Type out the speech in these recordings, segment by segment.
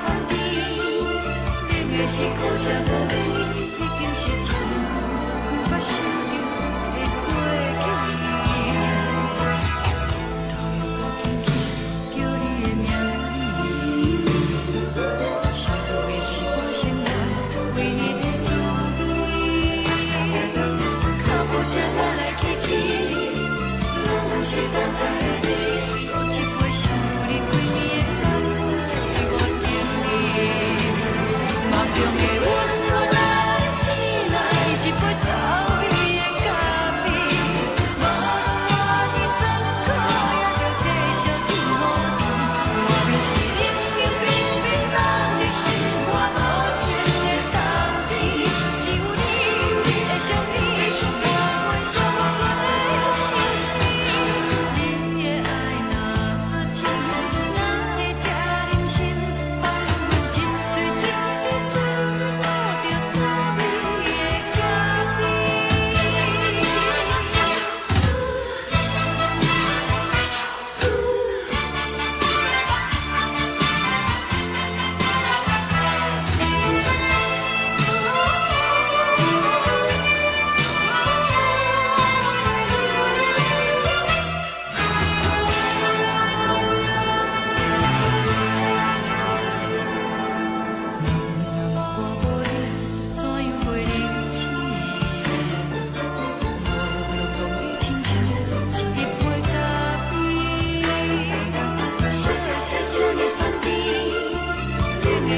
芳甜，冷的是苦涩无味，已经是一句我想着的过去。头又无轻轻叫你的名字，想的是我心内唯一的滋味。脚步声来来去去，拢不是等待的你，喝一杯想你几年的目屎，我敬你。梦中的温柔来醒来，一杯走味的咖啡，无论我的酸苦，也着继续甜予你。我就是冷冷冰冰放你心肝无情的冬天，只有你的相片，我阮上骨的心事。你的爱若真，哪会这忍心放阮一嘴一滴珠，倒着滋味的咖啡。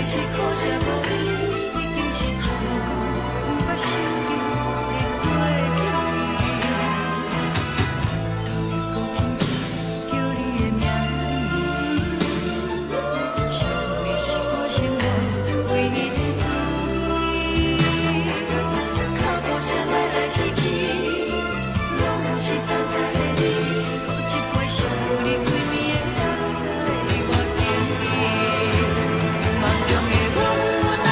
是苦涩无味，已经是一句我想着的过去。头又无轻轻叫你的名字，想你是我心内唯一的滋味。脚步声来来去去，拢不是等待的你，喝一杯想你几暝的目屎，我敬你。梦中的温柔来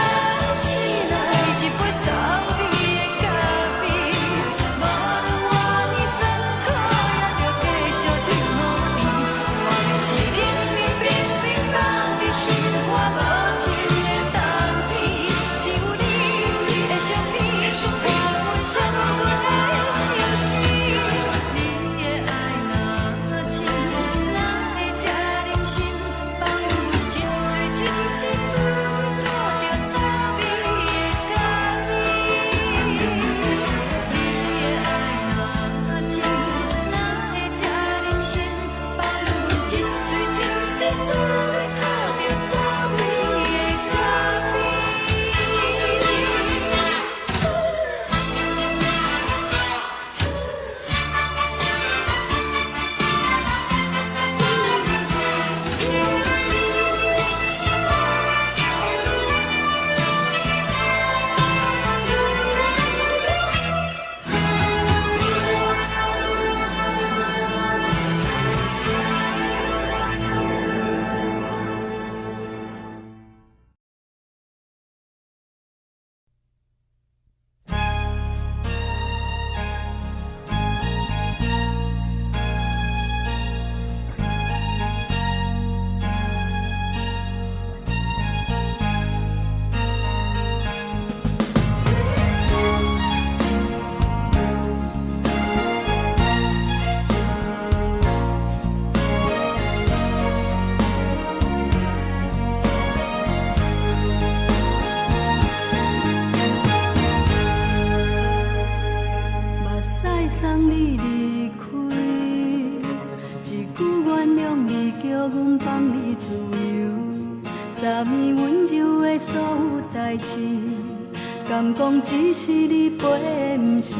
醒来，一杯走味的咖啡，无论我的酸苦，也着继续甜予你。我就是冷冷冰冰放你心肝无情的冬天，只有你的相片，我阮上骨的心事。你的爱若真，哪会这忍心放阮一嘴一滴珠，倒着滋味的咖啡。你的爱若真，哪会这忍心放阮一嘴一滴珠，倒着滋味的咖啡。送你离开，一句原谅你，叫阮放你自由。昨暝温柔的所有代志，敢讲只是你陪，不是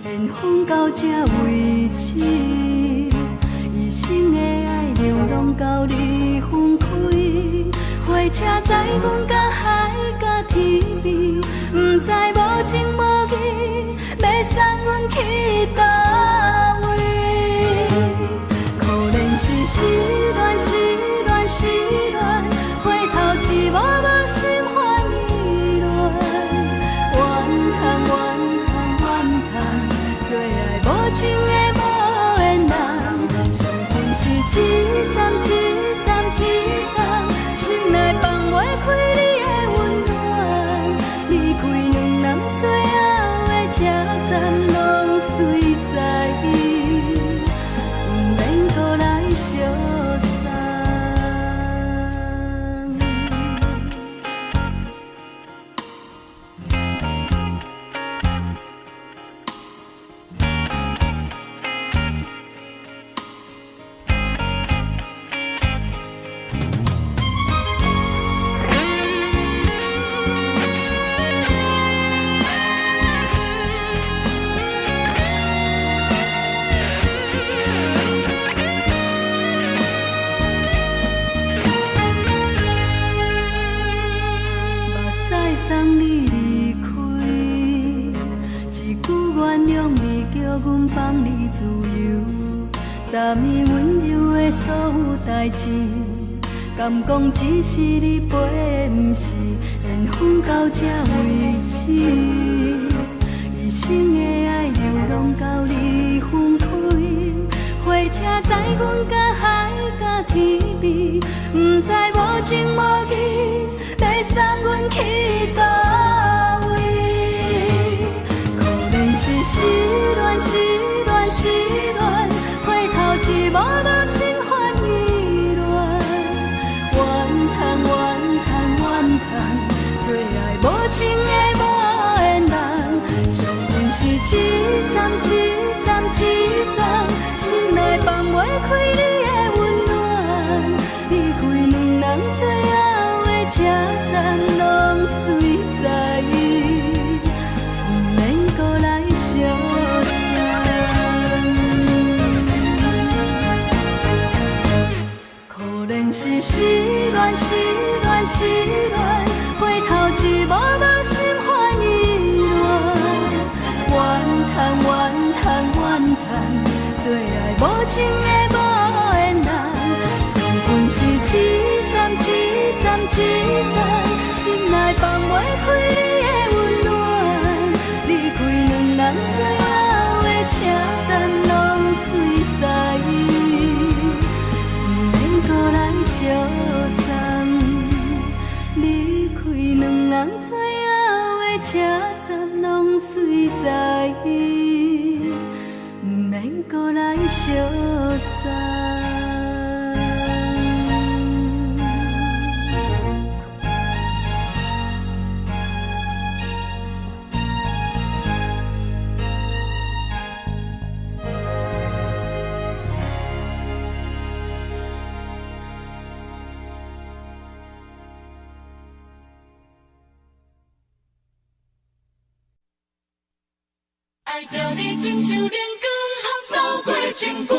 缘分到这为止。一生的爱流浪到你分开，火车载阮甲海甲天边，不知无情无义，要送阮去倒位？可怜是失恋，失恋，失恋，回头一幕幕心烦意乱，怨叹，怨叹，怨叹，最爱无情的无缘人，伤痕是一站一站一站，心内放袂开。昨暝温柔的所有代志，敢讲只是你陪，不是缘分到这为止。一生的爱又拢到你分开，火车载阮甲海甲天边，不知无情无义，要送阮去倒位？可能是失恋，失恋，失恋，回头一幕幕心烦意乱，怨叹，怨叹，怨叹，最爱无情的无缘人，上恨是一站一站一站，心内放袂开你的温暖，离开两人最后的车站，拢随在意，不免搁来相送。可能是失恋，失恋，失恋，回头一幕幕心烦意乱，怨叹，怨叹，怨叹，最爱无情的无缘人，上恨是一站一站一站，心内放袂开你的温暖，离开两人最后的车站，拢随在意，不免搁来相送。离开两人最后的车站，拢随在意，不免搁来相送。爱着你亲像连光风扫过情关，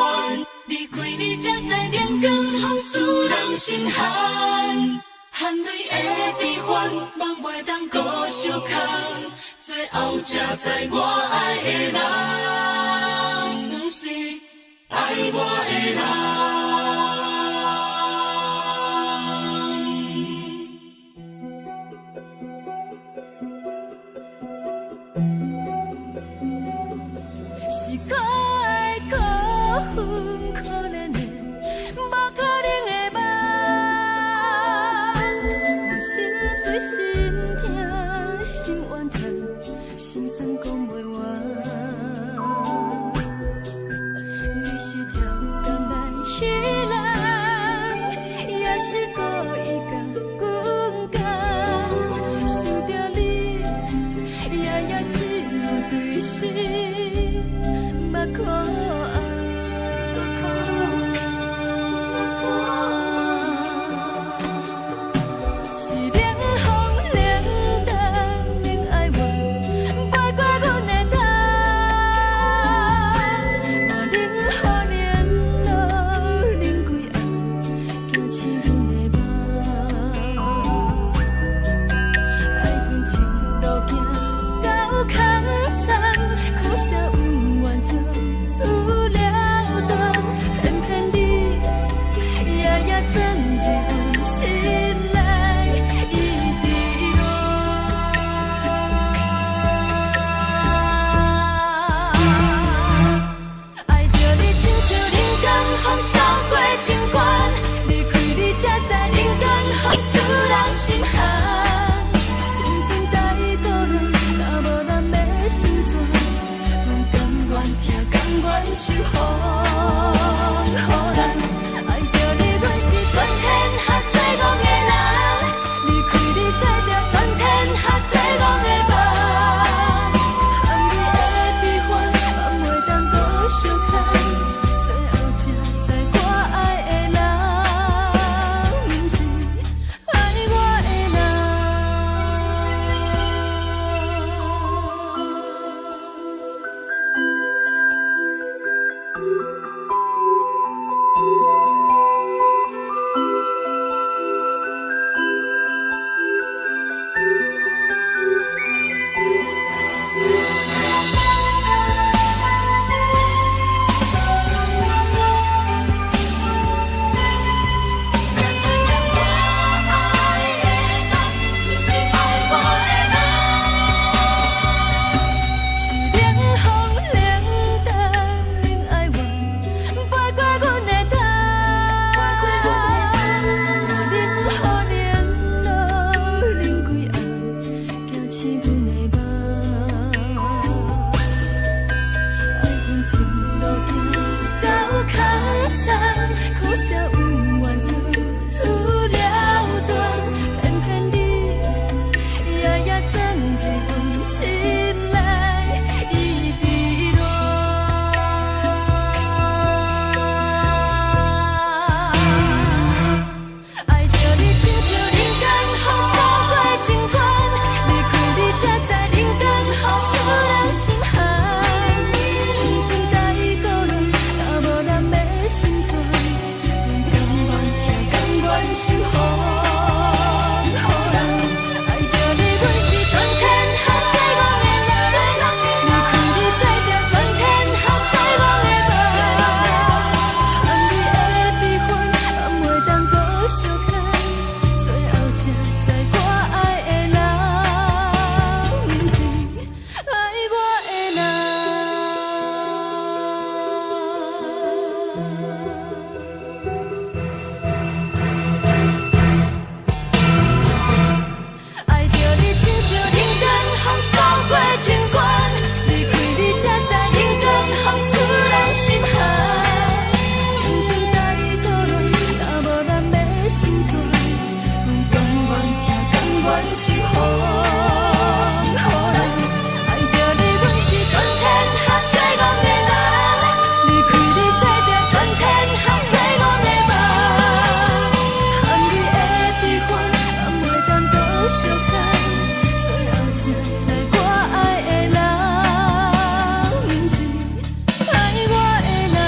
离开你才知连光风使人心寒。含泪的悲欢，望袂当搁相牵，最后才知我爱的人，不是爱我的人。是风，予人爱着你，阮是全天下最戆的人。离开你做着全天下最戆的梦，含泪的悲欢，也袂当搁相看。最后才知我爱的人，不是爱我的人。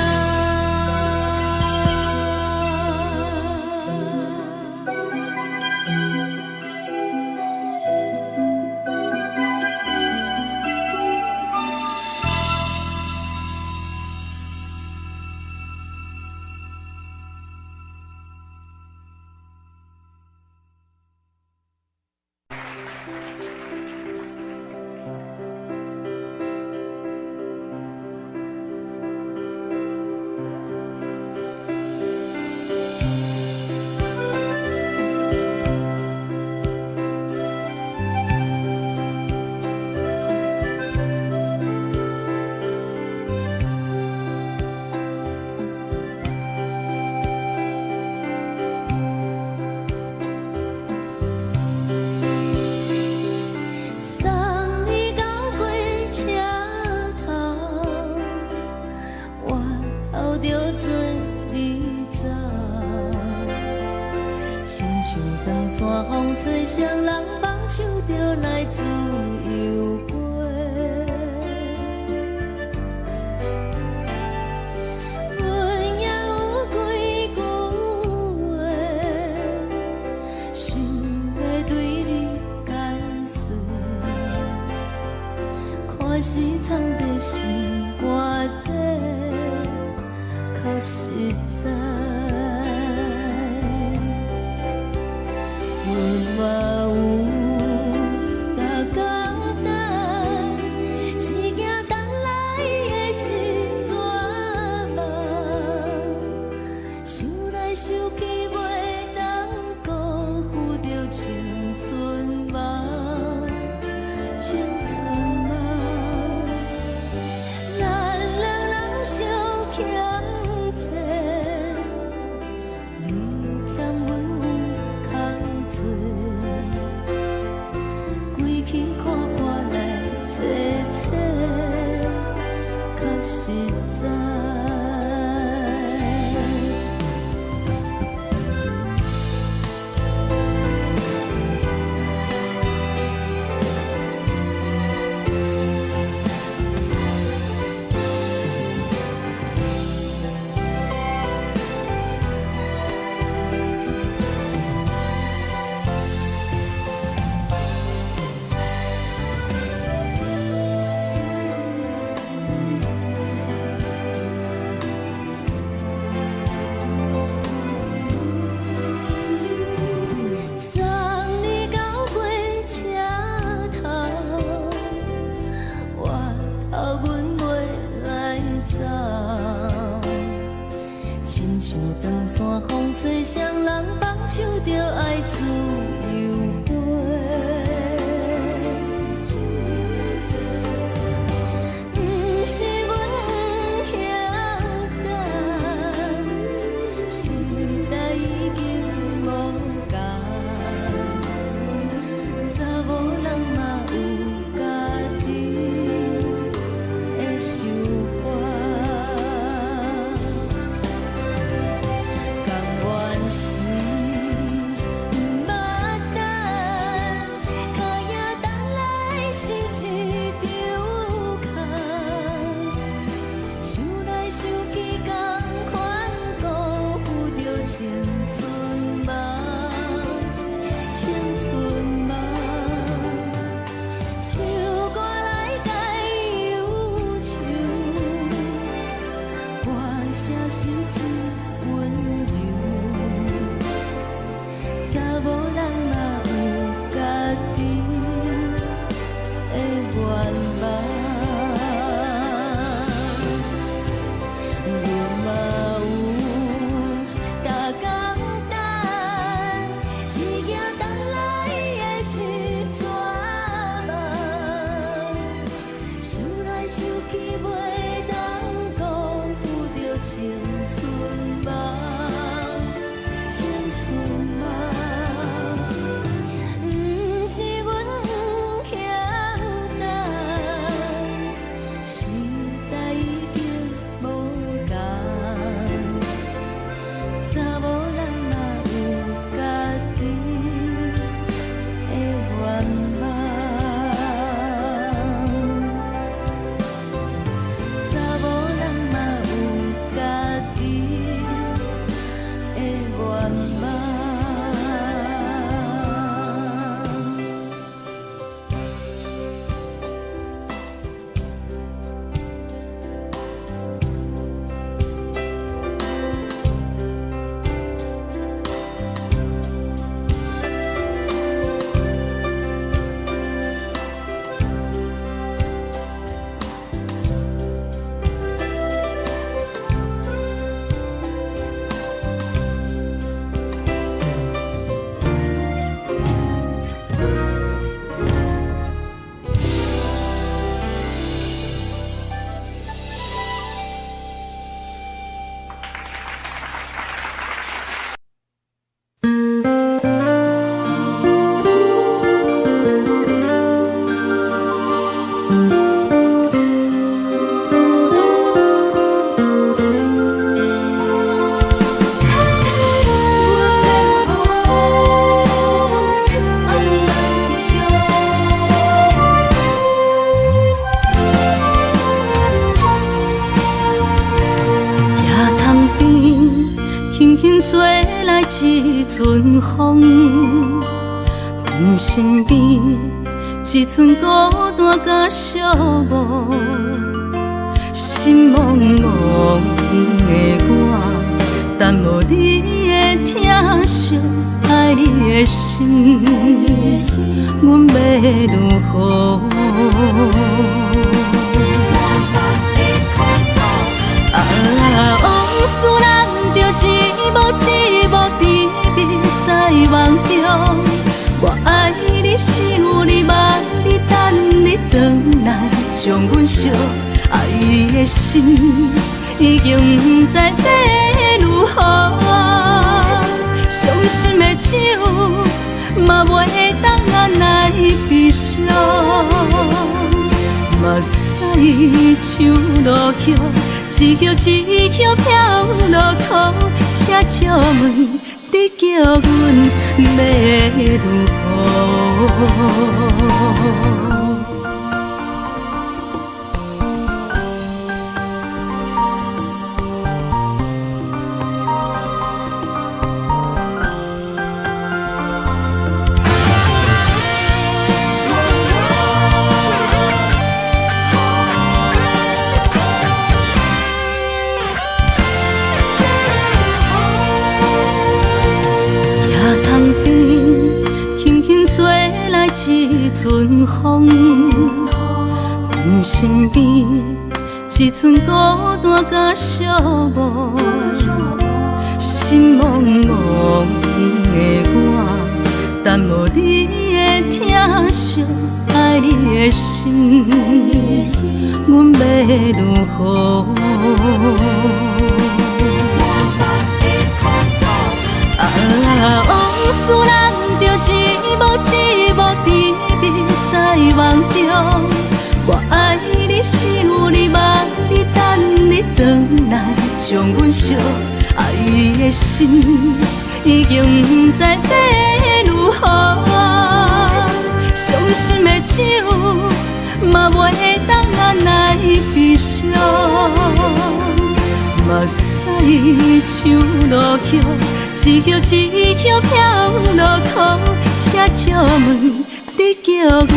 送你到火车头，我头着准你走，亲像长山风吹双人放手着来自由飞。阮也有几句话，想要对你解释。看是藏在心肝底，较实在。阮嘛有大简单，一件等来的时阵梦，想来想去袂当辜负着青春梦，青春梦。咱两人相欠债，一阵风，阮身边一寸孤单甲寂寞，心茫茫的我，等无你的疼惜，爱你的心，阮要如何？往事人着一幕一幕甜蜜在梦中，我爱你想你望你等你回来，将阮惜爱的心已经不知要如何。伤心的手嘛袂当按来悲伤，目屎像落叶。一叶一叶飘落雨，请借问你叫阮要如何？一阵风，阮身边一寸孤单甲寂寞，心茫茫的我，等无你的疼惜，爱你的心，阮要如何？往事人着一幕一幕甜蜜在梦中，我爱你想你望你等你回来，将阮惜爱的心已经不知要如何。伤心的手嘛袂当按来悲伤，目屎像落叶。一叶一叶飘落雨，请借问你叫阮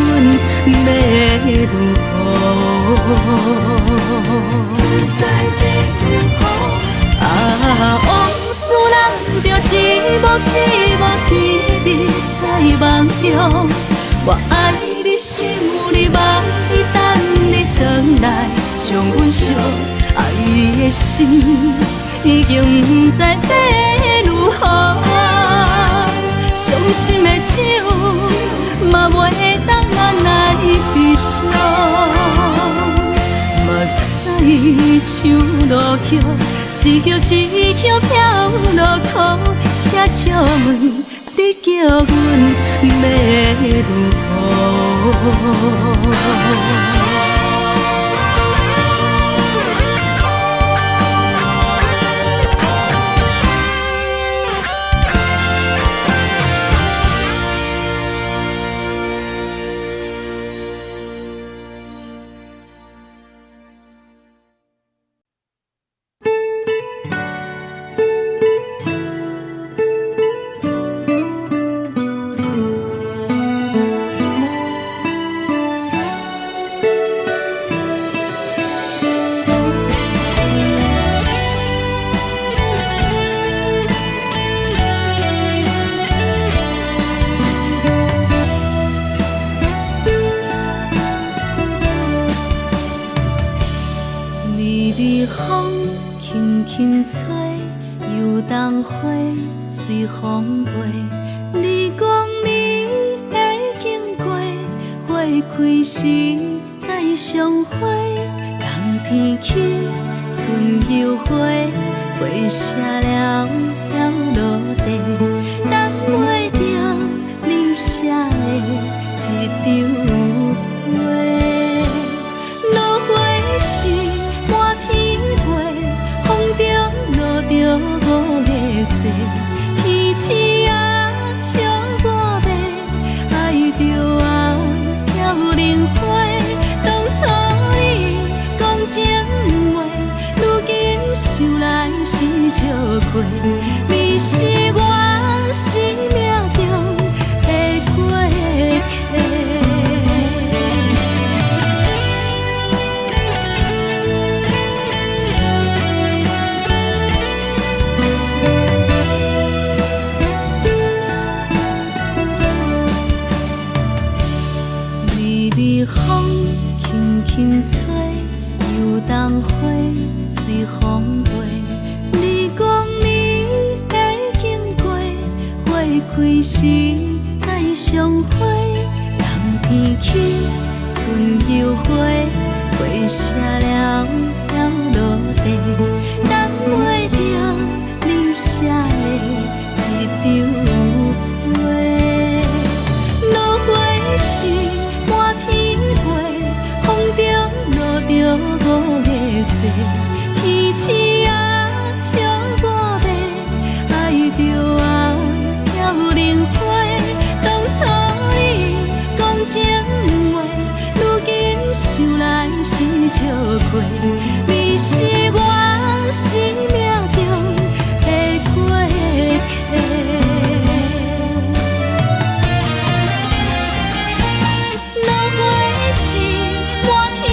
要如何？往事人着一幕一幕甜蜜在梦中，我爱你想你望你等你回来，将阮惜爱的心已经不知要如何。伤心的手嘛袂当按来悲伤，目屎像落叶，一叶一叶飘落雨，请借问你叫阮要如何？风轻轻吹，游荡花随风飞。你光暝的开时再相会，人天起，春又花，花谢了要落地，等袂着你写的一张画。落花是满天花，风中落着五个色，天星啊笑我迷，爱着啊飘零花。当初你讲情话，如今想来是笑亏，你是我生命中的过客。微微风轻轻吹，游动花随风飞。你讲你会经过，花开时再相会。人天起，春又花，花谢了要落地，等袂着你写的一张画。落花是满天花，风中落着五个色，天星啊笑我迷，爱着啊飘零花。当初你讲情话，如今想来是笑亏，你是我生命中的过客。落花是满天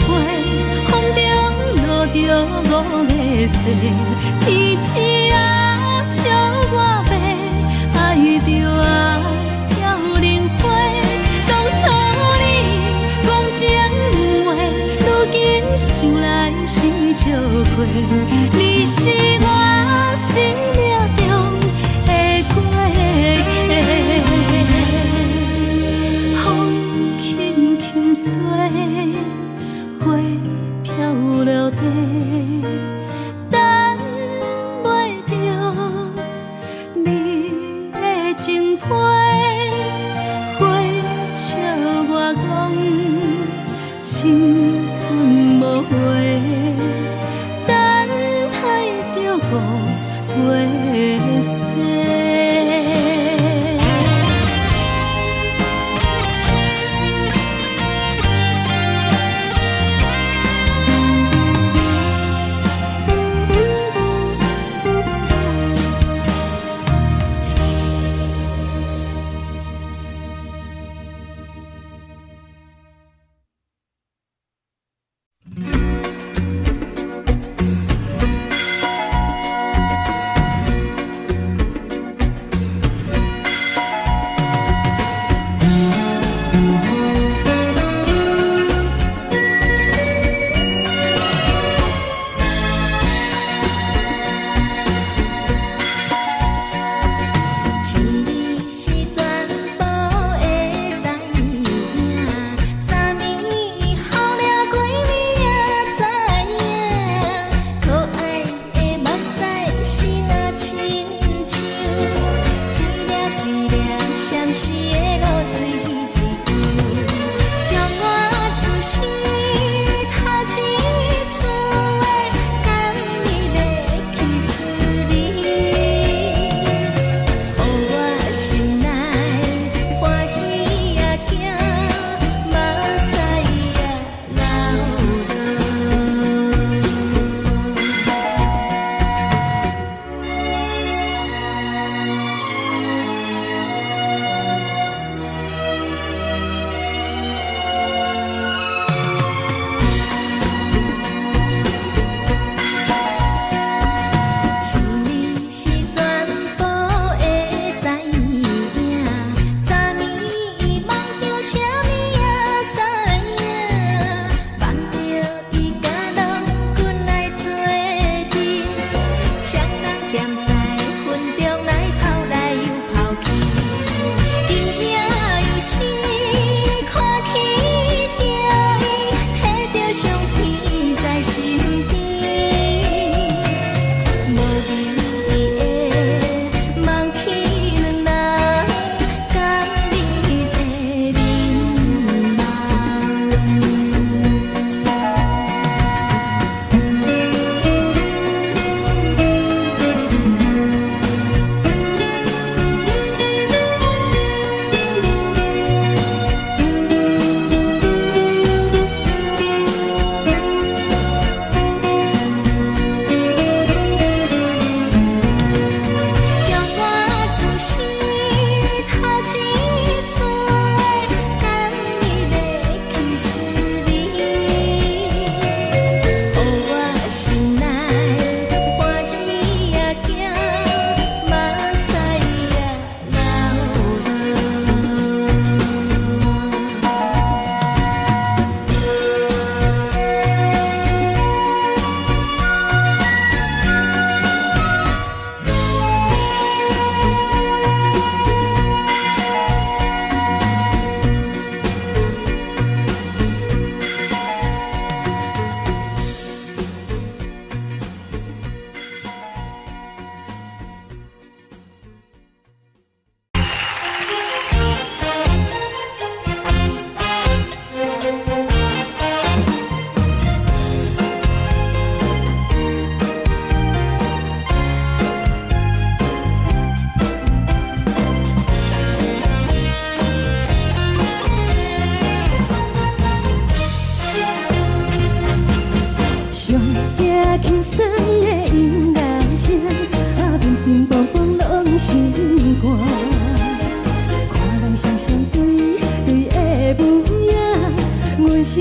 花，风中落着五个色，天星啊笑我迷，爱着啊飘零花。当初你讲情话，如今想来是笑亏，你是我生命中的过客。风轻轻吹，花飘落地，等袂着你的情批。花笑我讲青春无话，等待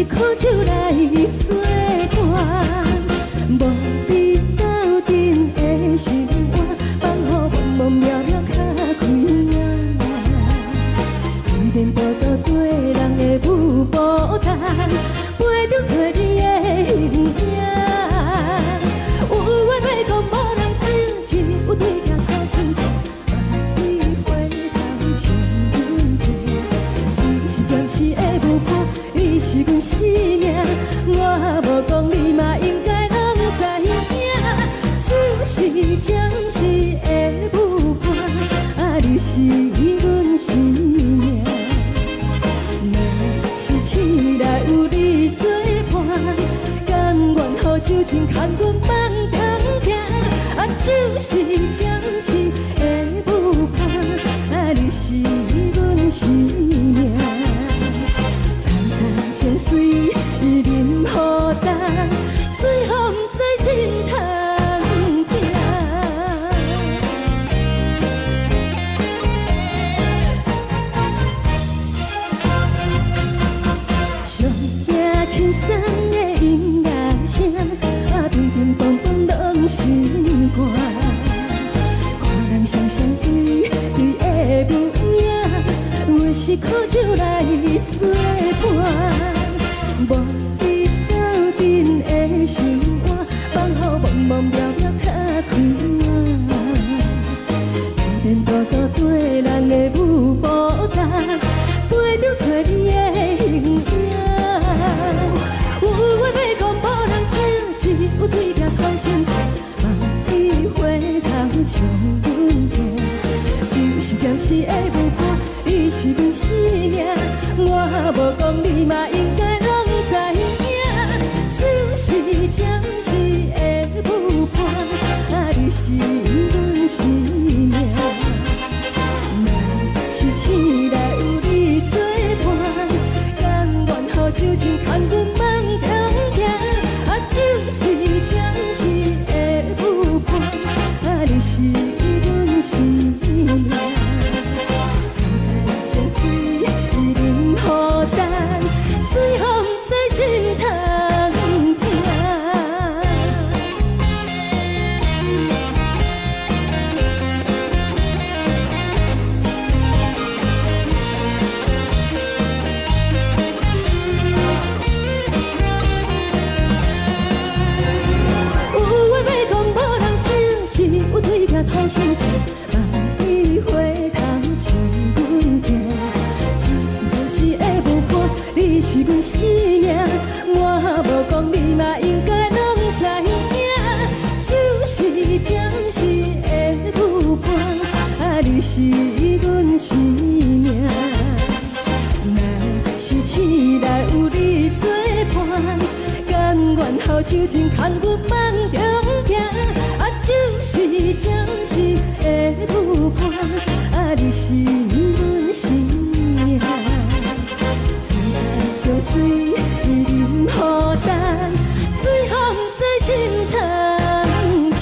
是苦酒来作伴，无你斗阵的心肝，放予茫茫渺渺较开眼。一点报道对人的舞步弹，陪着找你的形影。有话要讲无人听，只有对镜头先唱，万里回头将阮听。就是暂时的舞伴，你是阮生命，我无讲你嘛应该拢知影。就是暂时的舞伴，啊，你是阮生命。若是醒来有你作伴，甘愿予酒精牵阮放通行。啊，就是暂时的舞伴，啊，你是阮生命。层层情水任雨淡，水风在心头。轻松的音乐声，啊，乒乒乓乓拢心肝。看人双双对对的舞影，我是苦酒来作伴。无你斗阵的心肝，放予茫茫渺渺较开眼。一点多多对人的舞步弹，陪着找你的形影。有话要讲无人听，只有对镜头先唱，万里回头将阮听。就是暂时的舞伴，你是阮生命，我无讲你嘛应该拢知影。就是暂时的舞伴，啊，你是阮生命。若是醒来有你作伴，甘愿予酒精牵阮放通行。啊，就是暂时的舞伴，啊，你是阮生命。层层情水任雨淡，水风在心头听。头先唱，万里回头将阮听。就是暂时的舞伴，你是阮生命，我无讲你嘛应该拢知影。就是暂时的舞伴，啊，你是阮生命。若是醒来有你作伴，甘愿予酒精牵阮放中行。啊，就是暂时的舞伴，啊，你是阮生命。层层情水任雨淡，水风在心头听。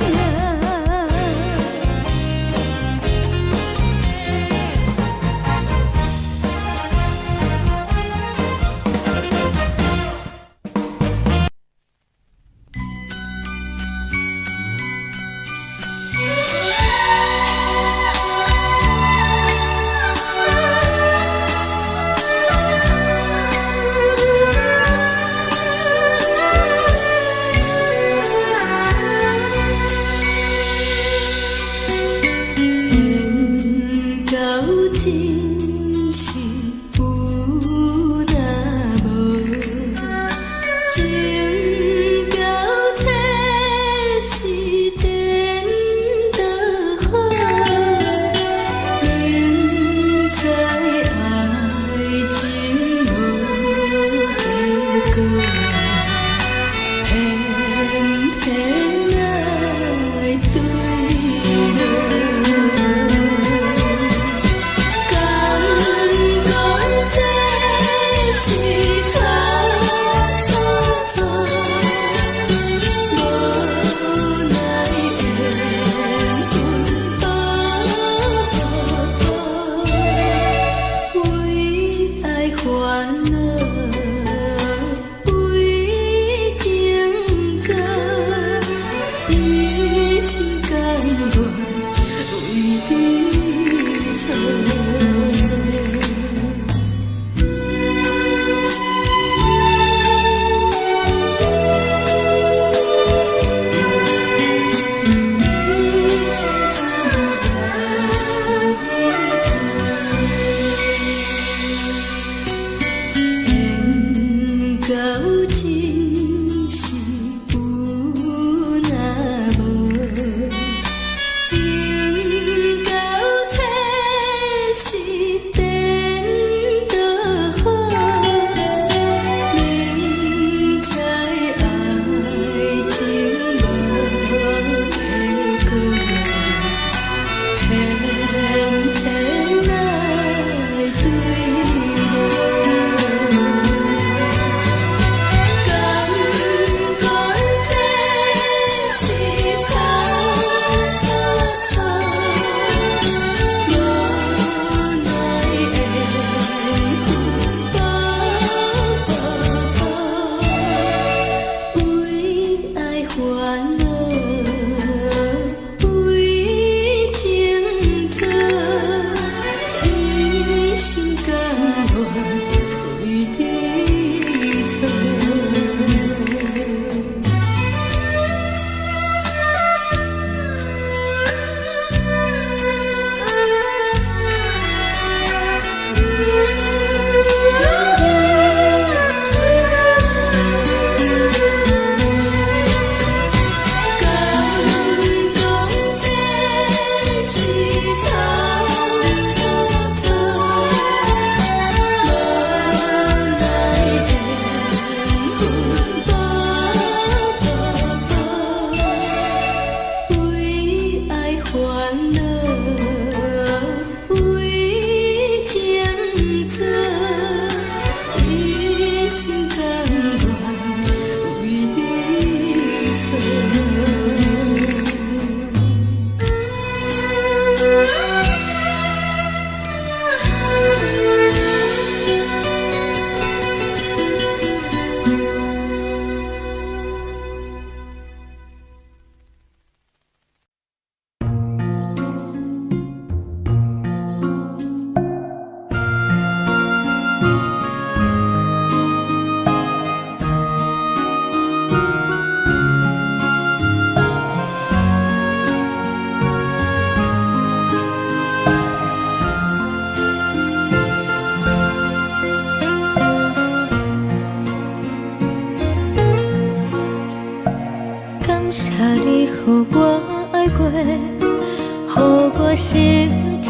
我心痛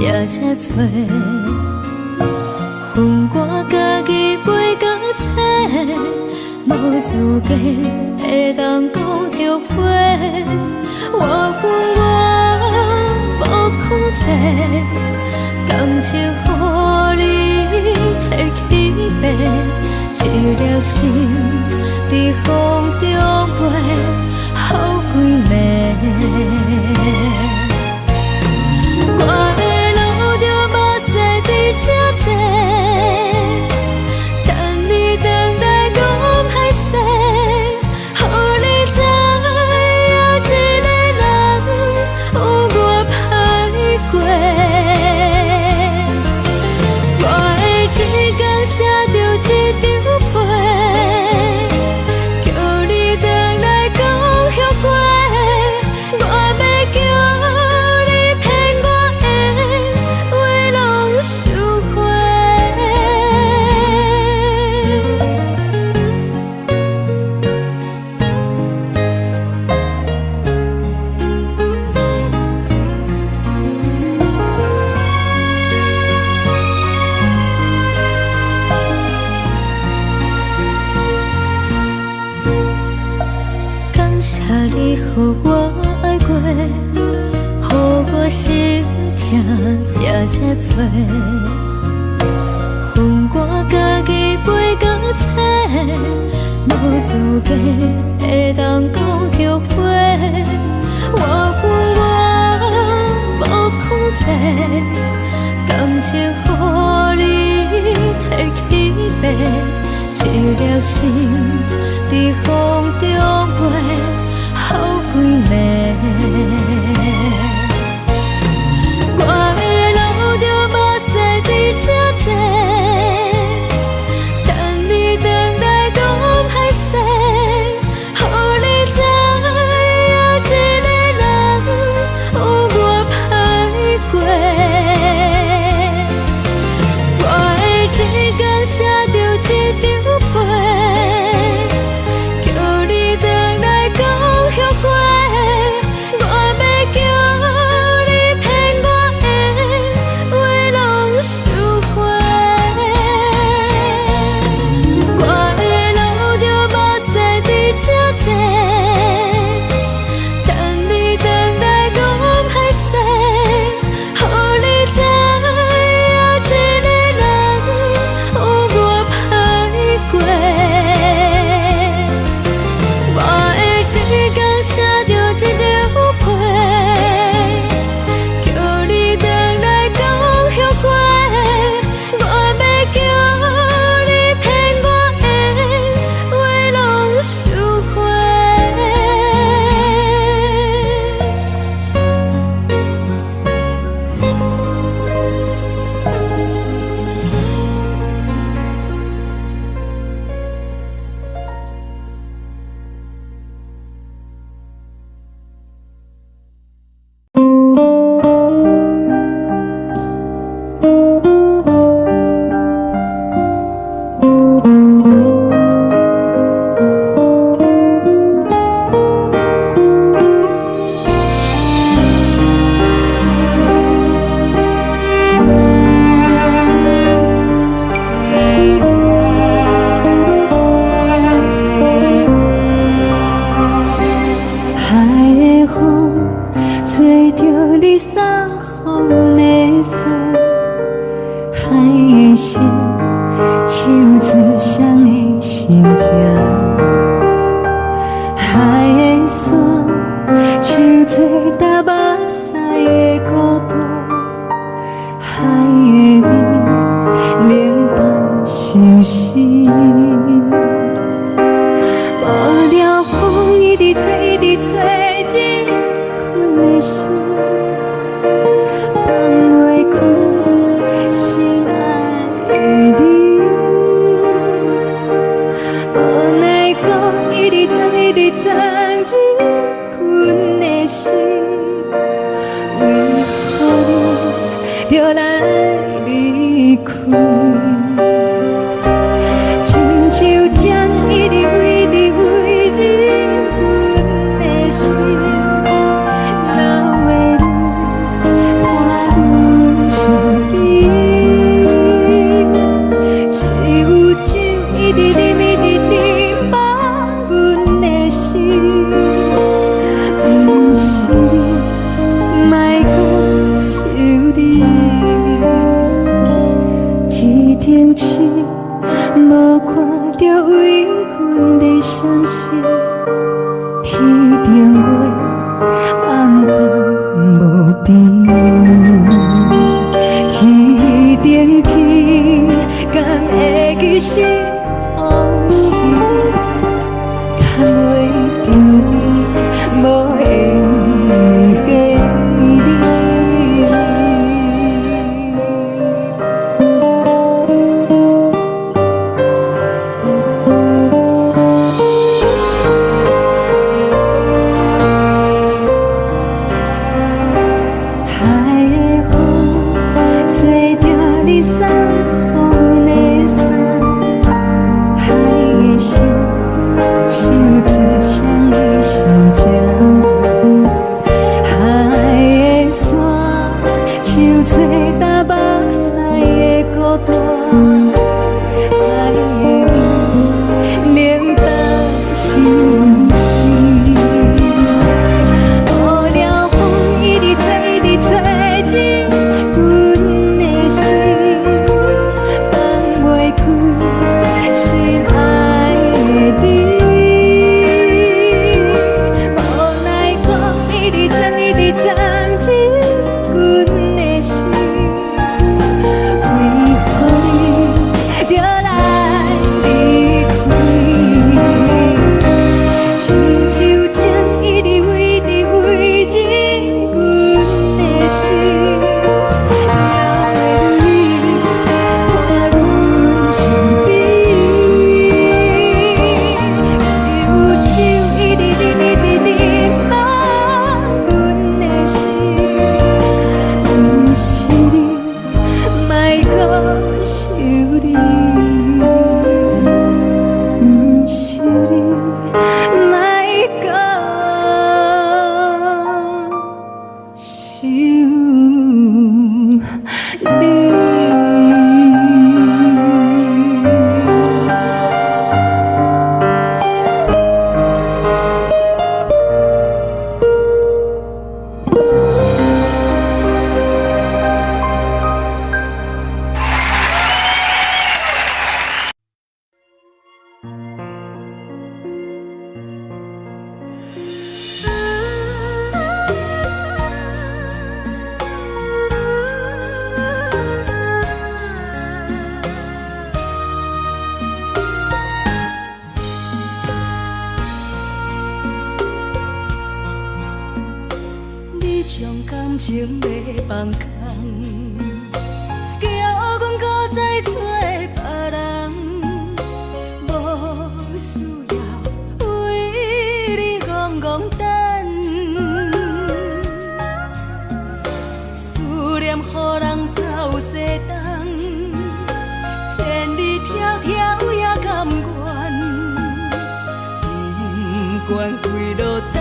也这多，恨我家己袂到切，无资格会当讲后悔。我恨我无控制，感情予你提起白，一粒心在风中飞，好几暝。我的路就无再伫这多，等你等待讲歹势，予你知影一个人有我歹过。我的一天写着一张被，叫你回来讲后悔。我要叫你骗我的话拢收回。感谢你予我爱过，予我心痛也这多，恨我家己袂到切，无资格会当讲后悔。我恨我无控制，感情予你提起白，一粒心在风中飞，好几暝。我的路就无再伫这多，等你等待讲歹势，予你知影一个人有我歹过。我的一天写着一张被，叫你回来讲后悔。我要叫你骗我的话拢收回。我的路就无再伫这多，等你等待讲歹势，予你知影一个人有我歹过。我的一天写着一张被，叫你回来讲后悔。我要叫你骗我的话拢收回。海的风吹着你送风的伞，海的心手指双的心情，海的山手吹打目屎的孤独，海的你冷淡伤心。无聊风一直吹，一直吹，日困的心放袂开，心爱的你。无奈何一直等，一直等，日困的心，为何你就来离开？亲像将一直为日困的心。一直念一直念望阮的心，不是你，莫讲是你。天顶星，无看到为阮的闪烁，天顶月，暗淡无边。天顶天，敢会记是往事？敢袂着你，无缘的你。海的风吹着你送风的伞，海的心想做谁想这，海的山像吹干目屎的孤单，海的美冷淡心事。无聊风一直吹，一直吹进阮的心，放袂开心爱的你。无奈光一直钻，一直钻进阮的心，为何你就来离开？亲像情一直为着阮的心，了袂你，看阮伤悲，只有一直念一直念望阮的心，不是你，莫讲是你，不是你，莫讲是你。你将感情要放空，叫阮搁再找别人，无需要为你戆戆等。思念予人走西东，千里迢迢也甘愿，不管几落冬。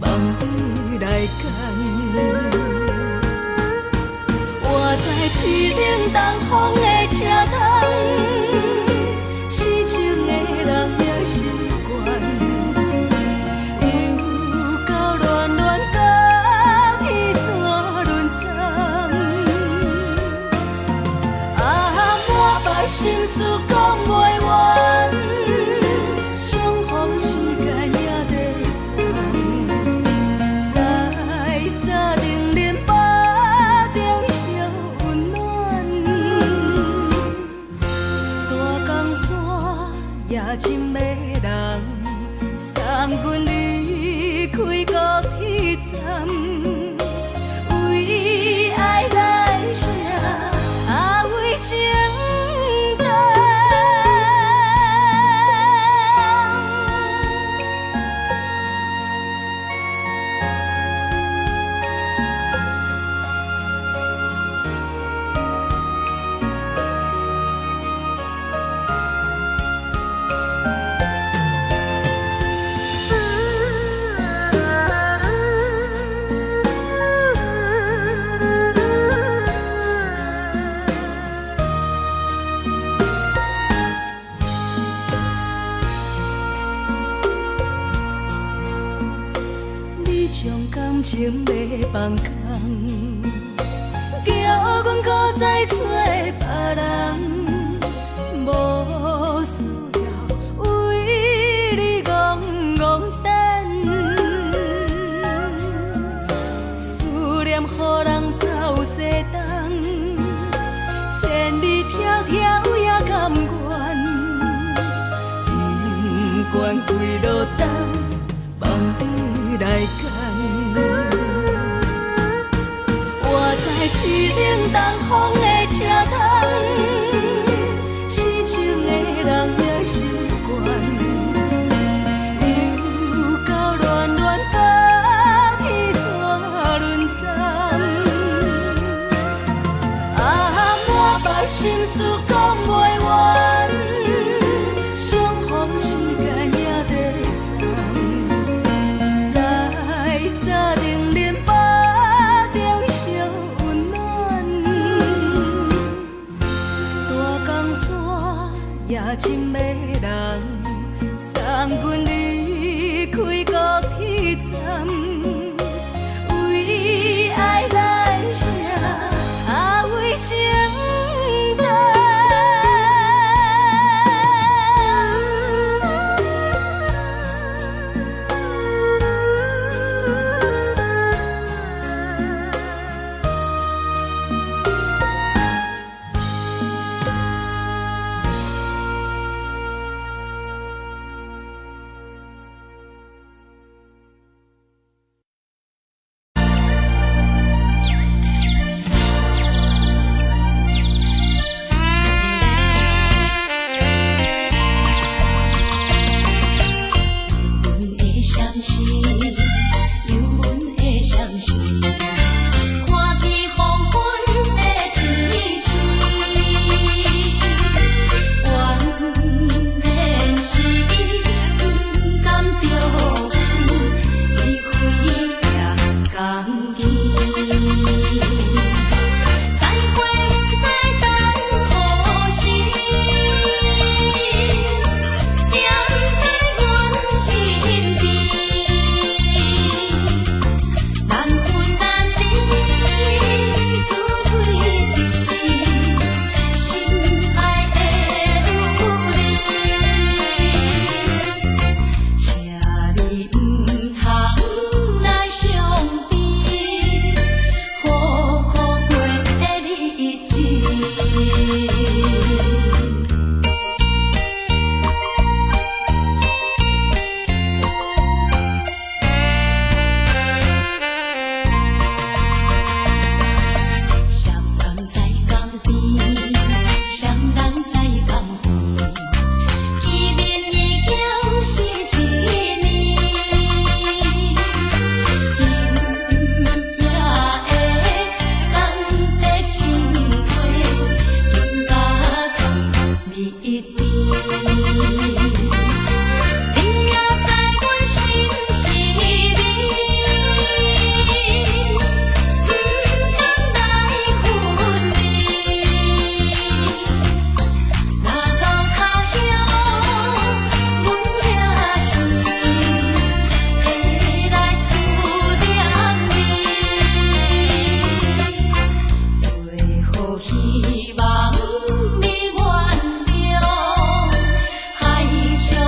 梦你来干，我在市顶东风的车窗，痴情的人的习惯，又到乱乱甲天山沦陷，满腹心事讲袂完，相逢时间也在在沙定连巴中烧温暖，大江山也深的人，送阮离开高铁站，为爱来写啊为情。心情要放空，叫阮搁再找别人，无需要为你戆戆等，思念予人走西东，千里迢迢也甘愿，不管归路灯，望你来牵。我在凄冷东风的车窗，痴情的人也习惯，又到乱乱把天线轮转。满腹心事讲袂完，相逢时间也在等，在沙定林巴中相温暖。大江山也真迷人，送阮离开高铁站，为爱来写为情。希望你原谅，海上。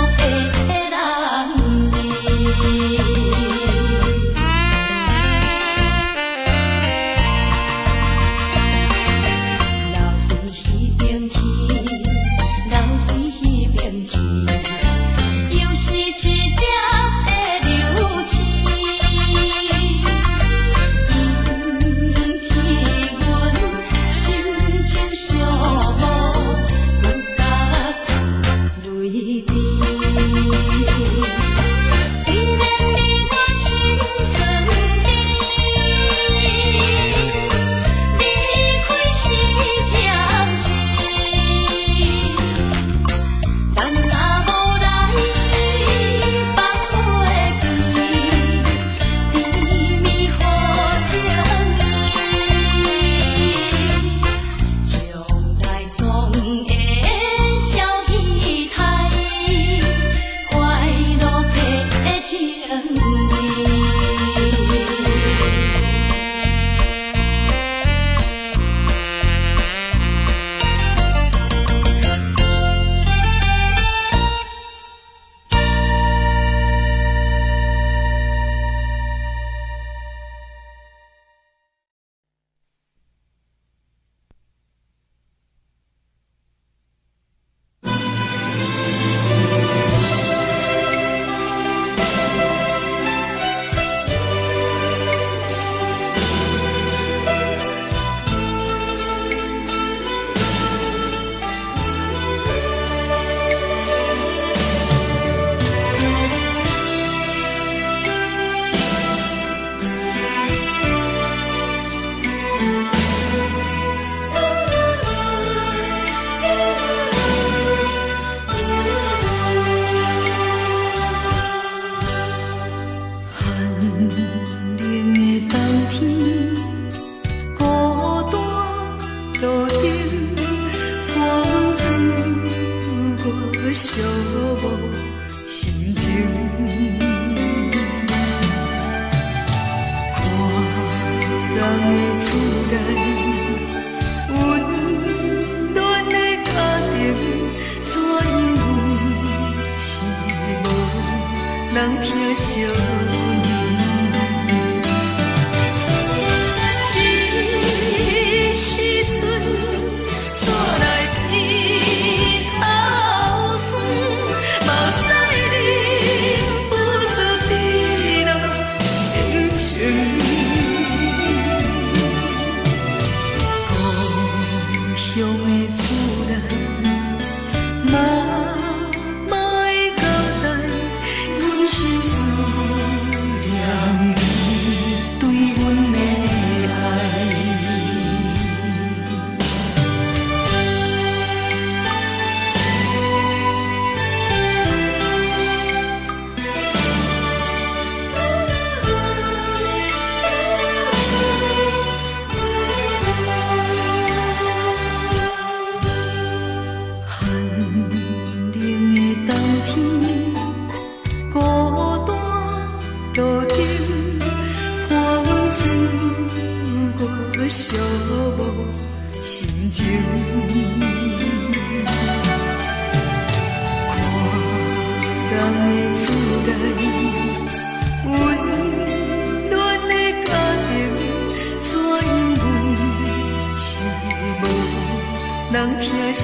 寂寞心情。看人的厝内温暖的家庭，怎因阮是无人疼惜？寂寞心情，看人的厝内温暖的家庭，怎因阮是无人疼惜？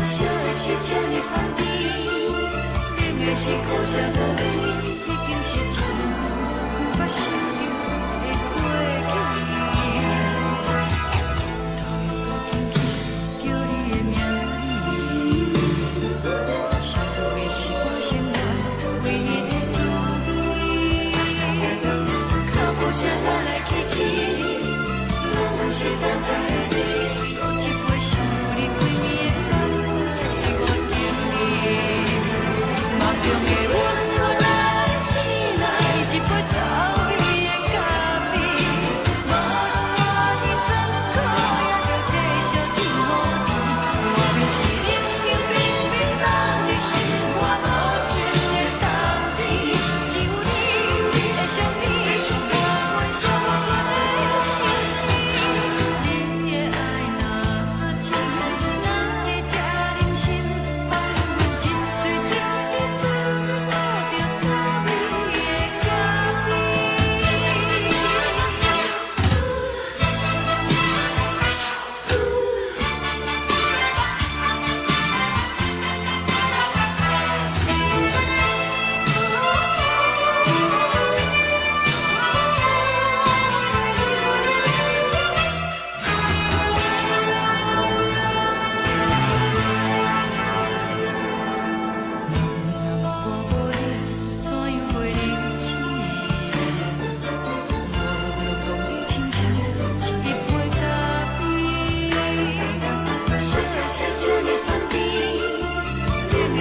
烧的是这呢香甜，冷的是苦涩无味，已经是真久无捌想着的过去。头又搁轻轻叫你的名字，想的是我生来唯一的滋味。脚步声来来去去，拢不是等待的你，搁一杯烧你几暝的目屎，我等你。梦中的阮我来醒来，一杯走味的咖啡，无论我的酸苦，也着继续甜予你。外面是冷冷冰冰，当你心肝无情的冬天，只有你的相片，我阮伤过的心事。你的爱若真，哪会这忍心放阮一嘴一滴水，倒着滋味的咖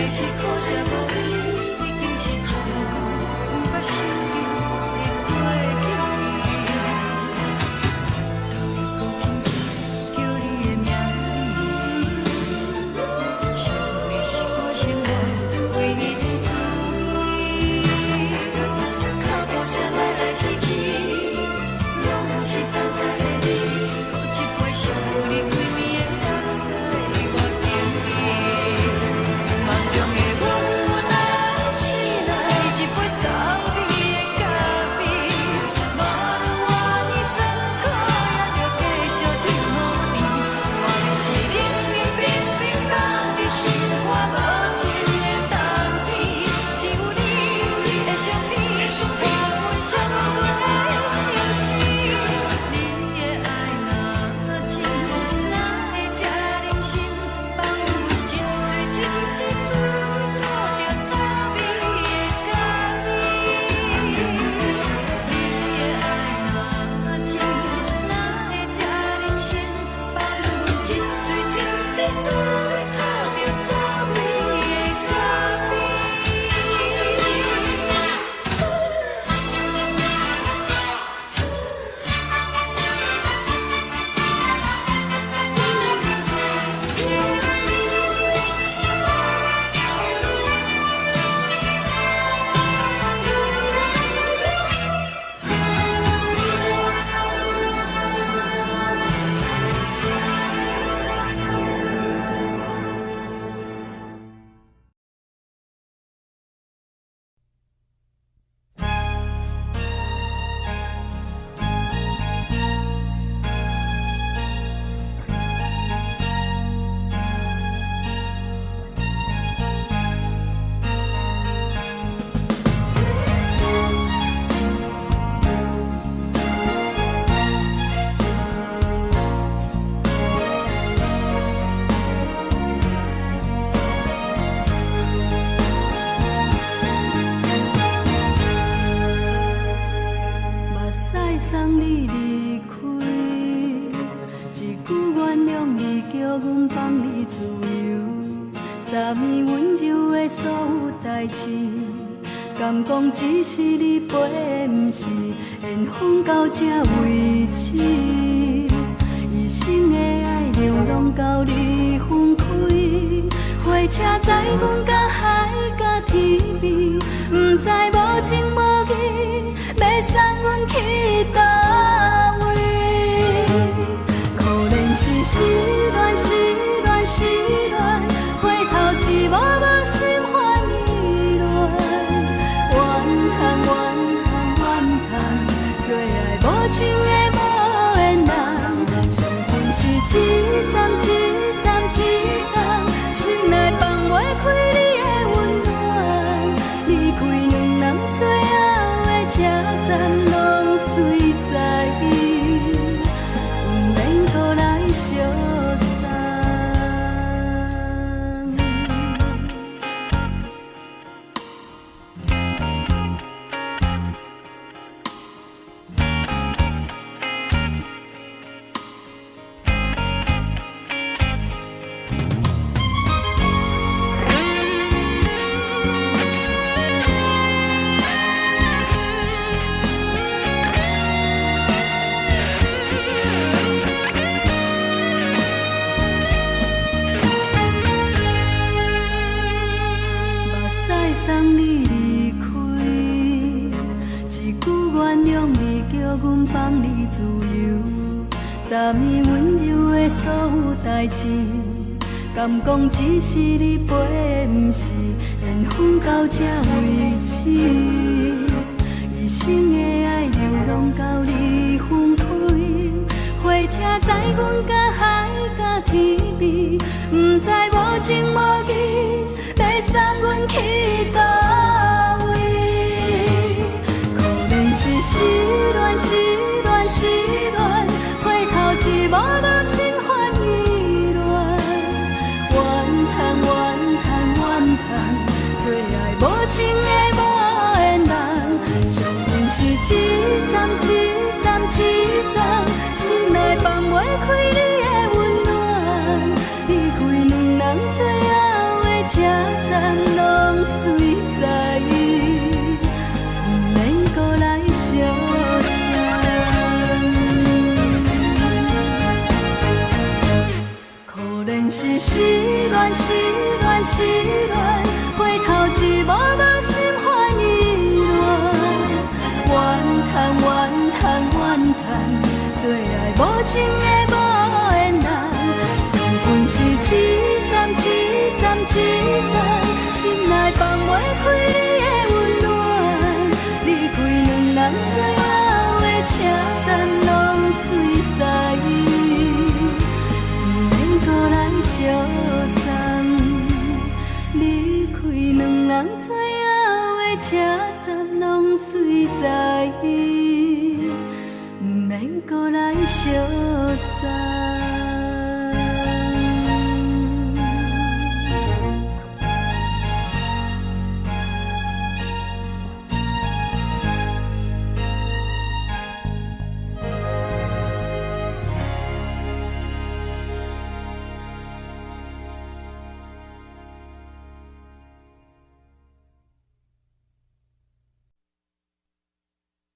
是苦涩无味，已经是真久无捌想着的过去。头又搁轻轻叫你的名字，想你是我生来唯一的滋味。脚步声来来去去，拢不是等待的你，搁一杯烧你几暝的目屎，我等你。梦中的阮我来醒来，一杯走味的咖啡，无论我的酸苦，也着继续甜予你。外面是冷冷冰冰，放你心肝无情的冬天，只有你的相片，我阮伤过的心事。你的爱若真，哪会这忍心放阮一嘴一滴水，倒着滋味的咖啡。你的爱若真，哪会这忍心放阮一嘴一滴水，倒着滋味的咖啡。目屎送你离开，一句原谅你，叫阮放你自由，昨暝温柔的所有代志，敢讲只是你陪，不是缘分到这为止。一生的爱流浪到你分开，火车载阮到海角天边，不知无情无义，要送阮去倒位？可能是失恋，失恋，失恋，回头一幕幕心烦意乱，怨叹，怨叹，怨叹，最爱无情的无缘人，情分是一站一站一站，心昨暝温柔的所有代志，敢讲只是你陪，不是缘分到这为止。一生的爱流浪到你分开，火车载阮甲海甲天边，不知无情无义，要送阮去倒位？可能是失恋，失恋，失恋，回头一幕幕心烦意乱，怨叹，怨叹，怨叹，最爱无情的无缘人，上恨是一站一站一站，心内放袂开你的温暖，离开两人最后的车站，拢随在意，不免搁来相送。可能是失恋，失恋，失恋，回头一幕幕心烦意乱，怨叹，怨叹，怨叹，最爱无情的无缘人，上恨是一站一站一站，心内放袂开你的温暖，离开两人最后的车站，拢随在意，不免搁来相送。离开两人最后的车站，拢随在意，不免搁来相送。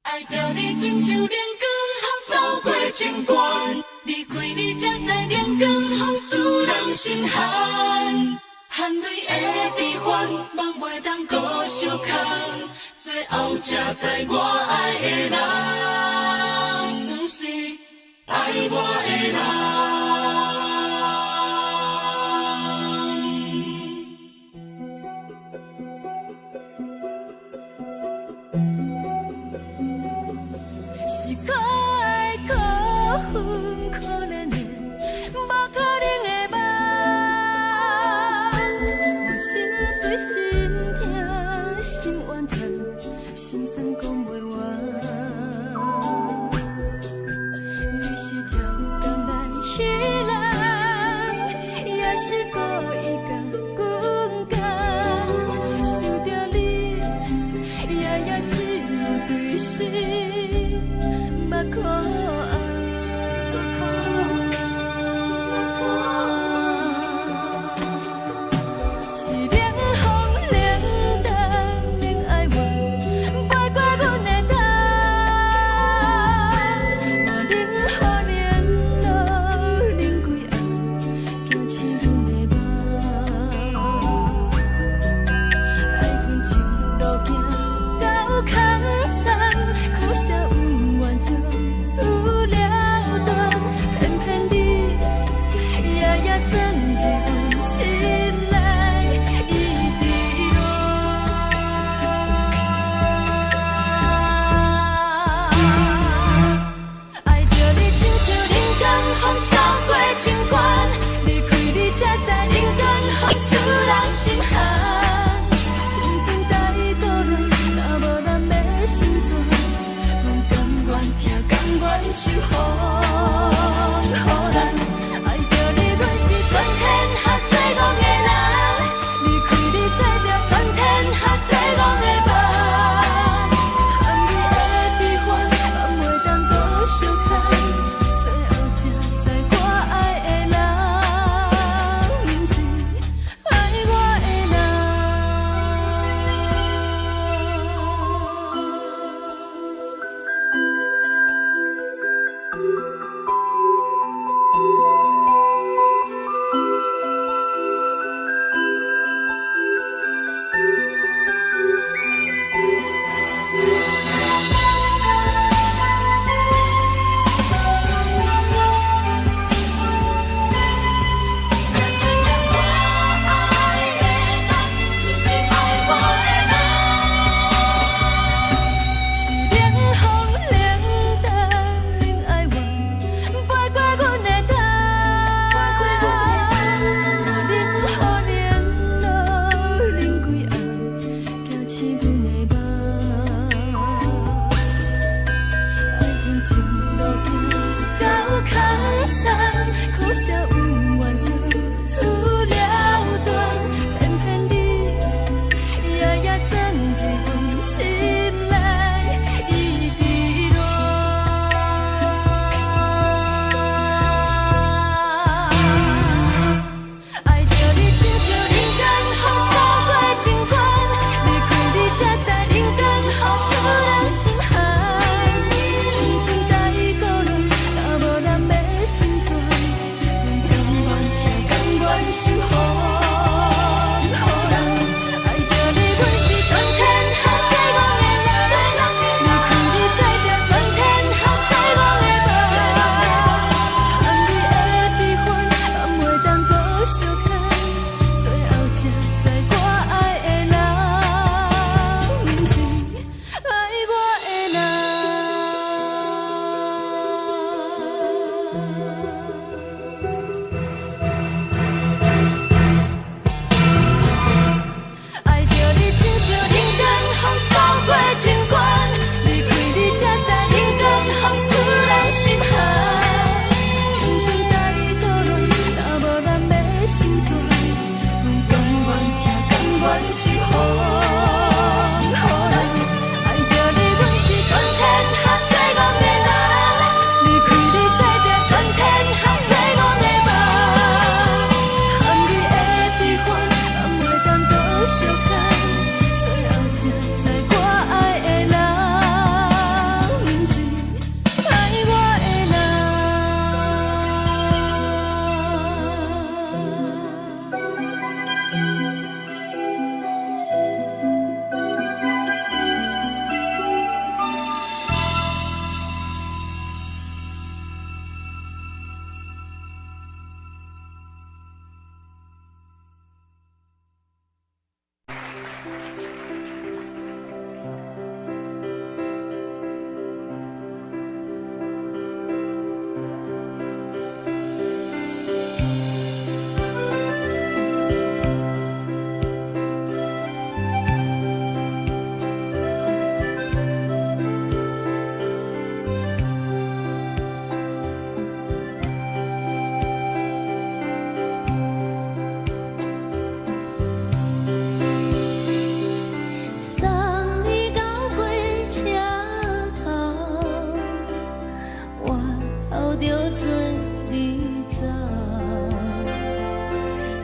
爱着你亲像阳光扫过情关，离开你才知阳光风使人心寒。含泪的悲欢，望袂当搁相牵，最后才知我爱的人，不是爱我的人。是我的辜负可怜的，无可能的梦。我心碎心痛心怨叹，心酸讲袂完。你是条甘来彼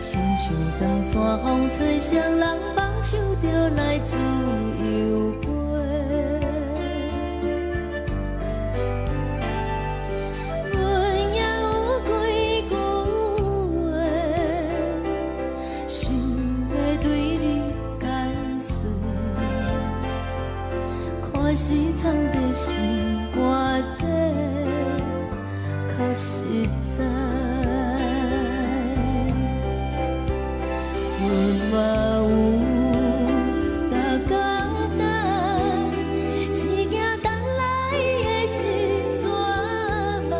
亲像长山风吹双人放手就来自由飞。阮也有几句话，想要对你解释，可是藏在心肝底，较实在。阮嘛有逐工等，一件等来的时阵嘛，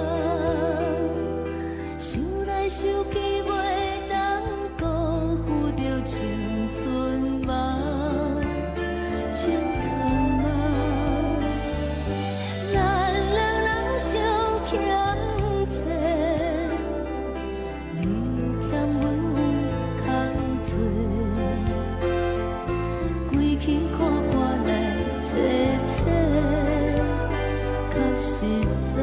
想来想去袂当辜负着青春嘛，青春嘛，咱两人相欠债，你欠阮。归去看看来找找，较实在。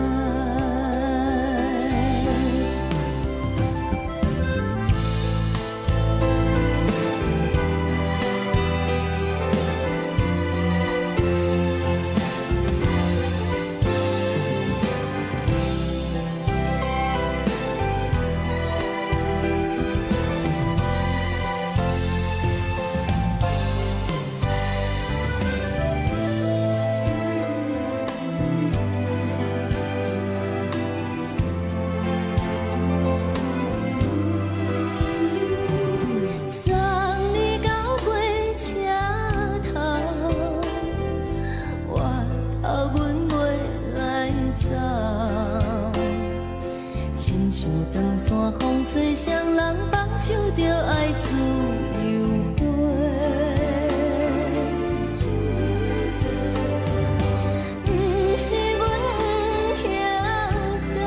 长山风吹双人放手就爱自由飞。不是阮不肯等，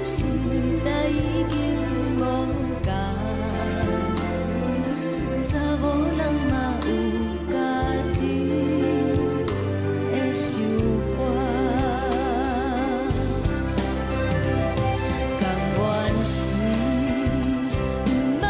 时代已经无同，查某人嘛有家己的想法。是不捌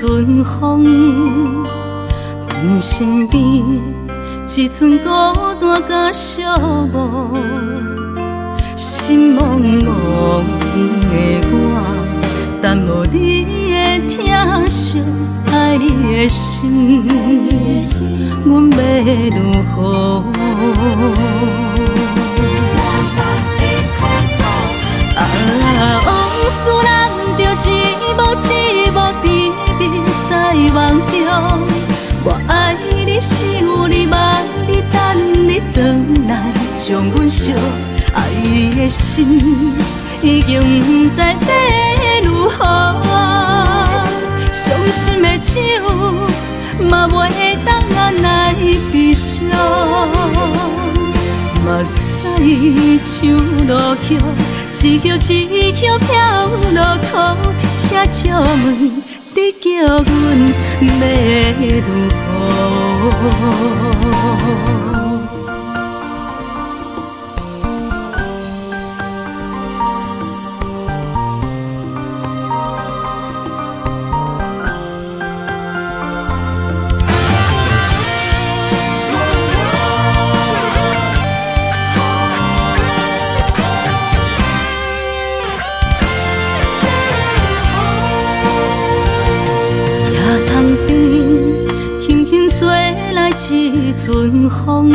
阵风，阮身边一寸孤单甲寂寞，心茫茫的我，等无你的疼惜，爱你的心，阮要如何？往事人着一幕一幕甜蜜在梦中，我爱你想你望你等你回来，将阮惜爱的心已经不知要如何，伤心的手嘛袂当按来悲伤，目屎像落叶。一叶一叶飘落雨，车照问你叫阮要如何？一阵风，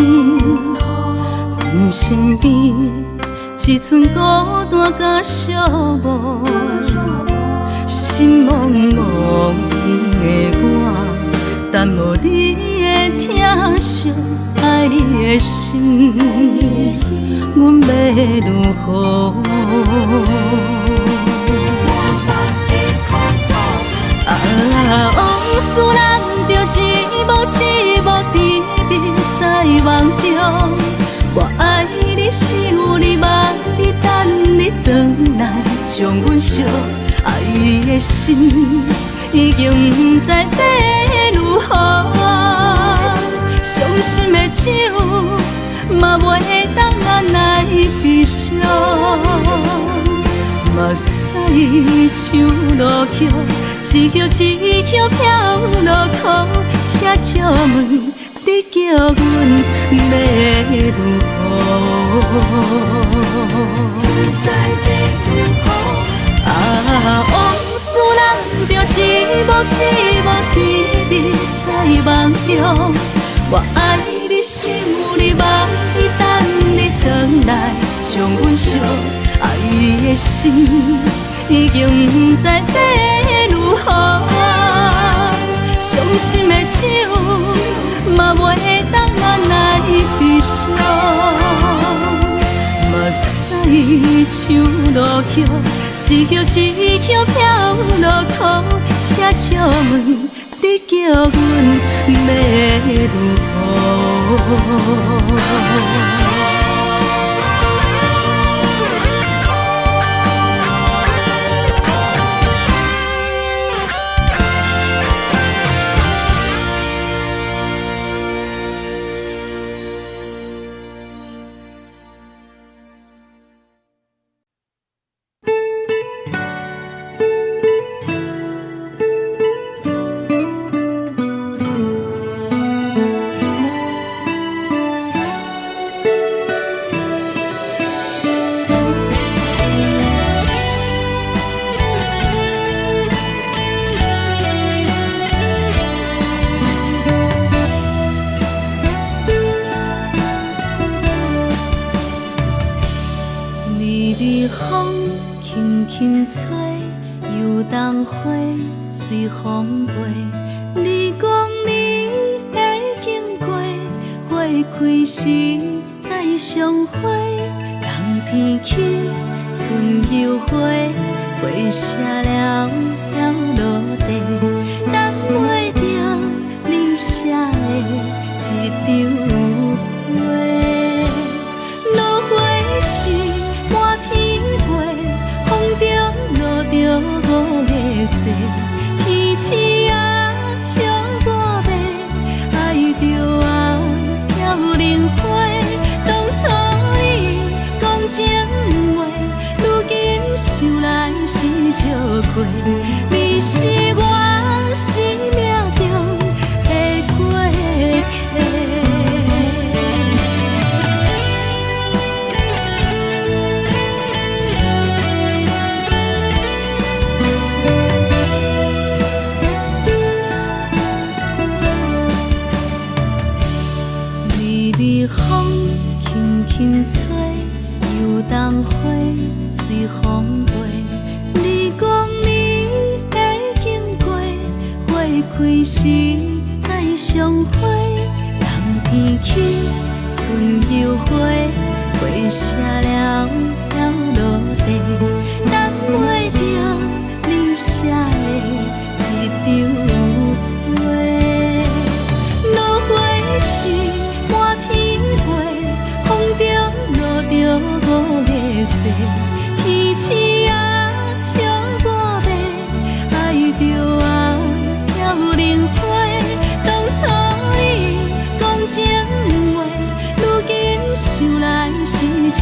阮身边一寸孤单甲寂寞，心茫茫的我，等无你的疼惜，爱你的心，阮要如何？往事人着一幕一幕甜蜜在梦中，我爱你想你望你等你回来，将阮惜爱的心已经不知要如何，伤心的手嘛袂当按来悲伤，目屎像落叶。一叶一叶飘落雨，车照问你叫阮要如何？往事人着一幕一幕甜蜜在梦中，我爱你想你望你等你回来，将阮惜爱的心已经不知要如何，伤心的手嘛袂当按来悲伤，目屎像落叶，一叶一叶飘落雨，车照问你叫阮要如何？风轻轻吹，游动花随风飞。你讲你会经过，花开时再相会。冬天起，春又回，花谢了了落地，等袂着你写的一张画。落花时满天飞，风中落着五个色，天星啊笑我迷，爱着啊飘零花。当初你讲情话，如今想来是笑亏，你是。开时再相会，人天起，春又花，花谢了要落地，等袂着你写的一张话。落花时满天飞，风中落着五个色，天星啊笑我迷，爱着啊飘零花。当初你讲情话，如今想来是笑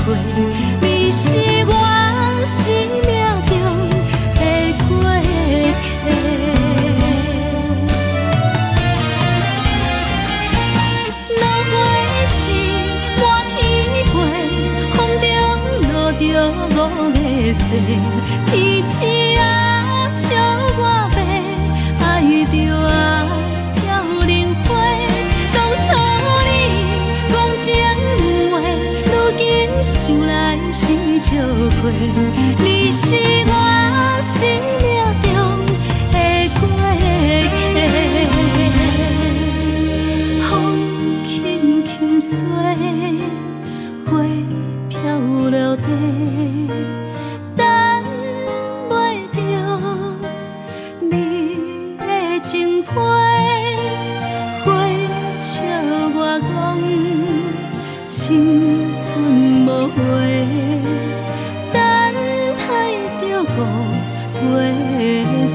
过，你是我生命中的过客。落花时满天飞，风中落着五个色，天星啊笑我迷，爱着啊飘零花。当初你讲情话，如今想来是笑过，你是我生命中的过客。风轻轻吹，花飘落地，等袂着你的情批。花笑我讲青春无悔，等待着五月雪。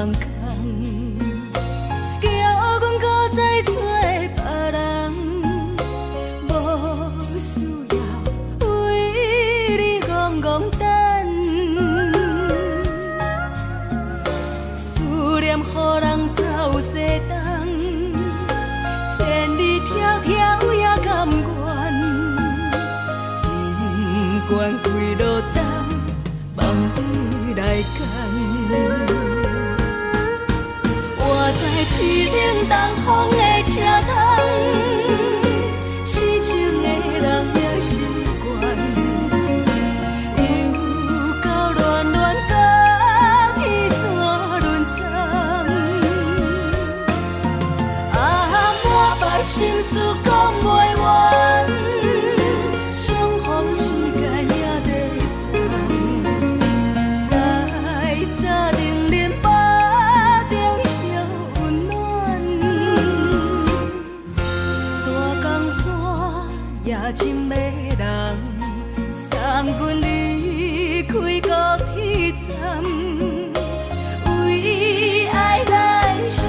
放空，叫阮搁再找别人，无需要为你戆戆等，思念予人走西东，千里迢迢也甘愿，不管几路灯，梦你来牵。我在市顶东风的车窗，痴情的人也习惯，又到乱乱甲天山轮站。啊，满腹心事讲袂完，相逢时间也在等，在沙定林巴中烧温暖，大江山也真迷人，送阮离开高铁站，为爱来写，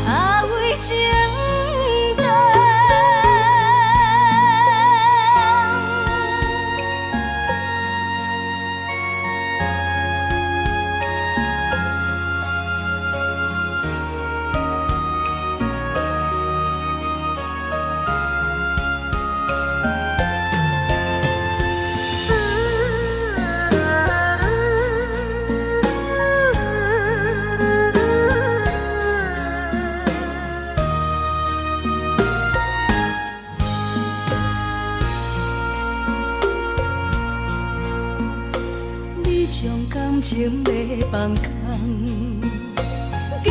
啊为情等。你将感情要放空，叫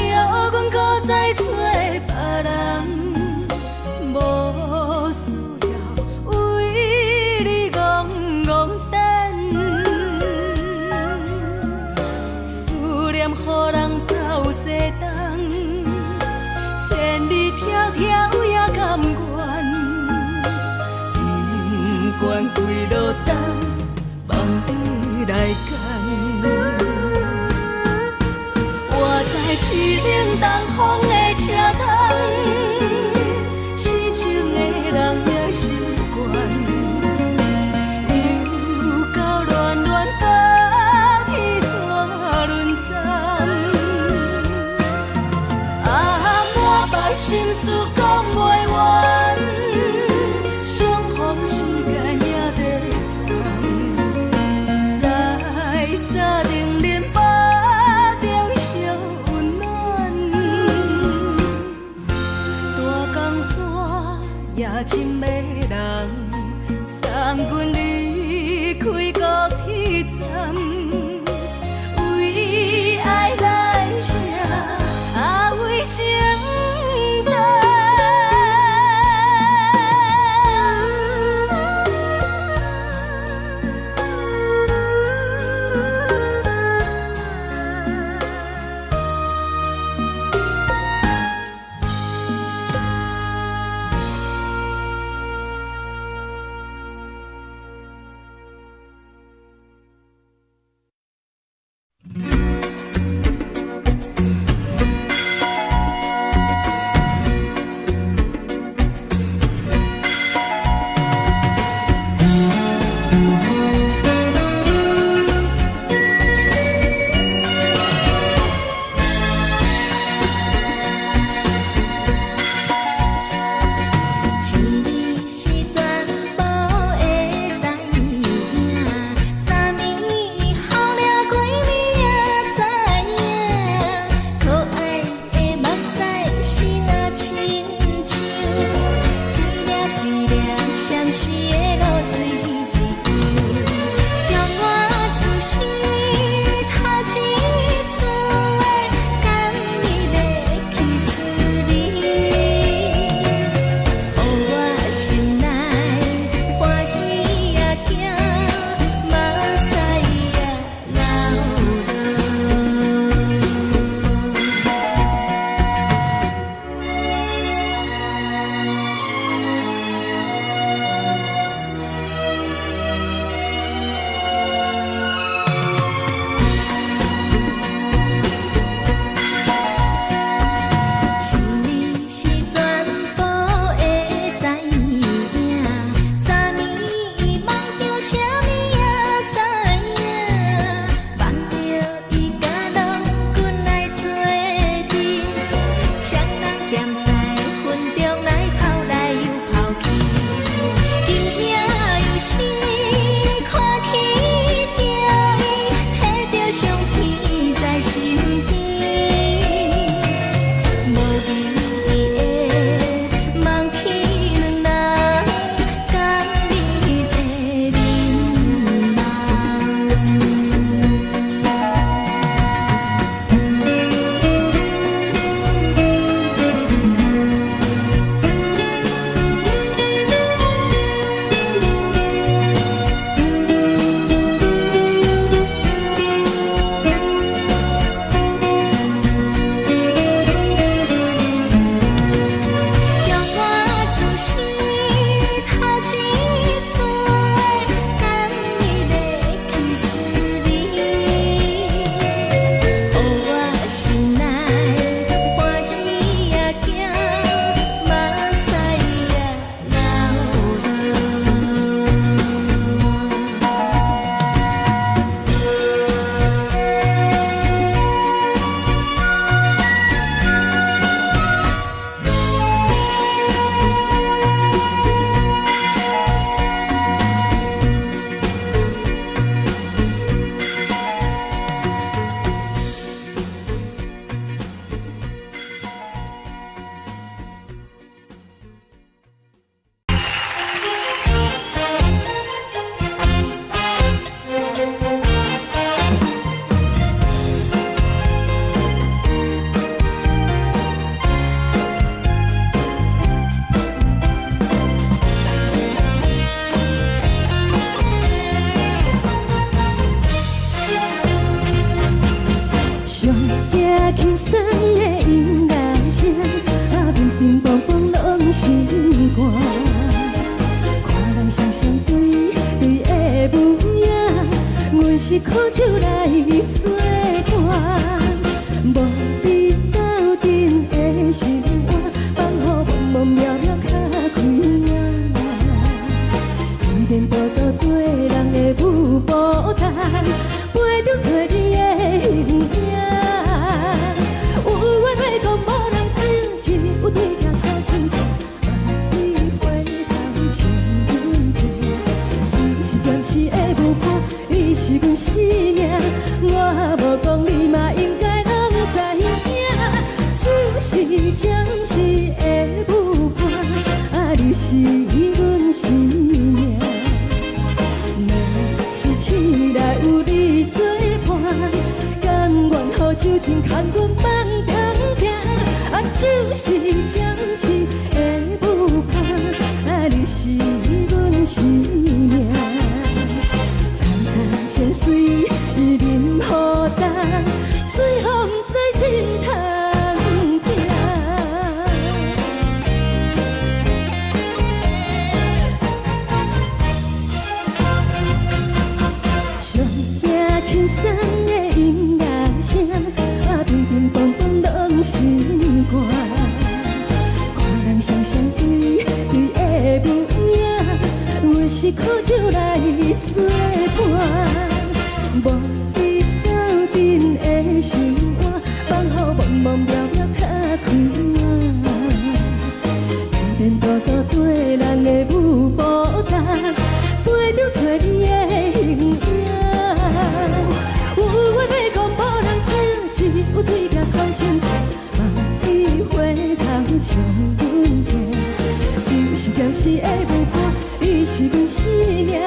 阮搁再找别人，无需要为你戆戆等，思念予人走西东，千里迢迢也甘愿，不管几路灯，梦你来牵。我在市顶东风的车窗，痴情的人也习惯，又到乱乱甲天山轮站。啊，满腹心事讲袂完，相逢时间也在等，在沙定林巴中烧温暖，大江山也真迷人，送阮离开高铁站，为爱来写，啊为情等。要讲无人疼，只有对镜头前坐，万里回头将阮听。就是暂时的无伴，你是阮生命，我无讲你嘛应该拢知影。就是暂时的无伴，啊，你是阮生命。若是醒来有你作伴，甘愿予酒精牵阮放通行。啊，就是暂时的无伴，啊，你是阮生命。层层清水伊任孤单，水风在心头。轻松的音乐声，啊，乒乒乓乓拢心肝。看人双双对对的无影，我是苦酒来作伴。无你斗阵的心肝，放予茫茫渺渺较开满。颠颠倒倒对人的舞步单，陪着找你的形影。有话要讲无人听，只有对镜头前坐，万里回头将阮听。就是暂时的无伴，你是阮生命，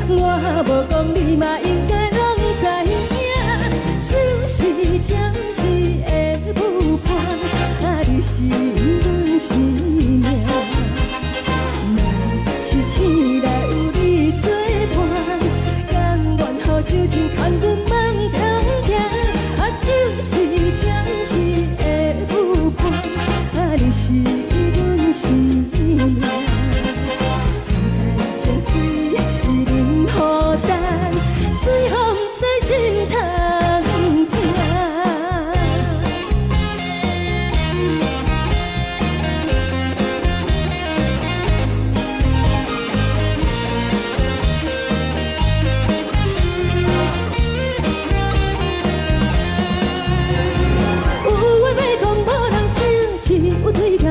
我无讲你嘛应该拢知影。就是暂时的无伴，啊，你是阮生命。若是醒来有你作伴，甘愿予酒精牵阮放通行。啊，就是暂时的无伴，啊，你是阮生命。层层清水伊任孤单，水风在心头听。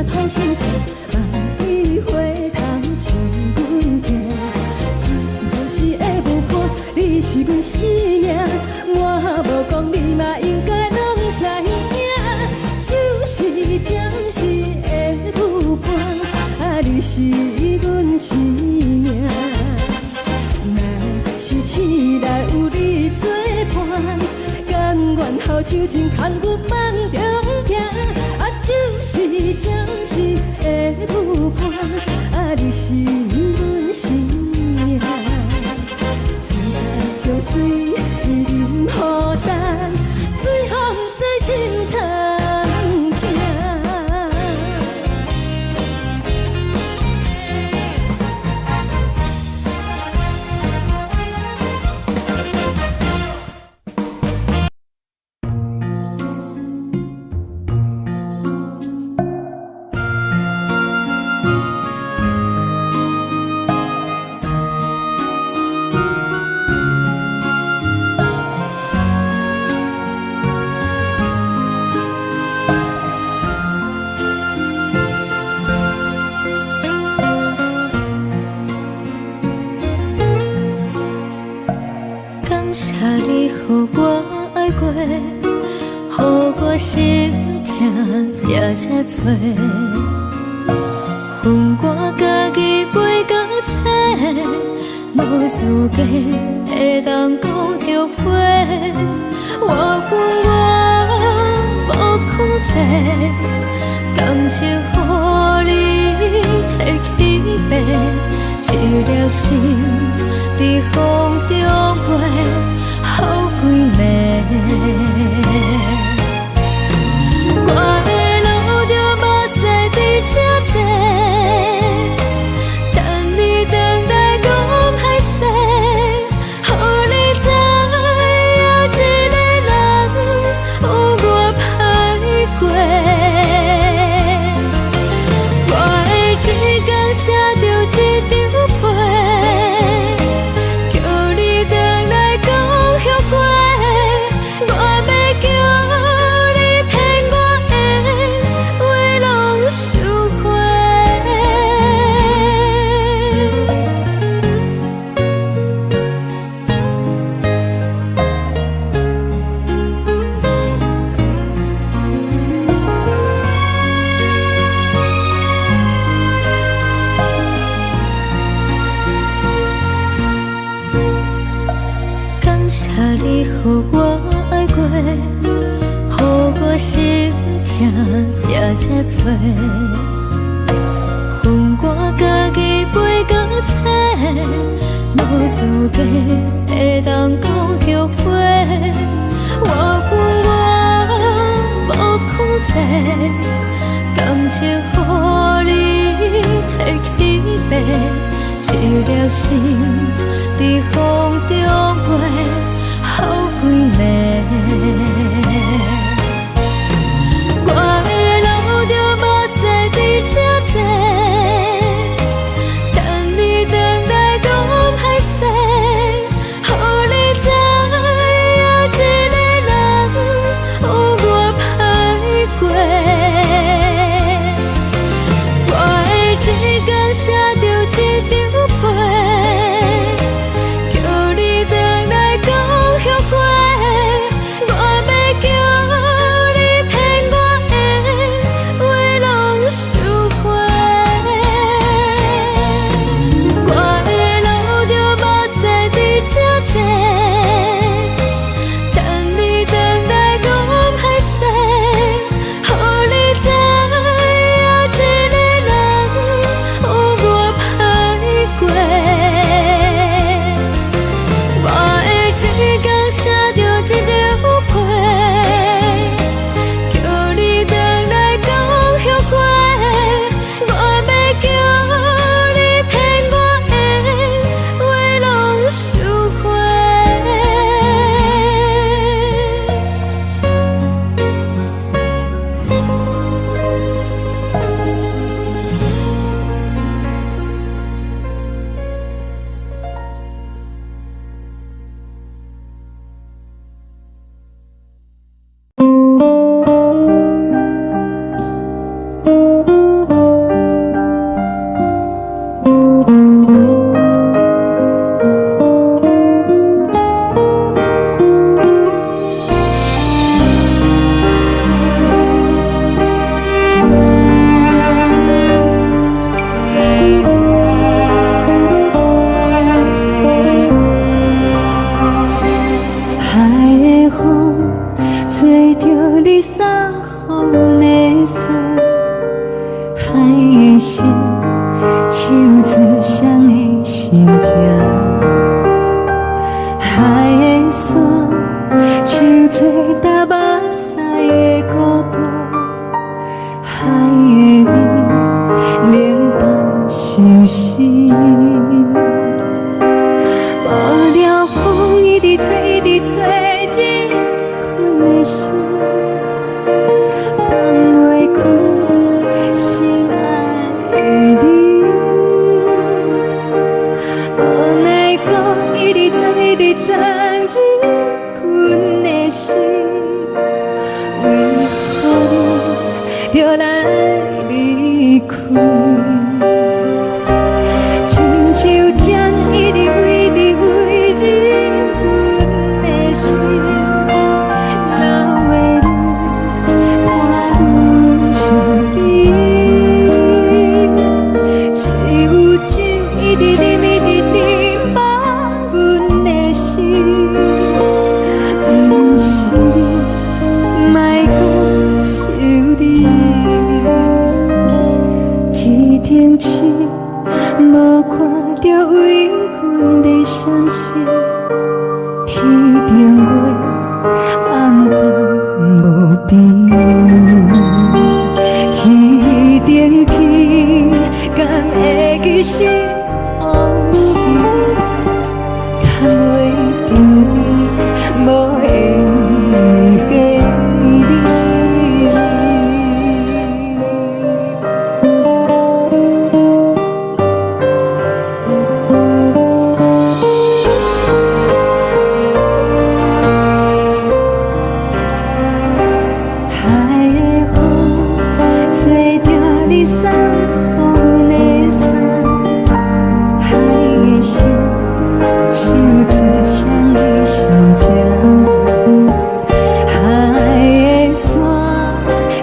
头前坐，万里回头将阮听。就是暂时的无伴，你是阮生命，我无讲你嘛应该拢知影。就是暂时的无伴，啊，你是阮生命。若是醒来有你作伴，甘愿予酒精牵阮放中行。啊，就是暂时的无伴，啊，你是阮生命。层层清水伊任孤单，水风在心头听。谢你予我爱过，予我心痛也这多，分我家己袂到切，无资格会当讲后悔。我无控制，感情予你提起飞，一粒心在风中飞。好几暝，我的路就目屎伫这多，等你等来讲歹势，予你知影一个人有我歹过。我的一天写着一张批，叫你等来讲后悔。我我心痛也这多，恨我家己飞到切，无资格会当讲后悔。我恨我无控制，感情予你提起白，一粒心在风中飞，好几暝。我的路就无西伫这多，等你回来讲歹势，予你知影一个人有我歹过。我会一天写着一张被，叫你回来讲后悔。我要叫你骗我的话拢收回。我的路就无西伫这多，等你回来讲歹势，予你知影一个人有我歹过。我会一天写着一张被，叫你回来讲后悔。我要叫你骗我的话拢收回。海的风吹着你送予的伞，海的心手做双的心情，海的山手做搭目屎的孤独，海的味冷淡伤心。无聊风一直吹，一直吹，日困的心放袂开，心爱你。无奈何一直走，一直走，日困的心，为何你就来离开？亲像针一直飞，一直飞，日阮的心，流的泪，看愈伤悲。只有酒一直啉，一直啉，放阮的心。不是你，莫讲想你。一天起，无看到为阮的伤心，天顶月暗淡无边，天顶天敢会记是往事，敢袂着你无缘的你。海的风吹着你送予的伞，海的心手做双的相情，海的山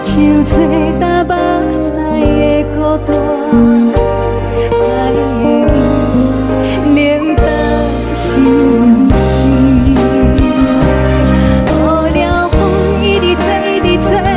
手做搭目屎的孤单，海的味冷淡伤心。无聊风一直吹，一直吹。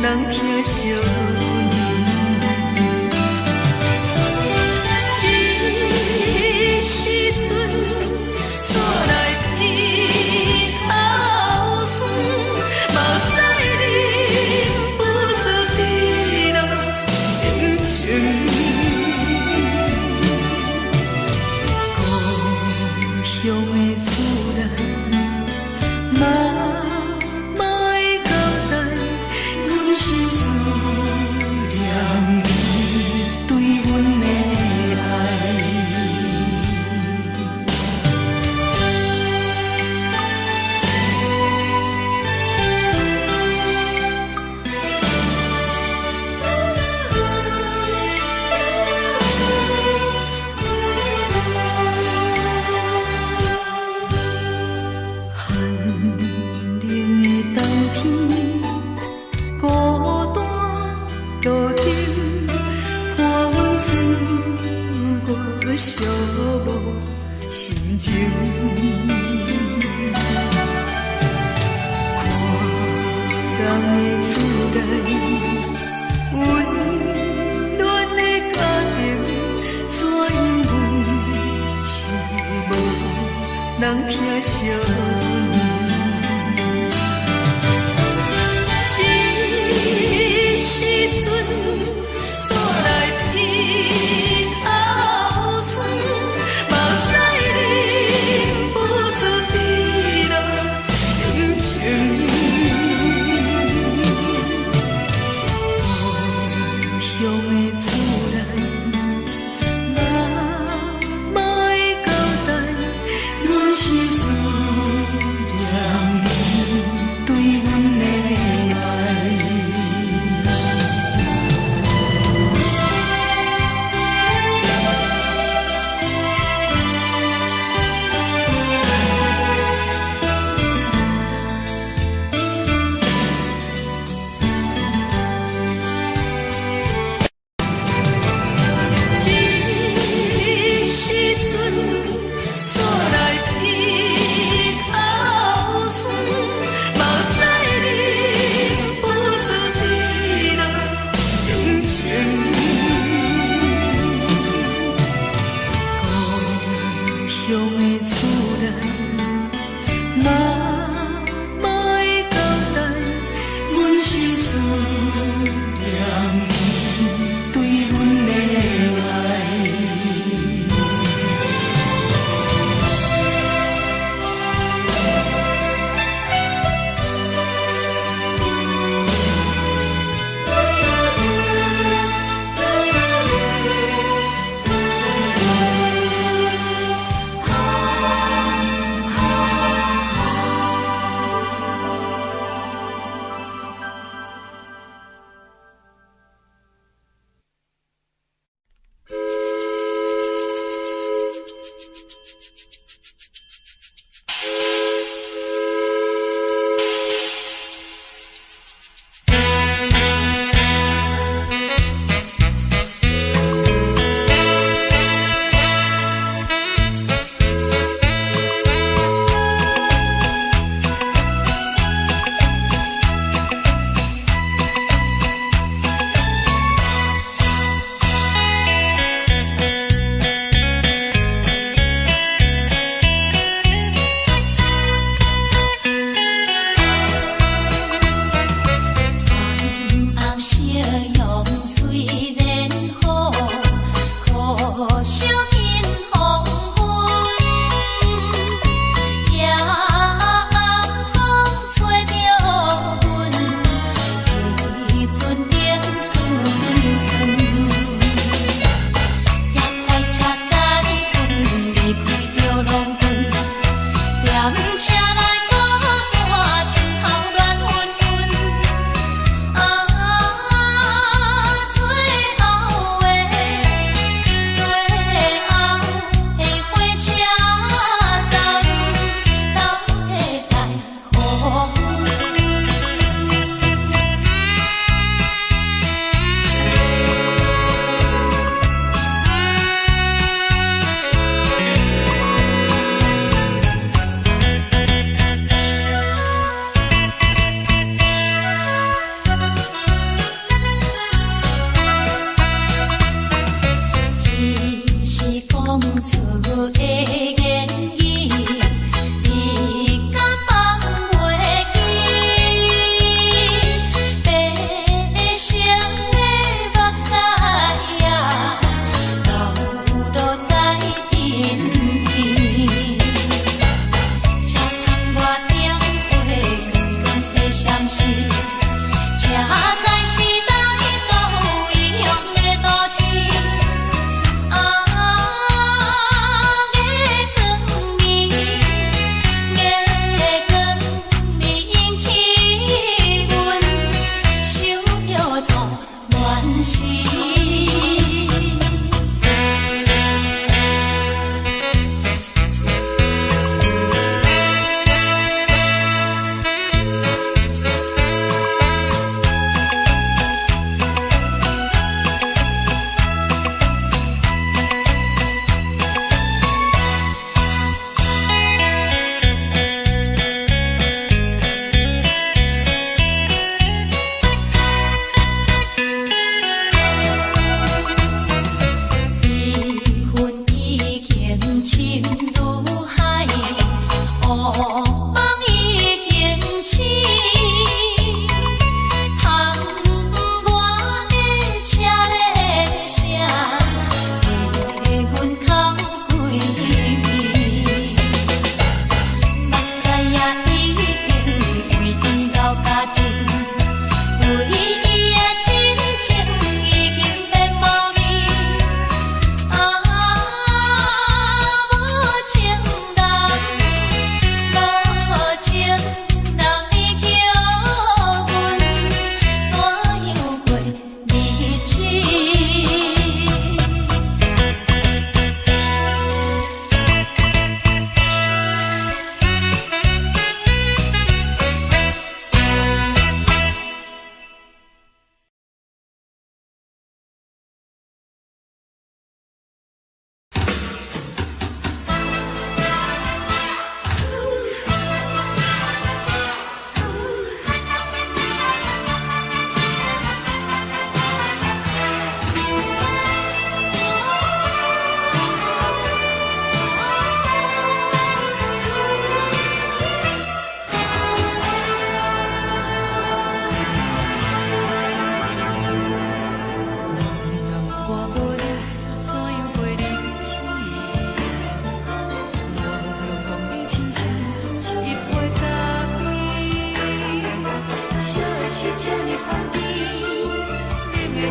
人疼惜你。这时阵怎来鼻头酸，目屎忍不住滴落眼睛。故乡的厝内，妈妈的交代，阮是思念你对阮的爱。寒冷的冬天，孤单路顶，看阮自我寂寞心情。看人的厝内，温暖的家庭，怎因阮是无人疼惜你？这时阵怎来鼻头酸，目屎忍不住滴落眼睛。故乡的厝内，妈妈的交代，阮是思念你对阮的爱。这时阵怎来鼻头酸，目屎忍不住滴落眼睛。故乡的厝内，妈妈的交代，阮是思念你对阮的爱。时。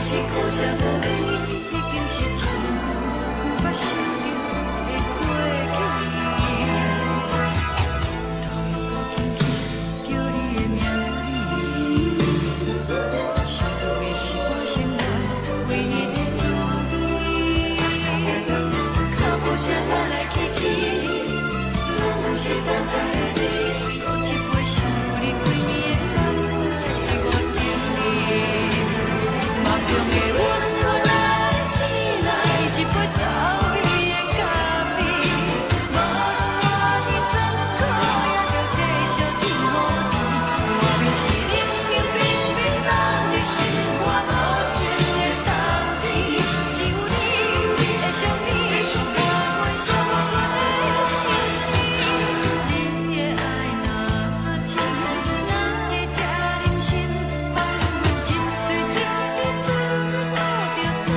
是苦涩无味，已经是一句无法想着的过去。头又搁轻轻叫你的名字，想的是我生活唯一的滋味。脚步声来来去去，拢不是等待的你，搁一杯想你几年的目屎，我等你。梦中的阮我来醒来，一杯走味的咖啡，无论你酸苦，也着继续甜予你。莫名是冷冷冰冰，咱的心肝无情的冬天，只有你的相片，我阮伤过的心事。你的爱若真，哪会这忍心放阮一嘴一滴水，倒着滋味的咖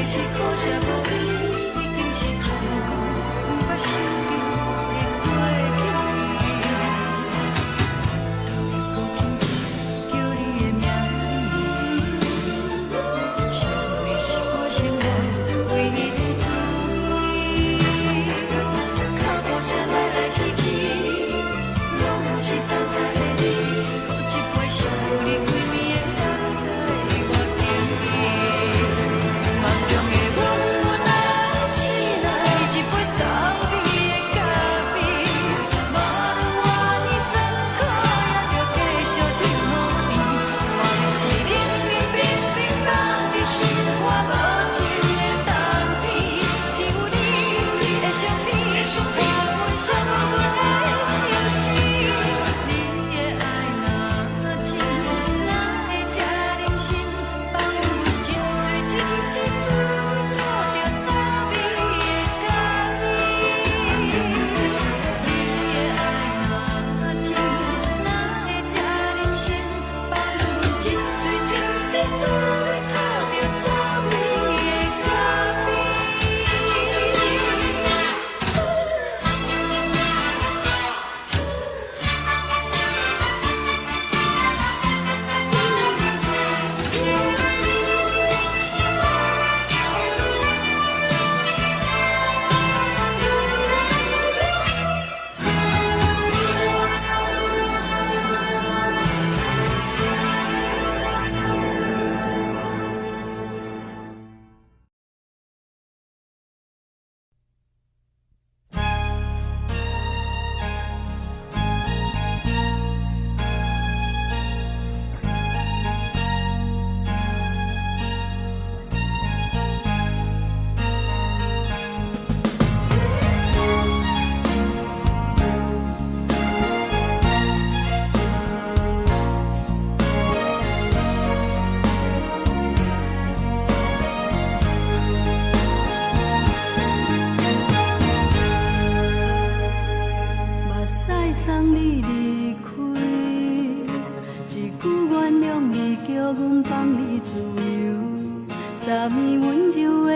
是苦涩无味，已经是一句无法想着的过去。头又搁轻轻叫你的名字，想你是我生活唯一的滋味。脚步声来来去去，拢不是等待的你，搁一杯想你几暝的目屎，我等你。梦中的阮我来醒来，一杯走味的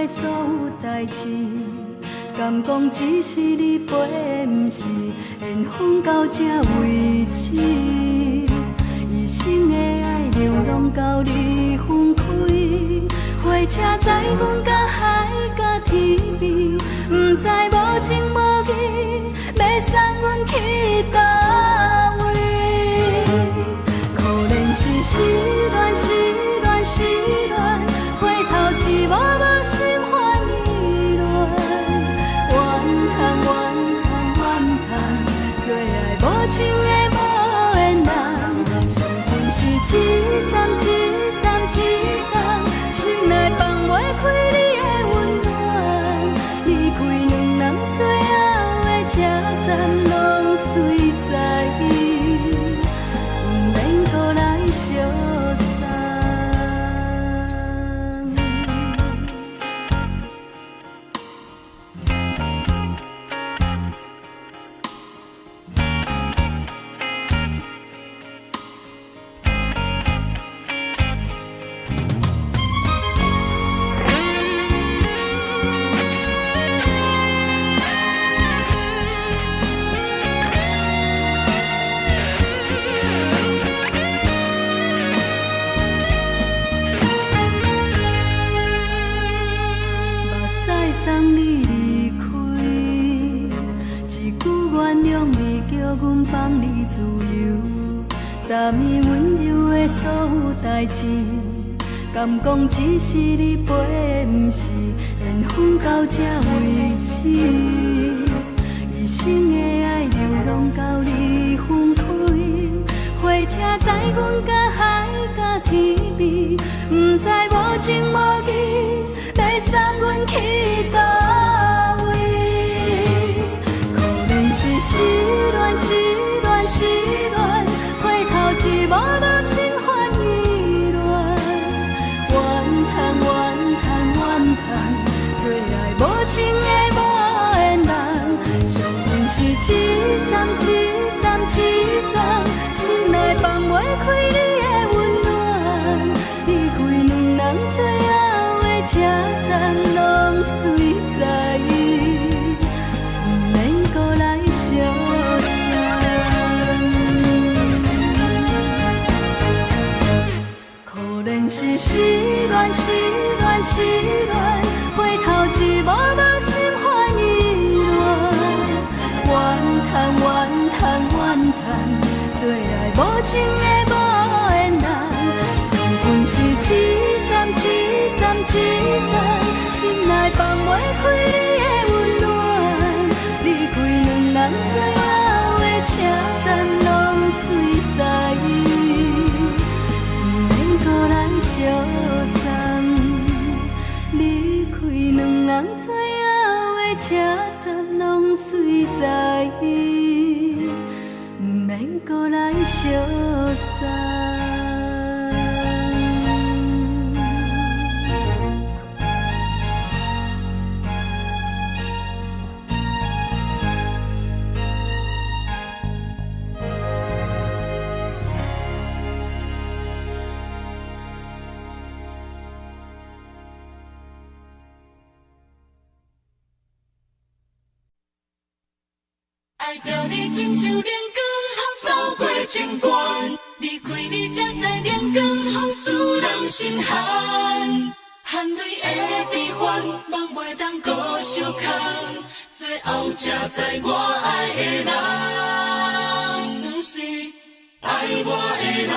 的所有代志，敢讲只是你陪，不是缘分到这为止。一生的爱流浪到你分开，火车载阮到海甲天边，不知无情无义，要送阮去倒位？可怜是失恋，失恋，失恋，回头一幕幕心烦意乱，怨叹，怨叹，怨叹，最爱无情的无缘人，伤痕是一站一站一站，心内放袂开你的温暖，离开两人最后的车站，拢随在伊，不免搁来相送。送你离开，一句原谅你，叫阮放你自由。昨暝温柔的所有代志，敢讲只是你陪，不是缘分到这为止。一生的爱流浪到你分开，火车载阮到海甲天边，不知无情无义，要送阮去倒位？可怜是失恋，失恋，失恋，回头一幕幕心烦意乱，怨叹，怨叹，怨叹，最爱无情的无缘人，伤痕是一站一站一站，心内放袂开你的温暖，离开两人最后的车站，拢随在伊，不免搁来相送。可怜是失恋，失恋，失恋，回头一幕幕心烦意乱，怨叹，怨叹，怨叹，最爱无情的无缘人，伤痕是一站一站一站，心内放袂开你的温暖，离开两人最后的车站，拢随在伊，不免搁来相送。离开两人最后的车站，拢随在伊，不免搁来相送。爱着你亲像连光风扫过情关，离开你才知连光风使人心寒。含泪的悲欢，望袂当搁相牵，最后才知我爱的人，不是爱我的人。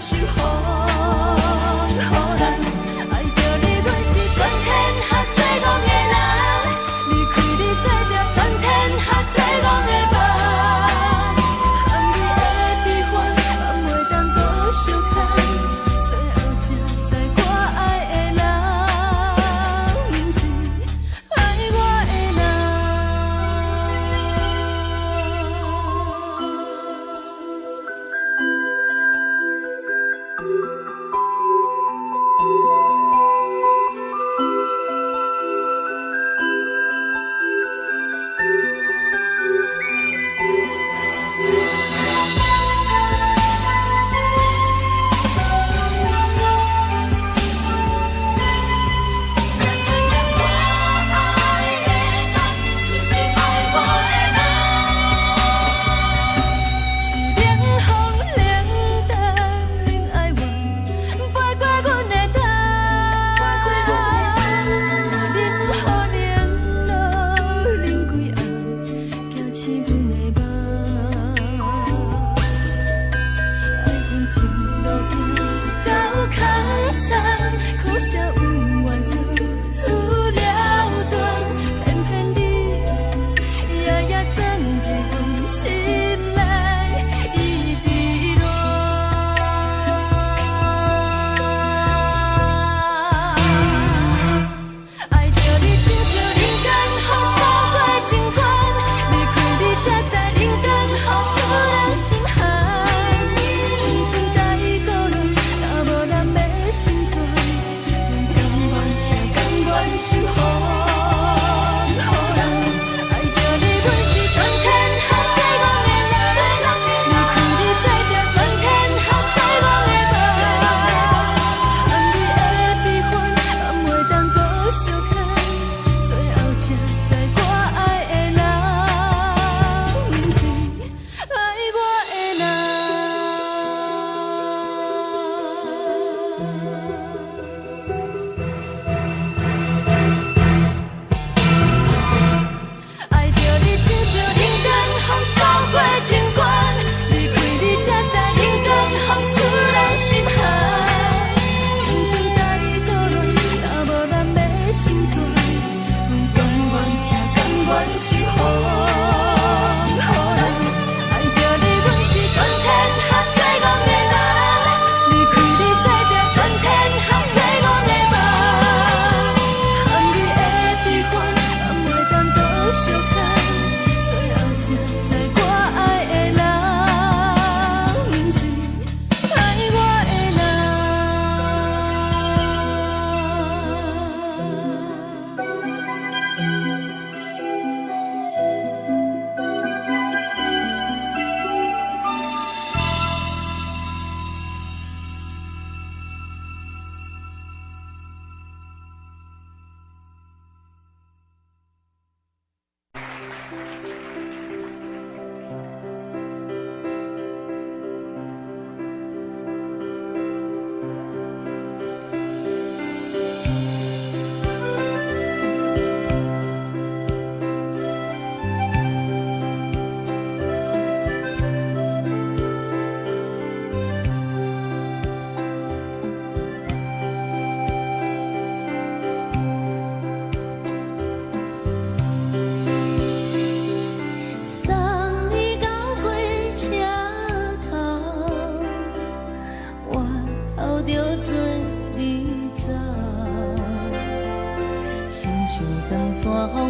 守护，予人爱着你，阮是全天下最戆的人。离开你，做着全天下最戆的梦。含泪的悲欢，放袂当搁相牵。最后才知我爱的人，毋是爱我的人。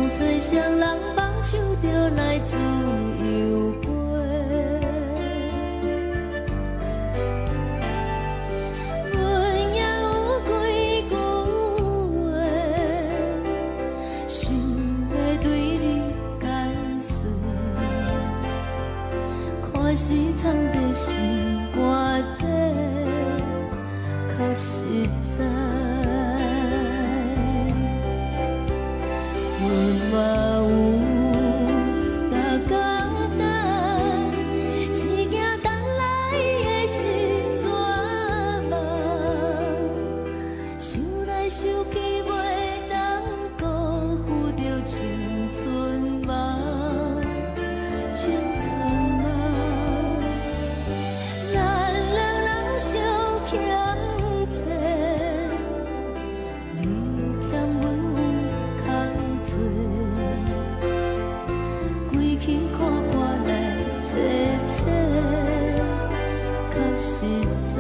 吹双人放手就来自由飞，阮也有几句话，想要对你解释，看是藏在心肝底，较实在。 嘛有逐工等，只惊等来的时阵梦，想来想去袂当辜负着青春梦，青春梦，咱两人相。去看破来切切，较实在。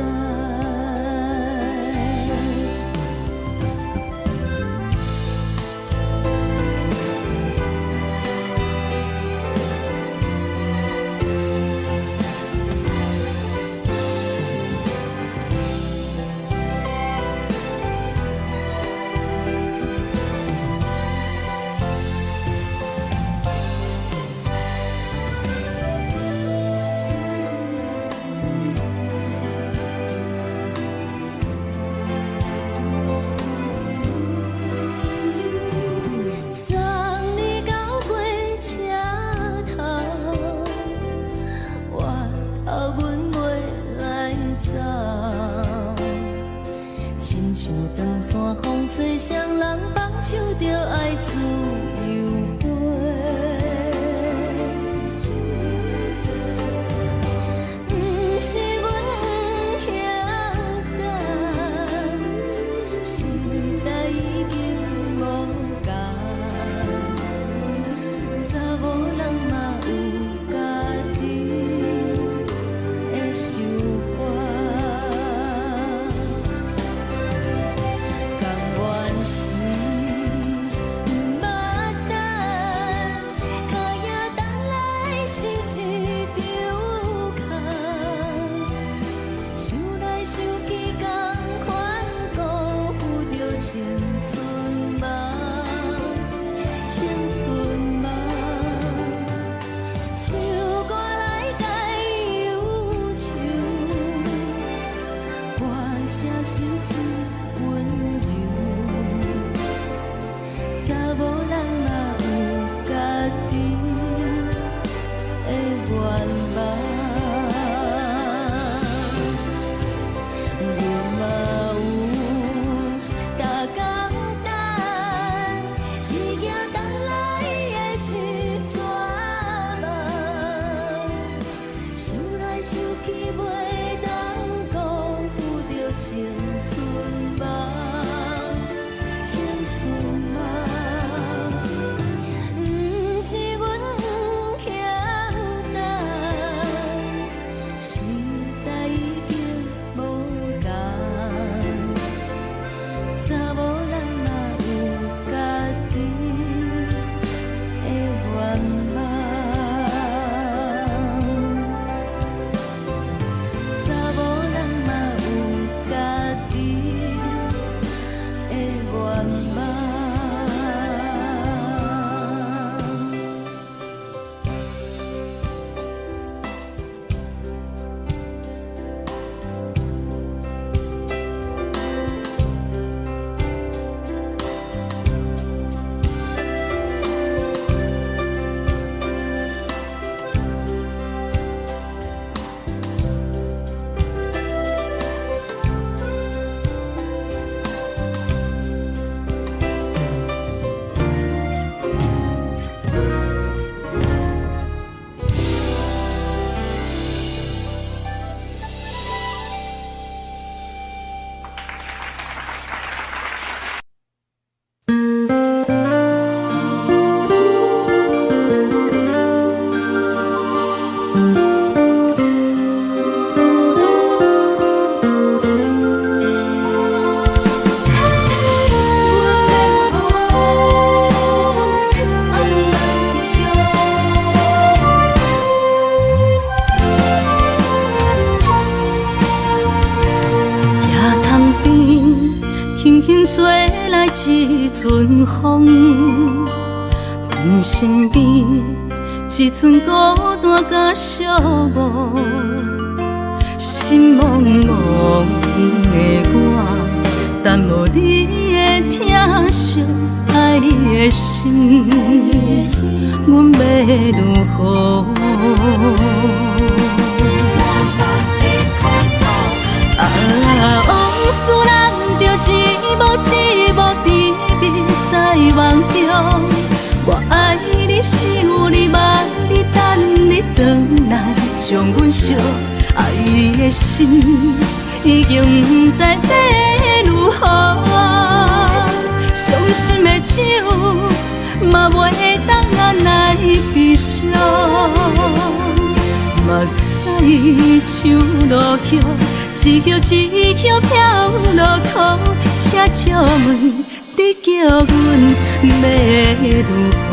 风吹双人放手着爱自由飞，不是阮不晓得，时代已经无同，查某人嘛有家己的想法。一阵风，阮身边一寸孤单甲寂寞，心茫茫的我，等无你的疼惜，爱你的心，阮要如何？往事人着一幕一幕秘密在梦中，我爱你想你望你等你回来，将阮惜爱的心已经不知要如何，伤心的手嘛袂当来悲伤。伊像落叶，一叶一叶飘落雨，车照问你叫阮要如何？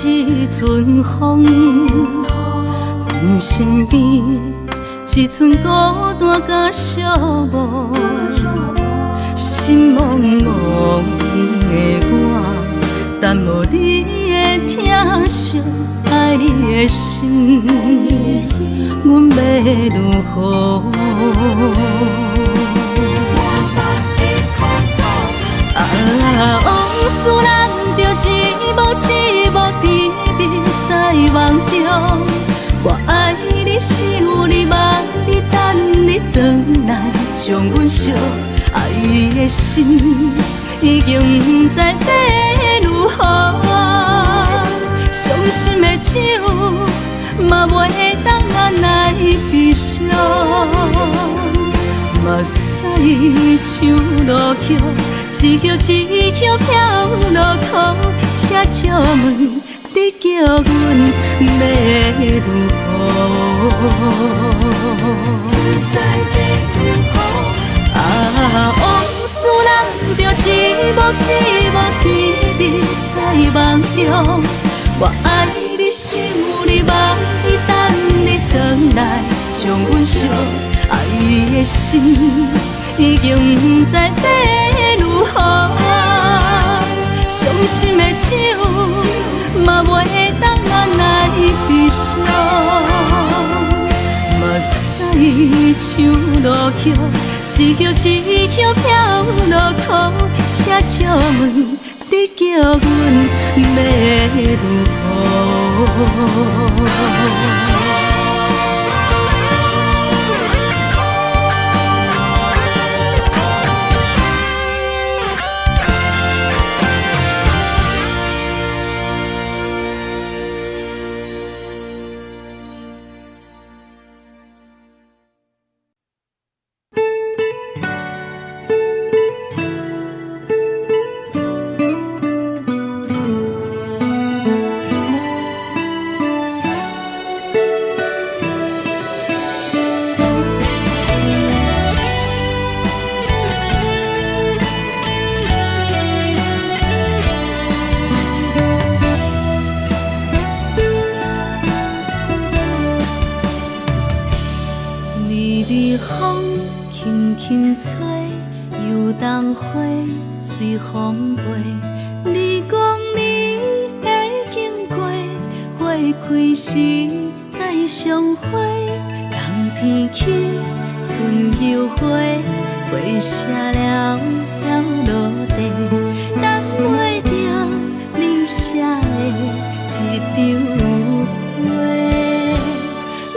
一阵风，阮身边一阵孤单甲寂寞，心茫茫的我，等无你的疼惜，爱你的心，阮要如何？往事人着一幕一幕甜蜜在梦中，我爱你想你望你等你回来，将阮惜爱的心已经不知要如何。伤心的手嘛袂当按来悲伤，目屎像落叶。一叶一叶飘落雨，车照问你叫阮要如何？往事人着一幕一幕甜蜜在梦中，我爱你想你望你等你回来，将阮惜爱的心已经不知要如何。伤心的手嘛袂当按来悲伤，目屎像落叶，一叶一叶飘落雨，车照问你叫阮要如何？随风飞，你讲你会经过，花开时再相会。冬天起，春又回，花谢了要落地，等袂着你写的一张画。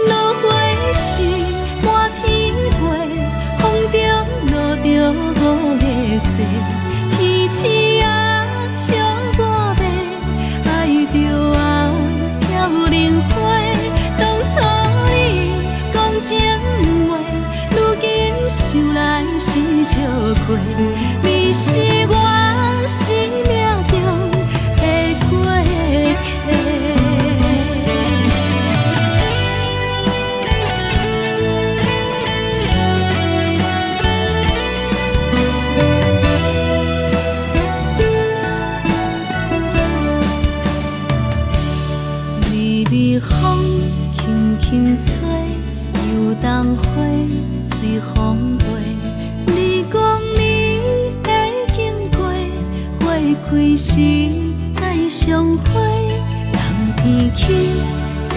落花时满天飞，风中落着五个色。天星啊，笑我迷，爱着啊飘零花。当初你讲情话，如今想来是笑过。你是我生命中的过客。风轻轻吹，游动花随风飞。你讲你会经过，花开时再相会。冬天起，春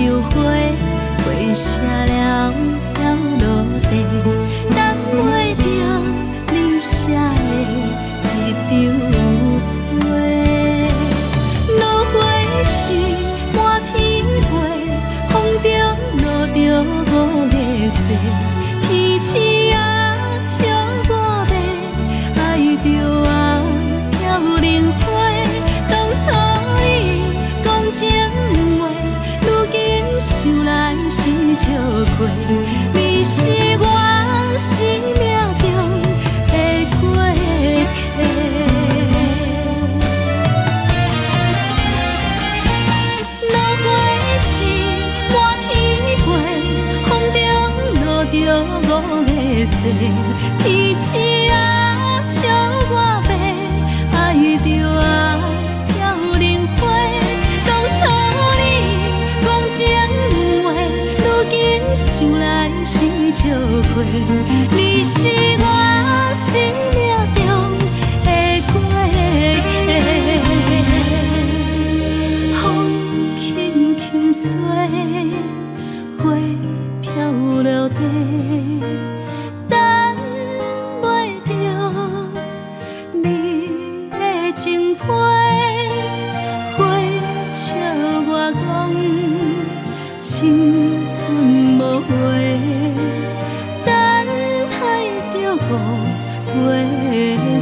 又回，花谢了要落地，等袂着你写的一张画。落花时满天飞，风中落着过，你是我生命中的过客。落花时满天飞，风中落着五个星，天星啊笑我白，爱着啊飘零花。当初你讲情话，如今想来是笑话。你是我生命中的过客，风轻轻吹，花飘落地，等袂着你的情批。花笑我讲，青春无话，等待着五月雪。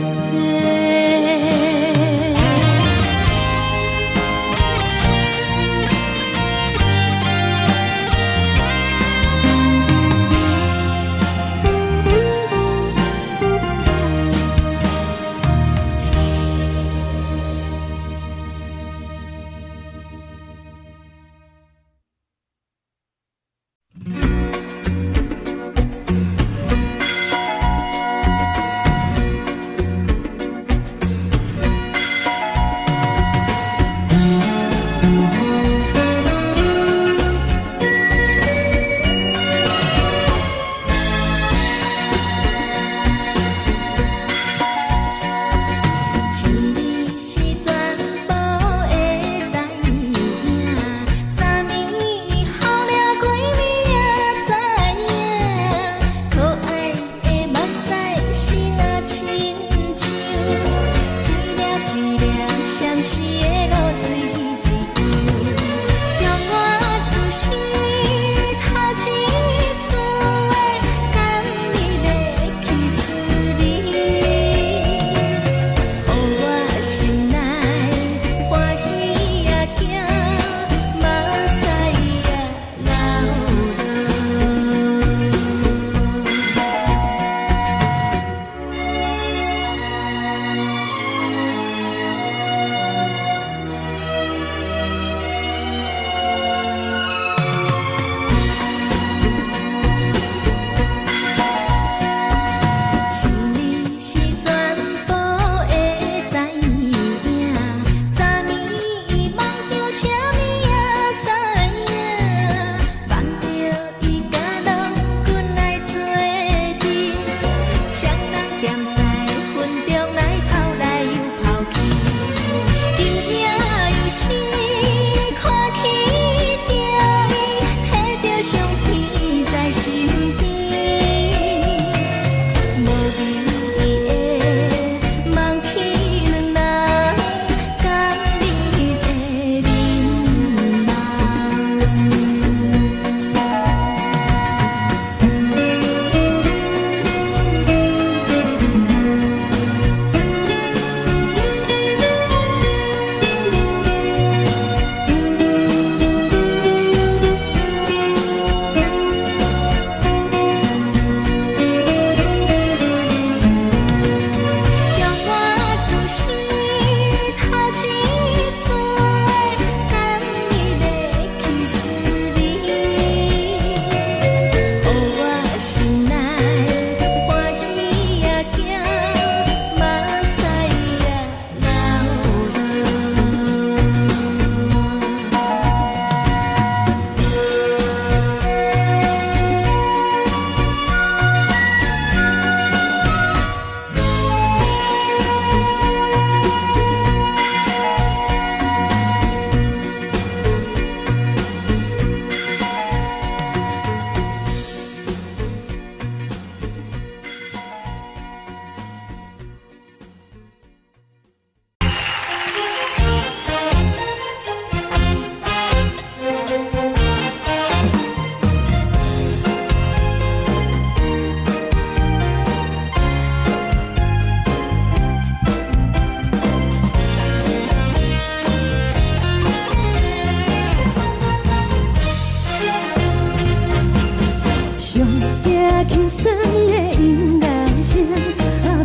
酸的音乐声，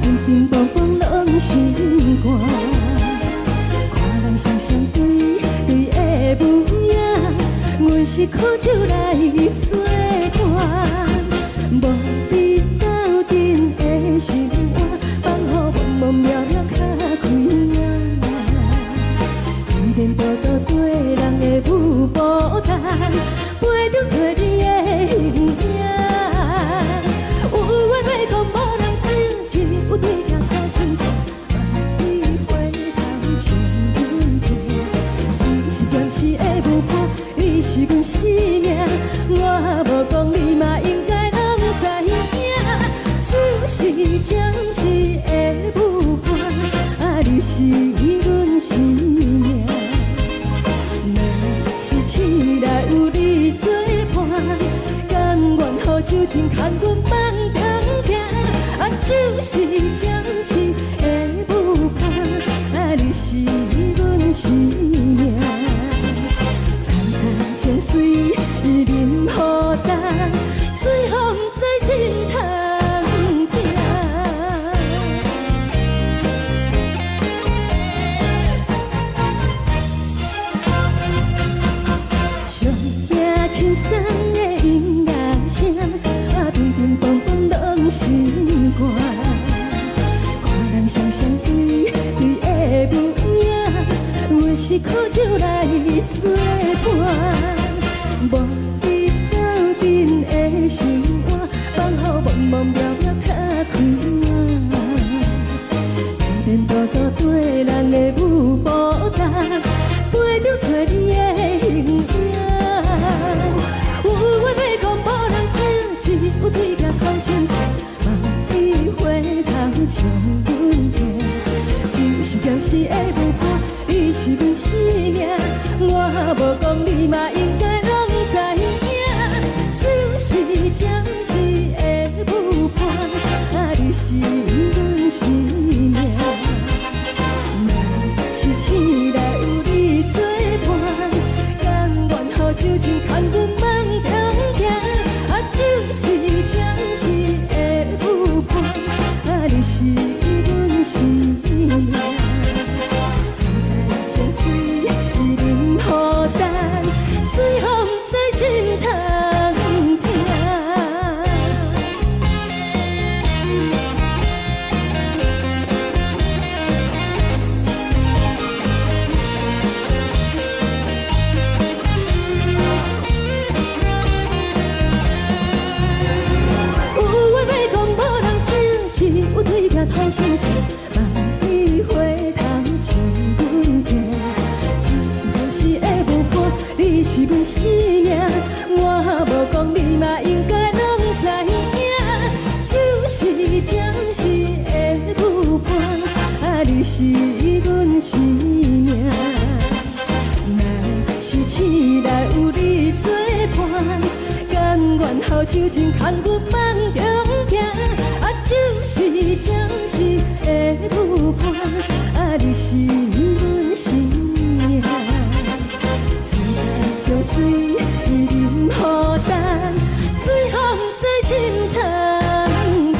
平平淡淡拢心肝。看人双双对对的模样，阮是苦酒来作伴。无伫斗阵的心肝，放予茫茫渺渺较开眼。颠颠倒倒对人的舞步弹，陪着做你的形影。有缘要讲无人知，只有对镜头前坐，万里回头将阮听。只是暂时的舞伴，你是阮生命，我无讲你嘛应该拢知影。只是暂时的舞伴，你是阮生命。若是醒来有你作伴，甘愿予酒精牵阮放通行。就是暂时的舞伴，你是阮生命。层层情水任予淡，水风在心通听。上听轻松的音乐声，平平淡淡拢心肝。看人双双对对的模样，阮是苦酒来作伴。无伫斗阵的心肝，放予茫茫渺渺较开眼。颠颠倒倒对人的舞步弹，陪着做你的形影。有缘要讲无人知，只有对镜头前坐，万里回头将阮听。就是暂时的舞伴，你是阮生命，我无讲你嘛应该拢知影。就是暂时的舞伴，你是阮生命。若是醒来有你作伴，甘愿予酒精牵阮放通行。就是暂时的舞伴，你是阮生命。层层情水任予淡，水风在心通听。头前坐，万里回头将阮听。就是暂时的舞伴，你是阮生命，我无讲你嘛应该拢知影。就是暂时的舞伴，你是阮生命。若是醒来有你作伴，甘愿予酒精牵阮放中行。就是暂时的舞伴，你是阮生命。层层情水任予淡，水风在心通听。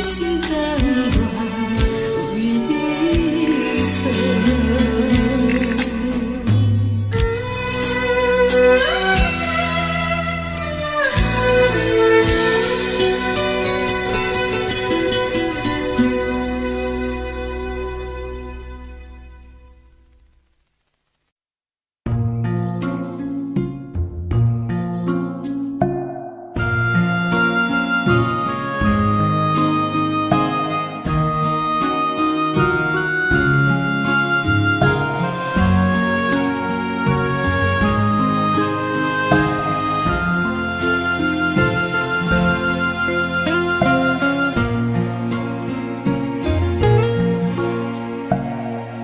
心甘愿为你错。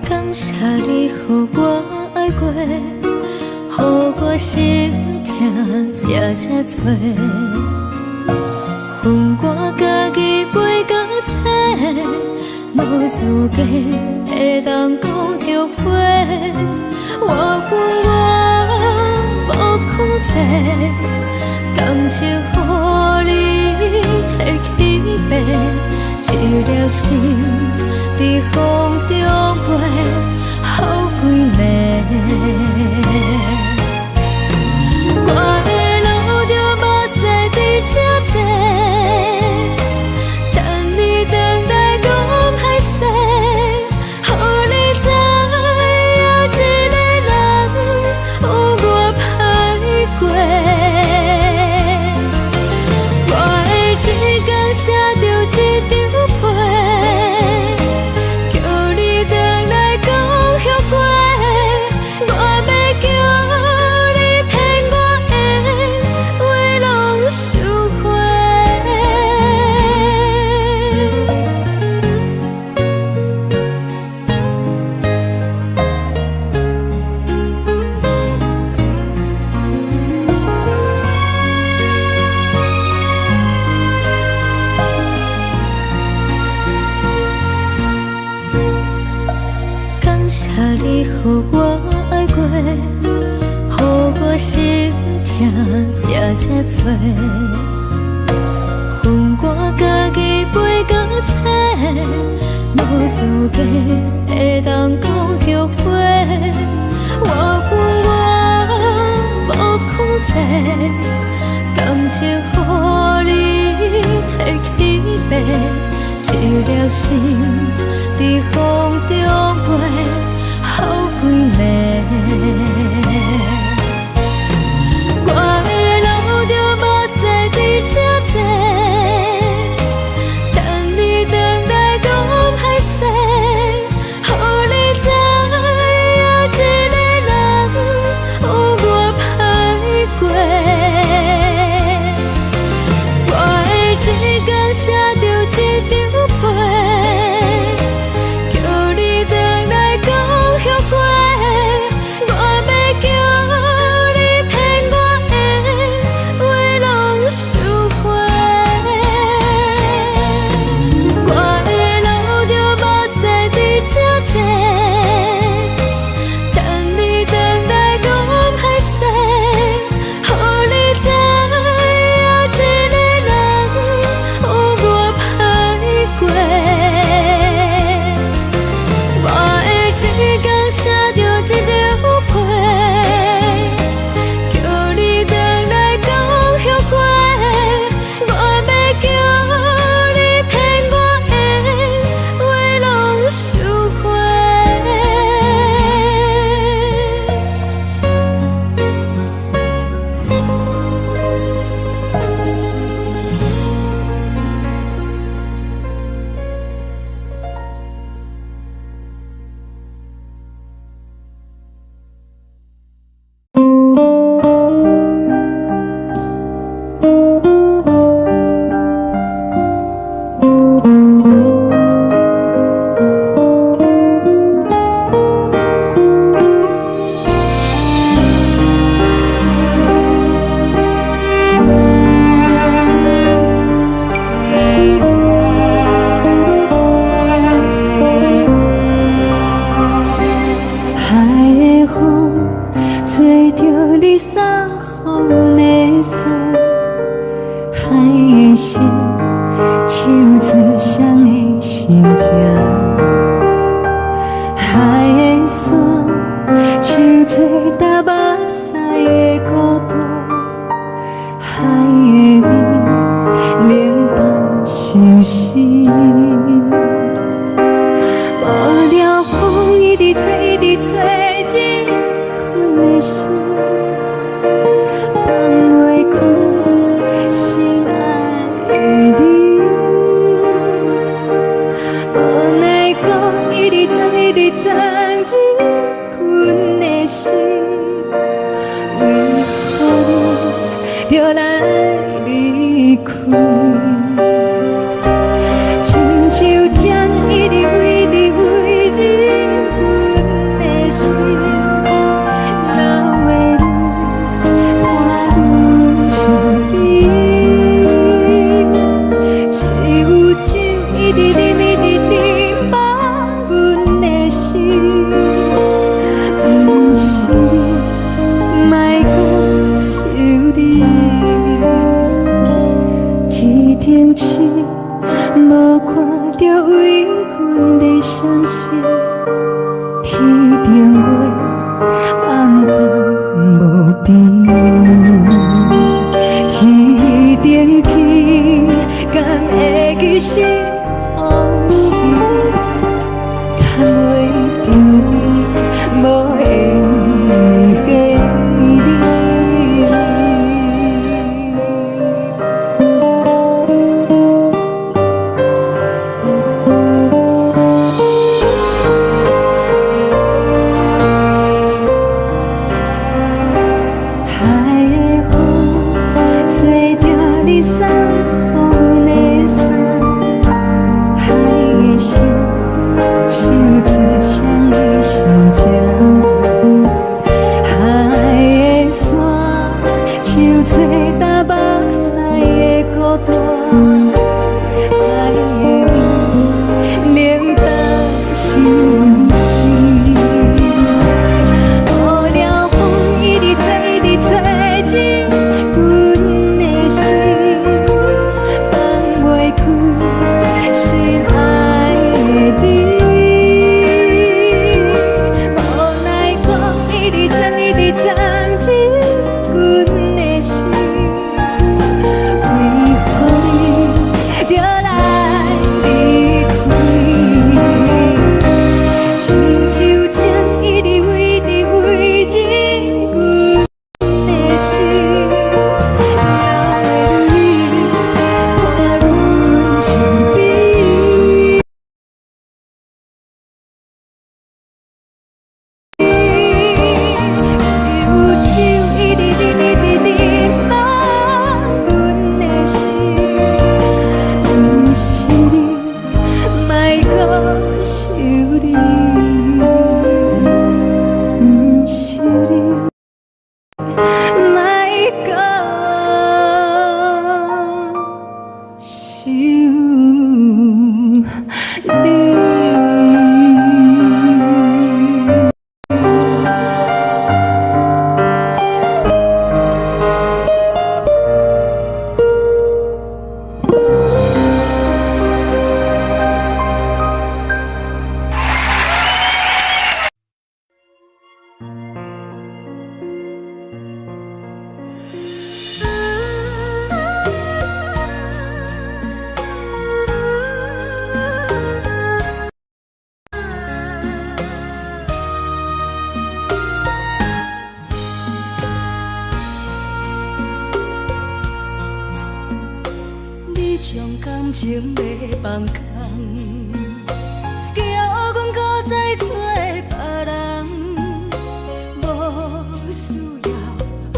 感谢你，予我爱过，予我心痛也这多，分我家己陪到底，无资格会当讲后悔。我无控制，感情予你的起飞，一条心在风中飞，好几暝。我的路就目屎在这多，等你等待讲歹势，予你知影一个人有我歹过。我的一天写着一张被，叫你回来讲后悔。我要叫你骗我的话拢收回。感谢你，予我爱过，予我心痛也这多，分我家己陪到底，无资格会当讲后悔。我无控制，感情予你的起飞，一条心在风中飞，好几暝。我的路就目屎在这多，等你等待讲歹势，予你知影一个人有我歹过。我的一天写着一张被，叫你回来讲后悔。我要自双的心情。海的山，像做搭目屎的孤独，海的味，冷淡伤心。无聊风一直吹，一直吹，日困的心，放袂开心爱的你。无奈我一直等，一直等，日困的心，为何你就来离开？亲像将一直为你为日困的心，流的泪，我愈想你，只有酒一直啉，一直啉，把阮的心，不是你，莫讲想你。天顶星，无看到为阮的相思，天顶月，红淡无边，天顶天，敢会记是往事，敢袂着你，无缘的你。将感情卖放空，叫阮搁再找别人，无需要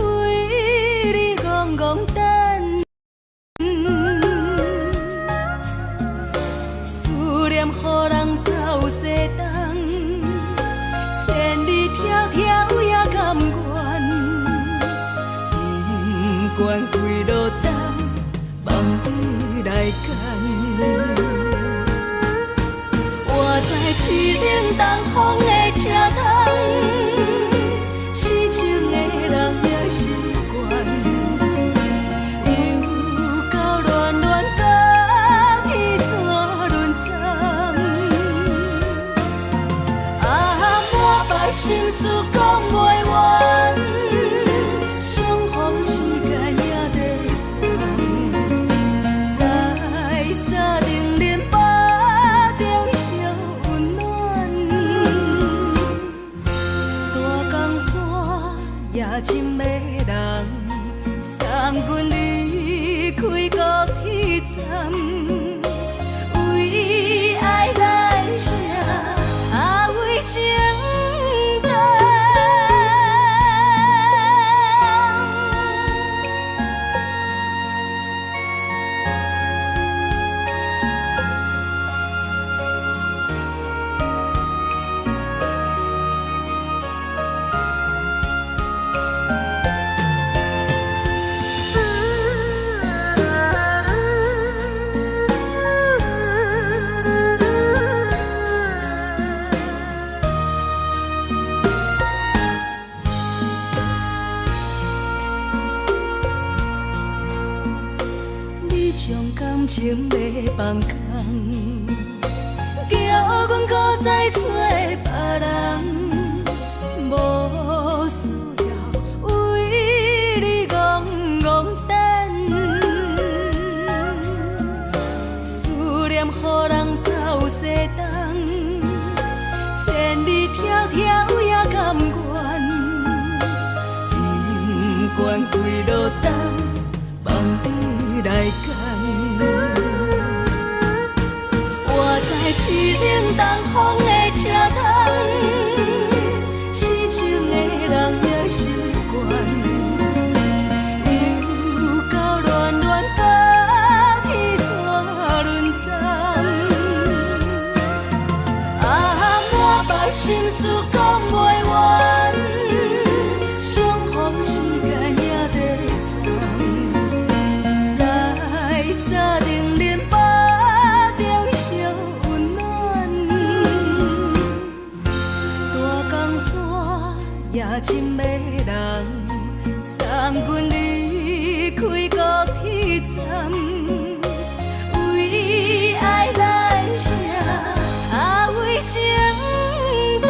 为你戆戆等。思念予人走西东，千里迢迢也甘愿，不管几路灯。来干，我在去冷东风的车窗，痴情的人也习惯，又到乱乱甲彼此真迷人，三军离开高铁站，为爱来写，为情重。感情要放空，叫阮搁再找别人，无需要为你戆戆等。思念予人走西东，千里迢迢也甘愿，不管几路灯，望你来赶。我在市顶东风的车窗，痴情的人也习惯，又到乱乱甲天线轮转。满腹心事讲袂完，相逢时间也在放，在沙定林巴中相温暖。大江山也真迷人，三军离开高铁站，为爱来写，为情重。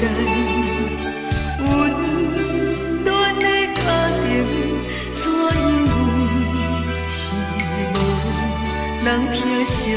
来，温暖的家庭，怎因有是无人疼惜？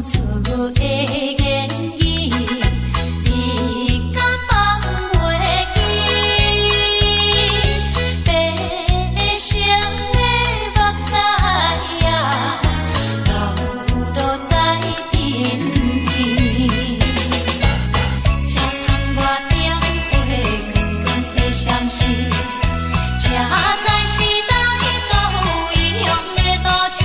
出的言语，你敢放袂记？白色的目屎呀，流落在身边。车窗外点火，光光的闪烁，车载时代都异乡的都市。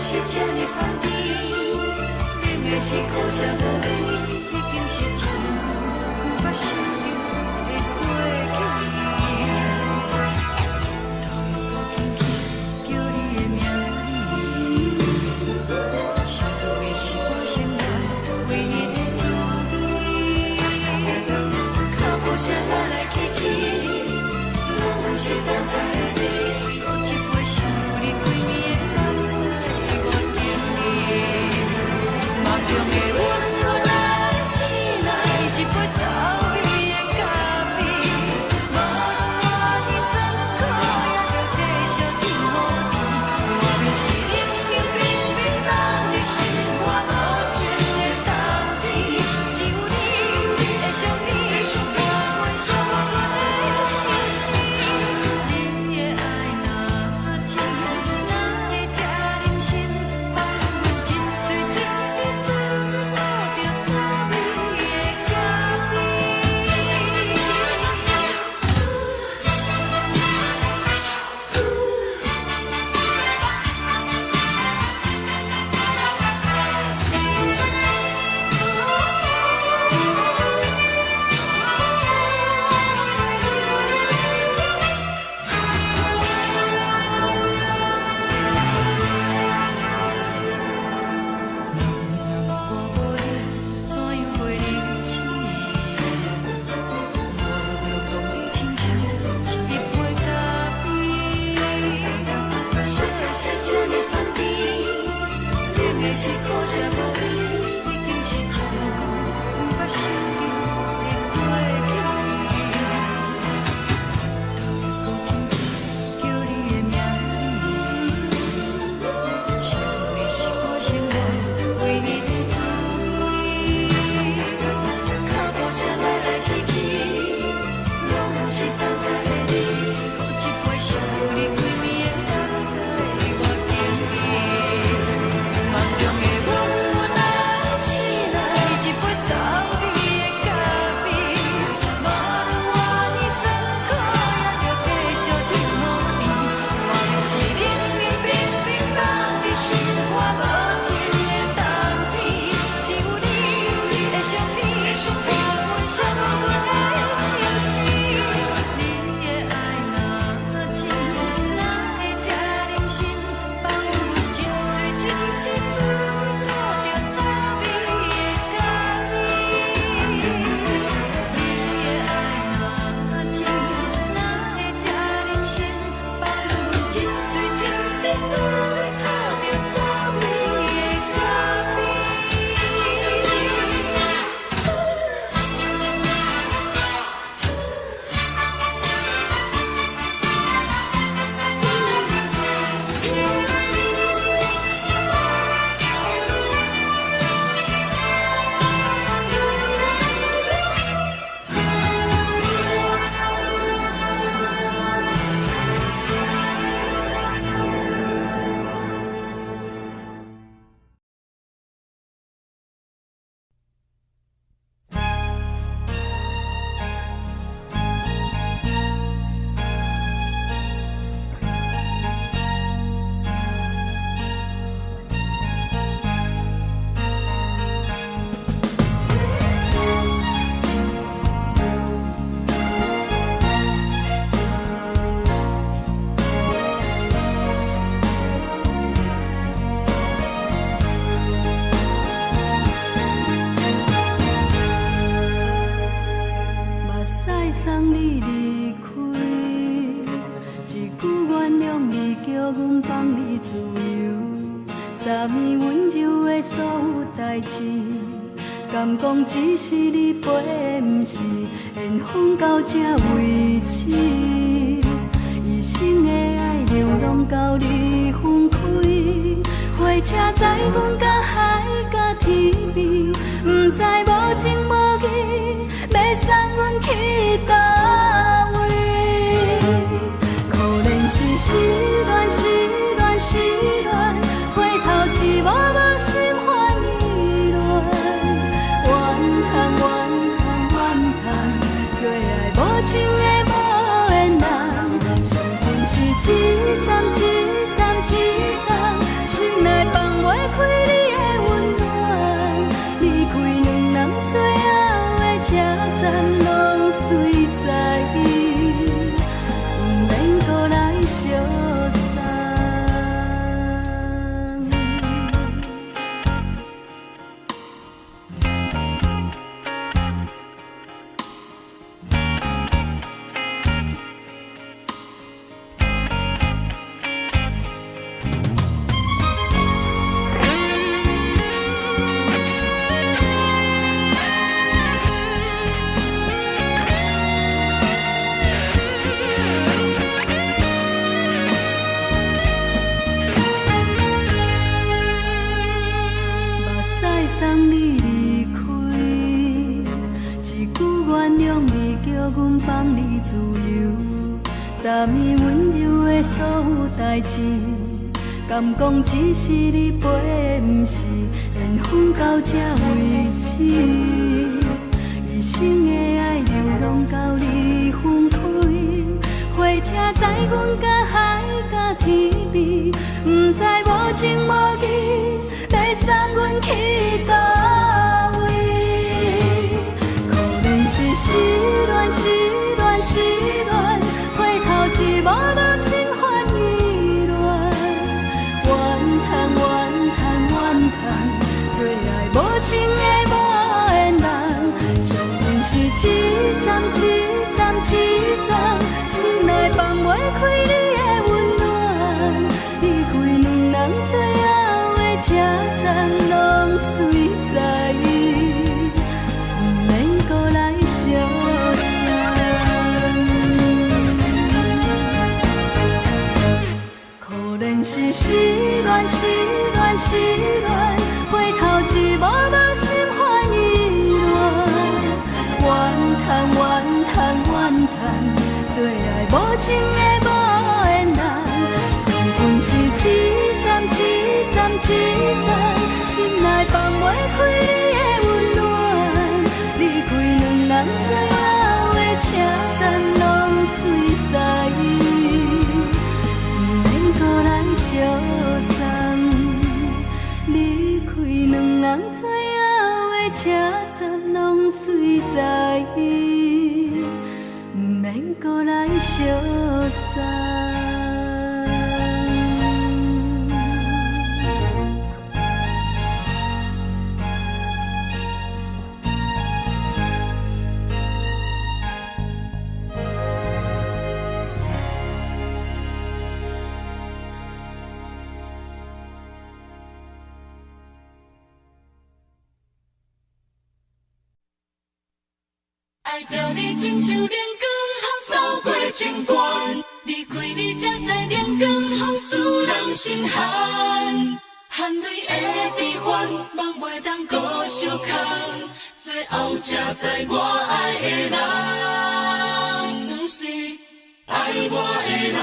是这呢香甜，冷的是苦涩无味，已经是真久无法想着的过去。头又搁轻轻叫你的名字，想的是我生来唯一的滋味。脚步声来来去去，拢不是等待的你，搁一杯想你几年的目屎。梦中的温柔来醒来，一杯走味的咖啡，无论我的酸苦，也着继续甜予你。我就是冷冷冰冰等你心肝无情的冬天，只有你会想你，我阮伤过的心事。你的爱若真，哪会这忍心放阮一嘴一滴水，倒着滋味的咖啡。我无你，怎样袂忍气？无路当你亲像一杯咖啡，烧的是这呢香甜，冷的是苦涩无味，已经是真久无法想着的过去。头又搁轻轻叫你的名字，想你是我生来唯一的滋味。脚步声来来去去。送你离开，一句原谅你，叫阮放你自由。昨暝温柔的所有代志，敢讲只是你陪，不是缘分到这为止。一生的爱流浪到你分开，火车载阮到海甲天边，不知无情无义，要送阮去倒位？可怜是失恋，失恋，失恋，回头一幕幕心烦意乱，怨叹，怨叹，怨叹，最爱无情的无缘人，上恨是一站一站一站，心内放袂开你的温暖，离开两人最后的车站，拢随在意，不免搁来相送。送你离开，一句原谅你，叫阮放你自由。昨暝温柔的所有代志，敢讲只是你陪，不是缘分到这为止。一生的爱流浪到你分开，火车载阮到海甲天边，不知无情无义，要送阮去倒位？可怜是失恋，失恋，失恋，回头一幕幕心烦意乱，怨叹，怨叹，怨叹，最爱无情的无缘人，上恨是一站一站一站，心内放袂开你的温暖，离开两人最后的车站，拢随在意，不免搁来相送。可怜是失恋，失恋，失恋，回头一幕幕心烦意乱，怨叹，怨叹，怨叹，最爱无情的无缘人，上恨是一站一站一站，心内放袂开你的温暖，离开两人最后的车站，拢随在意，不免搁来相送。离开两人最后的车站，拢随在意，不免搁来相送。爱着你亲像阳光扫过情关，离开你才知阳光风使人心寒。含泪的悲欢，望袂当搁相牵，最后才知我爱的人，不是爱我的人。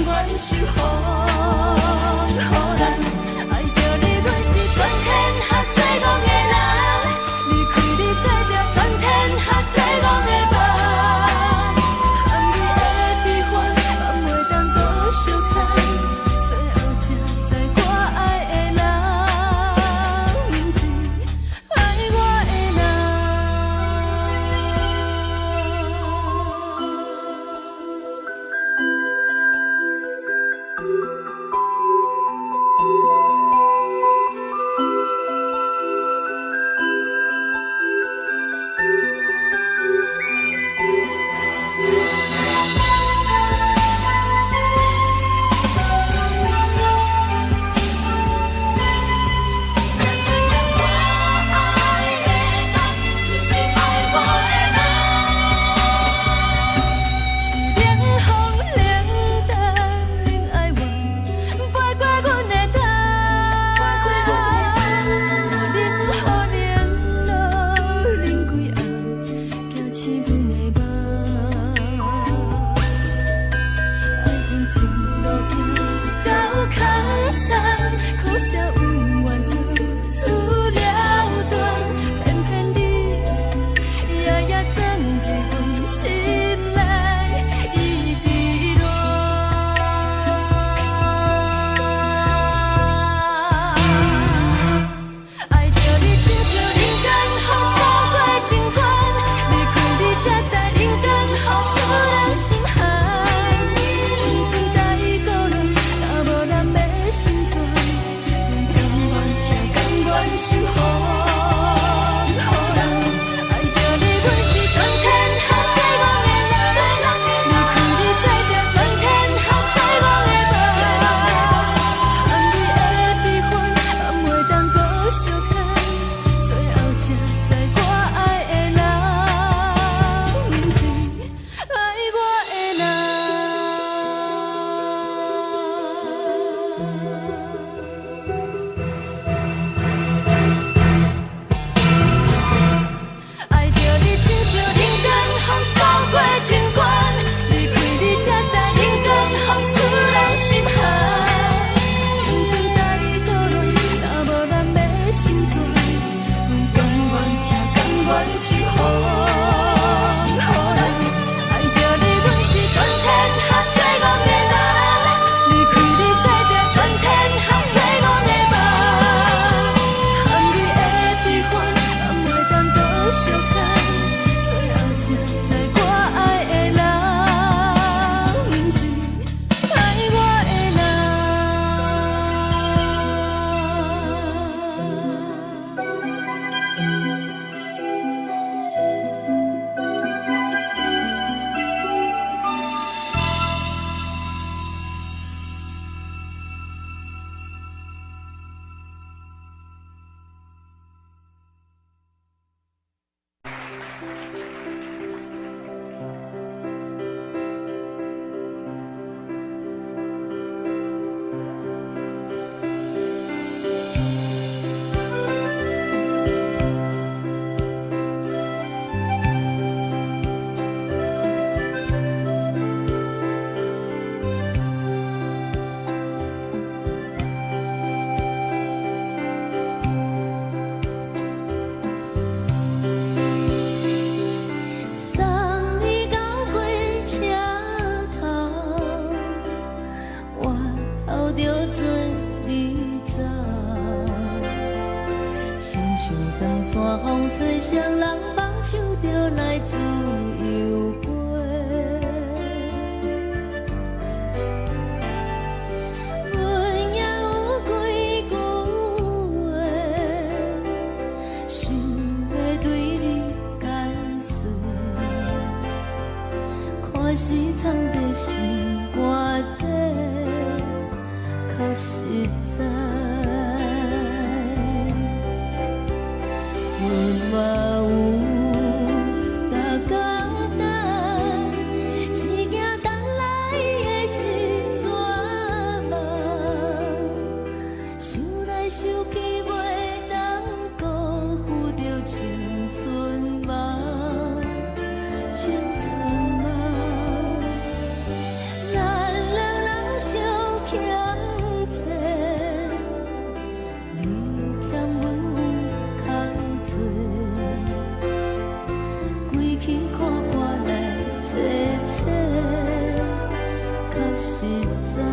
甘愿守护，予人爱着你，阮是全天下最戆的人，离开你做着全天下最戆的梦，含你的悲欢，嘛袂当搁相牵，最后才知我爱的人，不是爱我的人。吹双人梦唱着来自由飞，阮也有几句话，想要对你解释，看是藏在心肝底，较实在。 阮嘛有实在。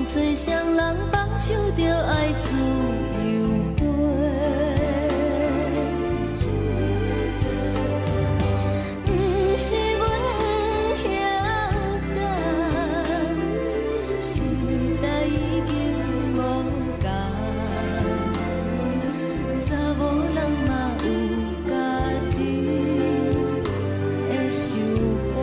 吹双人放手着爱自由飞，不是阮不晓得，时代已经无同，查某人嘛有家己的想法。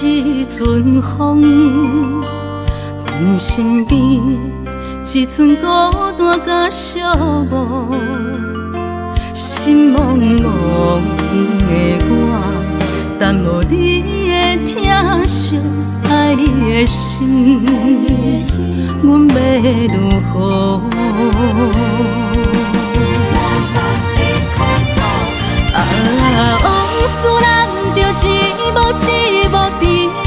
一阵风，阮身边一寸孤单甲寂寞，心茫茫的我，等无你的疼惜，爱你的心，阮要如何？往事人着一幕一幕秘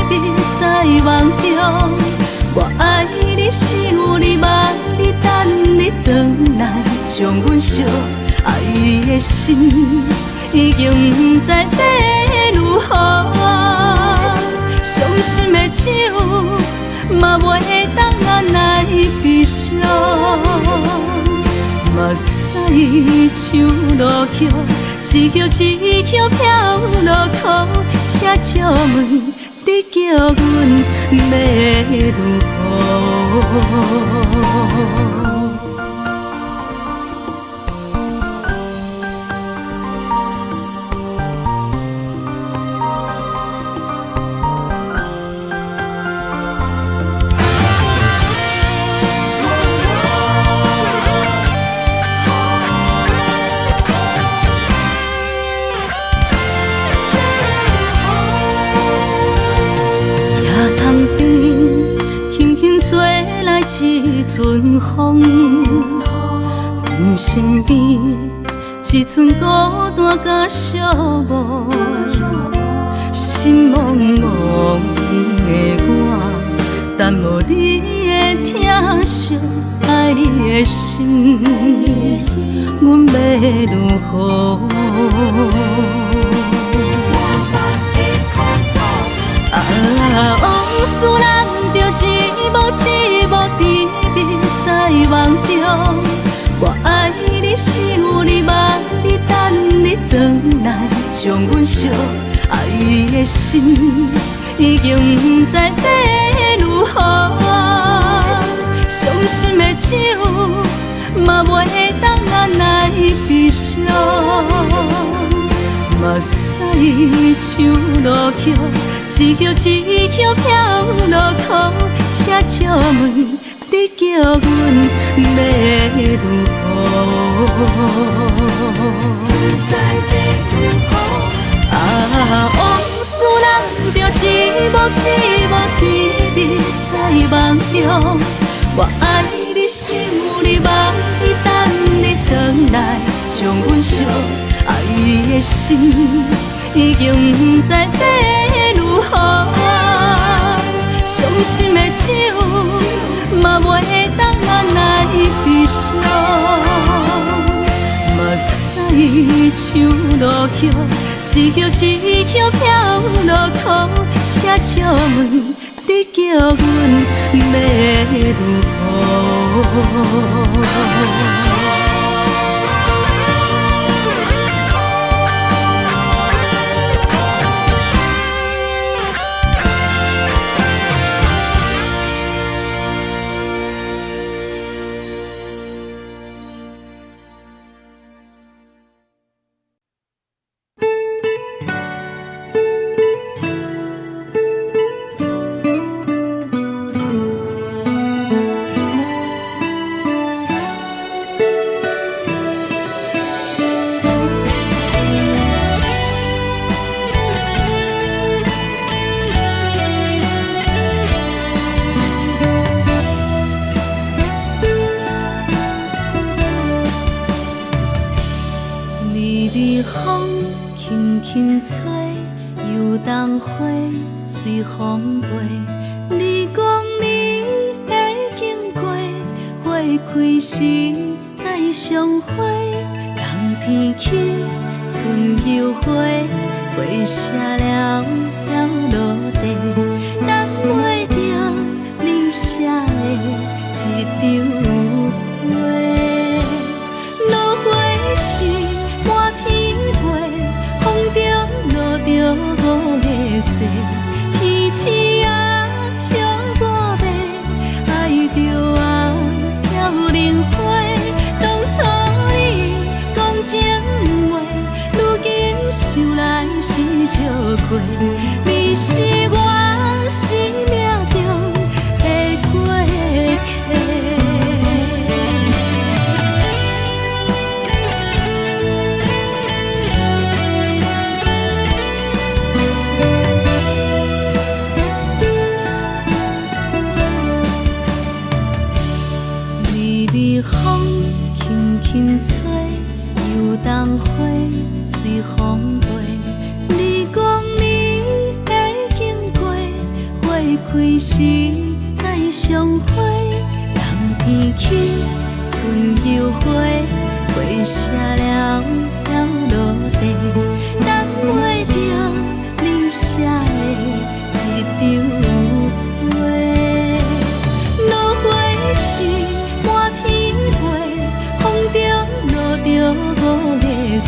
密在梦中，我爱你是有你望你等你回来，将阮惜爱的心已经不知要如何，伤心的手嘛袂当按来悲伤，嘛是。像落叶，一叶一叶飘落雨，车借问你叫阮要如何？一阵风，阮身边一阵孤单甲寂寞，心茫茫的我，等无你的疼惜，爱你的心，阮要如何？往事人着一幕甜蜜在梦中，我爱你想你望你等你回来，将阮惜爱的心已经不知要如何。伤心的手嘛袂当按来悲伤，目屎像落叶，一叶一叶飘落雨，车借问你叫阮要如何？往事人着一幕甜蜜在梦中，我爱你想你望你等你回来，将阮惜爱的心已经不知要如何。伤心的手嘛袂当按来悲伤，目屎像落叶，一叶一叶飘落雨，车借问你叫阮要如何？随风飞，你讲你会经过，花开时再相会。冬天起，春又花，花谢了要落地，等袂着你写的一张画。落花时满天飞，风中落着五个色。天星啊，笑我迷，爱着啊，飘零花。当初你讲情话，如今想来是笑过。你是我生命中的过客。风轻轻吹，油桐花随风飞。你讲你会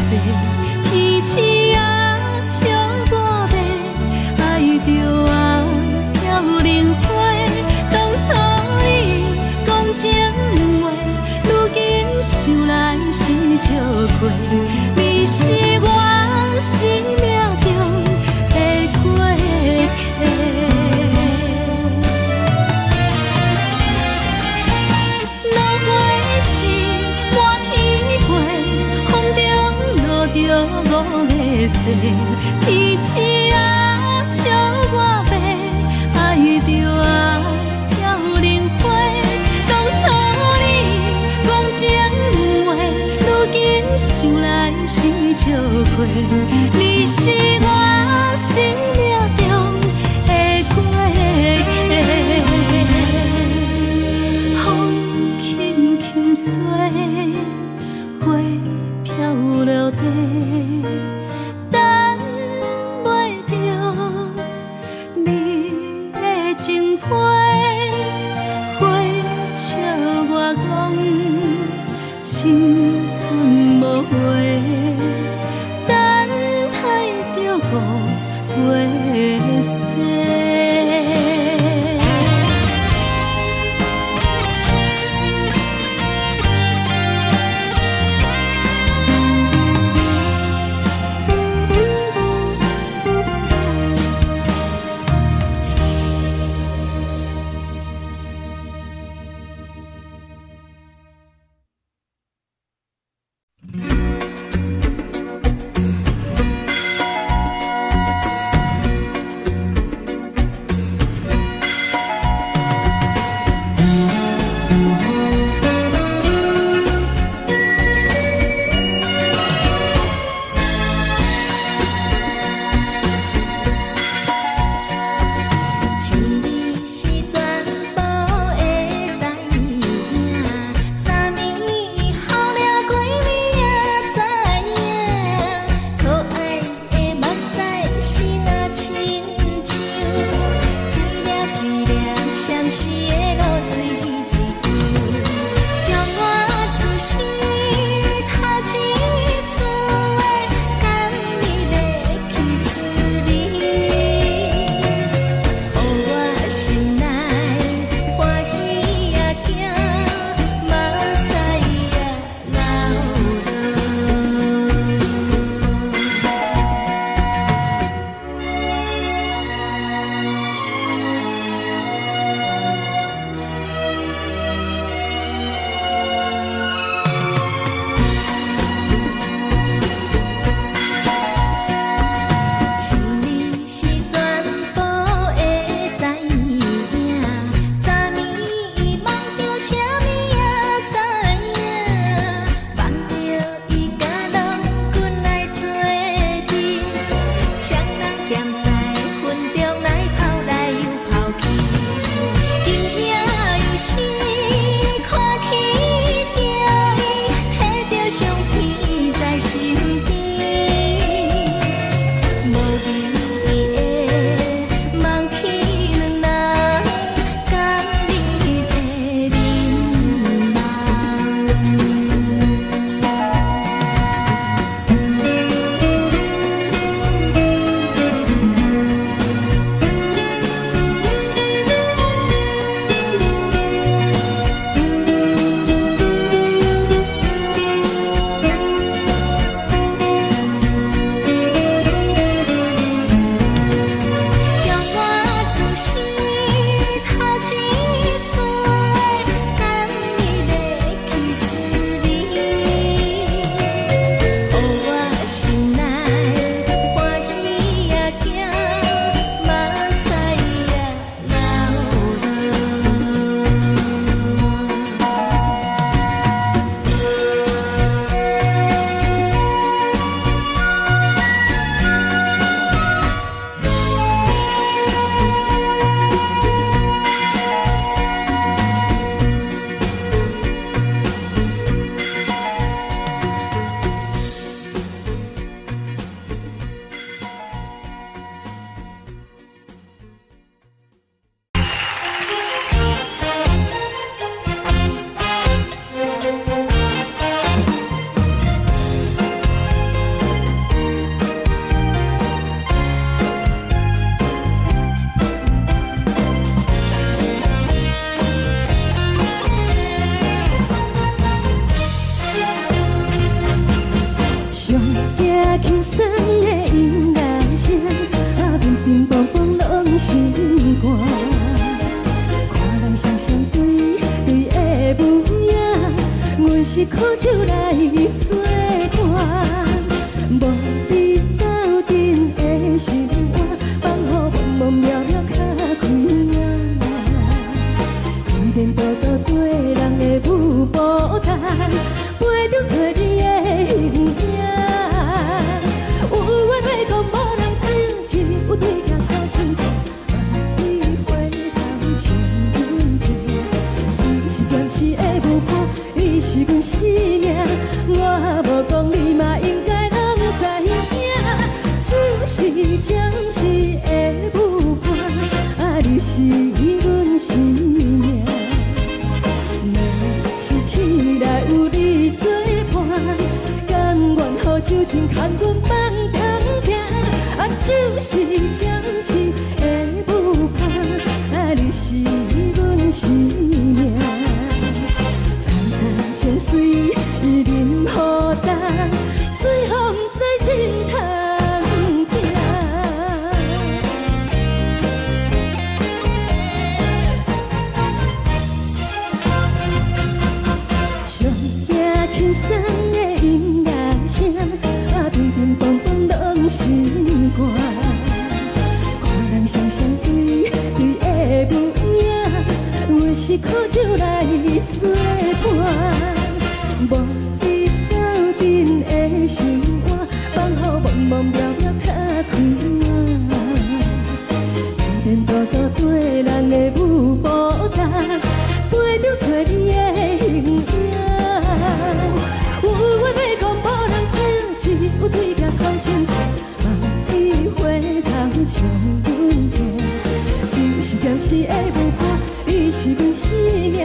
西，天星啊笑我要爱着啊飘零花。当初你讲情话，如今想来是笑过。你是我生命中的过客。落花是满天飞，风中落着五个星。天星啊笑我要爱着啊飘零花。当初你讲情话，如今想来是笑过。你是我生命中的过客。风轻轻吹，花飘落地，等袂着你的情批。花笑我讲青春无话，等待着误会。轻松的音乐声，平平淡淡拢心肝。看人双双对对的模样，阮是苦酒来作伴。无你斗阵的心肝，放乎茫茫渺渺较开眼。一点多多对人的舞步弹，陪着做你的形影。有话要讲无人听，只有对镜头先听。万里回头像阮听，只是暂时的舞伴，你是阮生命。我无讲你嘛应该拢知影，只是暂时的舞伴，你是阮生命。厝内有你作伴，甘愿予酒精牵阮放通行，就是暂时的舞伴，你是阮生命。层层情水任何等，水风在心通听。上行轻松的音乐声，平平淡淡拢心肝。看人双双对对的模样，阮是苦酒来作伴。无你斗阵的心肝，放乎茫茫渺渺较开眼。一点多多对人的舞步弹，陪着做你的形影。有话要讲无人听，只有对镜头先听。望你回头像阮听，就是暂时的舞伴，你是阮生命。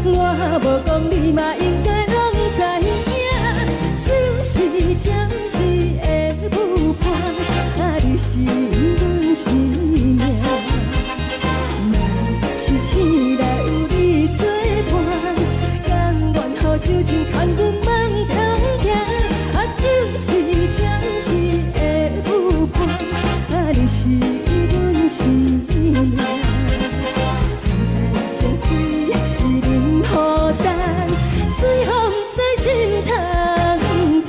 我无讲你嘛应该拢知影，就是暂时的舞伴，你是阮生命。若是厝内有你作伴，甘愿予酒精牵阮放通行，就是暂时的舞伴，你是阮生命。层层情水任何等，随风在心通听。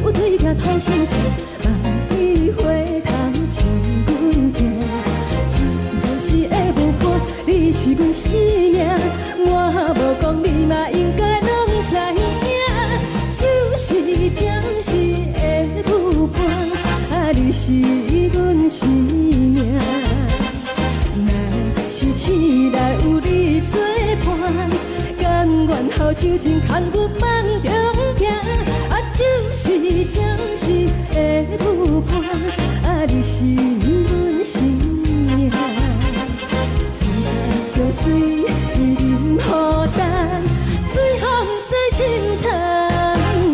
有对镜头先听，望你回头像阮听，只是暂时的舞伴，你是阮生命。我无讲你嘛应该拢知影，就是暂时的舞伴，你是阮生命。若是厝内有你作伴，甘愿予酒精牵阮放中行。就是暂时的舞伴，你是阮生命。层层情水任何等，随风在心通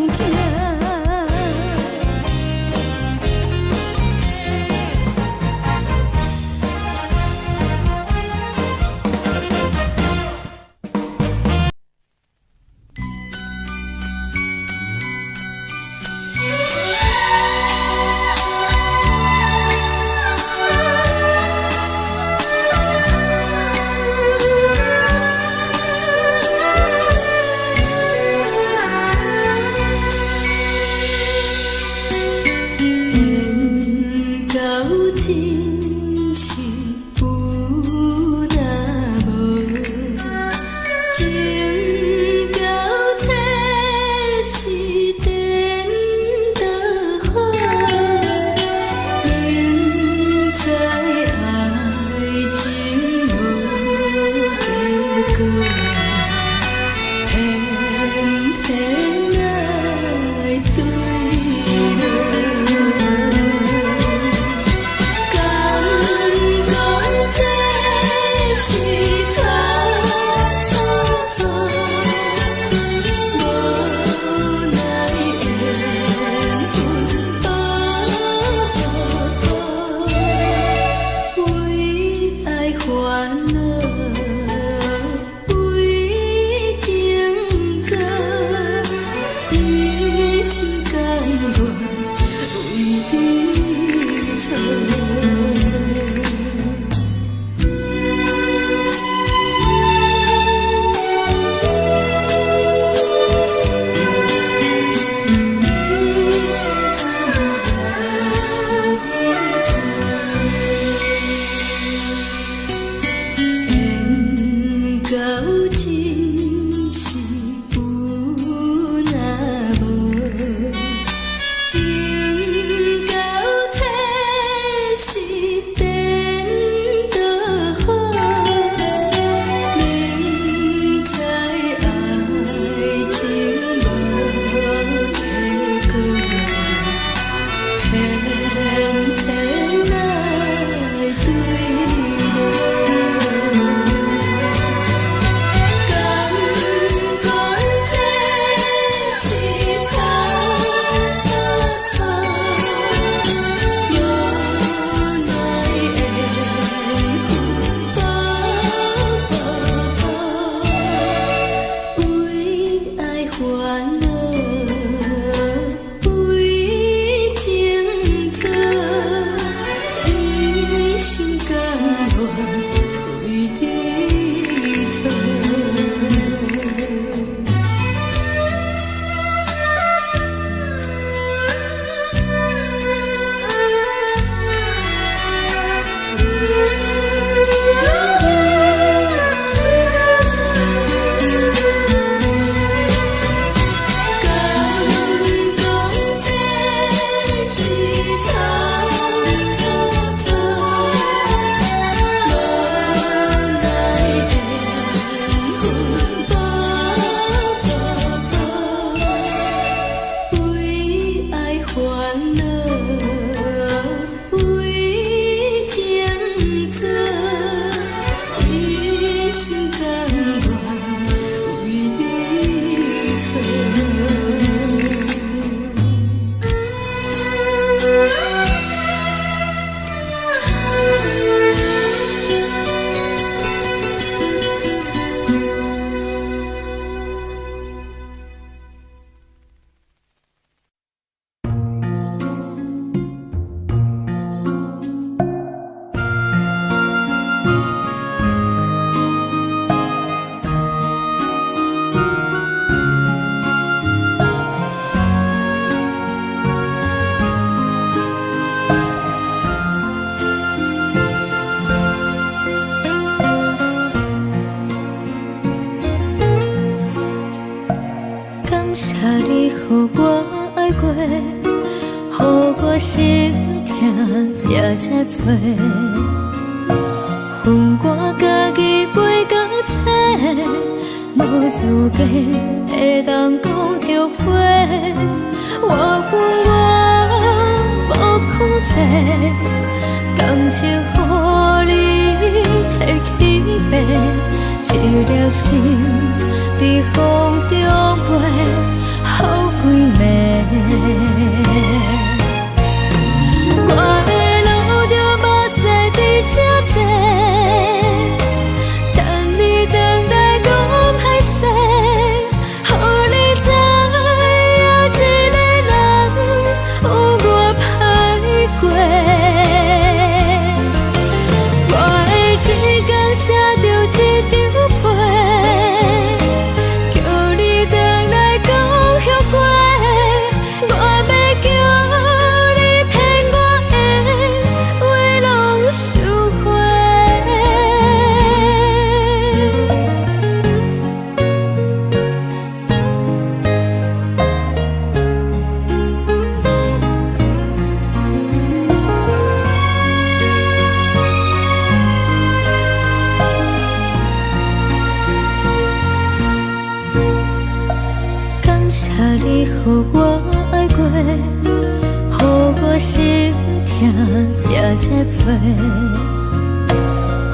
听。心甘愿为你做。予我爱过，予我心痛也这多，恨我家己袂到切，无资格会当讲后悔。我恨我无控制，感情予你摕去卖，一条心在风中飞。好几暝，我的路就目屎在这多，等你回来讲歹势，予你知影一个人有我歹过。我的一天写着一张被，叫你回来讲。你予我爱过，予我心痛也这多，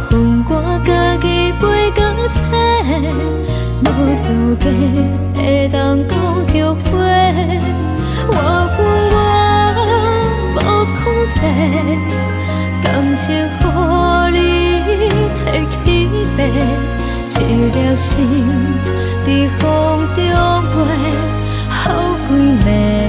恨我家己袂到切，无资格会当讲后悔。我恨我无控制，感情予你摕去卖，一条心在风中飞。好几暝。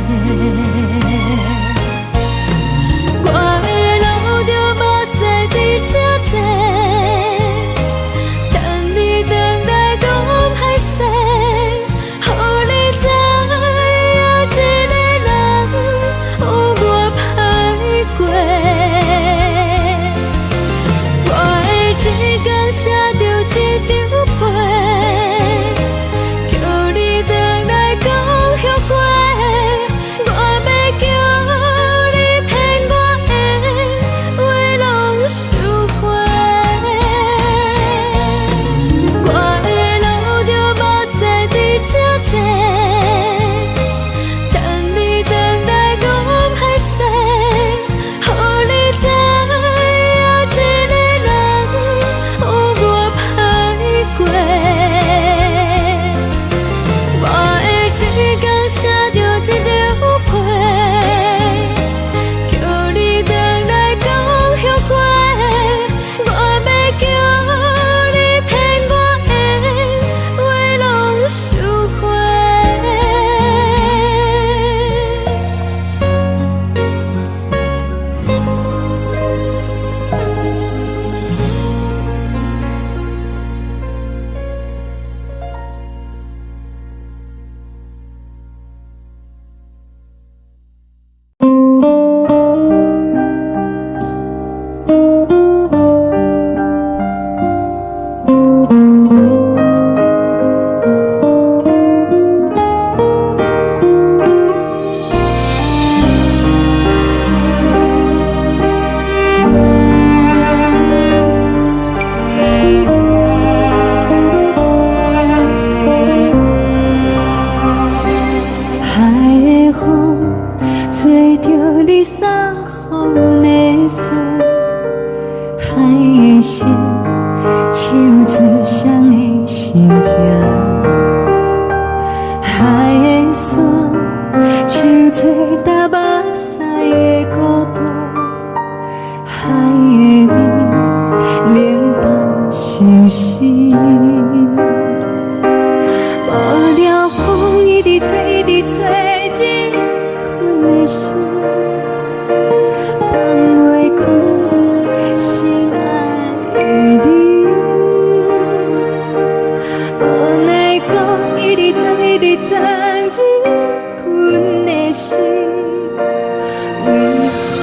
做搭目屎的孤独，海的味冷淡伤心。无聊风一直吹，一直吹，日困的心，放袂开心爱的你。无奈风一直撞，一直撞，日困的心，为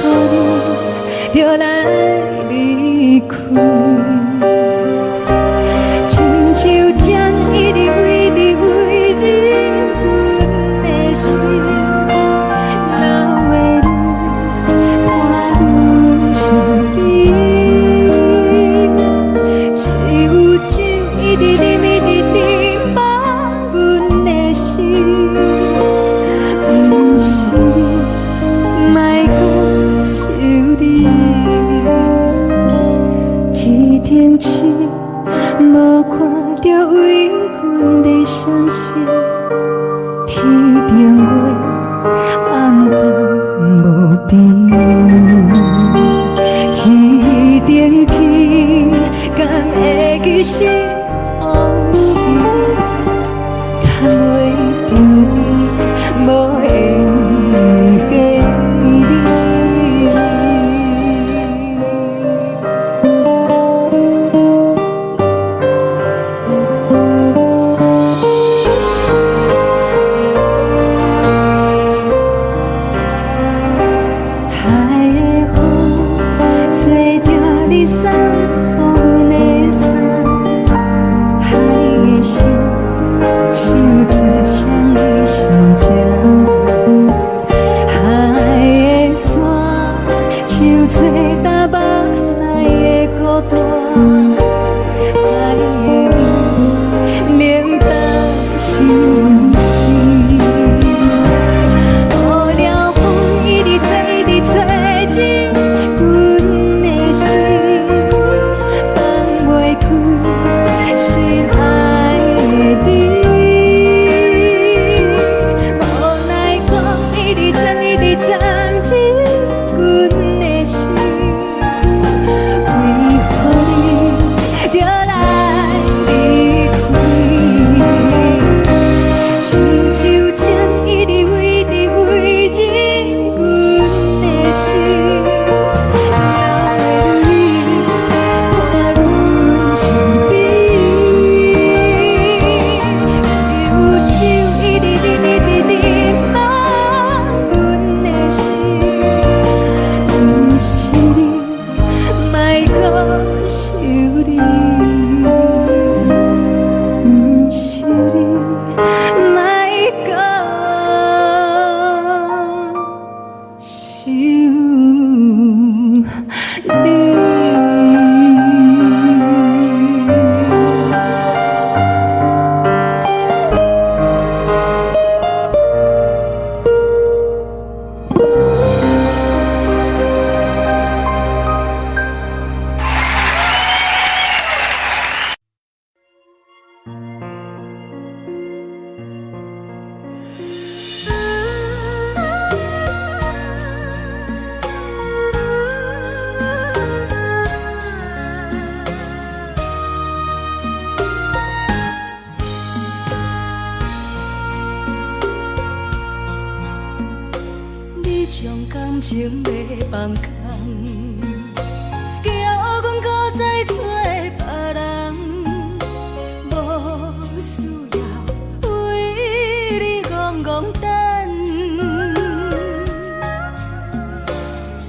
何你就来离开？亲像针一直围，一直围，日阮的心，流的泪看愈伤悲。只有酒一直啉，一直啉，放阮的心。不是你，莫搁想你。天顶星，无看到为阮的相识。天顶月，暗淡无边。天顶天，敢会记是往事？敢袂着你，无缘的你。海的风吹着你送予阮的伞，海的心手做双翼相牵，海的山像做搭目屎的孤单，海的味冷淡伤心。无聊风一直吹，一直吹，日阮的心，放袂开心爱的你。无奈风一直撞，一直撞，日阮的心，为何你就来离开？亲像针一直围，一直围，日阮的心，流的泪看阮伤悲。只有酒一直啉，一直啉，放阮的心。不是你，莫搁想你。不是你，莫搁想你。你将感情卖放空，叫阮搁再找别人，无需要为你戆戆等。思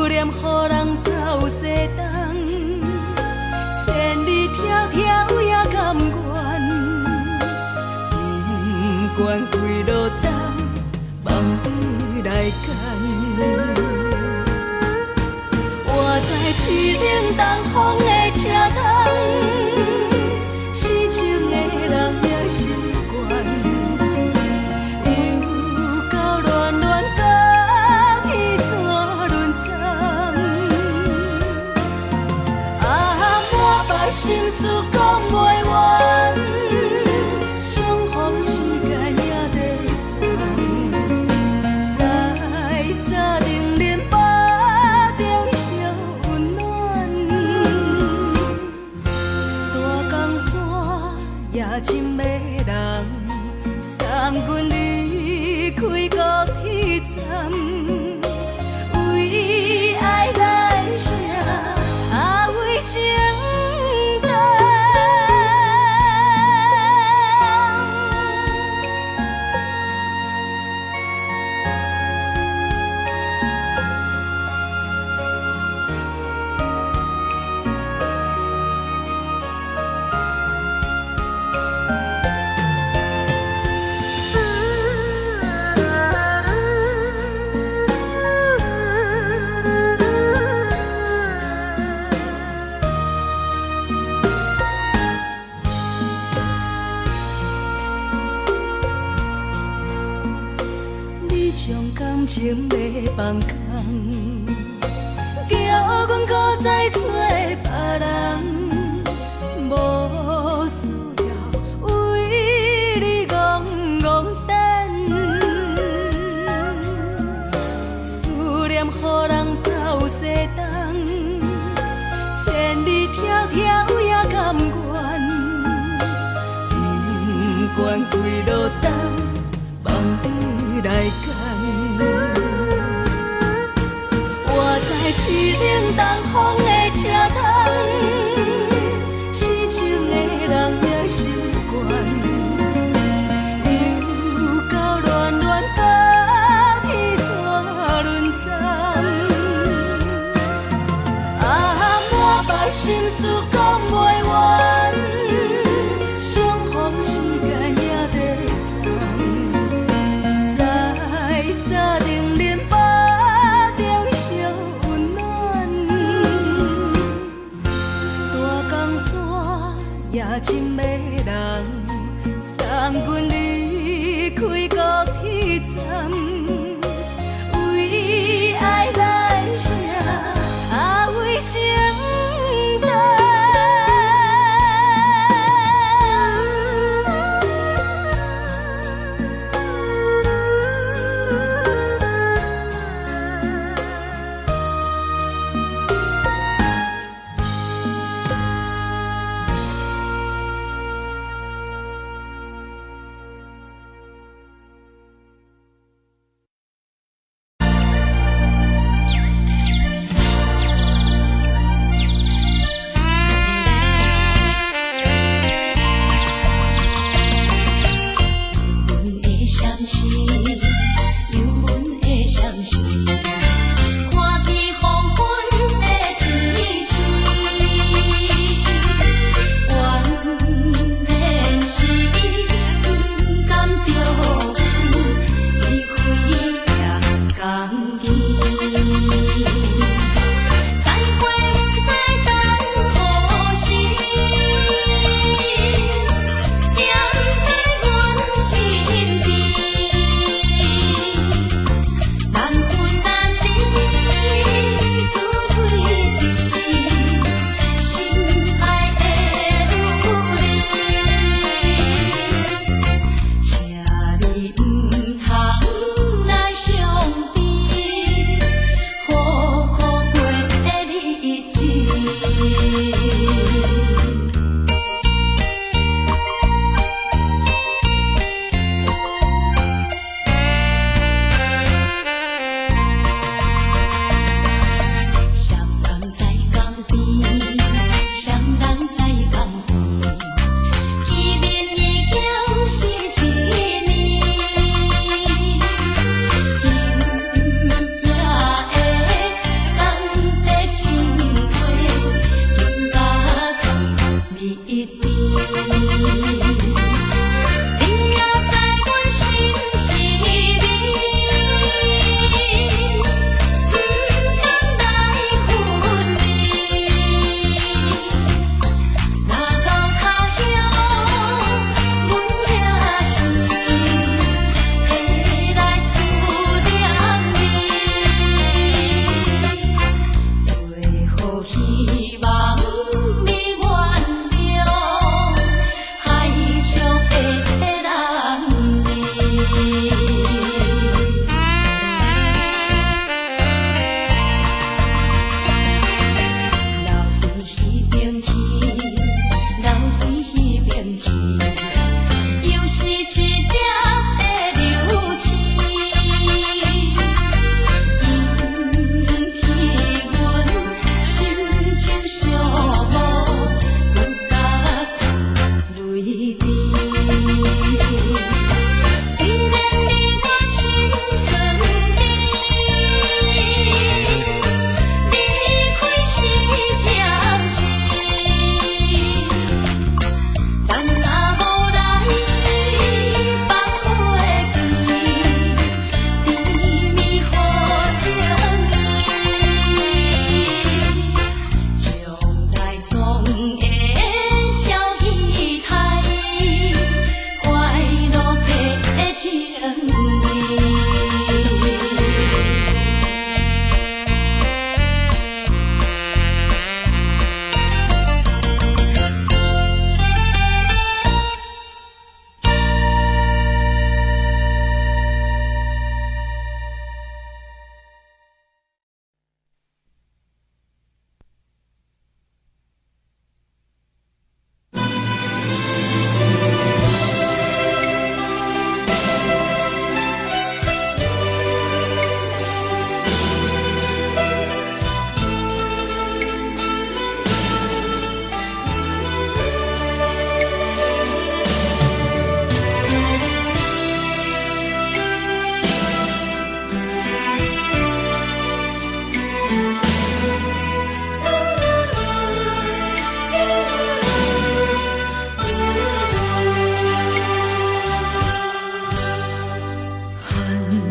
念予人走西东，千里迢迢也甘愿，不管几路东，望你来赶。我在凄冷东风的车窗，痴情的人也习惯，又到乱乱甲彼山论斩。满腹心事讲袂完，相逢时间也在伤感情要放空，叫阮搁再找别人，无需要为你戆戆等，思念予人走西东，千里迢迢也甘愿，不管几路灯，望你来赶。我在凄冷东风的车窗，痴情的人也习惯，又到乱乱把天线轮转。满腹心事讲袂完，双方时间也在等，在沙定连巴中相温暖。大江山也真迷人，送阮离开高铁站，为爱来写，为情。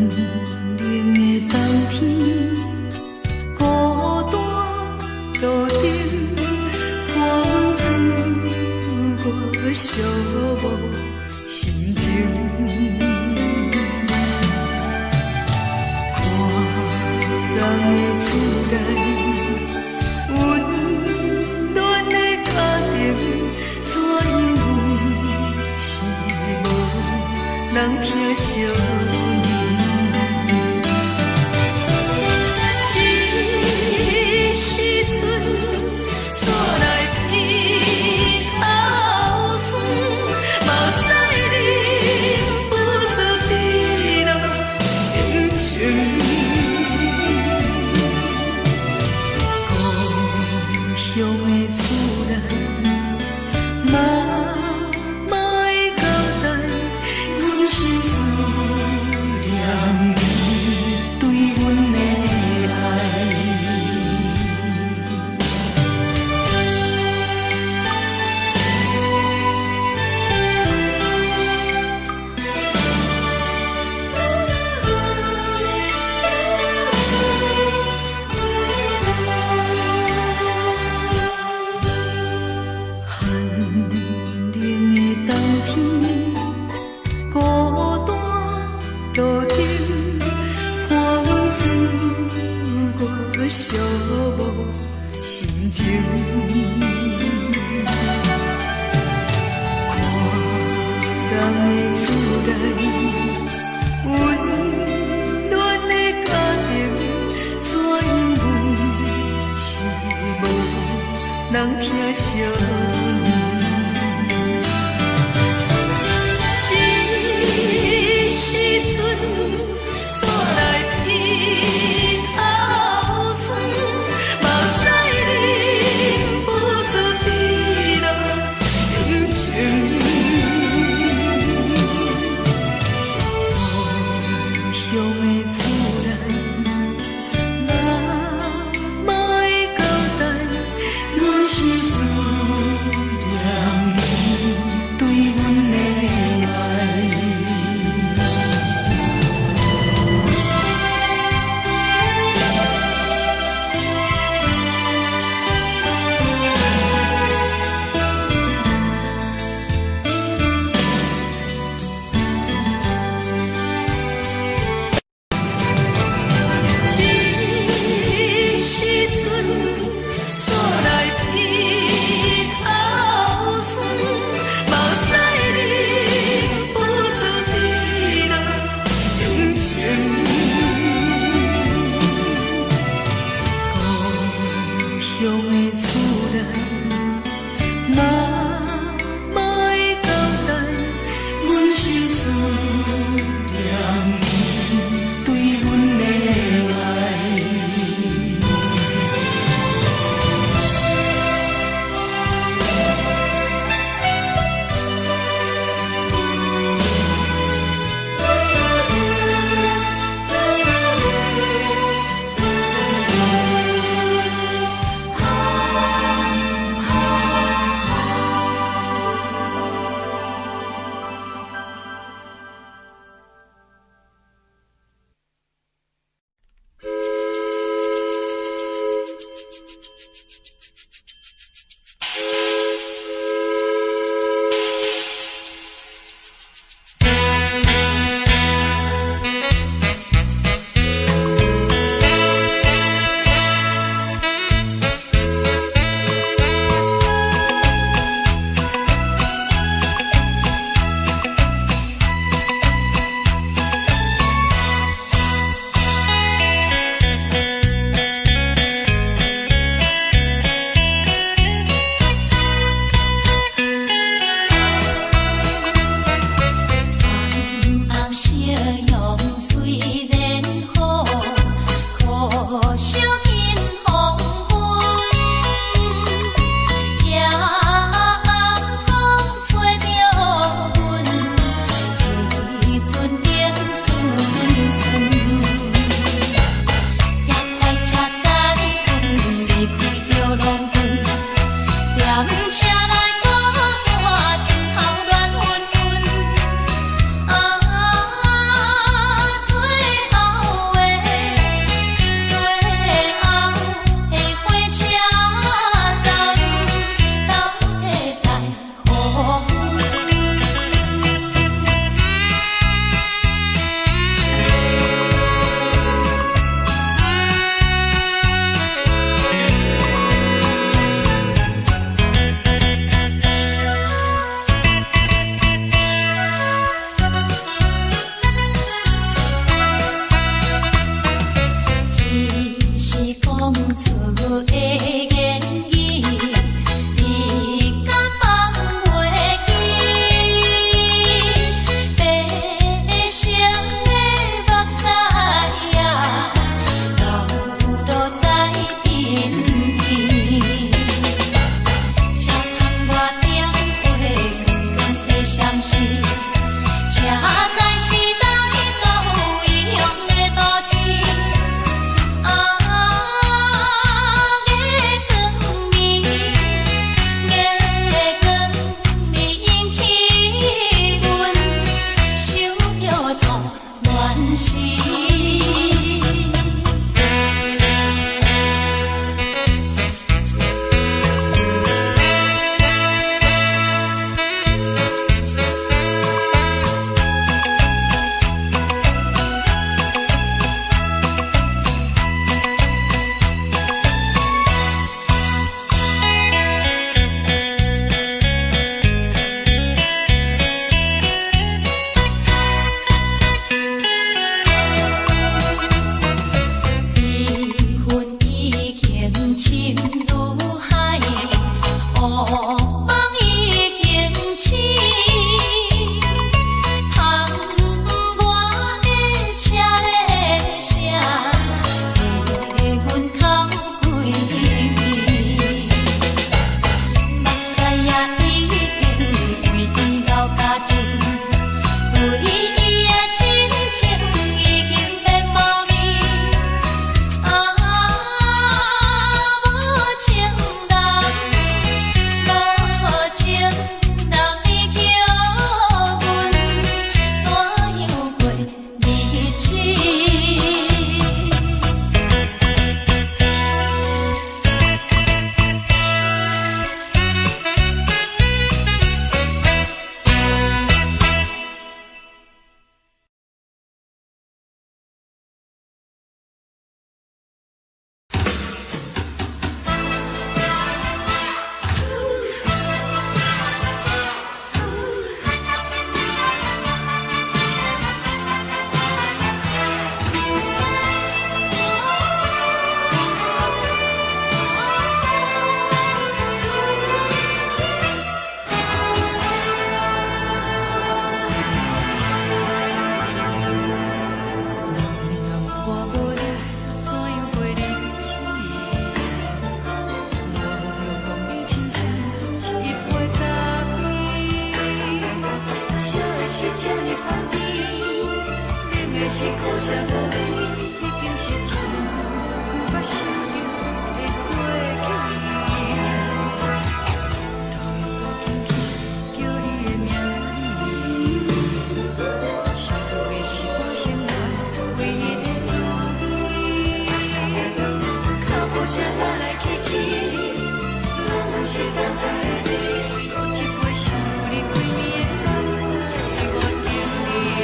冷的冬天，孤单路顶，风吹我寂寞心情。看人的厝内，温暖的家庭，怎因为是无人疼惜？舍无你，已经是一句不捌想着的过去。头又搁轻轻叫你的名字，想你是我生活唯一的滋味。脚步声来来去去，拢是等待的你。搁一杯想你几暝的目屎，我敬你。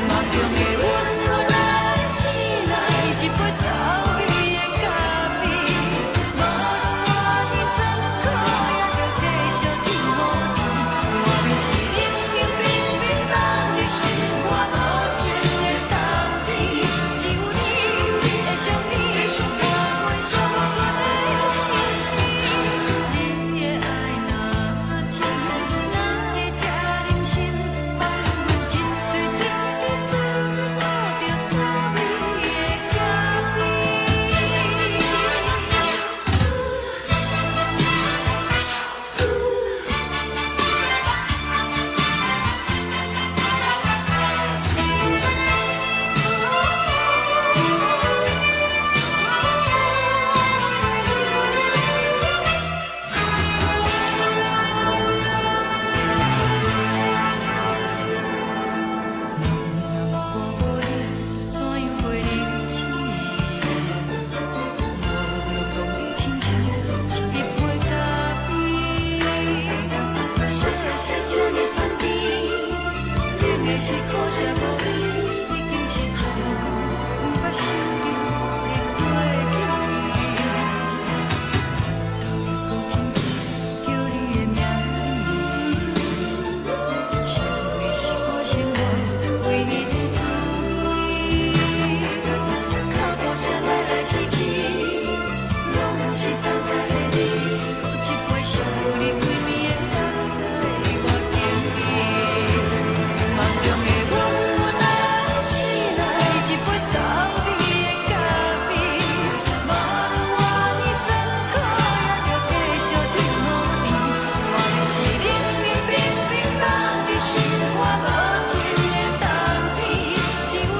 梦中的阮愈来醒来，一杯走味的咖啡。无论我的酸苦，也着继续甜乎甜。外面是冷冷冰冰放你心肝无情的冬天，只有你的相片，我阮寂寞过的心事。你的爱若真，哪会这忍心放阮一嘴一滴滋味，倒着滋味的咖啡。是苦涩无味，已经是一句不捌想着的过去。头又搁轻轻叫你的名字，想你是我生活唯一的滋味。脚步声来来去去，拢是等待的你。搁一杯想你几暝的目屎，我敬你。梦中的阮愈来醒来，一杯走味的咖啡。无论我的酸苦，也着继续甜乎甜。外面是冷冷冰冰放你心肝无情的冬天，只有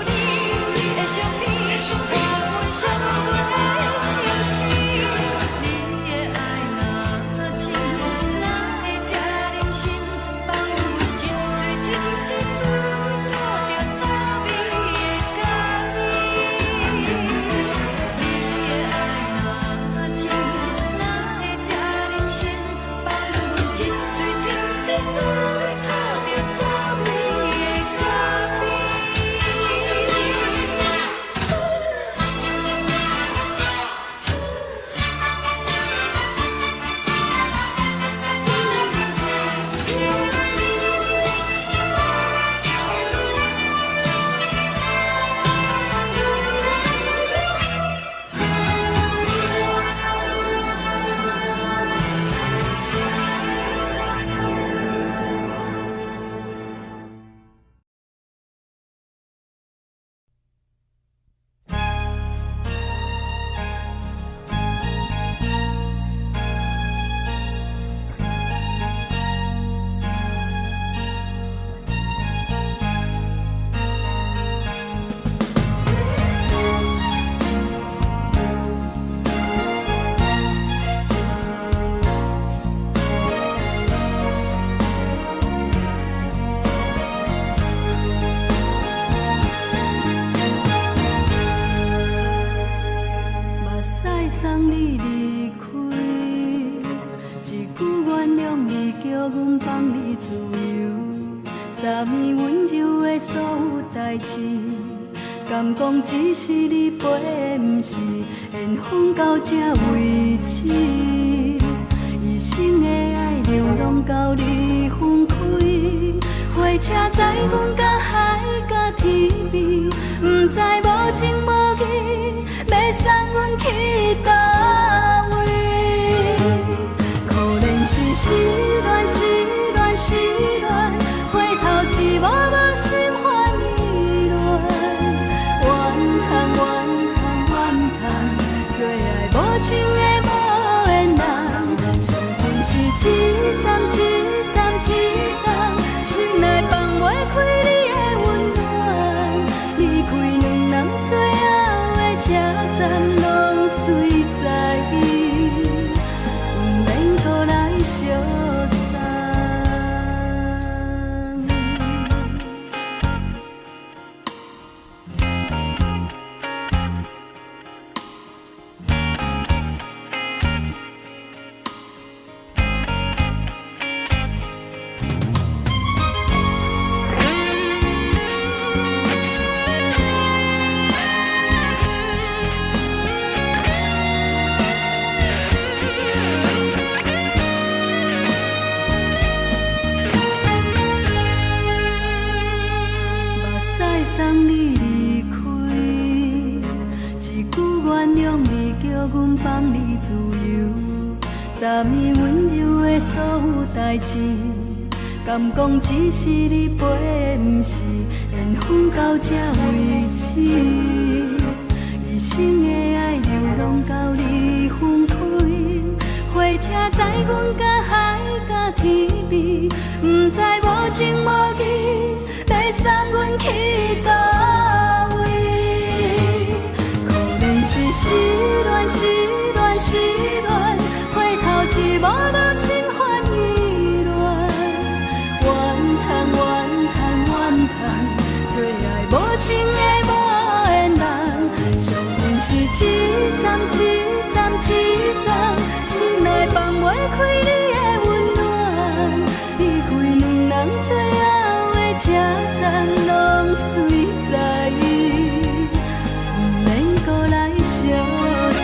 你的相片，我阮寂寞过的心事。你的爱若真，哪会这忍心放阮一嘴一滴滋味，倒着滋味的咖啡。你的爱若真，哪会这忍心放阮一嘴一滴滋味，倒着滋味的咖啡。目屎送你离开，一句原谅你，叫阮放你自由。昨暝温柔的所有代志，敢讲只是你陪，不是缘分到这为止。一生的爱流浪到你分开，火车载阮到海甲天边，不知无情无义，要送阮去倒位？可能是失恋，失恋，失恋，回头一幕幕心花意乱，怨叹，怨叹，怨叹，最爱无情的无缘人，生命是一站一站一站，心内放袂开你的温暖，你站拢随在伊，不免搁来相送。送你离开，一句原谅你，叫阮放你自由。昨暝温柔的所有代志，敢讲只是你陪，不是缘分到这为止。一生的爱流浪到你分开，火车载阮甲海甲天边，不知无情无义。要送阮去倒位？可能是失恋，失恋，失恋，回头一幕幕心烦意乱，怨叹，怨叹，怨叹，最爱无情的无缘人。上恨是一站一站一站，心内放袂开你的温暖，离开两人最后的车站拢随在伊，不免搁来相送。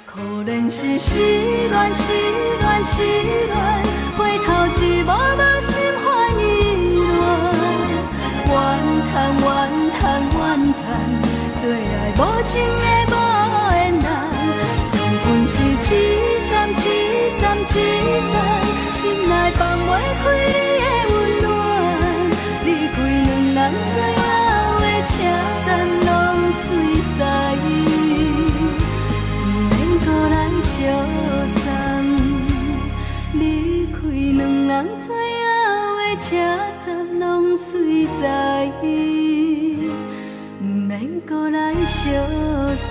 可能是失恋，失恋，失恋，回头一幕幕心烦意乱，怨叹，怨叹，怨叹，最爱无情的无缘人。上恨是一站一站一站，心内放袂开你的温暖，离开两人最后的车站拢随在伊，不免搁来相送。离开两人最后的车站拢随在伊，不免搁来相送。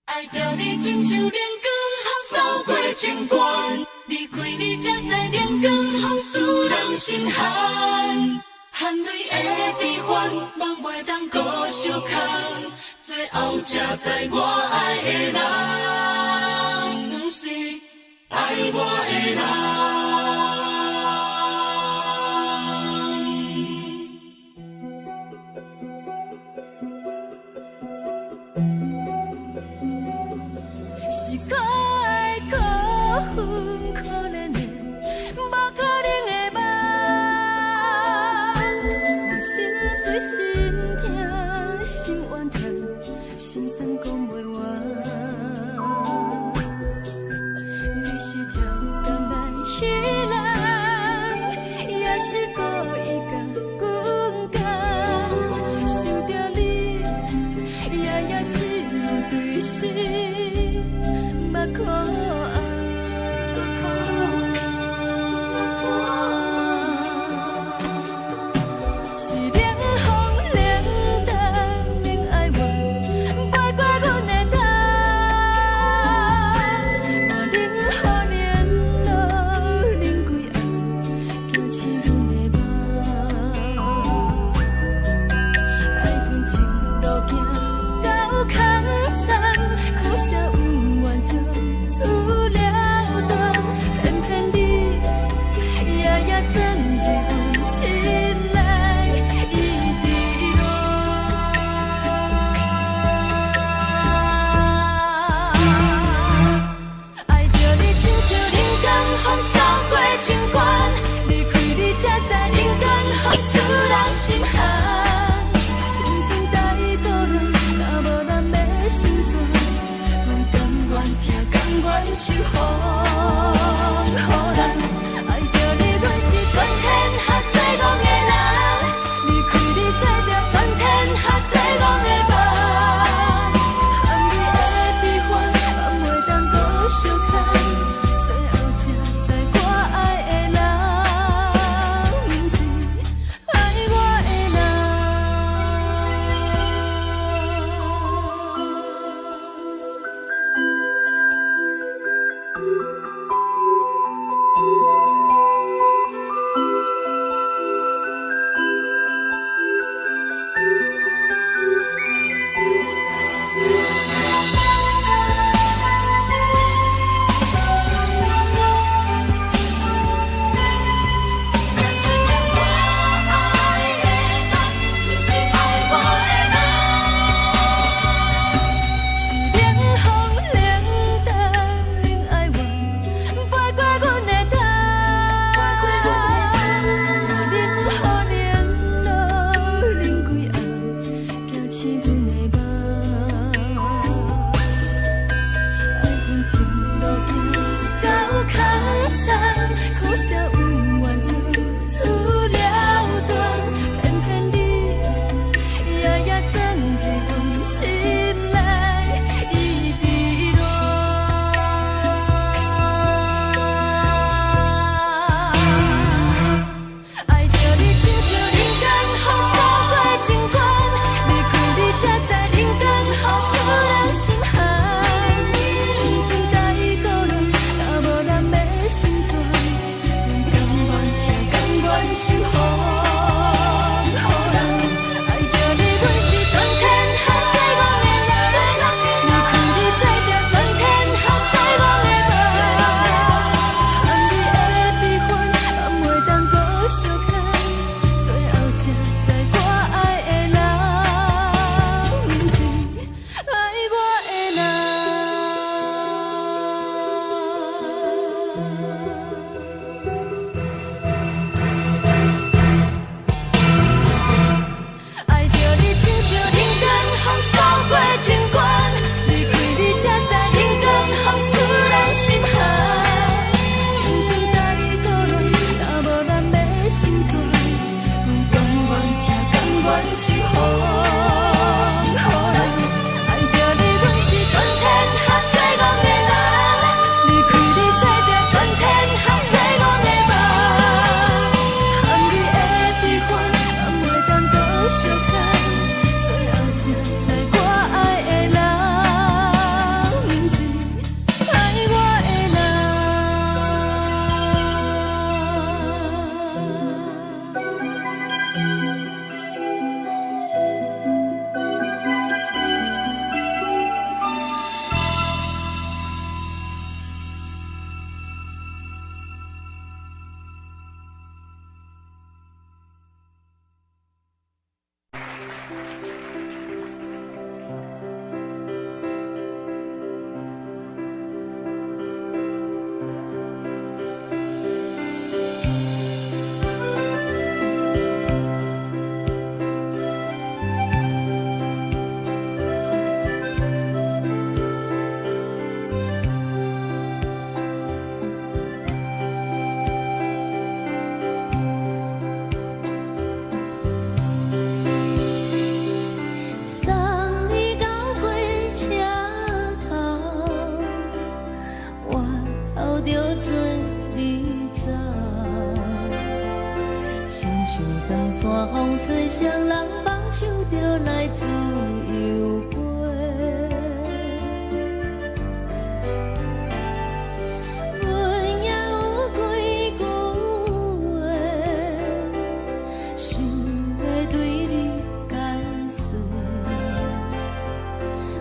爱着你亲像阳光扫过情关，离开你才知阳光风使人心寒。含泪的悲欢，望袂当搁相牵，最后才知我爱的人，不是爱我的人。到空残，苦涩有缘就自守护，予人爱着你，阮是全天下最戆的人。离开你，做着全天下最戆的梦。含泪的悲欢，放袂当搁相牵。最后才知我爱的人，不是爱我的人。吹双人放手就来自由飞，阮也有几句话，想要对你解释，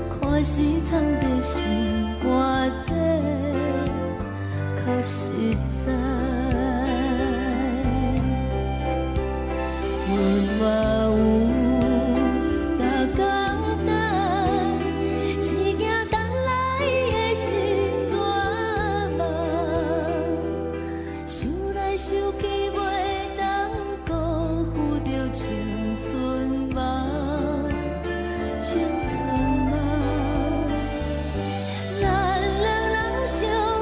可是藏在心肝底，较实在。 我有甲简单，一件等来的时阵嘛，想来想去袂当辜负着青春嘛，青春嘛，咱两人相。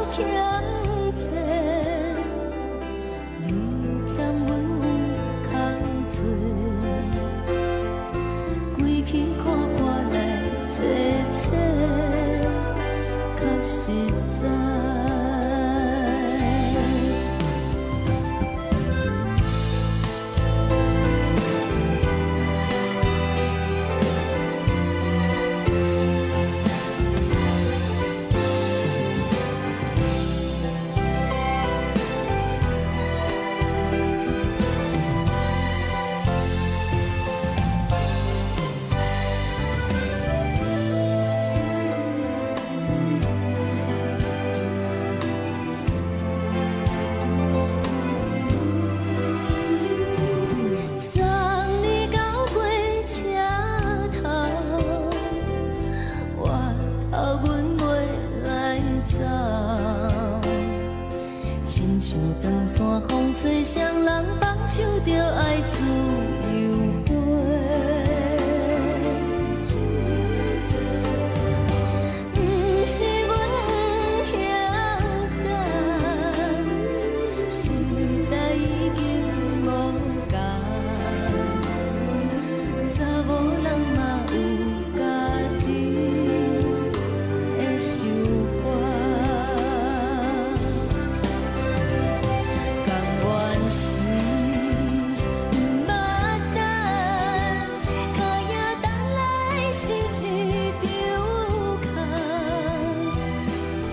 山风吹双人放手着爱自由飞。不是阮不晓得，时代已经无同，查某人嘛有家己的想法。甘愿是不捌等，脚也等来是一场空。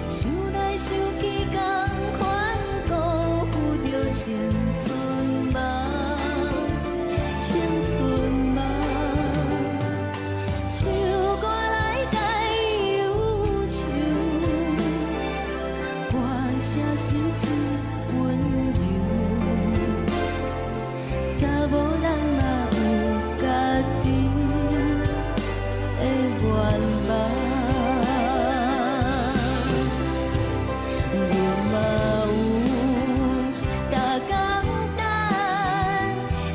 想来想去，同款辜负着青春梦，青春梦。唱歌来解忧愁，歌声是一温柔。查某人嘛有家己的愿望，阮嘛有大江等，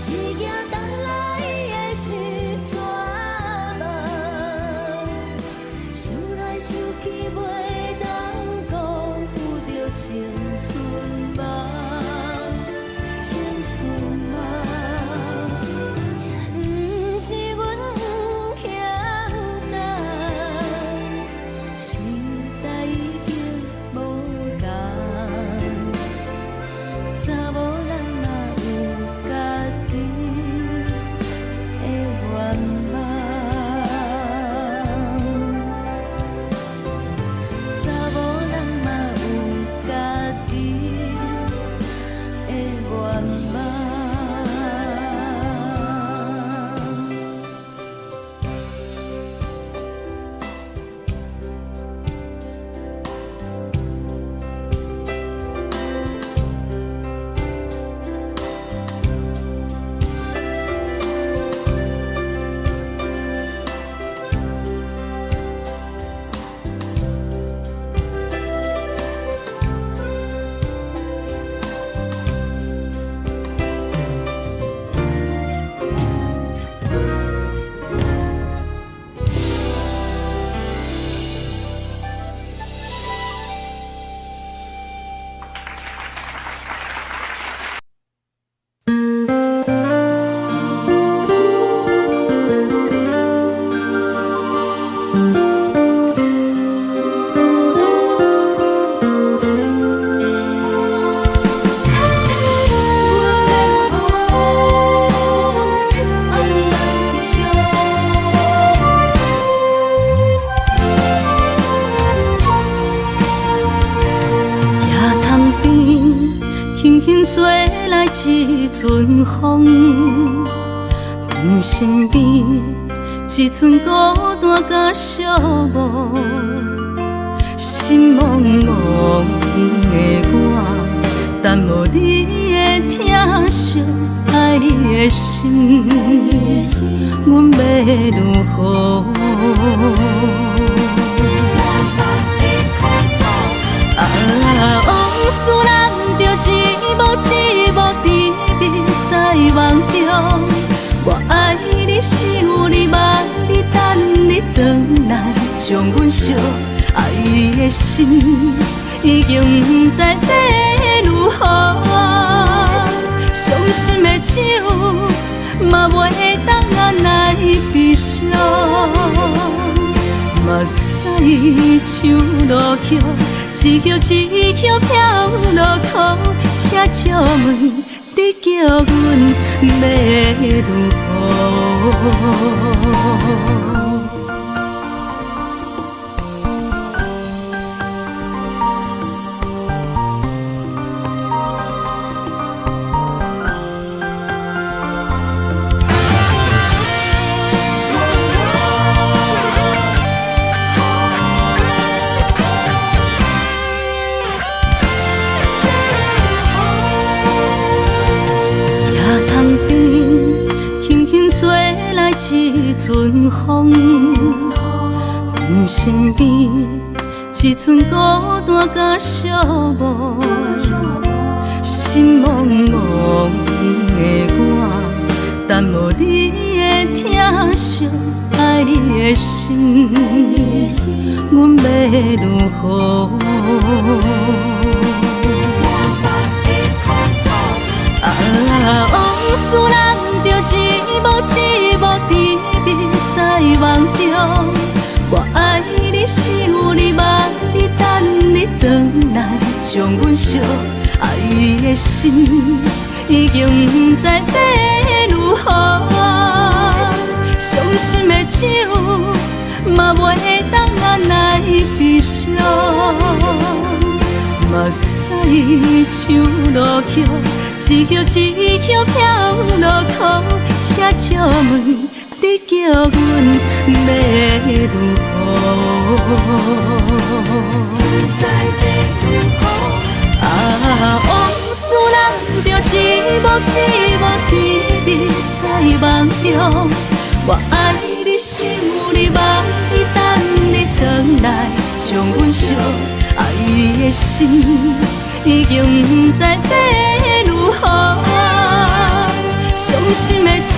一夜等来的是绝望。想来想去，袂当辜负着青春梦，青春梦。不是阮不晓得，时代已经无同，查某人嘛有家己的愿望。查某人嘛有家己的愿望。吹来一阵风，阮身边一寸孤单甲寂寞，心茫茫的我，等无你的疼惜，爱你的心，阮要如何？往事人着一幕甜蜜在梦中，我爱你想你望你等你回来，将阮惜爱的心已经不知要如何，伤心的手嘛袂当按来悲伤，目屎像落叶。一叶一叶飘落雨，请借问你叫阮要如何？一阵风，阮身边一寸孤单甲寂寞，心心茫茫的我，等无你的疼惜，爱你的心，阮要如何？往事人着一幕一幕甜蜜在梦中。我爱你，想你，望你，等你回来，将阮惜爱的心已经不知要如何。伤心的手嘛袂当按来悲伤，目屎像落雨，一曲一曲飘落雨，请借问你叫阮要如何？往事人着一幕一幕甜蜜在梦中。我爱你，想你，望你，等你回来，将阮惜爱的心已经不知要如何。伤心的手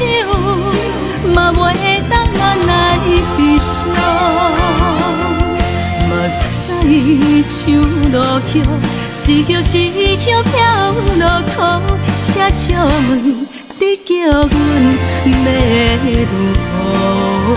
嘛袂当按来悲伤，目屎像落雨，一曲一曲飘落雨，请借问你叫阮要如何？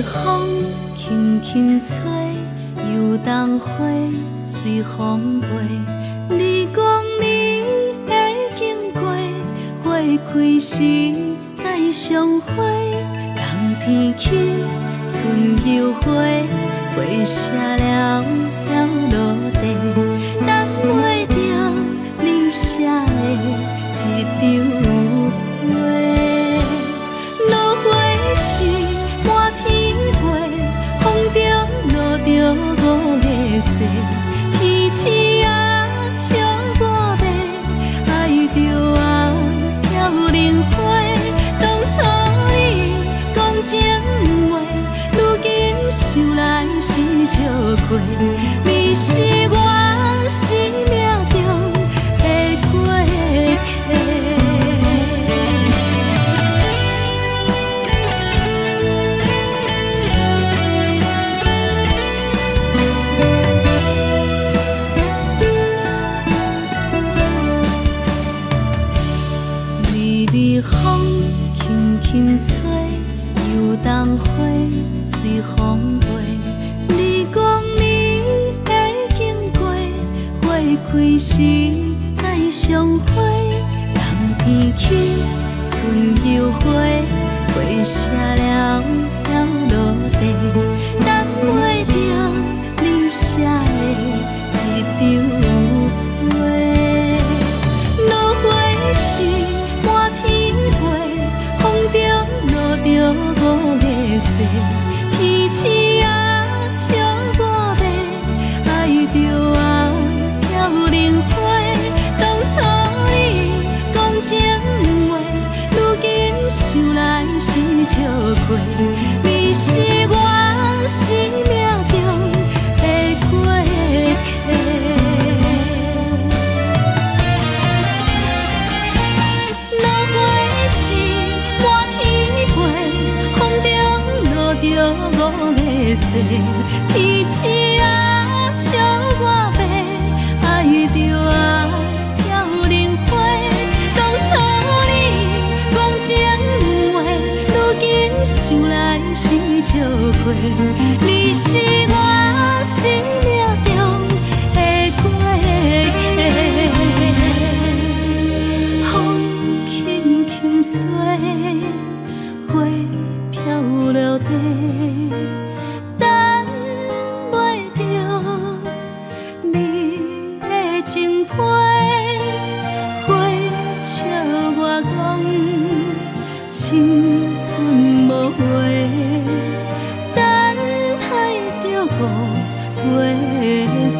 风轻轻吹，游动花随风飞。你讲你会经过，花开时再相会。冬天起，春又花，花谢了落地，等袂着你写的一张画。落花时满天花，风中落着五个色，天星啊笑我迷，爱着啊飘零花。当初你讲情话，如今想来是笑亏。你是我生命中的过客。微微风轻轻吹，游动花随风飞。你讲你会经过，花开时再相会。冬天起，春又花，花谢了落地，等袂着你写的一张画。落花时满天花，风中落着五个色，天星啊笑我迷，爱着啊飘零花。当初你讲情话，如今想来是笑亏。你是我生命中的过客。落花时满天花，风中落着五个色，天星啊笑我迷，爱着啊飘零花。当初你讲情话，如今想来是笑亏。你是我生命中春无花，等待着五月雪。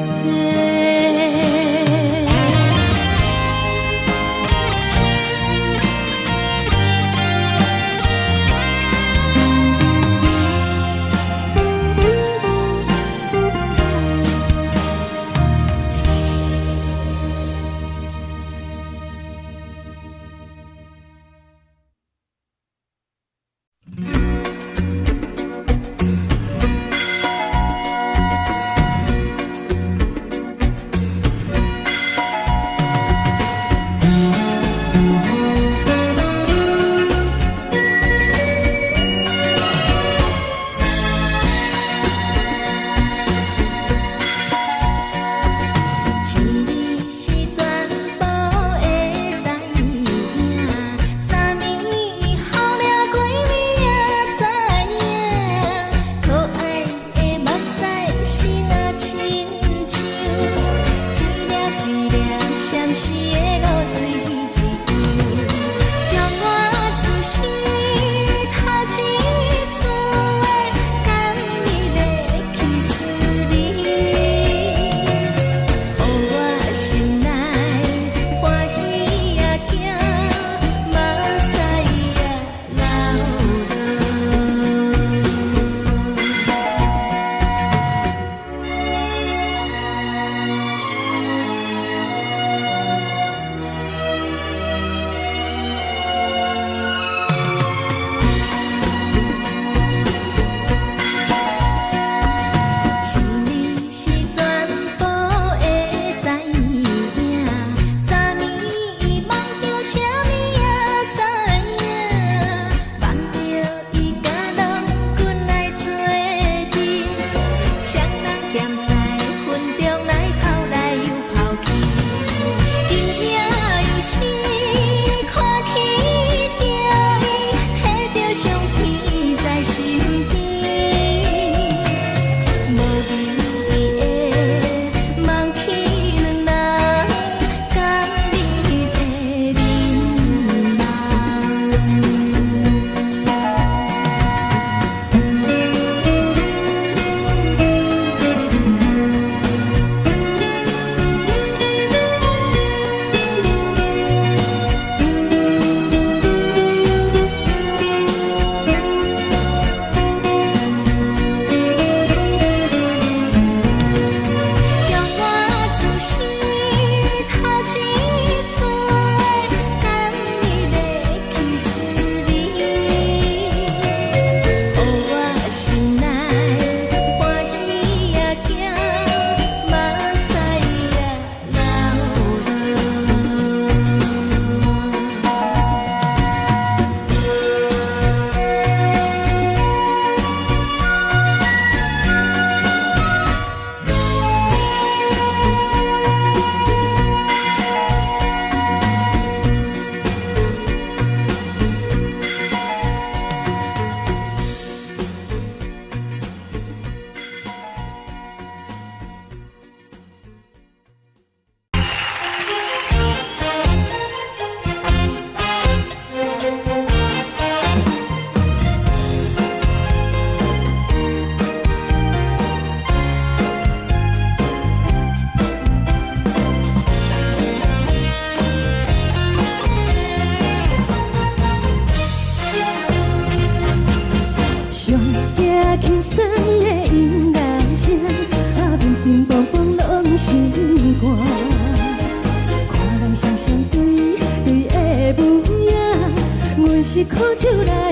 是苦酒来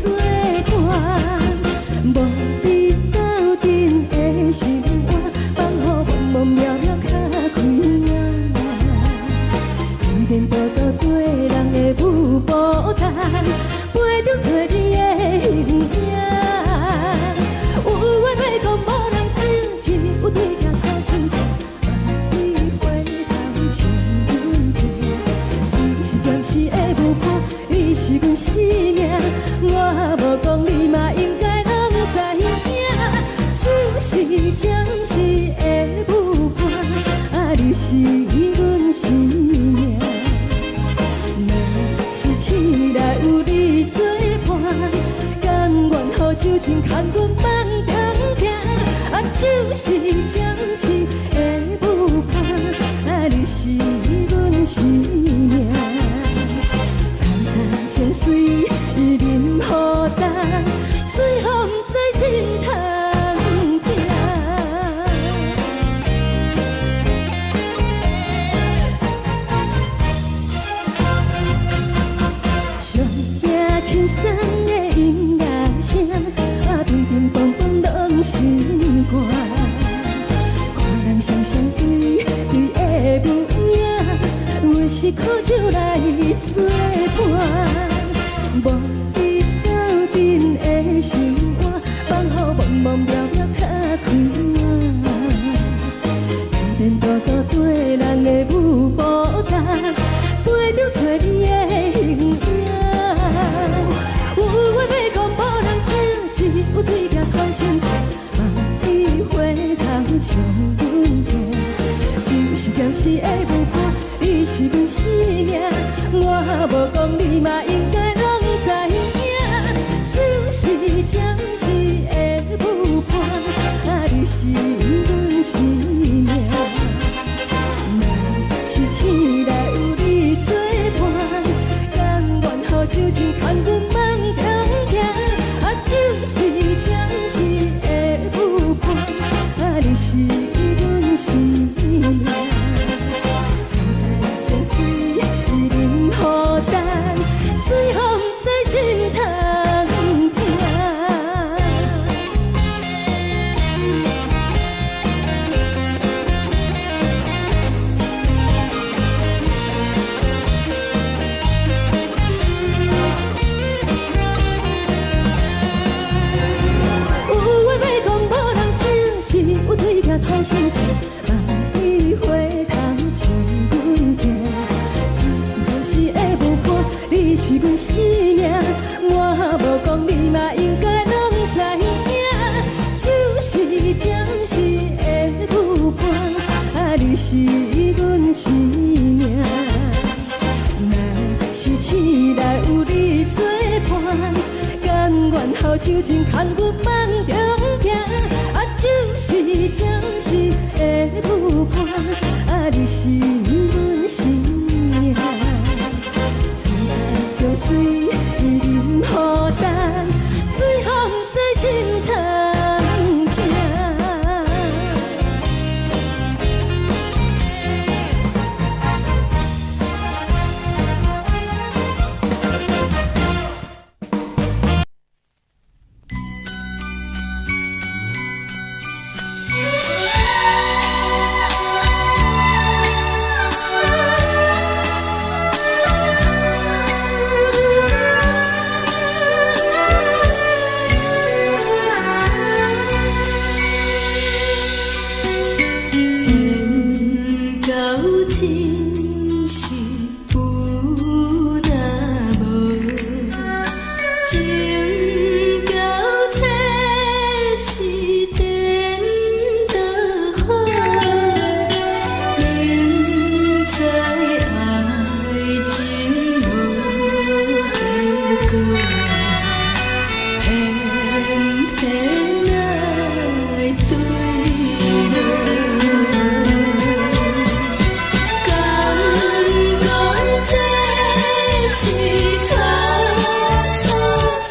作伴，无你斗阵的心肝，放予茫茫渺渺较开眼。依然倒倒对人的舞步弹，陪着找你的形影。有话要讲无人听，只有对镜头心情，万里回头唱阮听，就是暂时的舞伴。 你是阮生命，我无讲你嘛应该拢知影。只是暂时的舞伴，啊，你是阮生命。若是醒来有你作伴，酒精牵阮梦中行，啊，就是暂时的舞伴，啊，你是阮生命。层层情水任孤单，随风在心通听。上夜轻松的音乐声，啊，乒乒乓乓拢心肝。看人双双对对的舞影，阮是苦酒来作伴。无你斗阵的心肝，放予茫茫渺渺较开满。颠颠倒倒对人的舞步单，陪着找你的形影。有话要讲无人听，只有对镜头前唱，望你回头将阮听。就是暂时的舞伴，你是阮生命，我无讲你嘛应该拢知影。就是暂时的舞伴，啊，你是阮生命。若是醒来有你作伴，甘愿予酒精牵阮梦中行，啊，就是暂时的舞伴，啊，你是阮生命。层层情水任孤单，随风在心通听。有话要讲无人听，只有对镜头前唱，望你回头将阮听。就是暂时的舞伴，你是阮生命，我无讲你嘛应该拢知影。就是暂时的舞伴，啊，你是阮生命。若是醒来有你作伴，甘愿予酒精牵阮梦中行，啊，就是暂时的舞伴，啊，你是阮生命。层层情水任孤单，随风在心通听。缘到真是有那无，情到这是颠倒好。明知爱情无结果，偏偏爱对落。敢讲这是错错错，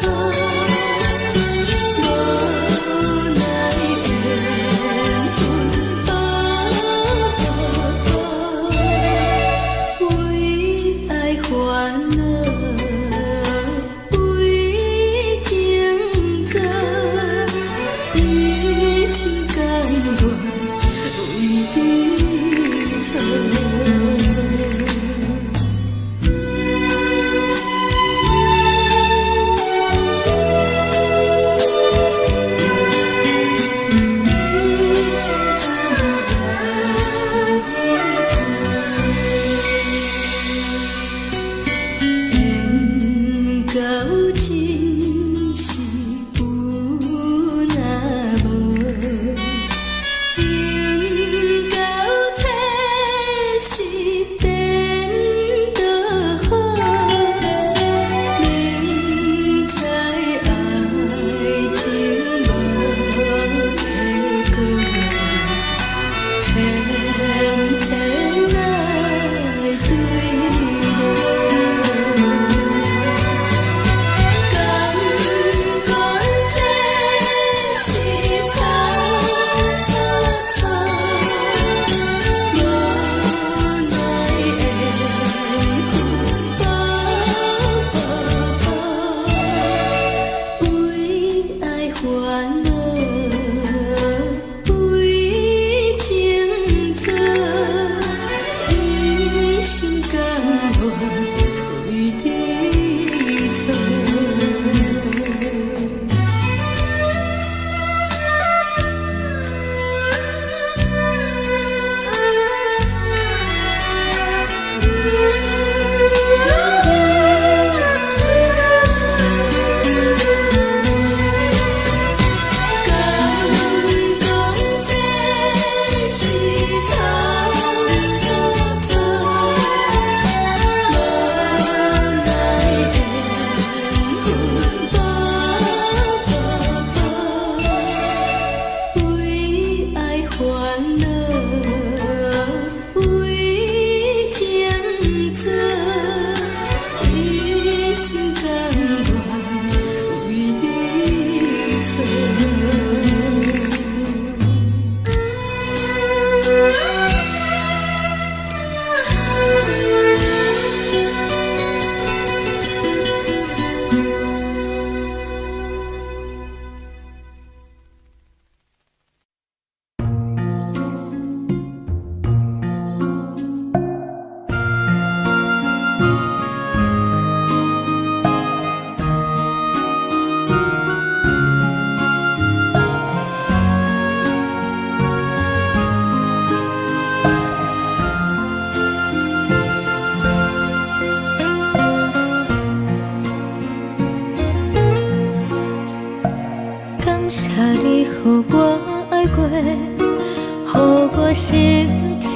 谢你予我爱过，予我心痛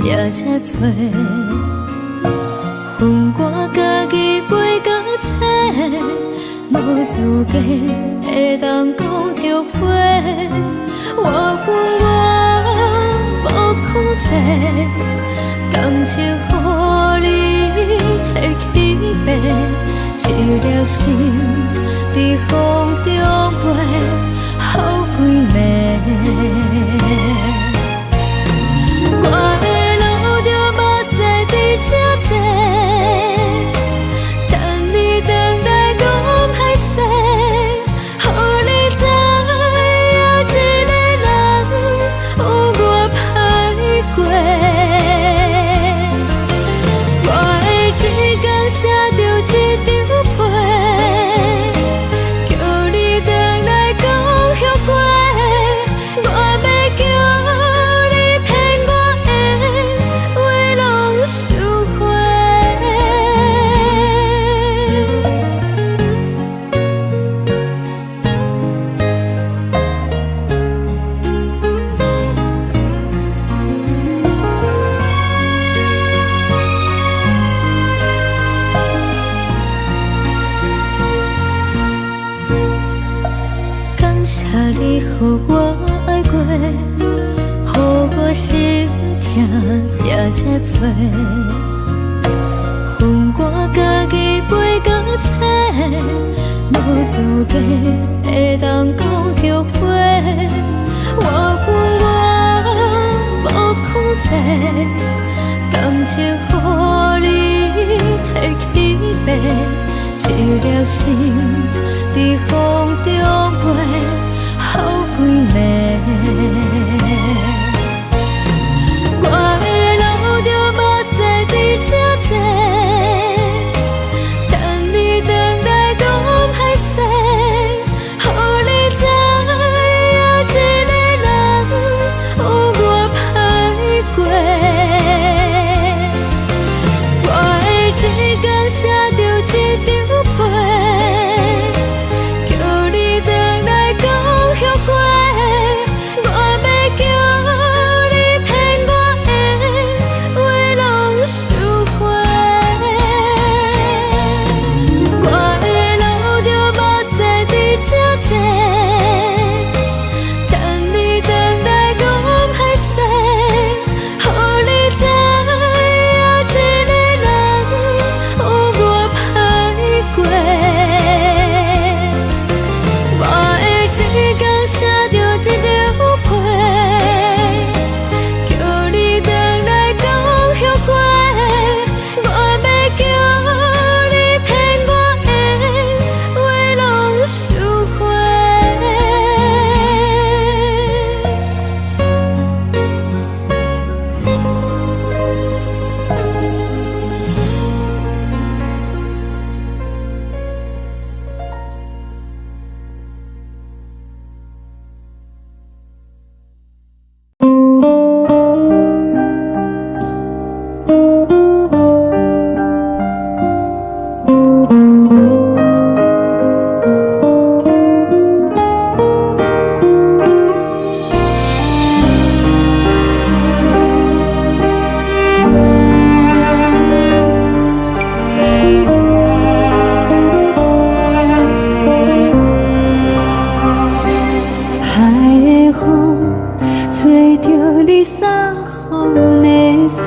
也这多，恨我家己袂到切，无资格会当讲后悔。我恨我无控制，感情予你摕去卖，一粒心在风中飞，好几暝。我的路就目屎在这多，等你等待讲歹势，予你知影一个人有我歹过。我的一天写着一张被，叫你回来讲后悔。我要叫你骗我的话拢收回。感谢你予我爱过，予我心痛也这多，恨我家己袂到切，无资格会当讲后悔。我恨我无控制，感情予你摕去卖，一粒心在风中飞，好几暝。我的路就目屎在这多，等你等待讲歹势，予你知影一个人有我歹过。我的一天写着一张被，叫你回来讲后悔。我要叫你骗我的话拢收回。我的路就目屎在这多，等你等待讲歹势，予你知影一个人有我歹过。我的一天写着一张被，叫你回来讲后悔。我要叫你骗我的话拢收回。海的风吹着你送风的伞，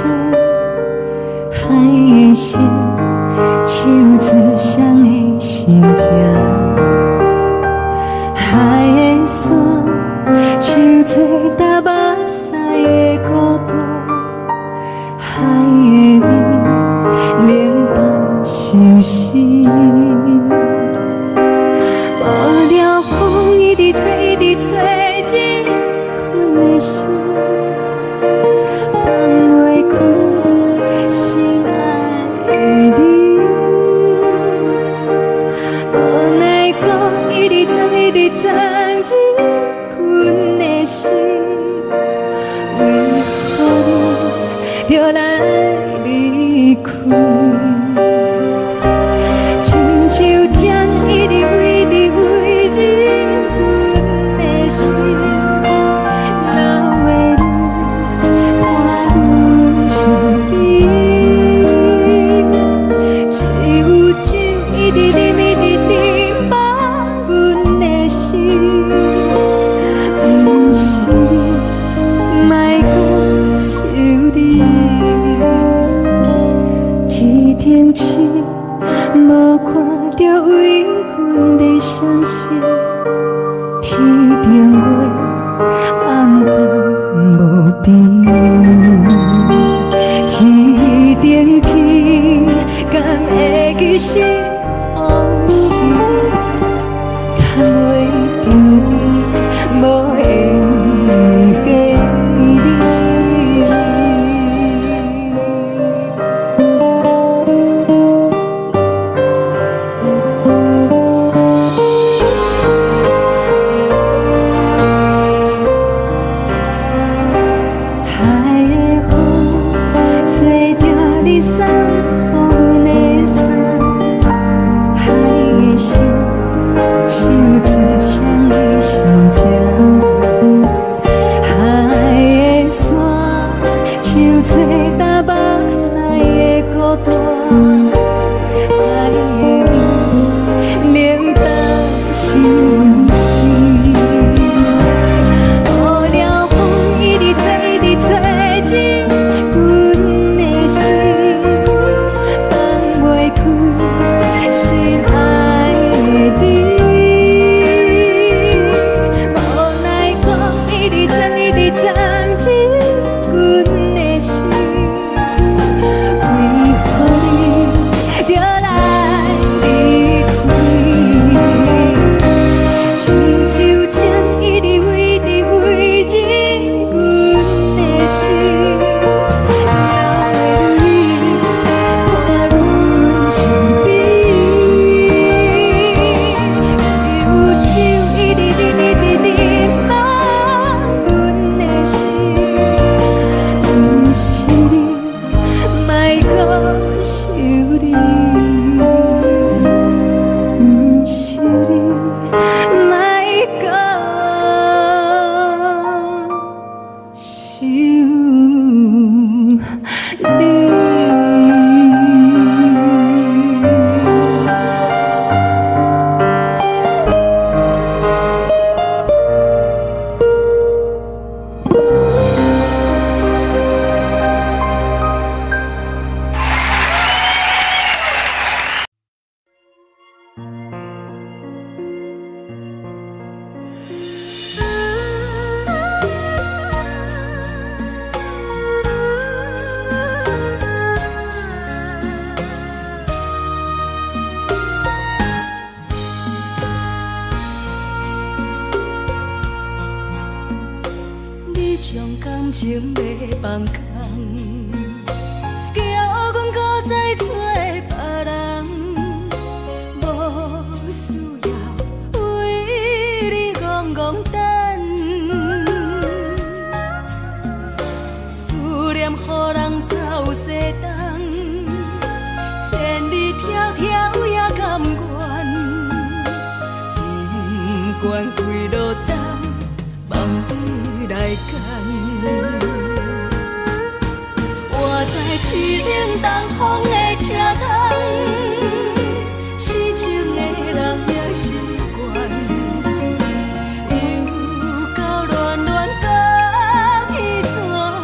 海的心唱出双的心情，海的山唱出搭目屎的孤独，海的味冷淡伤心。无聊风一直吹，一直吹，日困的心，放袂开心爱的你。无奈何一直藏，一直藏，日困的心，为何你就来离开？亲像将一直为日困相信天顶月红淡无边，天顶天敢会记是往事，敢袂着你无缘的你。情要放空，叫阮搁再找别人，无需要为你戆戆等。思念予人走西东，千里迢迢也甘愿，不管开路灯，梦归来干。我在市顶东风的车窗，痴情的人也习惯，又到乱乱甲天山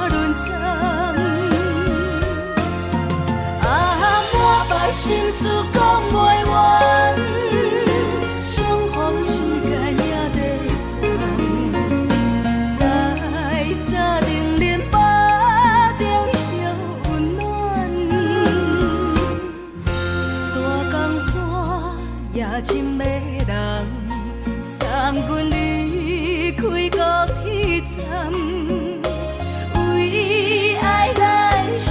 轮站。啊，满腹心事讲袂完，相逢时间也在等，在沙定林巴中相温暖。大江山也真迷人，送阮离开高铁站，为爱来写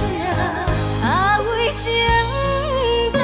为情重。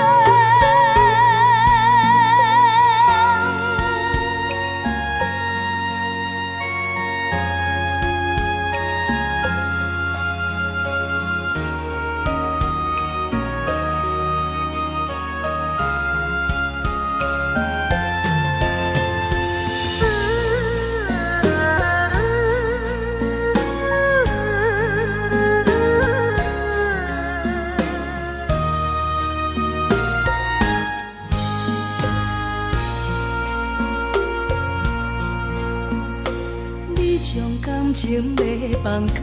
你将感情要放空，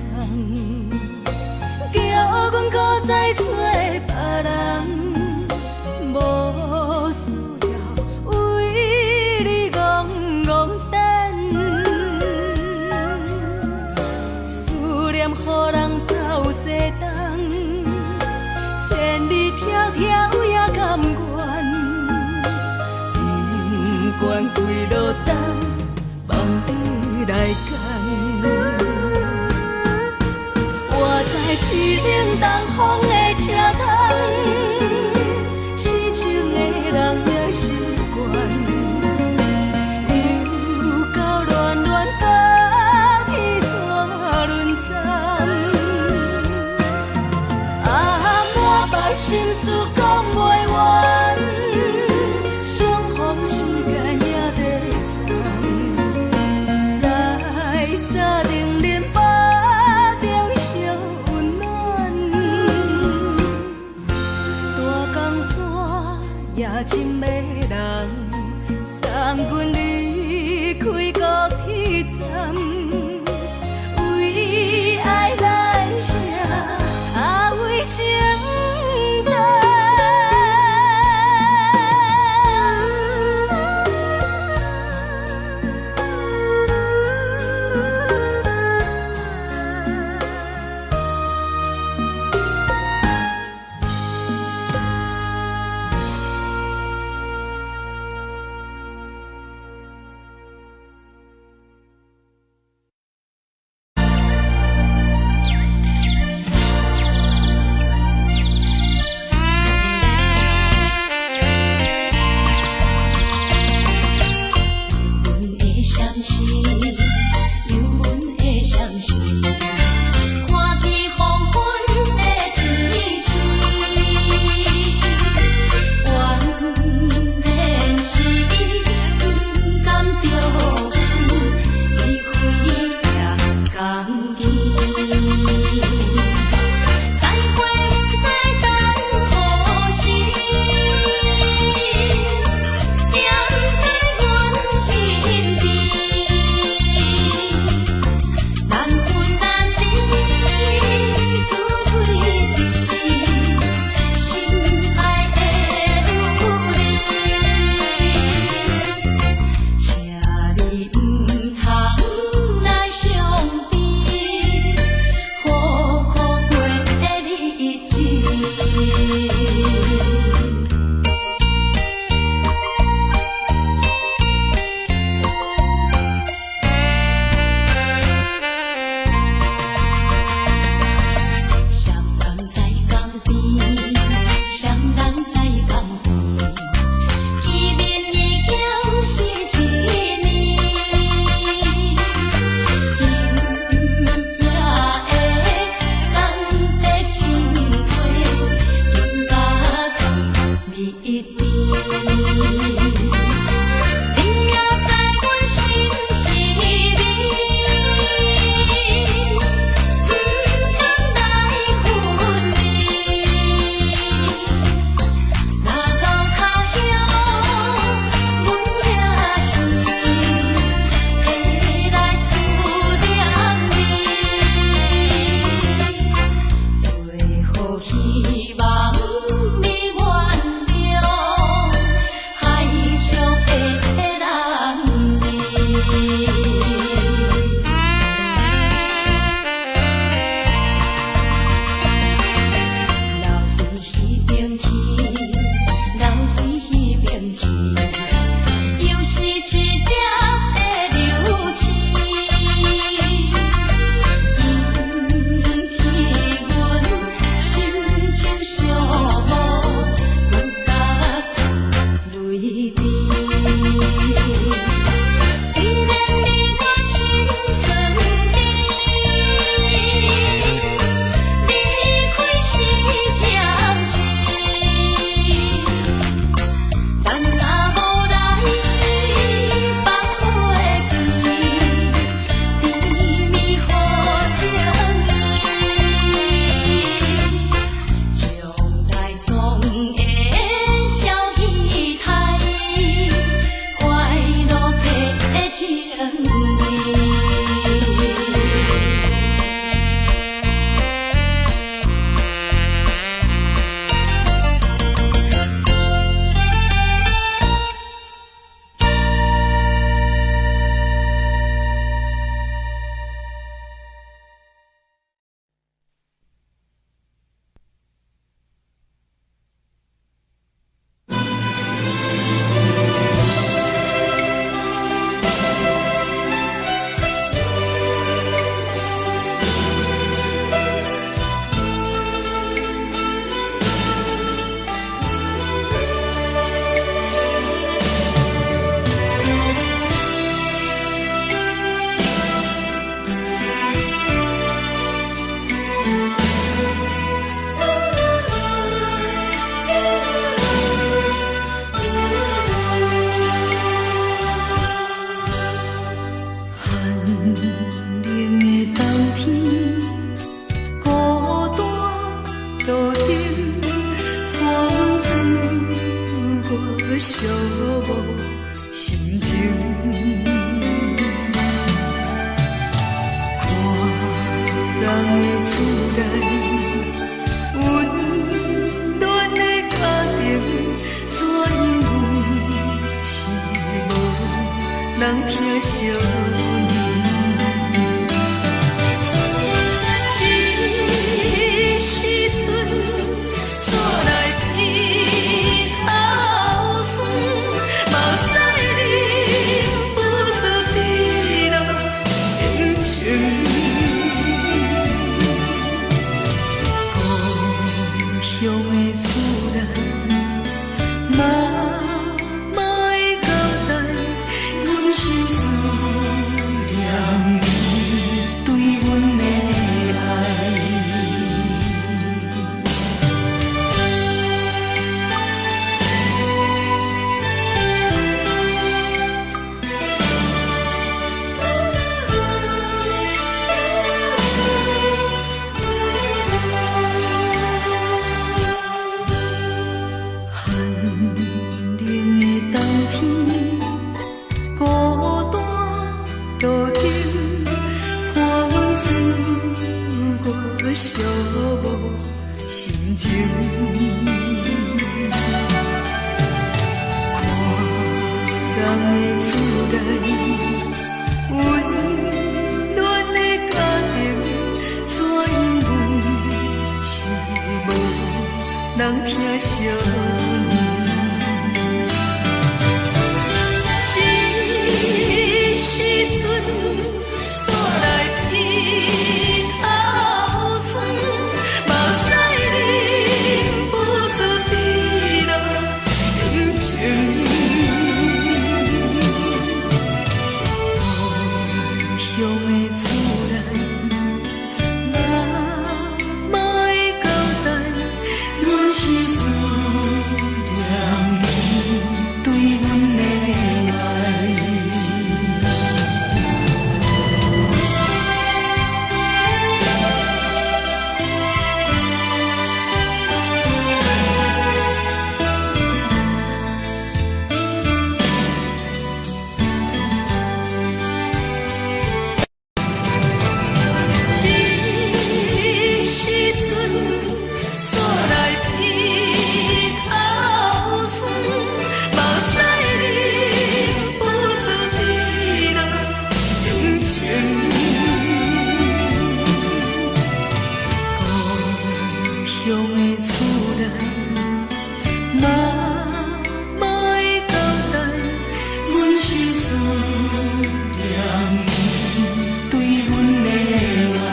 叫阮搁再找别人，无需要为开路灯，望你来牵。我在市冷东风的车头，痴情的人也习惯，又到乱乱把天线轮转。满腹心事讲袂完，双方时间也在等，在沙定林巴中相温暖。大江山也深的人，送阮离开高铁站，为爱来写，为情。人疼惜你。这时阵怎来鼻头酸，目屎忍不住滴落眼睛。故乡的自然，妈会交代，阮是思念你对阮的爱。寒冷的冬天，孤单路顶，看阮自我寂寞心情。看人的厝内，温暖的家庭，怎因阮是无人疼惜你？这时阵怎来鼻头酸，目屎忍不住滴落眼睛。故乡的自然，妈会交代，阮是思念你对阮的爱。这时阵怎来鼻头酸，目屎忍不住滴落眼睛。故乡的自然，妈会交代，阮是思念你对阮的爱。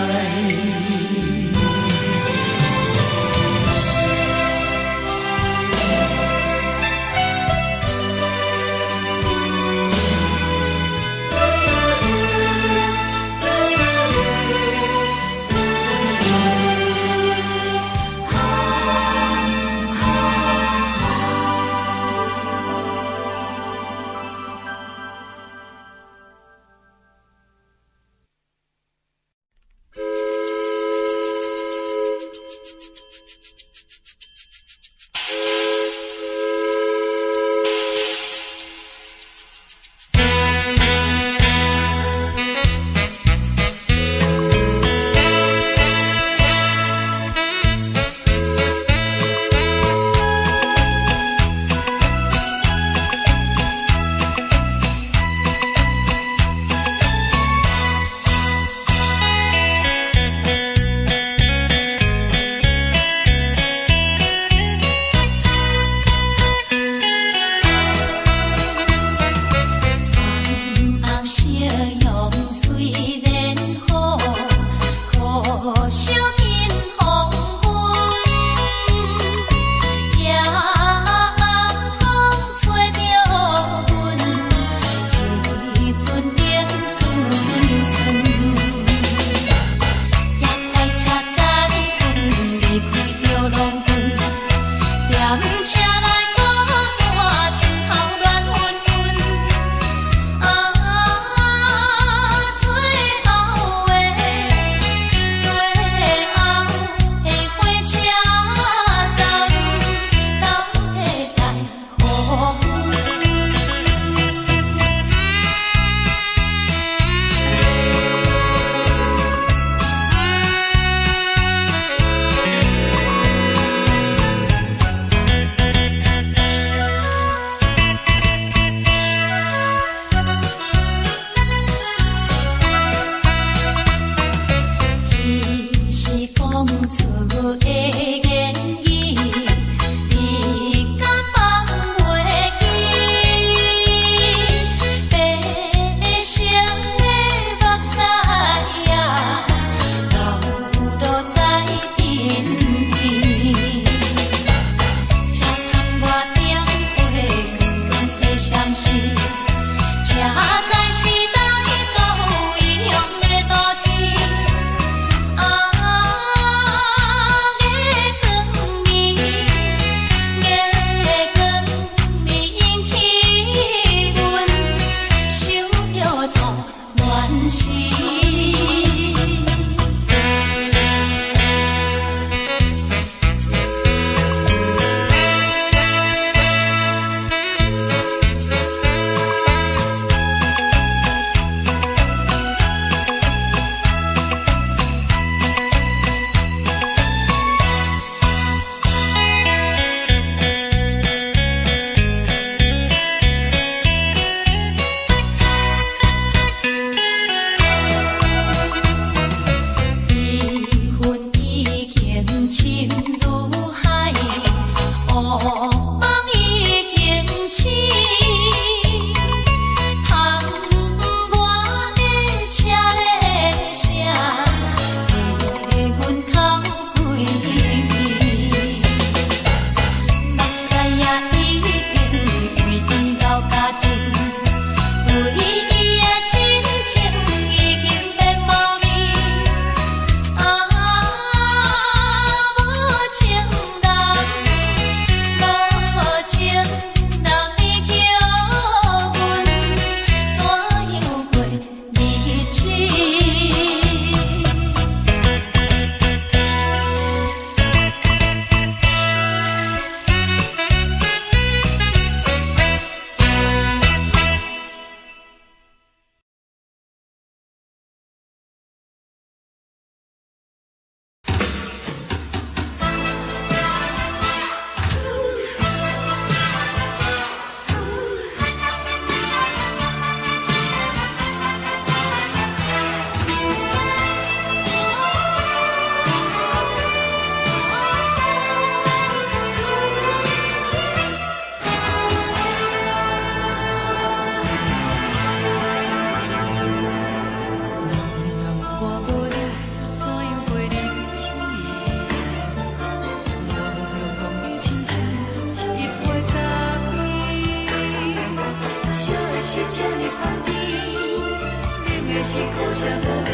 的是苦涩无味，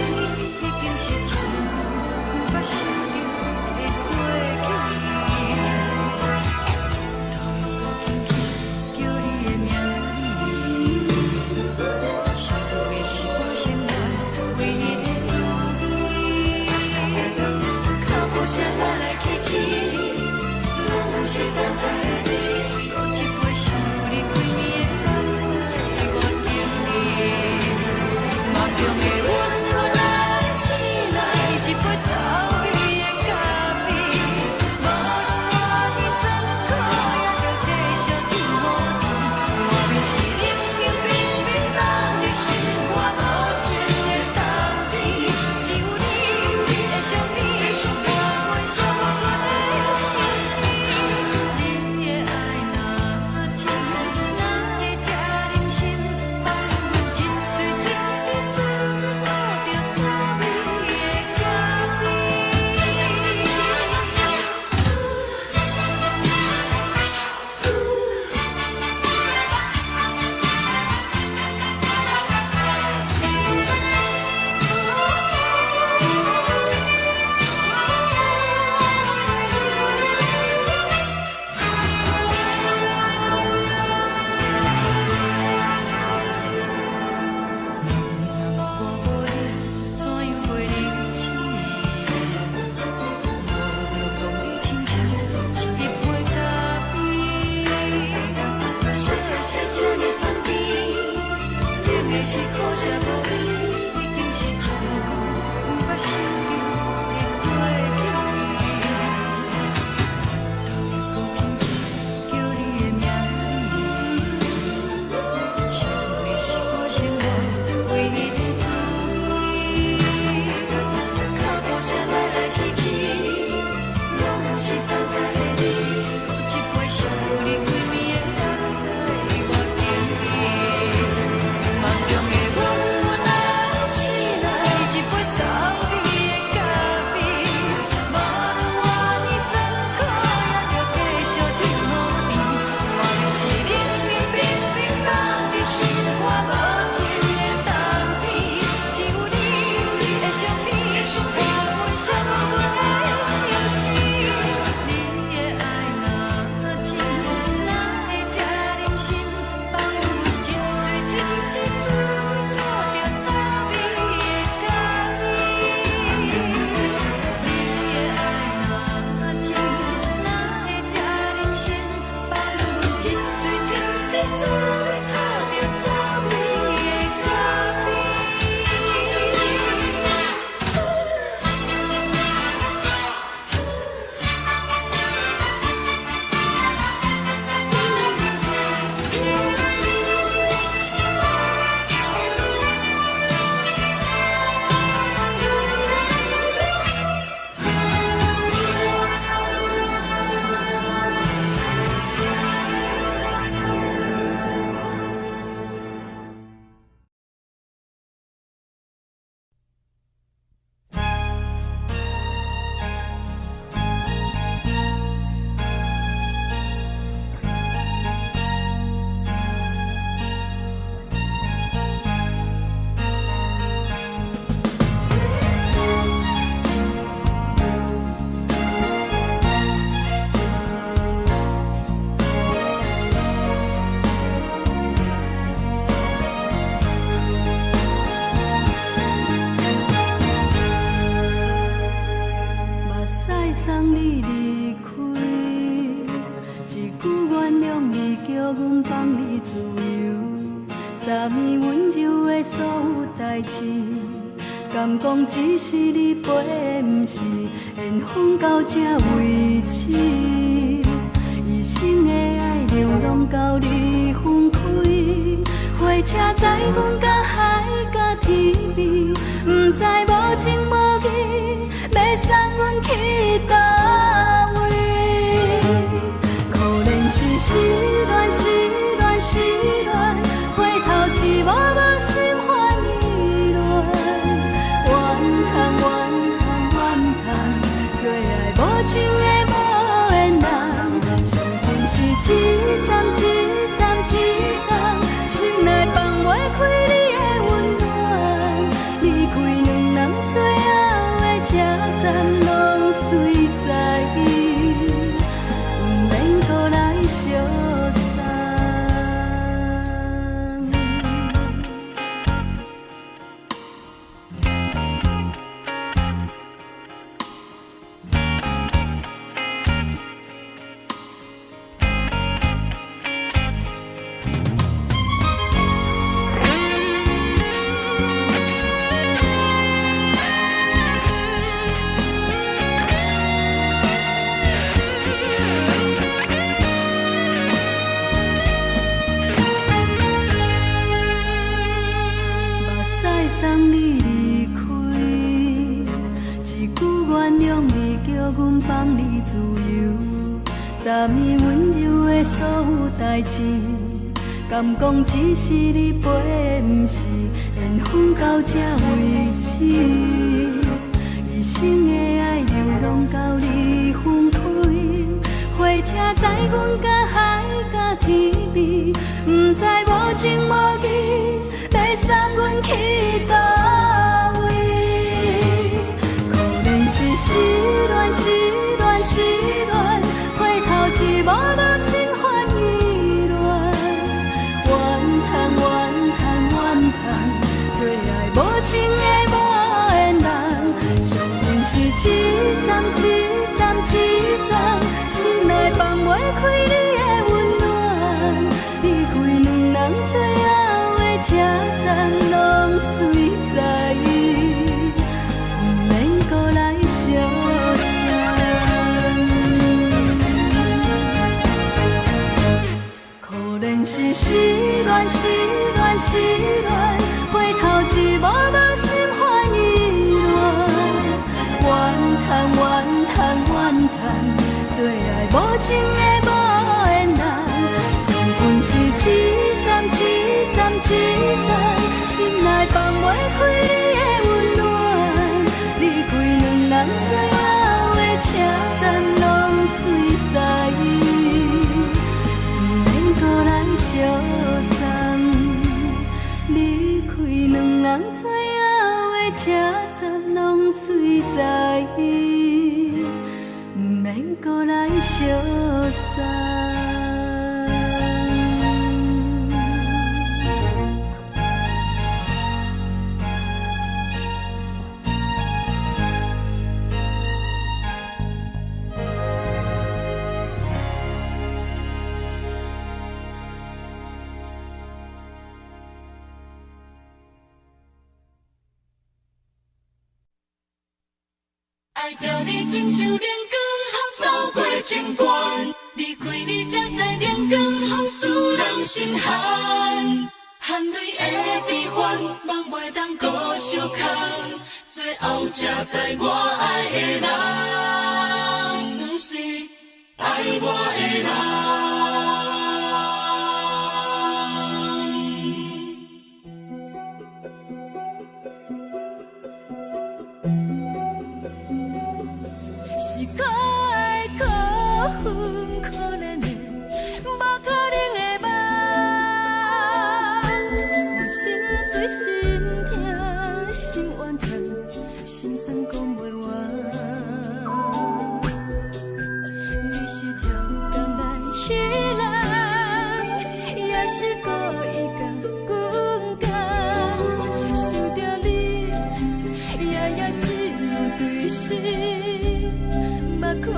已经是真久无捌想着的过去。头又搁轻轻叫你的名字，想的是我生活唯一的滋味。脚步声来来去去，拢不是等待的你，搁一杯想你几年的目屎，我等你。梦中的阮我来醒来，一杯走味的咖啡，无论我的酸苦，也着继续甜予你。外面是冷冷冰冰冻的心肝无情的冬天，只有你的相片，我阮寂寞过的心事。你的爱若真，哪会这忍心放阮一嘴一滴滋味，吐着滋味的咖是苦涩无味，已经是真久无捌想着的过去。头又搁轻轻叫你的名字，想的是我生活唯一的滋味。脚步声来来去去，拢不是等待的你，搁一杯想你几暝的目屎，我等你。梦中的阮我来醒来，一杯走味的咖啡，无论我的酸苦，也着继续甜予你。外面是冷冷冰冰冻的心肝无情的冬天，只有你的相片，我阮寂寞过的心事。你的爱若真，哪会这忍心放阮一嘴一滴滋味，吐着滋味的咖啡。你的爱若真，哪会这忍心放阮一嘴一滴滋味，吐着滋味的咖啡。目屎送你离开，一句原谅你，叫阮放你自由，昨暝温柔的所有代志，敢讲只是你陪，不是缘分到这为止。一生的爱流浪到你分开，火车载阮到海角天边，不知无情无义，要送阮去倒位？可能是失恋，失恋，失恋，回头一幕幕心花意乱，怨叹，怨叹，怨叹，最爱无情的无缘人，心情是一站一站一站，心内放袂开你的温暖。送你离开，一句原谅你，叫阮放你自由。昨暝温柔的所有代志，敢讲只是你陪，不是缘分到这为止。一生的爱流浪到你分开，火车载阮甲海甲天边，不知无情无义，要送阮去叨位？可能是失恋，失恋，失恋，回头一幕幕心烦意乱，怨叹，怨叹，怨叹，最爱无情的无缘人，上恨是一站一站一站，心内放袂开你的温暖，离开两人最后的车站，拢随在，不免搁来相送。可能是失恋，失恋，失恋，回头一幕幕心烦意乱，怨叹，怨叹，怨叹，最爱无情的无缘人，上恨是一站一站一站，心内放袂开你的温暖，离开两人最后的车站，拢随在，不免搁来相送，离开两人最后的车站，拢随在，不免搁来相送。爱着你亲像阳光，扫过情关，离开你才知阳光风使人心寒。含泪的悲欢，望袂当搁相牵，最后才知我爱的人，不是爱我的人。可怜的，无可能的梦，我心碎心痛心怨叹，心酸讲袂完。你是跳动来彼人，也是故意甲阮讲，想着你，夜夜只有对视，目眶。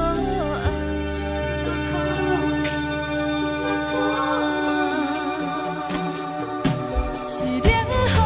是冷风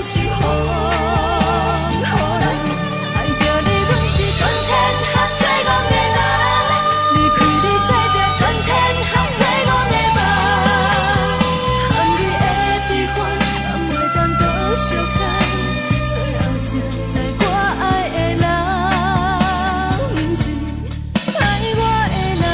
是风，予人爱着你，阮是春天合作戆的人，离开你做着春天合作戆的梦，含你的悲欢，也袂当搁相牵，最后才知我爱的人，不是爱我的人。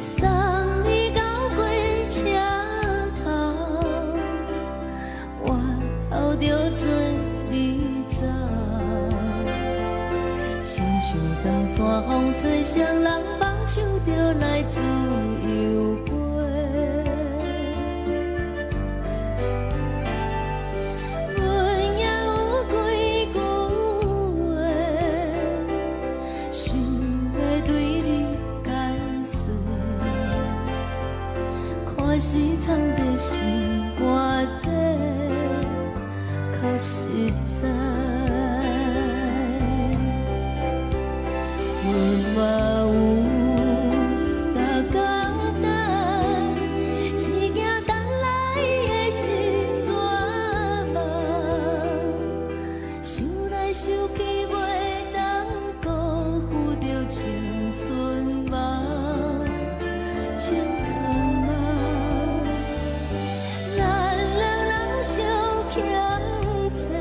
送你到火车头，我头着准你走，亲像长山风吹双人放手着来自由飞。阮也有几句话，想要对你解释。看是藏在心肝底，较实在。阮嘛有逐工等，一件等来的时阵梦，想来想去袂当辜负着青春梦，青春梦。咱两人相欠债，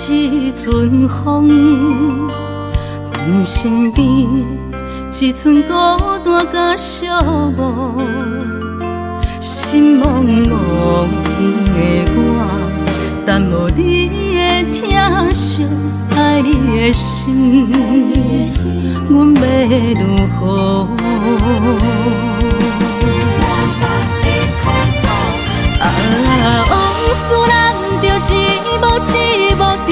一阵风，阮身边一寸孤单甲寂寞，心茫茫的我，等无你的疼惜，爱你的心，阮要如何？往事人着一幕一幕甜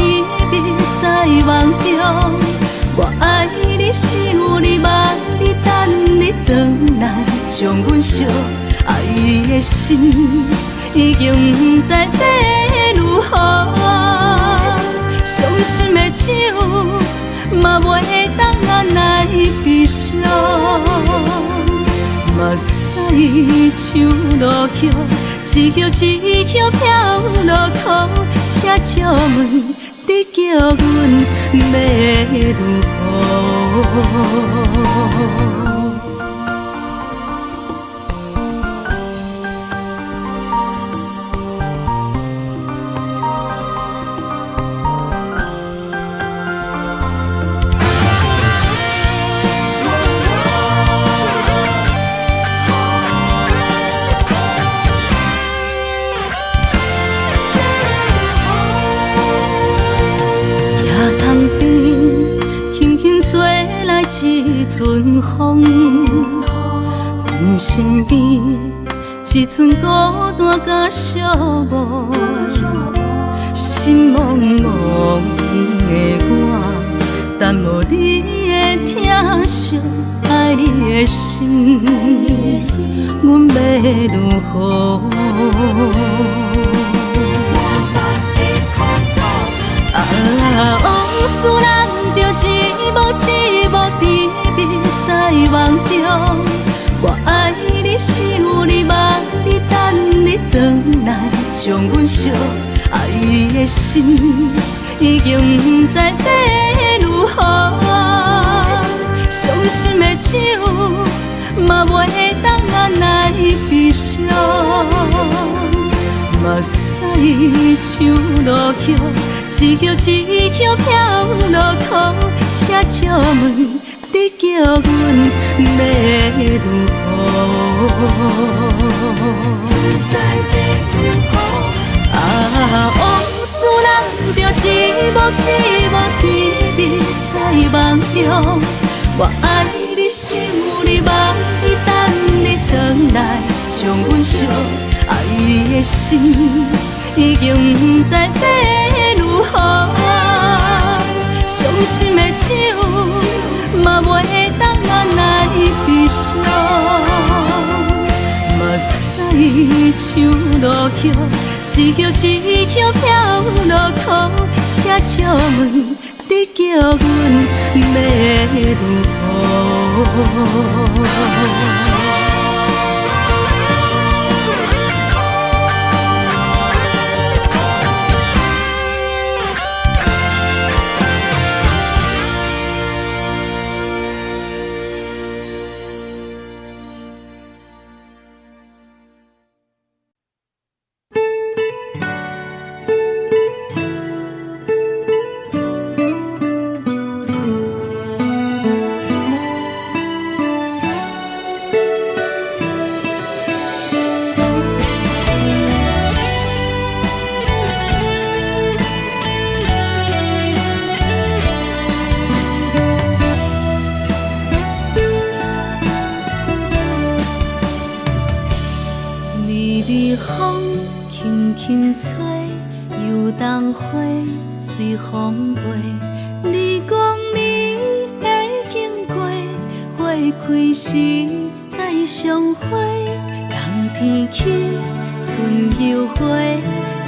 蜜在梦中。我爱你，想你，望你，等你回来，将阮惜爱的心已经不知要如何。伤心的手嘛袂当按来悲伤，目屎像落叶。一叶一叶飘落雨，车照问你叫阮要如何？一阵风，阮身边一寸孤单甲寂寞，心茫茫的我，等无你的疼惜，爱你的心，阮要如何？往事人着一幕一幕甜蜜在梦中。我爱你，想你，望你，等你回来，将阮惜爱的心已经不知要如何。伤心的手嘛袂当按来悲伤，目屎像落叶。一叶一叶飘落雨，车照问你叫阮要如何？往事人着一幕一幕甜蜜在梦中。我爱你，想你，望你，等你回来，将阮惜爱的心已经不知要如何。伤心的手嘛袂当按来悲伤，目屎像落叶，一叶一叶飘落雨，车照问你叫阮要如何？风轻轻吹，游动花随风飞。你讲你会经过，花开时再相会。冬天起，春又花，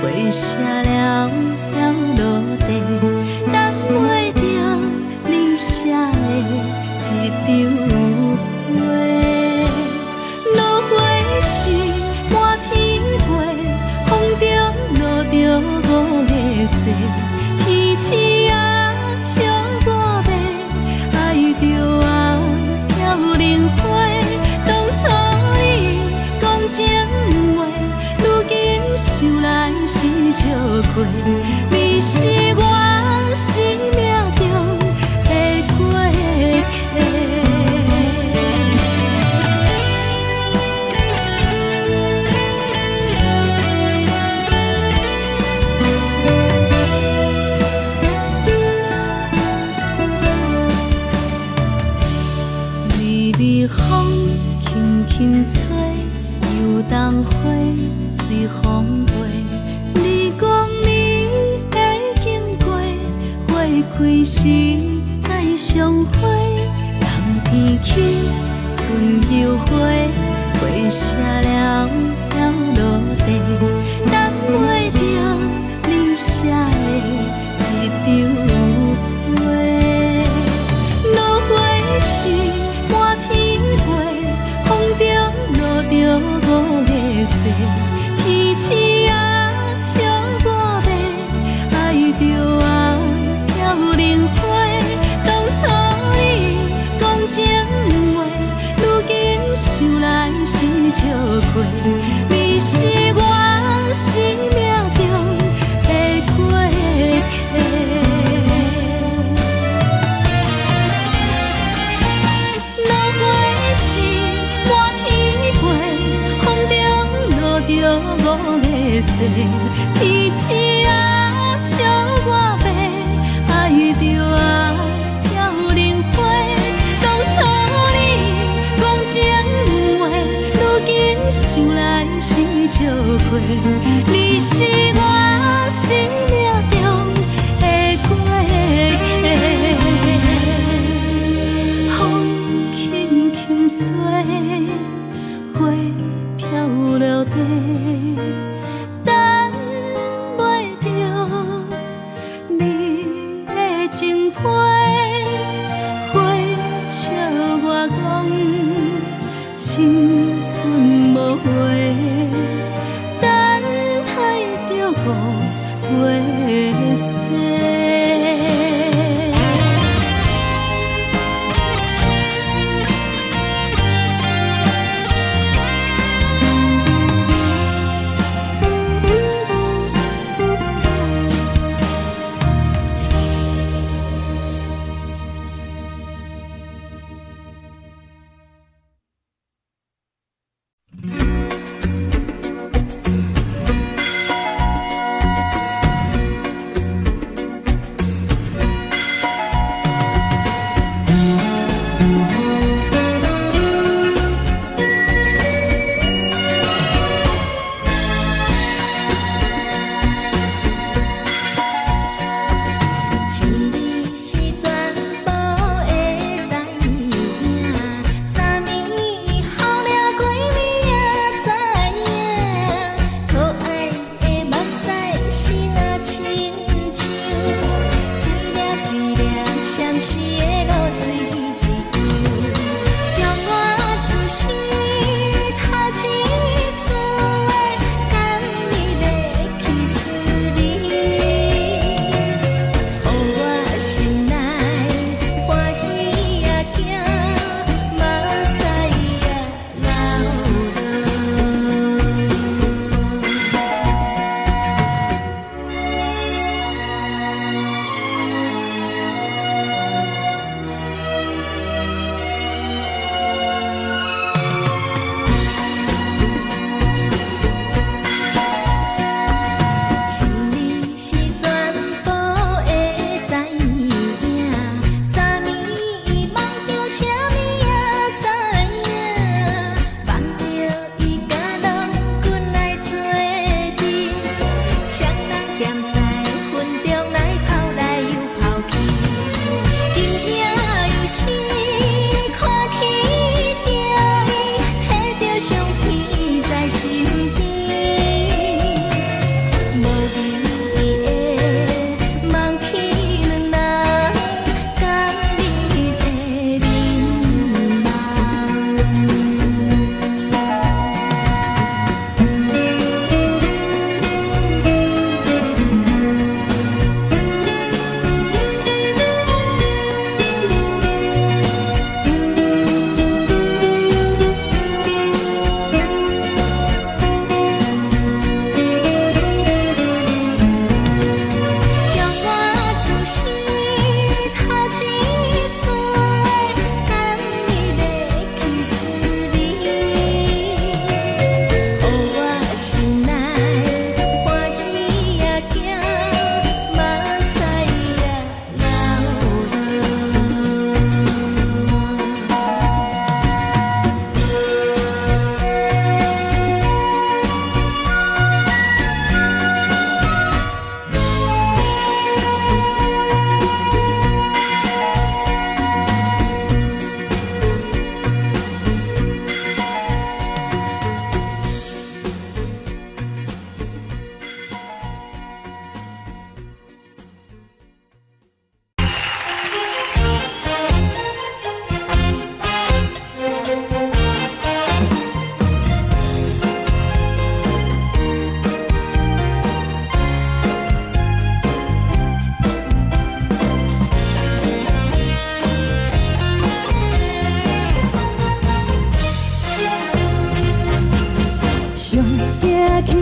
花谢了要落地，等袂着你写的一张画。落花时满天飞，风中落着五个色，天星啊笑我迷，爱着啊飘零花。当初你讲情话，如今想来是笑亏，你是我。微风轻轻吹，游动花随风飞。你讲你会经过，花开时再相会。人天起，春又花，花谢了了落地，等袂着你写的一张话。落花时满天飞，风中落着五个色，天星啊笑我迷，爱着啊飘零花。当初你讲情话，如今想来是笑亏。你是我生命中的过客。落花时满天飞，风中落着五个色，天星啊笑我迷，爱着啊飘零花。当初你讲情话，如今想来是笑亏。你是我生命中的过客，风轻轻吹，花飘落地，等袂着你的情批。花笑我讲青春无悔，等待着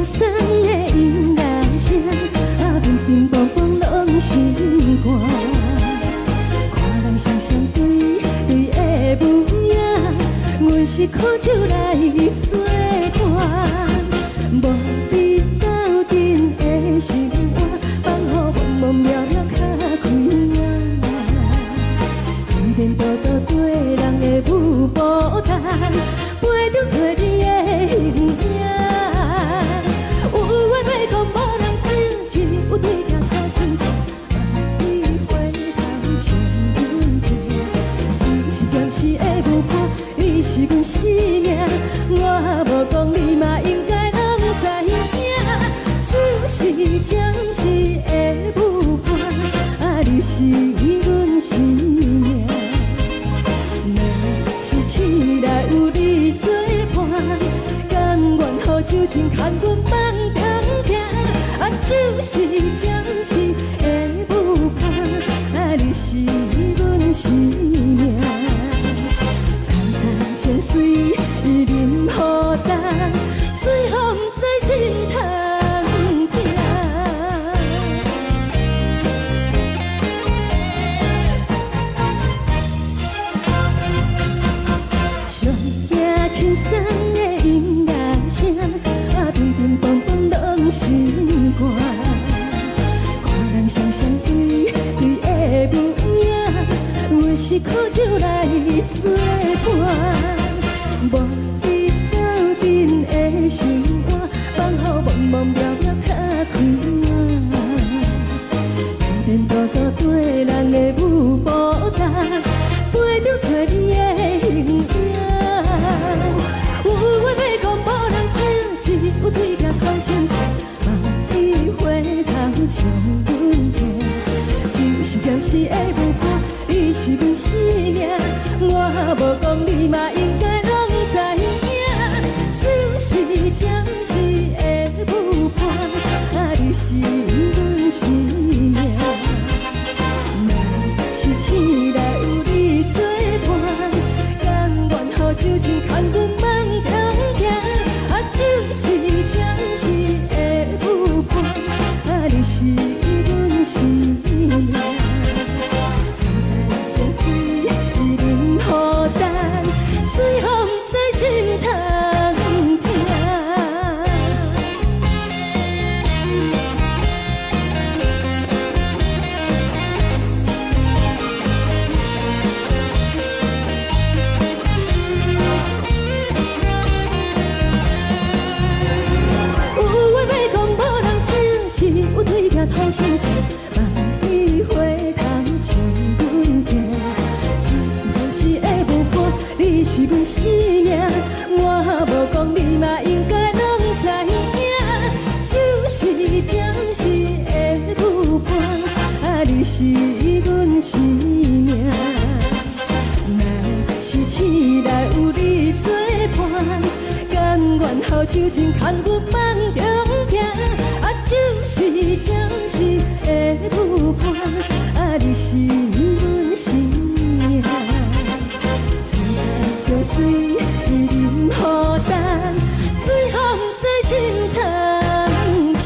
酸的音乐声，乒乒乓乓拢心肝。看人双双对对的舞影，阮是苦酒来作伴。无你斗阵的心肝，放予茫茫渺渺较开眼。颠颠倒倒对人的舞步弹，陪着做你的形影。有话要讲无人听，有对镜头先唱，万里回头唱阮听。就是暂时的舞伴，你是阮生命，我无讲你嘛应该拢知影。就是暂时的舞伴，你是阮生命。是醒来有你作伴，甘愿予酒精牵阮梦通行。就是暂时的舞伴，你是阮生命。层层情水任何担，随风在心通听。上惊轻松的音乐声，乒乒乓乓拢心肝。看人双双对对的舞影，阮是苦酒来作伴。无你斗阵的心肝，放予茫茫渺渺较开眼。颠颠倒倒对人的舞步弹，陪着做你的形影。有话要讲无人听，只有对镜头先唱，万里回头唱阮听。就是暂时的舞伴，你是阮生命，我无讲你嘛应该拢知影。就是暂时的舞伴，你是阮生命。若是醒来有你作伴，甘愿予酒精牵阮梦通行。就是暂时的舞伴，你是阮生命。层层情水任何担，随风在心通听。有对镜头先唱，万里回头唱阮听。就是暂时的舞伴，你是阮生命，我无讲你嘛应该拢知影。就是暂时的舞伴，你是阮生命。若是醒来有你作伴，甘愿予酒精牵阮梦中行。就是暂时的舞伴，你是阮生命。层层情水任何担，随风在心通听。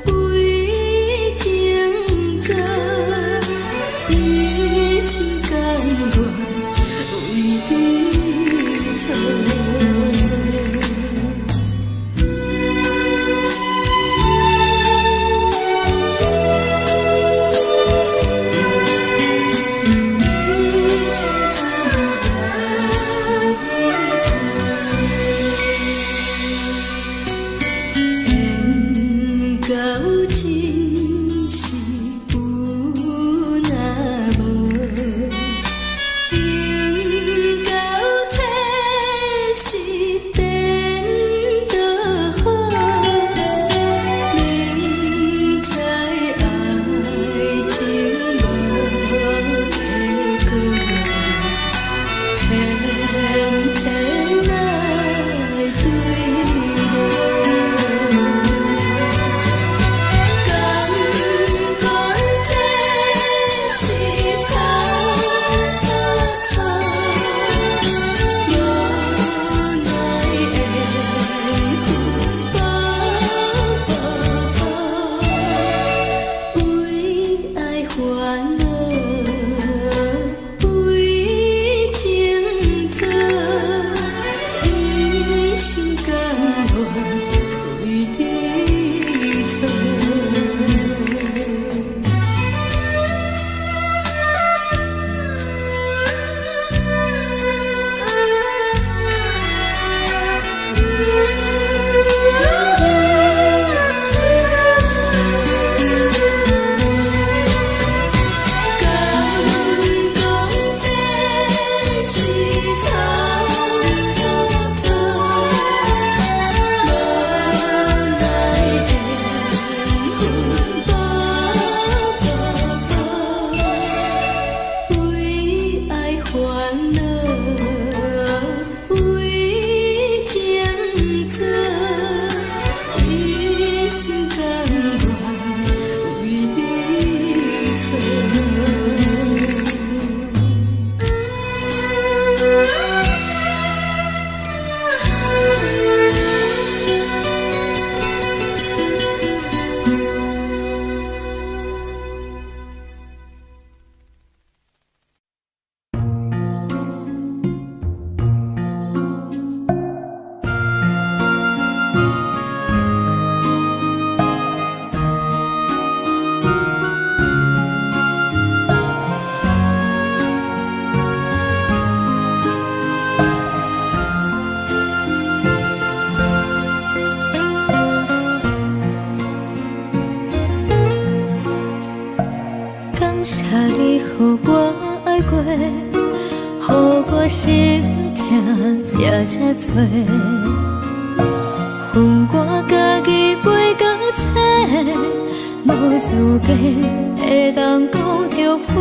为情做，一心甘愿为你做。心痛也这多，恨我家己飞到这，无资格会当讲后悔。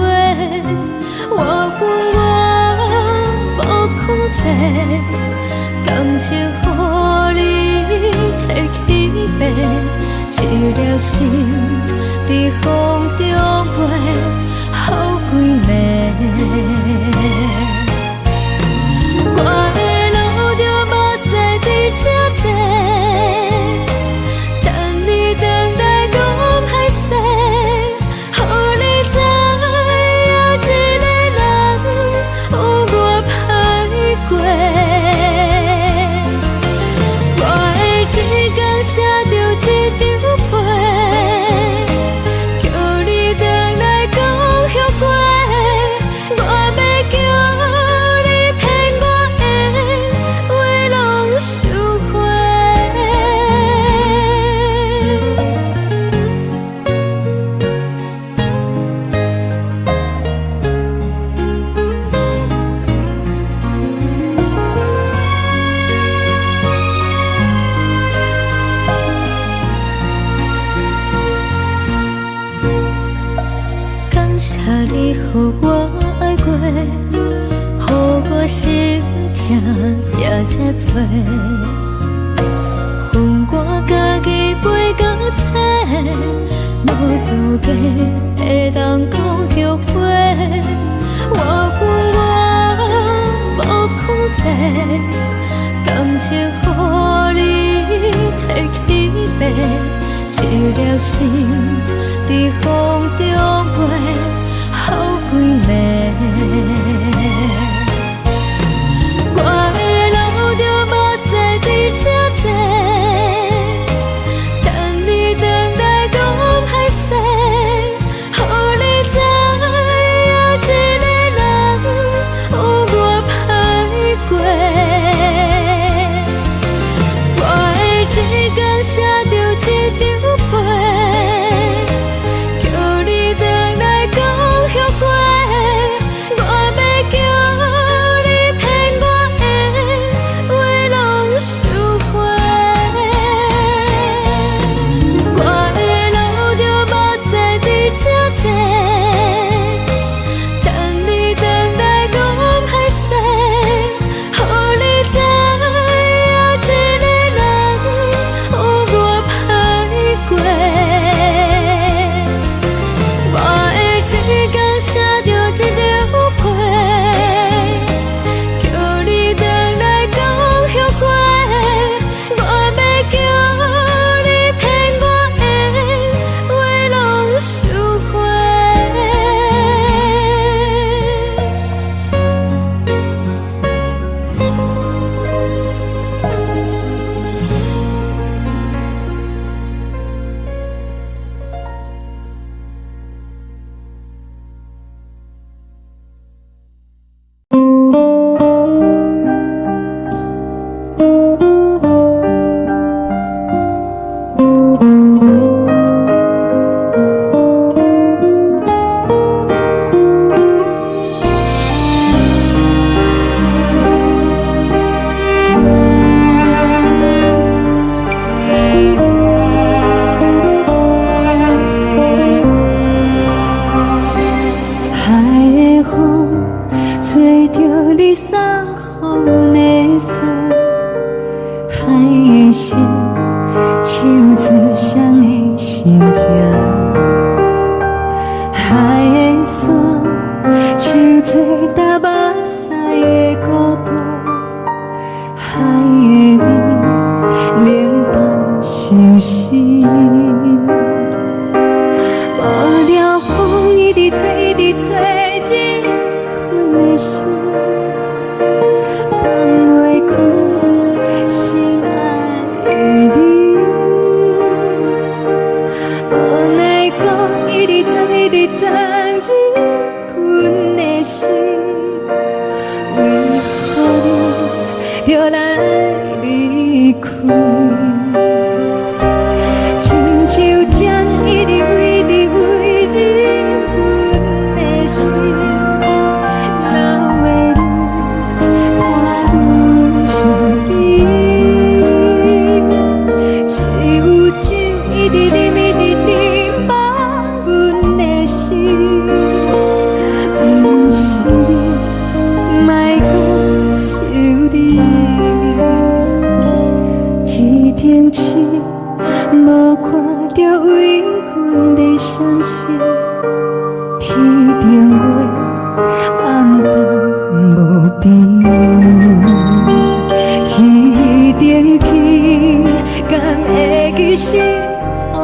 我恨我无控制，感情予你提起白，一粒心在风中飞，好几暝。我的路就目屎在这多，等你回来讲歹势，予你知影一个人有我歹过。我会一天写着一张被，叫你回来讲后悔。我要叫你予我爱过，予我心痛也这多，恨我家己飞到这，无资格会当讲后悔。我恨我无控制，感情予你提起。白，一粒心在风中飞，好几暝。我的路就无西伫这多，等你回来讲歹势，予你知影一个人有我歹过。我会一天写着一张被，叫你回来讲后悔。我要叫你骗我的话拢收回。我的路就无西伫这多，等你回来讲歹势，予你知影一个人有我歹过。我会一天写着一张被，叫你回来讲后悔。我要叫你骗我的话拢收回。海的风吹着你送风的伞，海的心唱出双的心情，海的山唱出搭目屎的孤独，海的你冷淡伤心。无聊风一直吹，一直吹，日困的心放袂开，心爱的你。无奈讲一直藏，一直藏，日困的心，为何你就来离开？亲像将一直为你为日困的心，流的泪看愈伤悲。只有酒一直啉，一直啉，放阮的心。不是你，莫讲想你。天顶星无看到为阮的伤心，天顶月暗淡无边，天顶天敢会记是往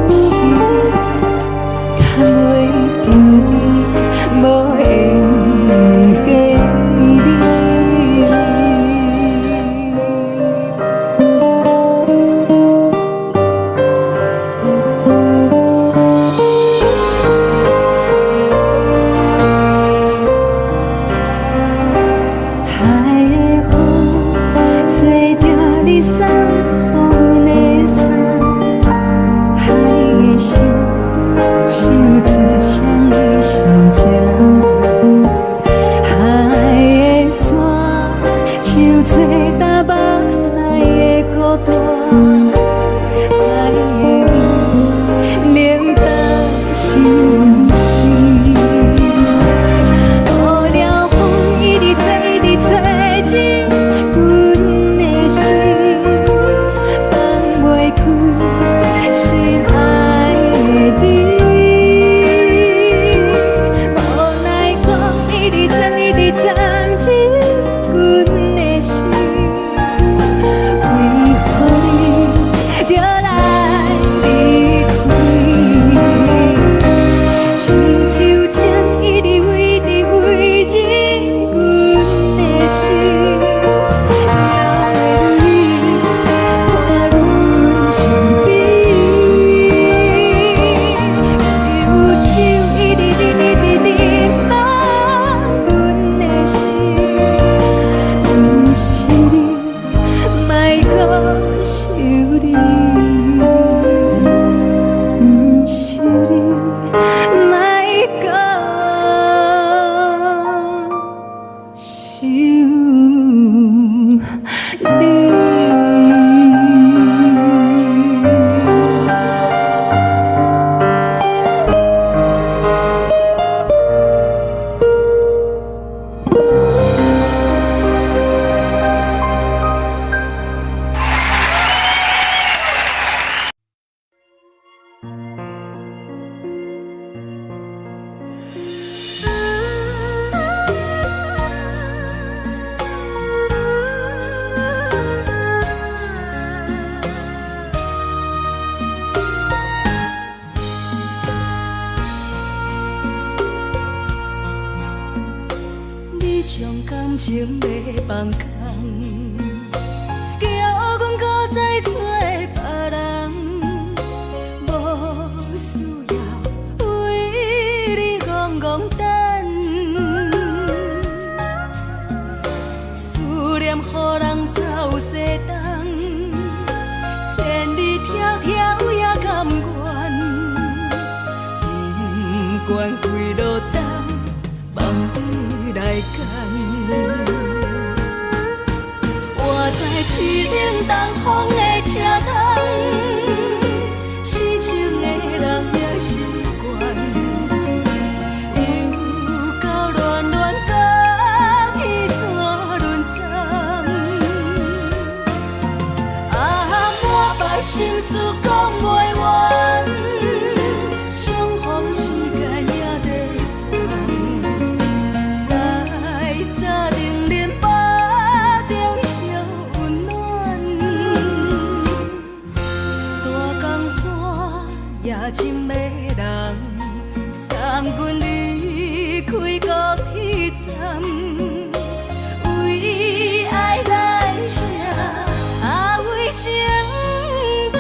事，敢袂着你无缘的你。你送风的伞，海的心将感情要放空，叫阮搁再找别人，无需要为你戆戆等，思念予人走西东，千里迢迢也甘愿，不管几路灯。来干，我在市岭东风的车窗，痴情的人也习惯，又到乱乱甲天山轮站，满腹心事讲袂完，相逢时间也在深的人，送阮离开高铁站，为爱来写，为情等。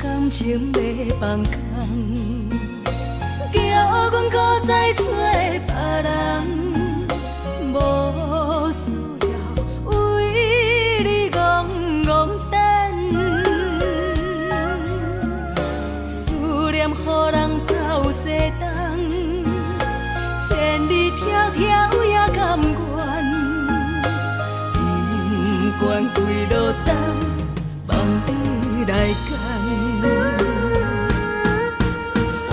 感情要放空，叫阮搁再找别人，无需要为你戆戆等，思念予人走西东，千里迢迢也甘愿，不管几路灯，放你来干。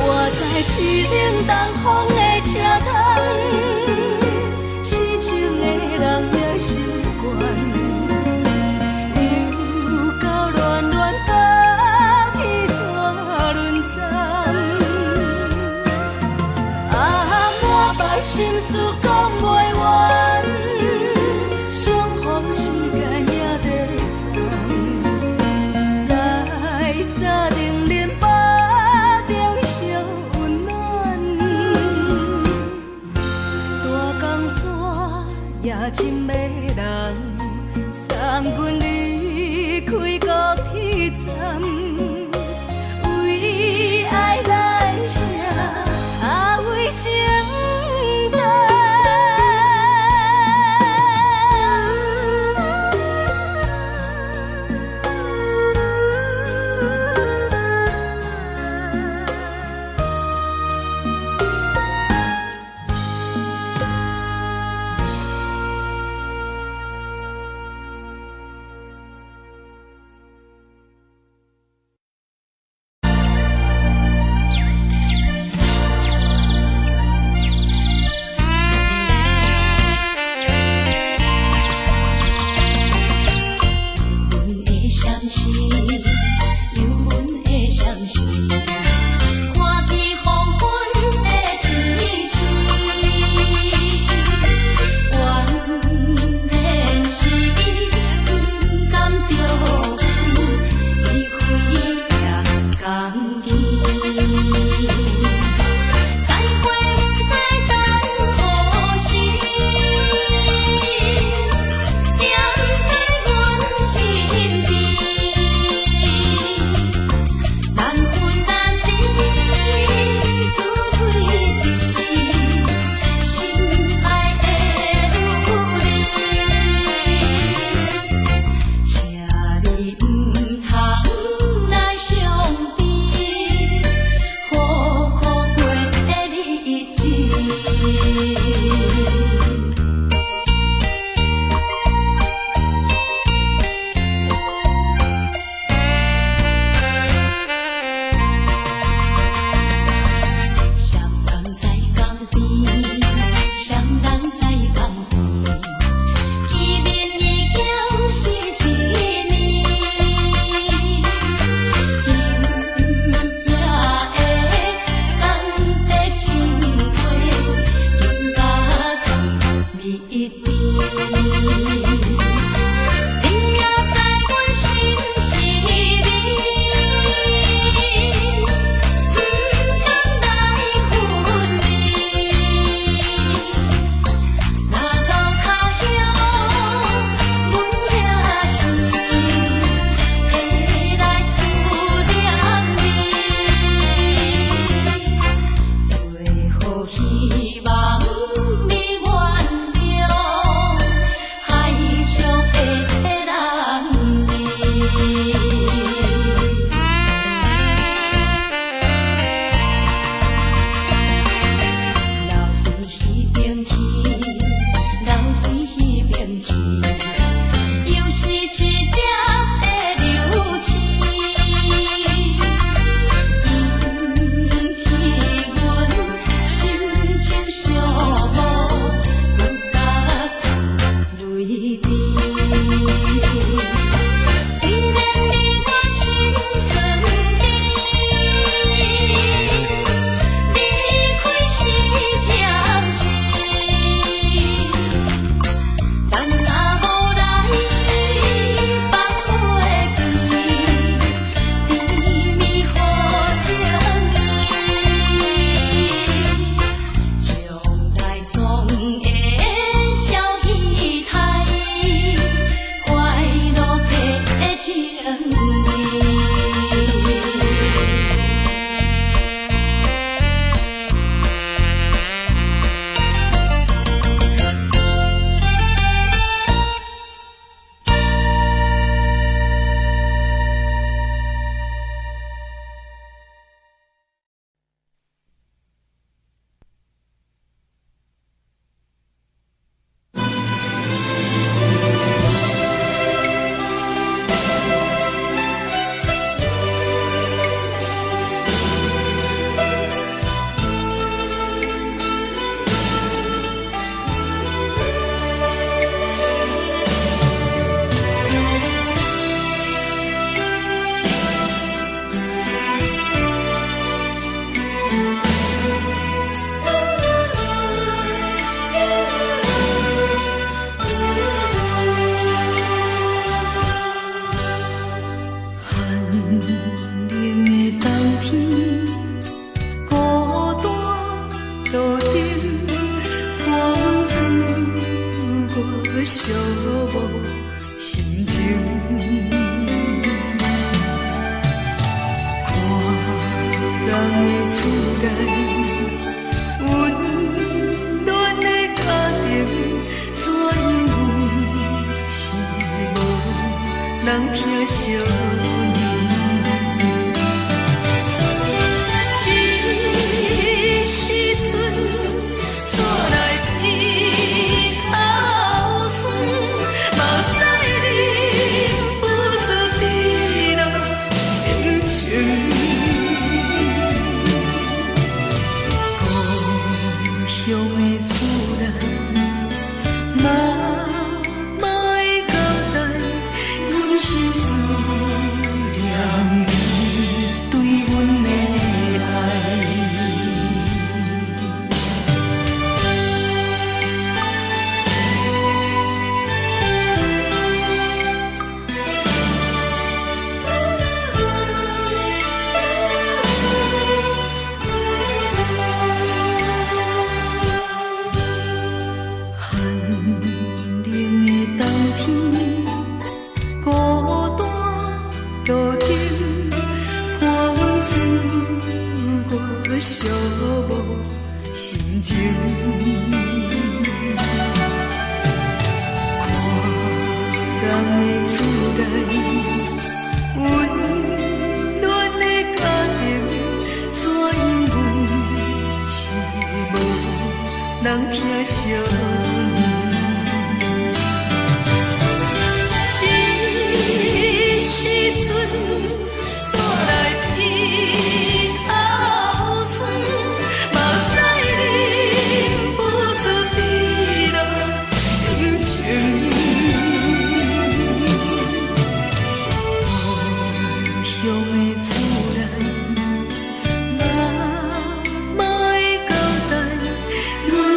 我在市岭东风的车窗，痴情的人也习惯，又到乱乱甲天山轮站，满腹心事讲袂完，相逢时间也在在沙定林巴中烧温暖，大江山也深的人，送阮离开高铁站，为爱来写，为情。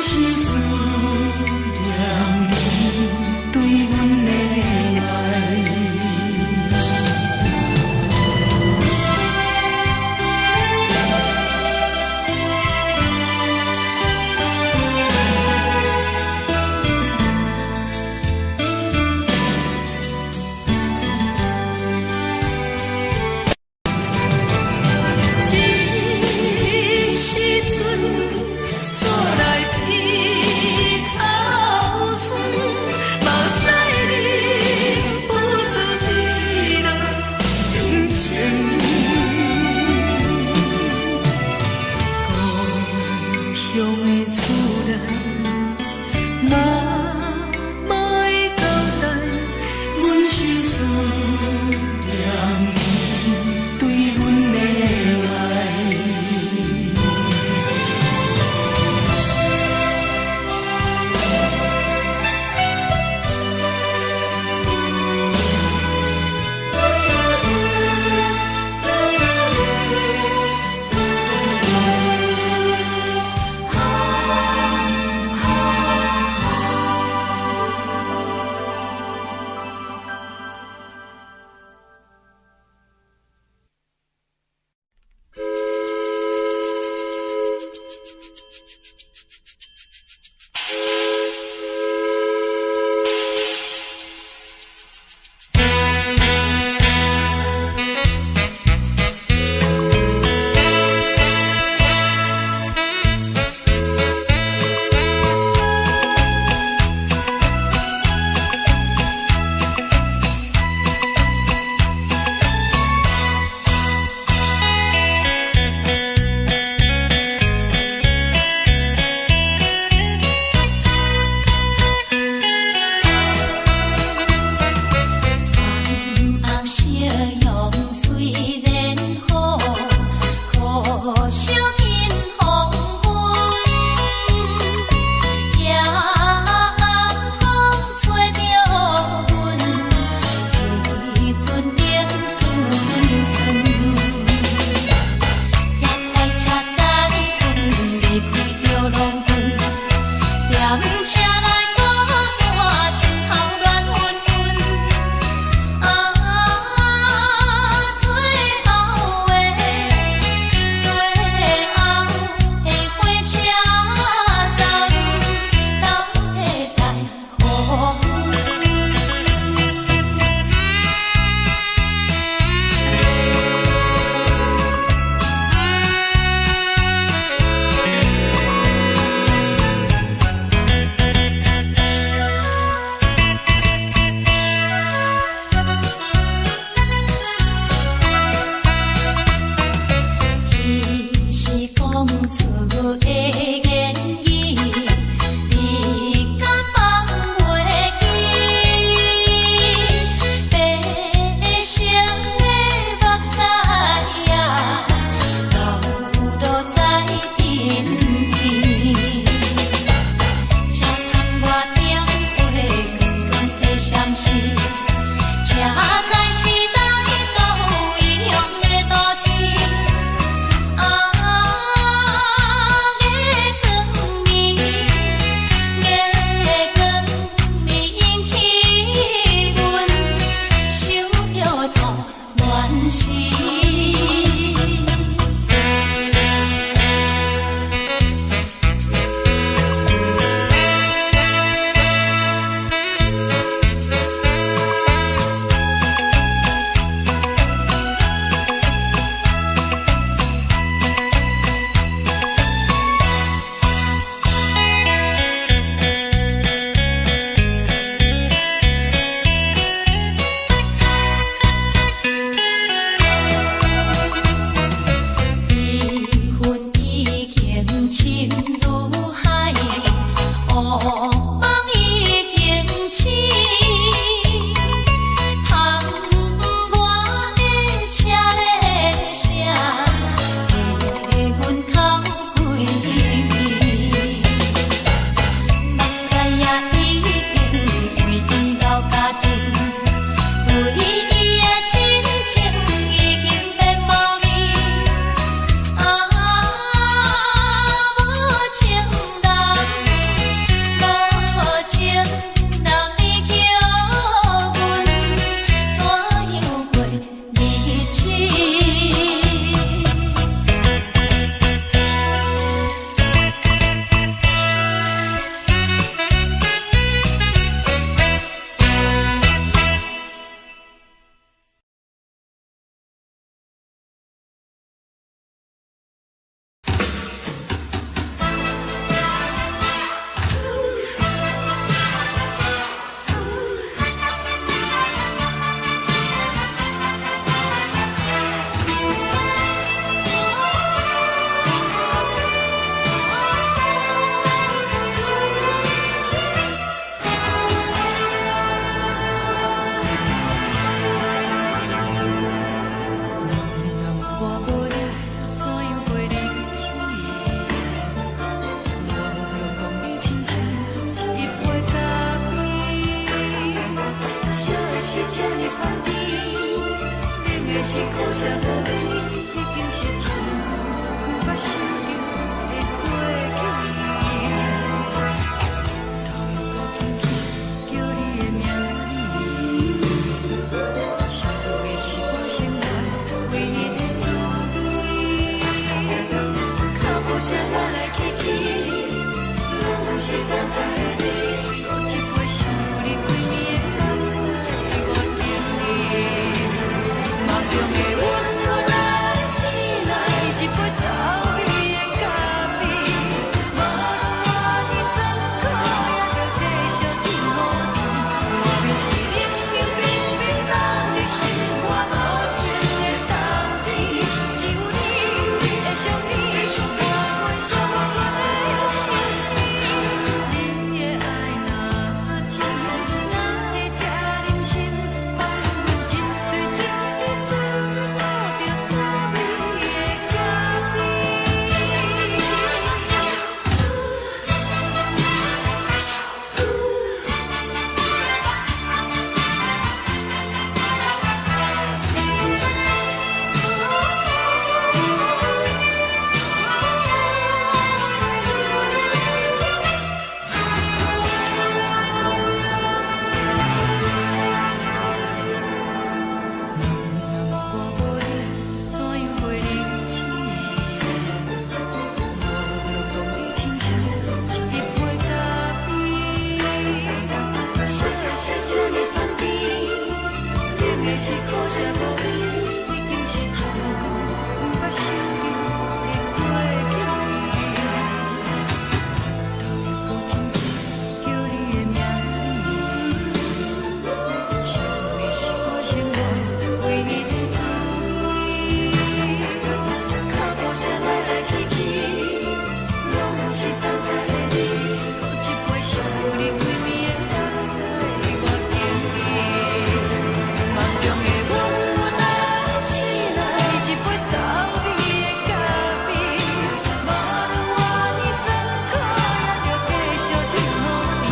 是思是这呢放甜，冷的是苦涩无味，已经是真久目想着的过去。头又无轻轻叫你的名字，想的是我生活唯一的滋味。脚步声来来去去，拢是等待的你，搁一杯想你几暝的目屎，我敬你。梦中的阮又来醒来，一杯走味的咖啡，无论我的酸苦，也着继续甜予你。外面是冷冷冰冰冷的心，我无情的冬天，只有你的相片，我阮寂寞阮的心事。你的爱若真，哪会这忍心放阮一嘴一滴滋味，吐着滋味的咖啡。我无你，怎样过日子？无路讲你亲像一杯咖啡，说的是这呢放甜，冷的是苦涩无味，已经是真久目捌想着的过去。头又无轻轻叫你的名字，想的是我生活唯一的滋味。脚步声来来去去，拢是等待的你，搁一杯想你几暝的目屎，我敬你。梦中的阮又来醒来，一杯走味的咖啡，无论我的酸苦，也着继续甜予你。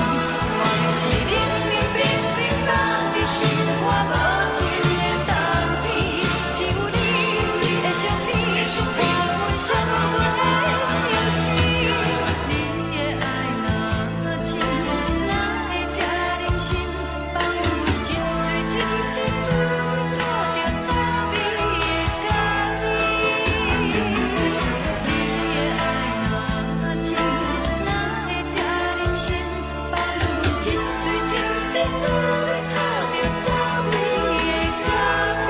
外面是冷冷冰冰冷的心，我无情的冬天，只有你的相片，我阮寂寞阮的心事。你的爱若真，哪会这忍心放阮一嘴一滴滋味，吐着滋味的咖啡。你的爱若真，哪会这忍心放阮一嘴一滴滋味，吐着滋味的咖啡。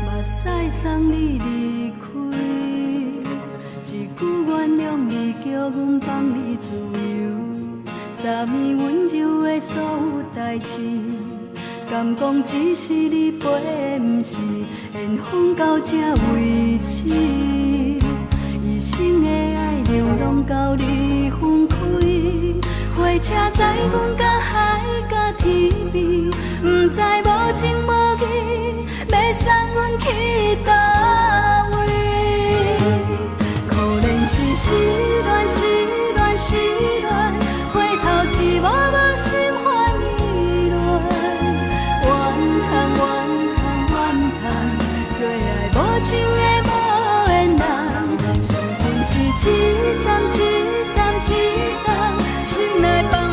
目屎送你离开，一句原谅你，叫阮放你自由，昨暝温柔的所有代志，敢讲只是你陪，不是缘分到这为止。一生的爱流浪到你分开，火车载阮到海角天边，不知无情无义，要送阮去倒位？可怜是失恋，失恋，失恋，回头一幕幕心烦意乱，怨叹，怨叹，怨叹，最爱无情的无缘人，上天是一站一站一站，心内放。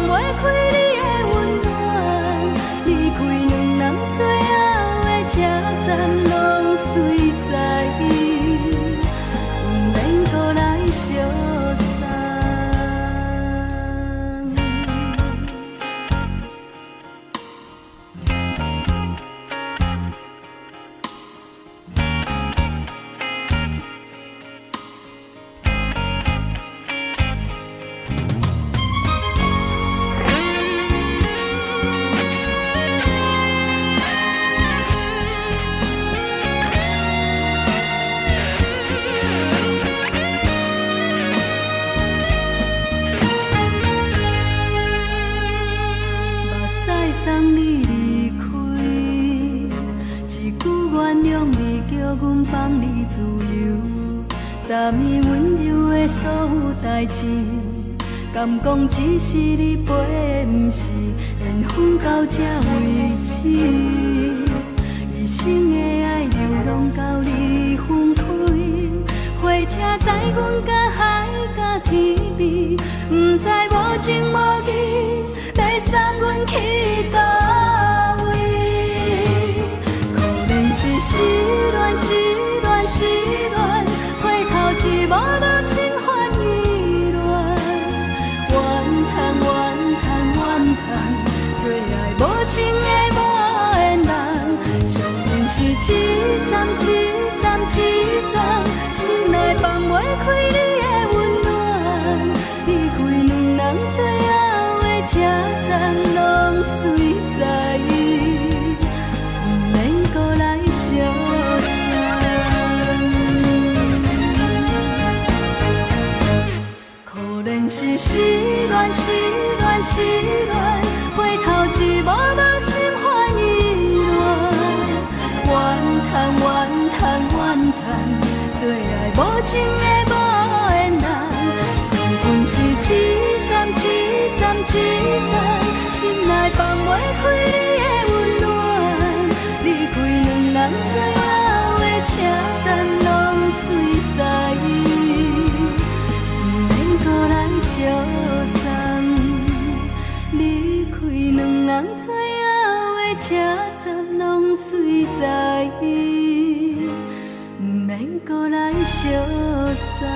昨暝温柔的所有代志，敢讲只是你陪，不是缘分到这为止。一生的爱流浪到你分开，火车载阮甲海甲天边，不知无情无义，要送阮去倒位？可能是失恋，失恋，失恋，回头一幕幕心烦意乱，怨叹，怨叹，怨叹，最爱无情的无缘人，上面是一站一站一站，心内放袂开你的温暖，离开两人最后的车站，拢随在伊，不免搁来相送。可能是失恋，失恋，失恋，回头一幕幕心烦意乱，怨叹，怨叹，怨叹，最爱无情的无缘人，上阮是一站一站一站，心内放袂开你的温暖，离开两人最后的车站，拢随在伊，不免搁来相送。离开两人最后的车站，拢随在伊，不免搁来相送。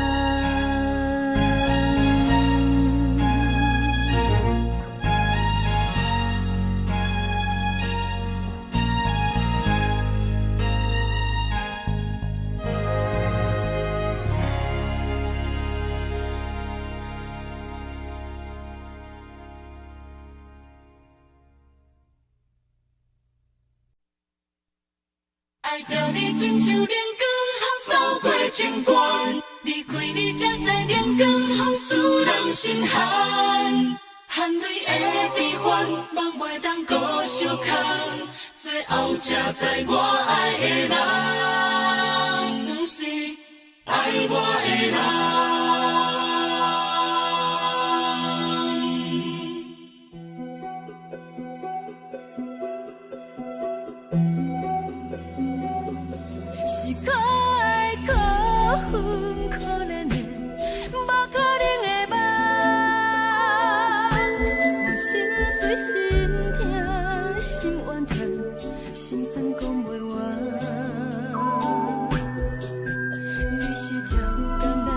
爱着你亲像阳光扫过情关，离开你才知阳光风使人心寒。含泪的悲欢，望袂当搁相牵，最后才知我爱的人，不是爱我的人。可爱可恨可怜的，无可能的梦。我心碎心痛心怨叹，心酸讲袂完。你是条工来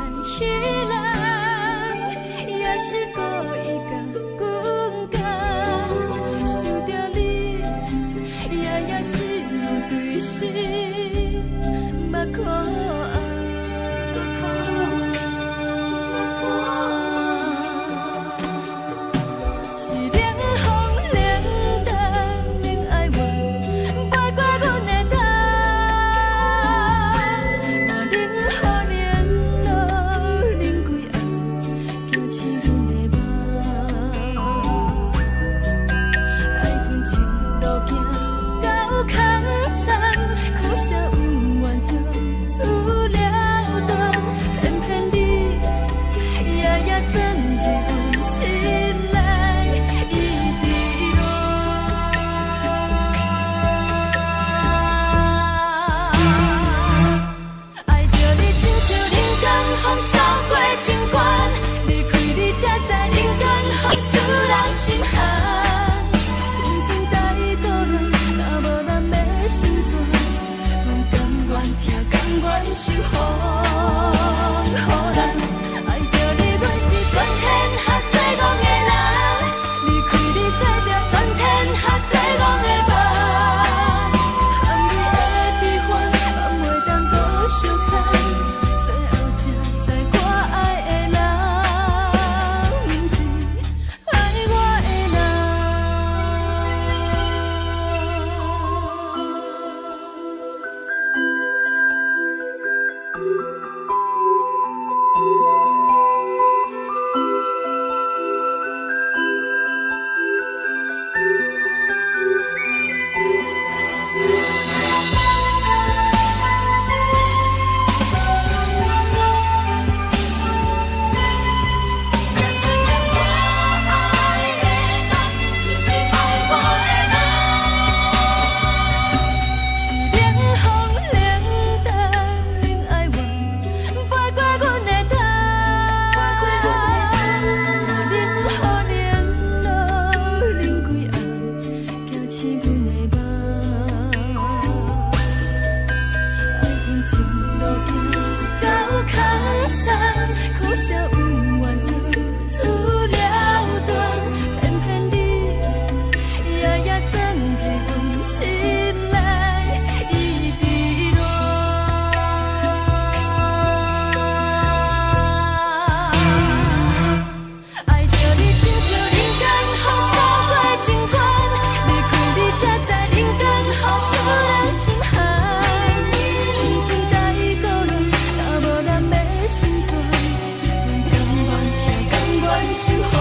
守护。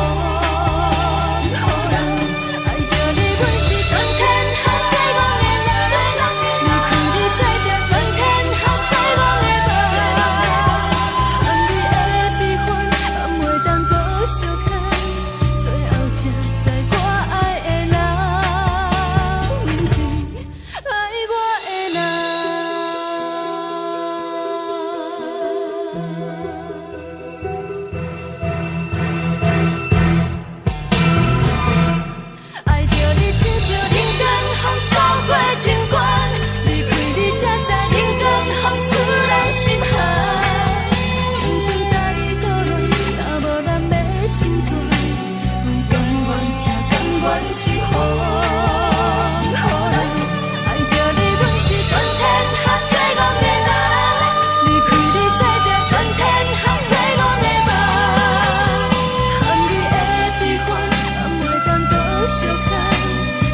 好人爱着你，阮是全天下最戆的人。离开你做着全天下最戆的梦。含泪的悲欢，敢袂当搁相牵？最后才知我爱的人，不是爱我的人。爱着你，亲像人间风扫过情关，离开你才知人间风使人心寒。青春带伊倒落，若无咱要心酸，阮甘愿听，甘愿是风雨人。爱着你，阮是全天下最戆的人，离开你做着全天下最戆的梦。含泪的悲欢，敢袂当搁相牵？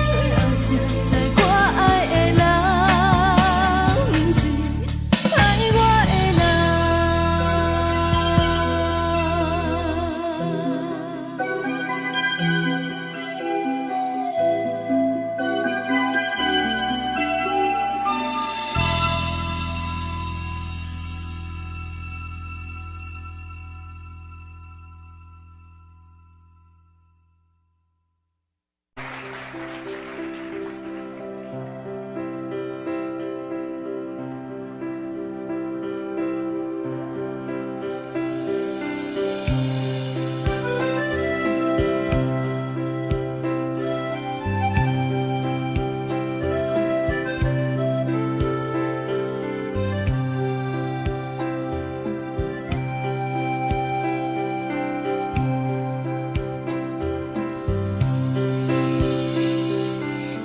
最后才知我爱的人，不是爱我的人。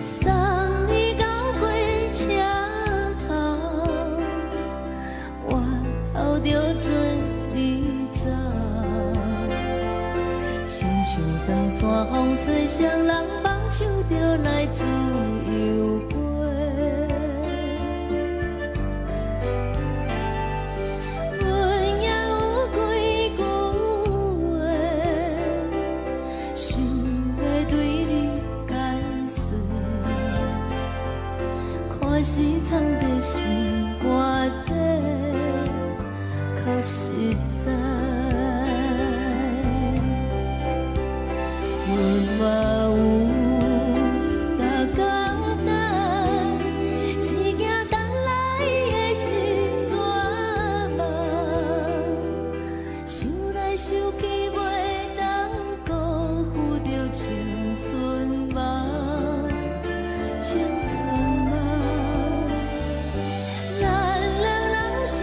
送你到火车头，我头着做你走，亲像长山风吹双人梦手着来自由飞。阮也有几句话，想要对你解释，看是藏在心肝底，较实在。阮嘛有大简单，一件等来的时阵嘛，想来想去袂当辜负着青春梦，青春梦。咱两人相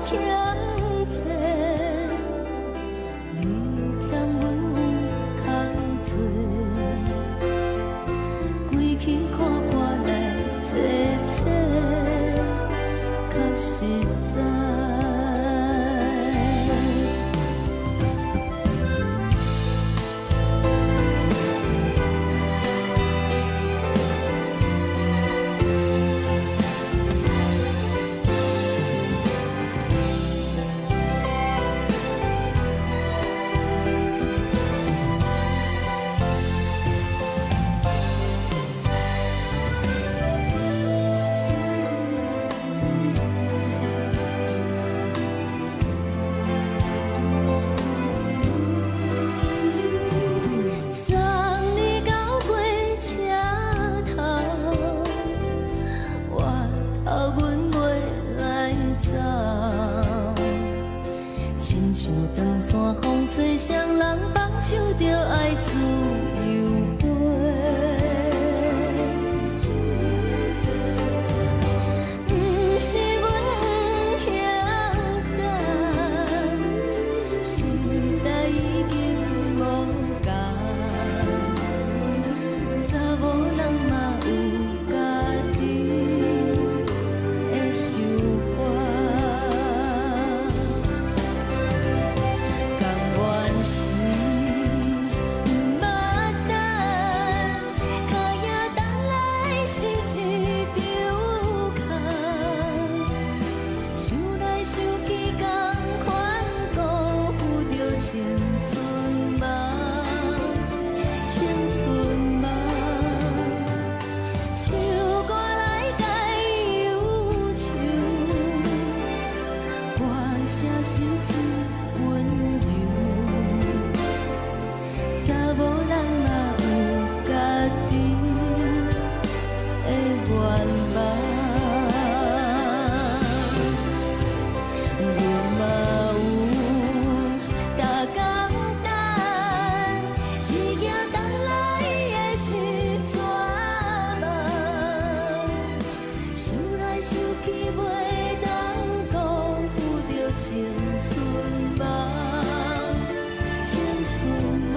欠债，一件等来的是怎梦？想来想去袂当辜负着青春梦，青春梦。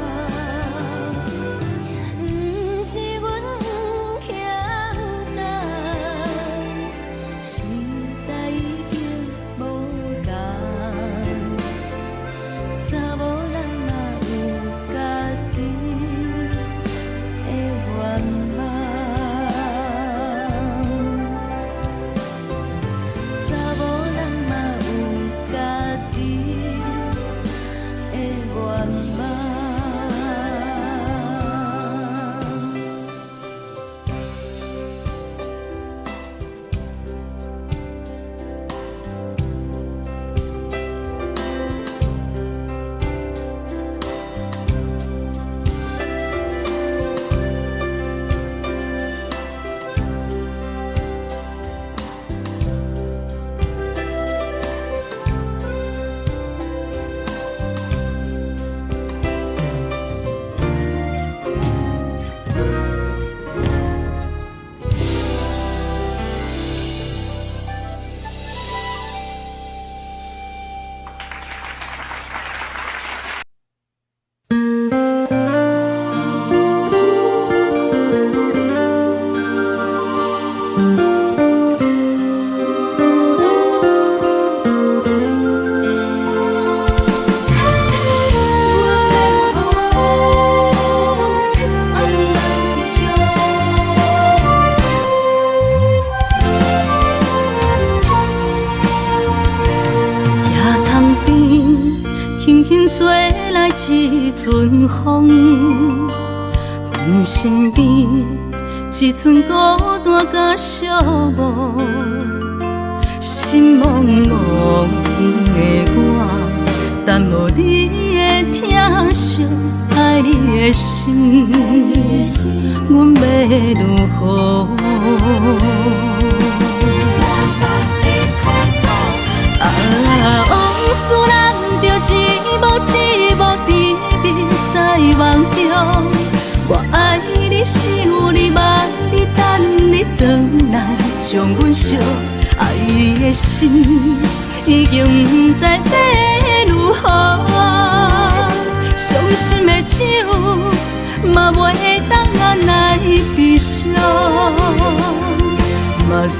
不是阮欠等，时代已经无同。查某人嘛有家己的愿望，查某人嘛有家己的愿望。吹来一阵风，阮身边一寸孤单甲寂寞，心茫茫的我，等无你的疼惜，爱你的心，阮要如何？往事人着一幕一幕甜蜜在梦中，我爱你想你望你等你回来，将阮惜爱的心已经不知要如何。伤心的手嘛袂当按来悲伤，目屎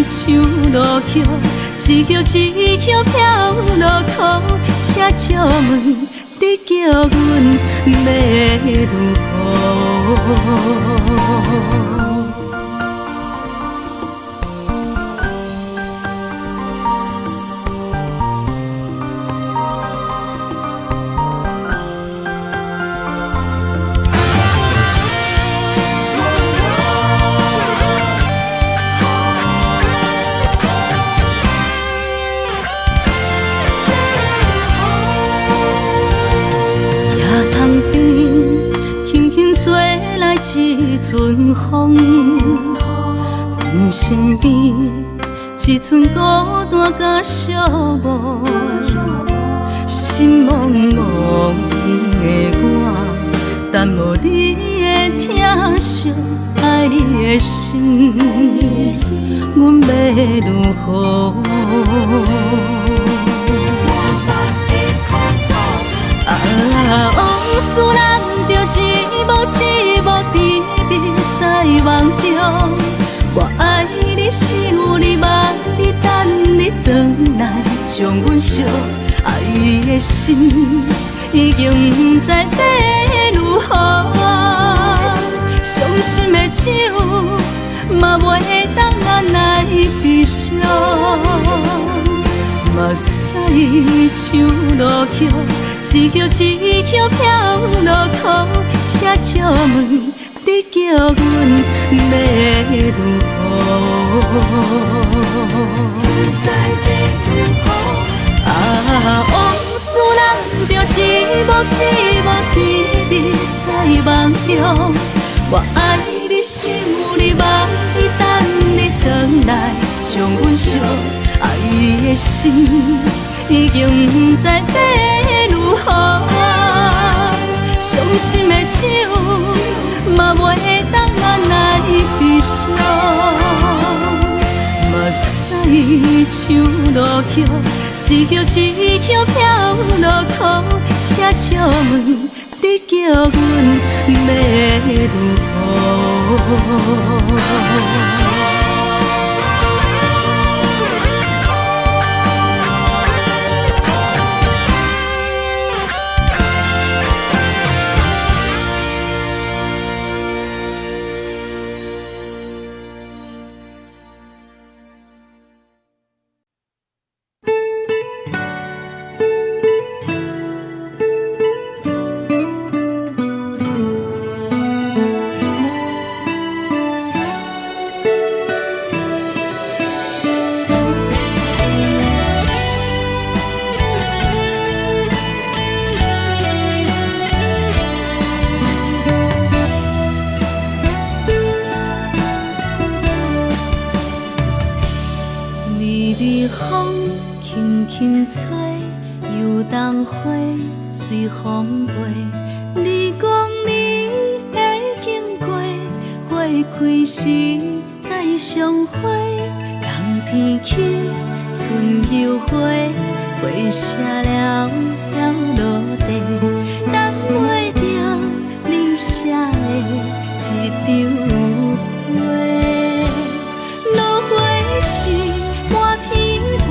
像落雨。一叶一叶飘落雨，车借问你叫阮要如何？一阵风，阮身边一寸孤单甲寂寞，心茫茫的我，等无你的疼惜，爱你的心，阮要如何？往事人着一幕一幕甜蜜在梦中，我爱你想你望你等你回来，将阮惜爱的心已经不知要如何。伤心的手嘛袂当按来悲伤，目屎像落雨。一叶一叶飘落雨，车借问你叫阮要如何？往事人着一幕一幕甜蜜在梦中，我爱你想你望你等你回来，将阮惜爱的心已经不知要如何。伤像落叶，一叶一叶飘落雨，车借问你叫阮要如何？风轻轻吹，游动花随风飞。你讲你会经过，花开时再相会。冬天起，春又花，花谢了要落地，等袂着你写的一张画。落花时满天飞，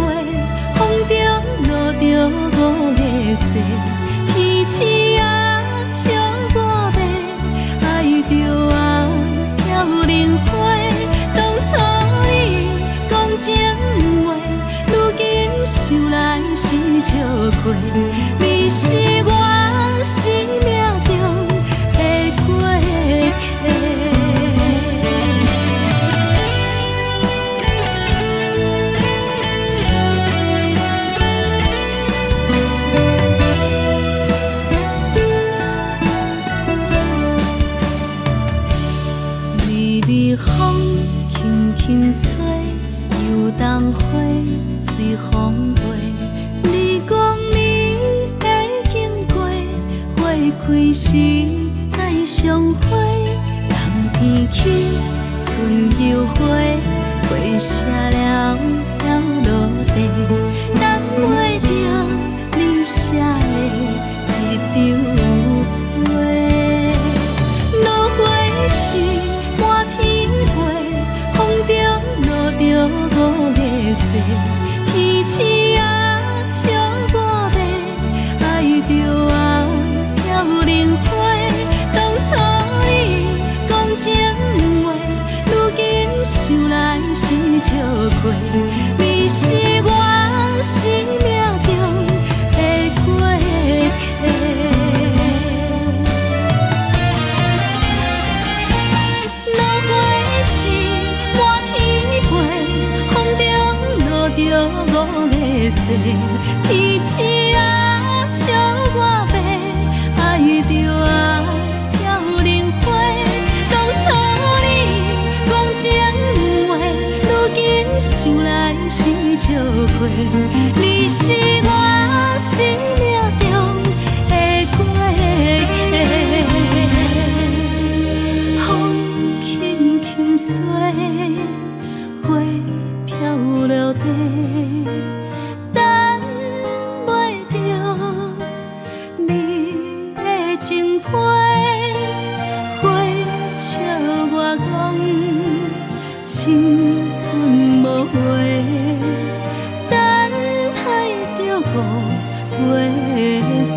风中落着五个色，天星啊笑我迷，爱着啊飘零花。当初你讲情话，如今想来是笑亏。你是我生命中的过客。微风轻轻吹，游动花随风飞。你讲你会经过，花开时再相会。冬天起，春又花，花谢了要落地，等袂着你写的一张画。落花时满天飞，风中落着五个色，天星啊笑我迷，爱着啊飘零花。当初你讲情话，如今想来是笑亏。你是我生命中的过客。着五个色，天星啊笑我迷，爱着啊飘零花。当初你讲情话，如今想来是笑亏。你是我生命中的过客，风轻轻吹，花飘落地，等袂着你的情批。花笑我讲青春无悔，等待着五月色。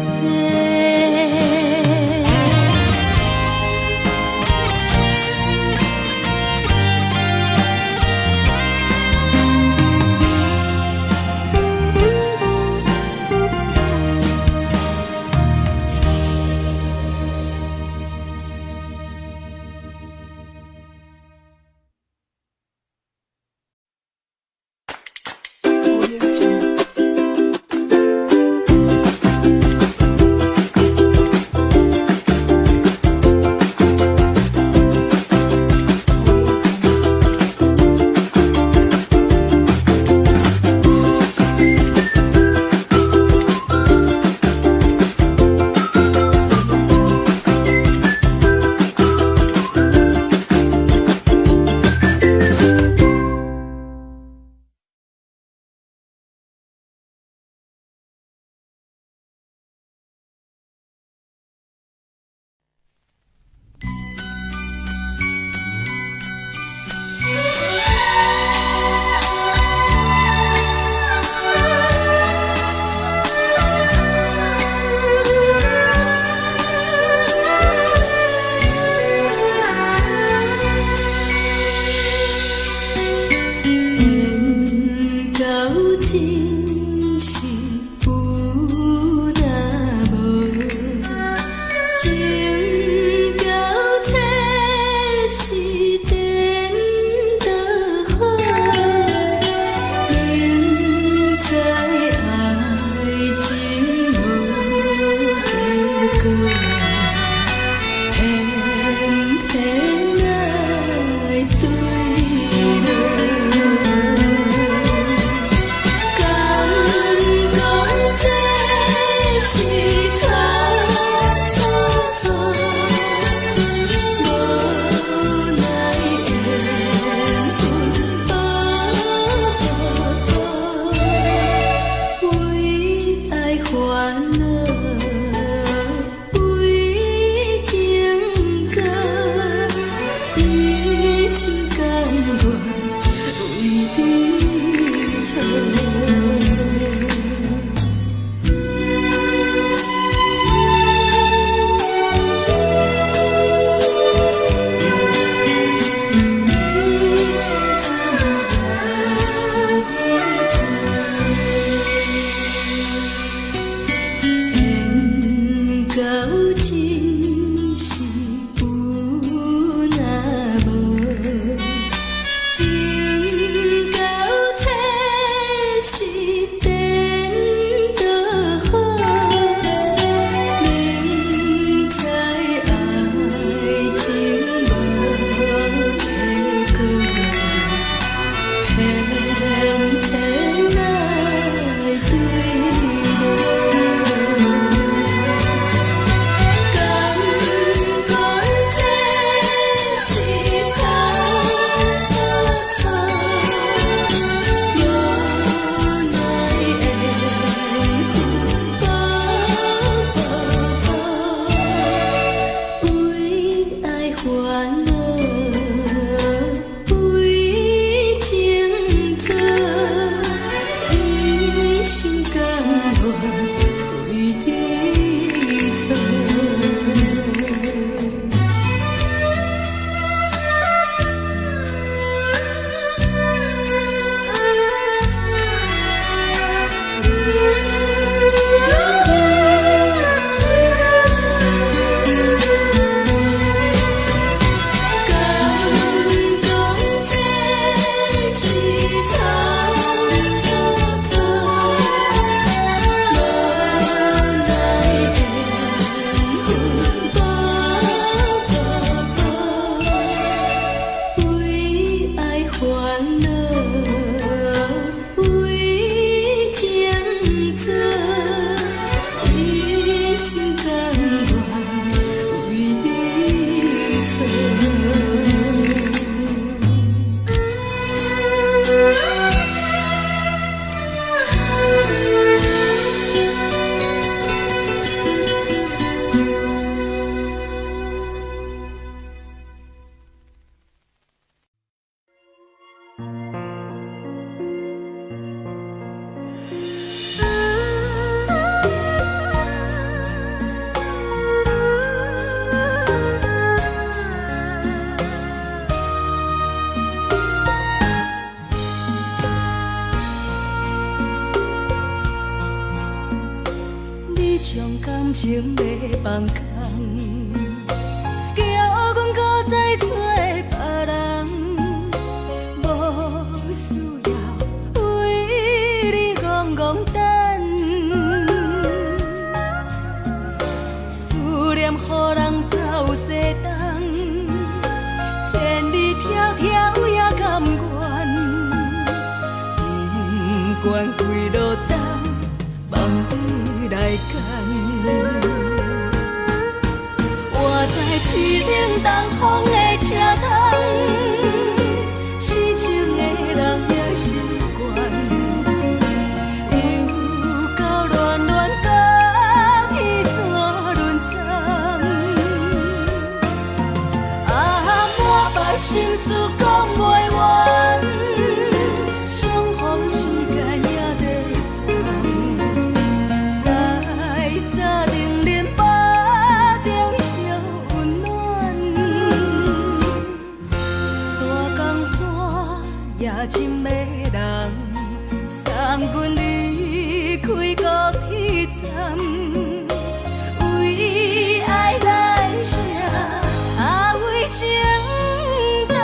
情要放空，叫阮搁再找别人，无需要为你戆戆等。思念予人走西东，千里迢迢也甘愿，不管几路灯，梦你来牵。我在市顶东风的车窗，痴情的人也习惯，又到乱乱甲彼山论战。啊，满腹心事讲袂完，相逢时间也在等，在沙丁林巴中烧温暖。大江山夜深的人，三军离开高铁站，为爱来写，啊为情等。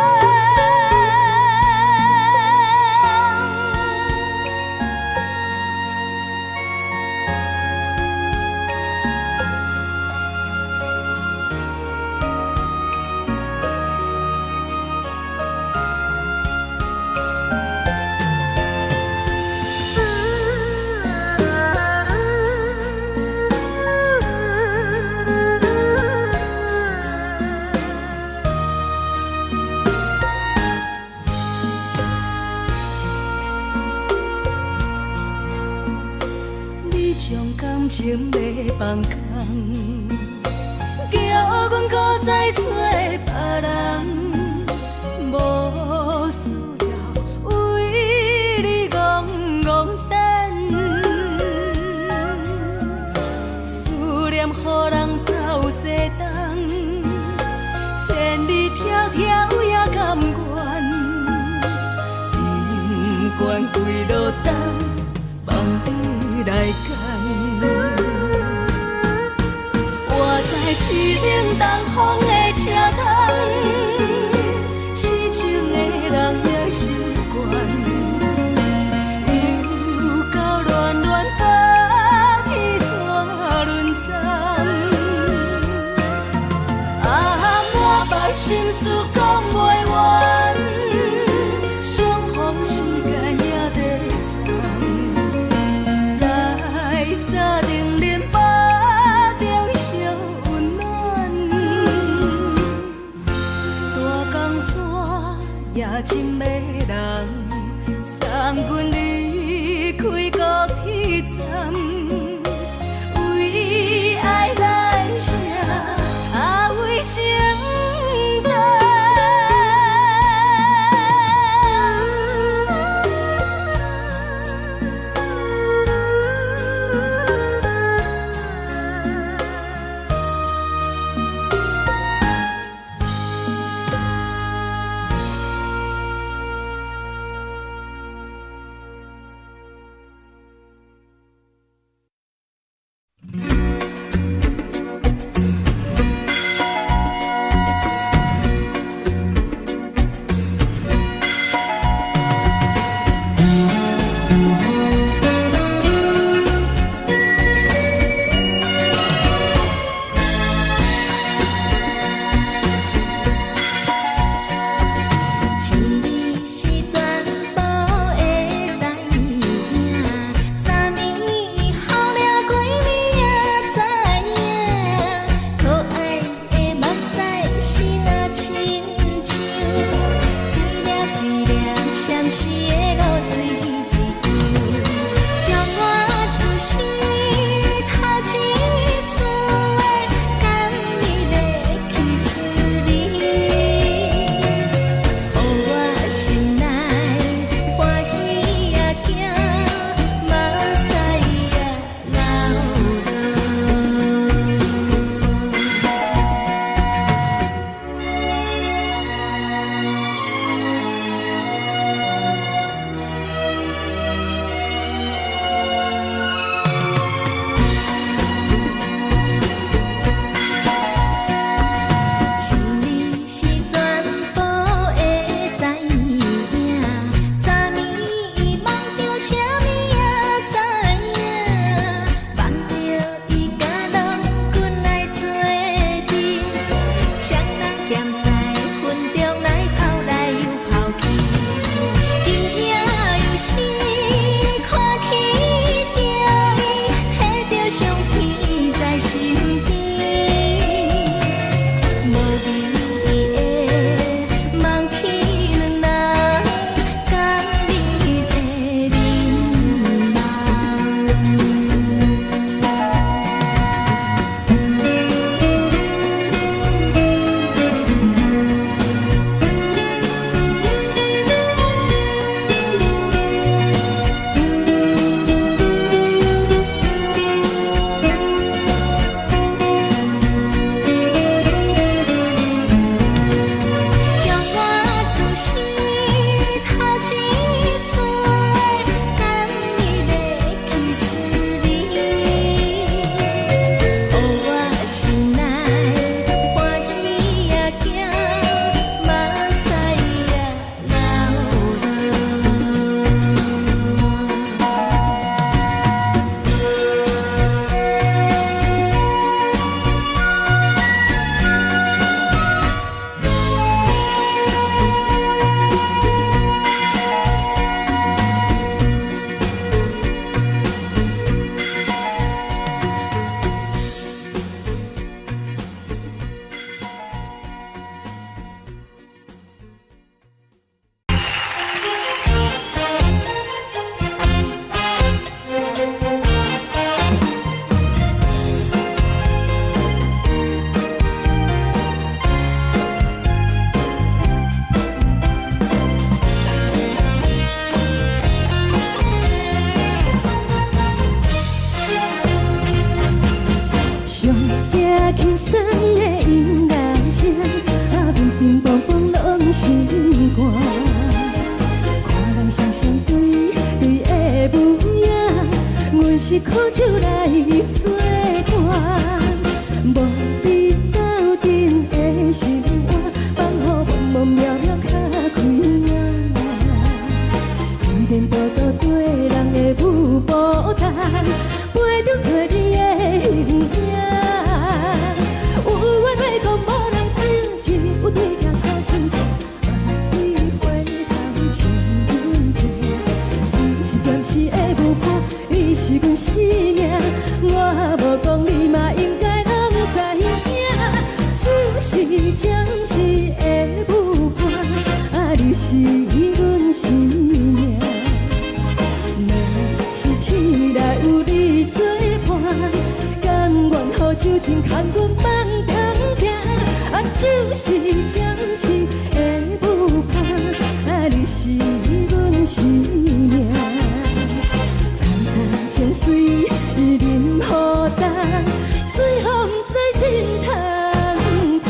你将感情要放空，叫阮搁再找别人，无需要为你戆戆等。思念予人走西东，千里迢迢也甘愿，不管几路灯，梦你来牵。我在市顶东风的车窗，痴情的人也习惯，又到乱乱甲彼山论战。啊，满腹心事讲袂完，相逢时间也在等，在沙丁林巴中烧温暖。大江山夜深的人，三军离开高铁站，为爱来写，啊为情等。是靠手来作伴，无你斗阵的生活，放予茫茫渺渺较开眼。一颠倒倒对人的舞步弹，陪着做你的形影。有话要讲无人听，有对镜头心情，万里花香像阮听。就是暂时的舞伴，你是阮生命，我无讲你嘛应该拢知影。就是暂时的舞伴，你是阮生命。若是醒来有你作伴，甘愿予酒精牵阮梦中行。就是暂时的舞伴，你是阮生命。层层情水任何担，随风在心通听。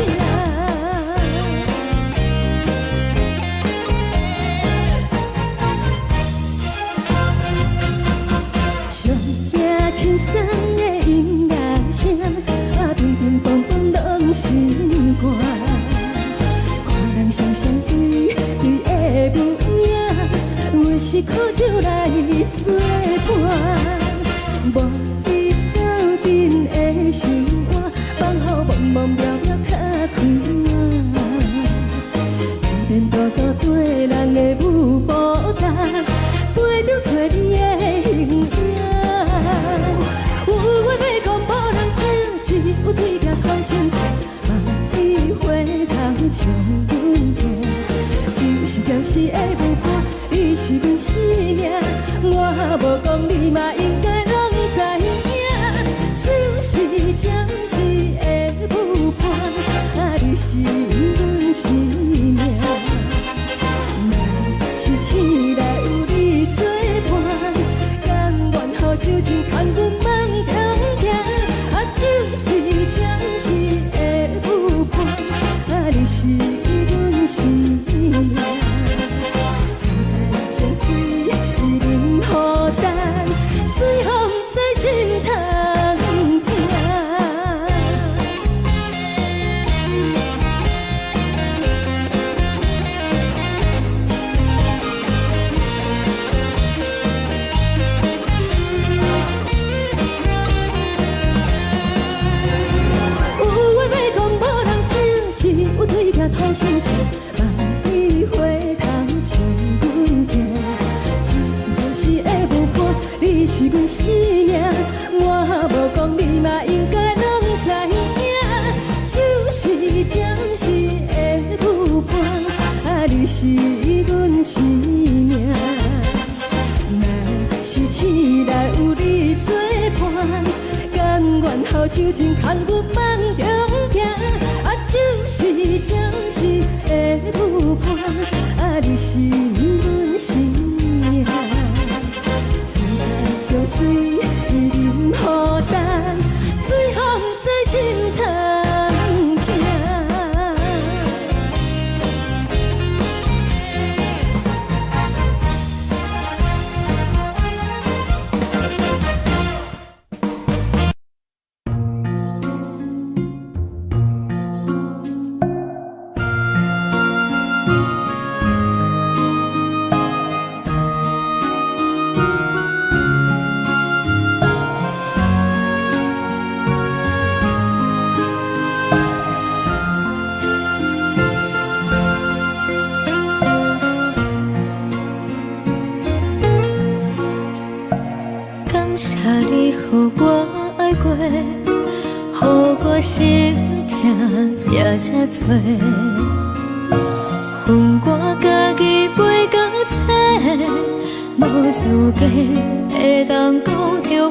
上惊轻松的音乐声，乒乒乓乓拢心肝。看人双双对对的舞影，我是靠手来作伴。无你斗阵的生活，放予茫茫渺渺较开眼。一颠倒倒对人的舞步弹，陪着做你的形影。有话要讲无人听，只有对镜看心情，万里花香像阮听。就是暂时的舞伴，你是阮生命，我无讲你嘛应该拢知影。就是暂时的舞伴，你是阮生命。若是醒来有你作伴，甘愿予酒精牵阮梦中行。就是暂时的舞伴，你是阮生命。层层情水任何担，随风在心通听。有对镜讨心情，万里花香像阮听。就是暂时的舞伴，你是阮生命，我无讲你嘛应该拢知影。就是暂时的舞伴，你是阮生命。若是醒来有你作伴，甘愿予酒精牵阮梦中行。就是暂时的舞伴，你是阮生命。层层情水任何担，随风在心通听。谢你予我爱过，予我心痛也这多，分我家己陪到底，无资格会当讲后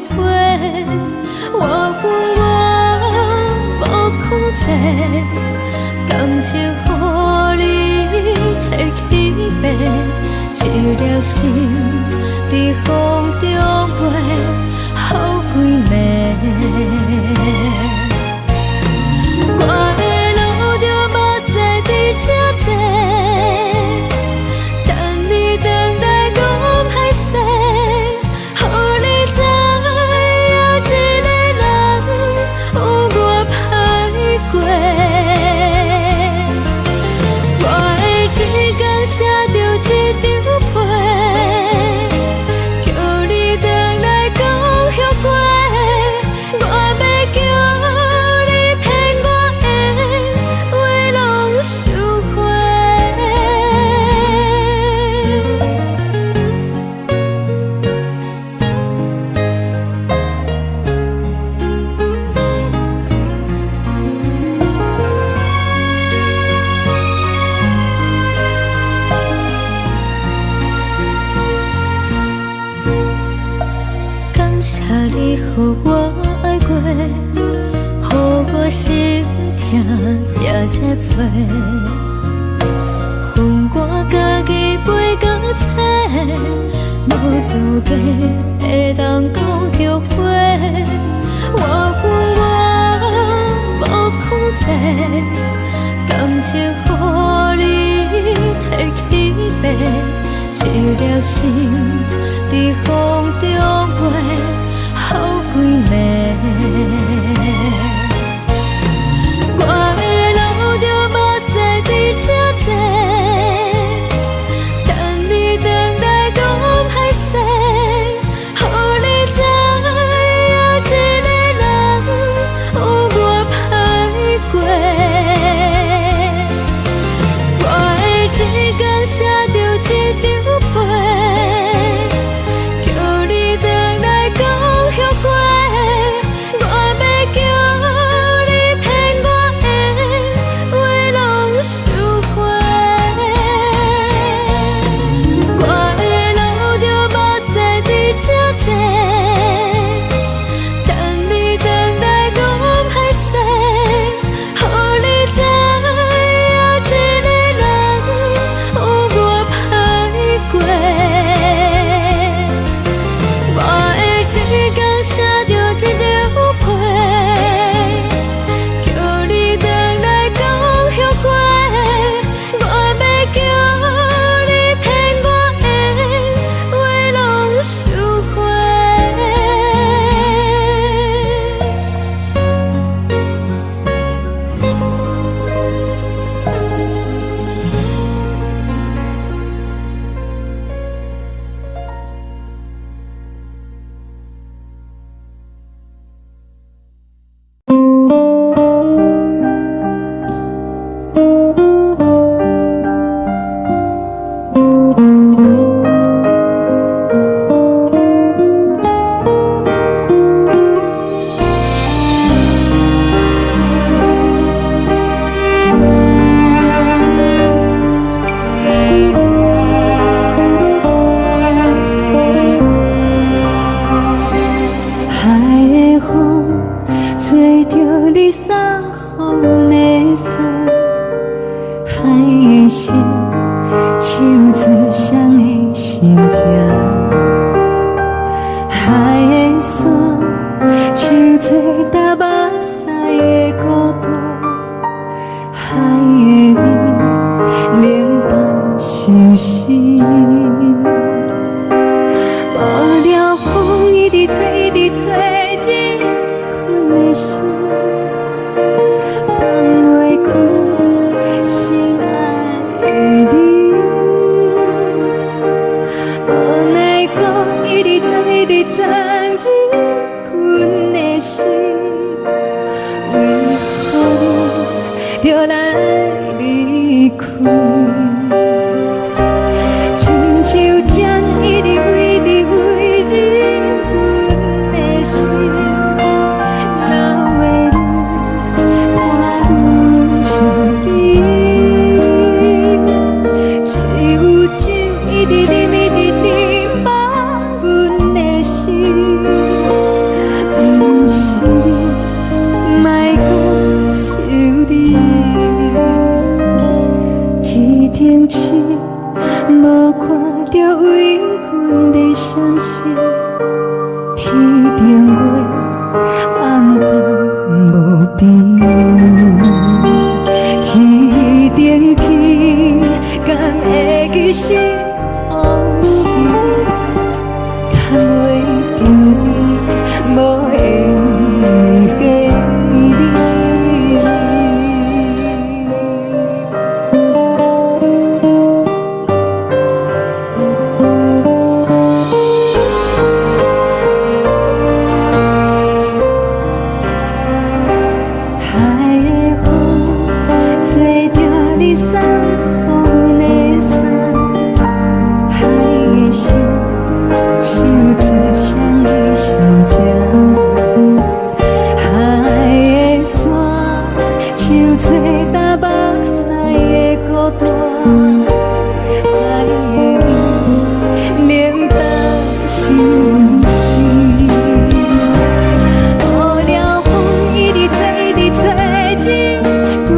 悔。我恨我无控制，感情予你提起飞，一颗心在风中飞。好几暝，我的路就无再伫这多，等你等待讲歹势，予你知也遮多，恨我家己飞到切，无滋味会当讲后悔。我恨我无控制，感情予你摕去卖，一粒心伫风中飞，好几暝。我的路就无再伫这坐，等你回来讲歹势，予你知影一个人有我歹过。我会一天写着一张被，叫你回来讲后悔。我要叫你骗我的话拢收回。我的路就无再伫这坐，等你回来讲歹势，予你知影一个人有我歹过。我会一天写着一张被，叫你回来讲后悔。我要叫你骗我的话拢收回。海的风吹着你送予的伞，海的心手做双的心情，海的山手做搭目屎的孤独，海的你冷淡伤心。无聊风一直吹，一直吹，日困的心，放袂开心爱的你。无奈何一直藏，一直藏，日困的心，为何你就来离开？亲像针一直飞，一直飞，日阮的心，流的泪，我愈想你。只有酒一直啉，一直啉，把阮的心，不是你，莫讲想你。天顶星，无看着为阮的相思，天顶月暗淡无边，天顶天敢会记是往事，敢袂着你，无缘给你。海的风吹着你送予的伞，海的心手做双的心情，海的山手做搭目屎的孤单，海的你冷淡伤心。无聊风一直吹，一直吹，日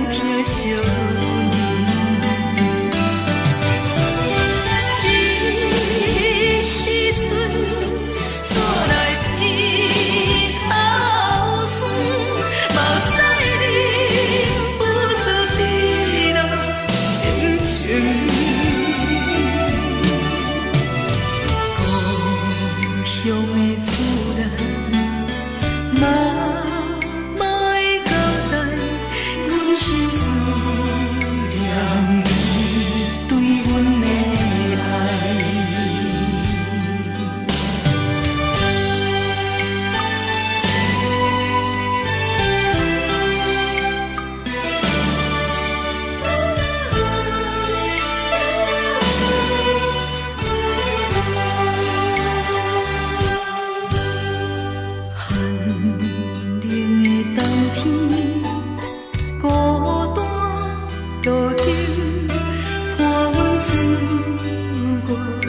疼惜你。这时阵怎来鼻头酸，目屎忍不住滴落眼睛。故乡的自然，妈妈的交代，阮是思念你对阮的爱。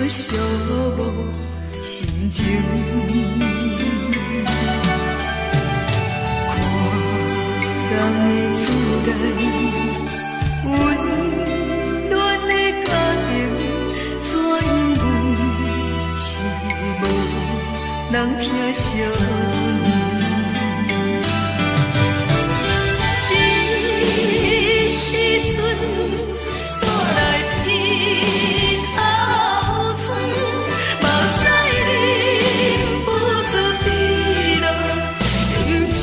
寂寞心情，看人的厝内温暖的家庭，怎因阮是无人疼惜你？这时阵怎来鼻头酸？目屎忍不住滴落眼睛。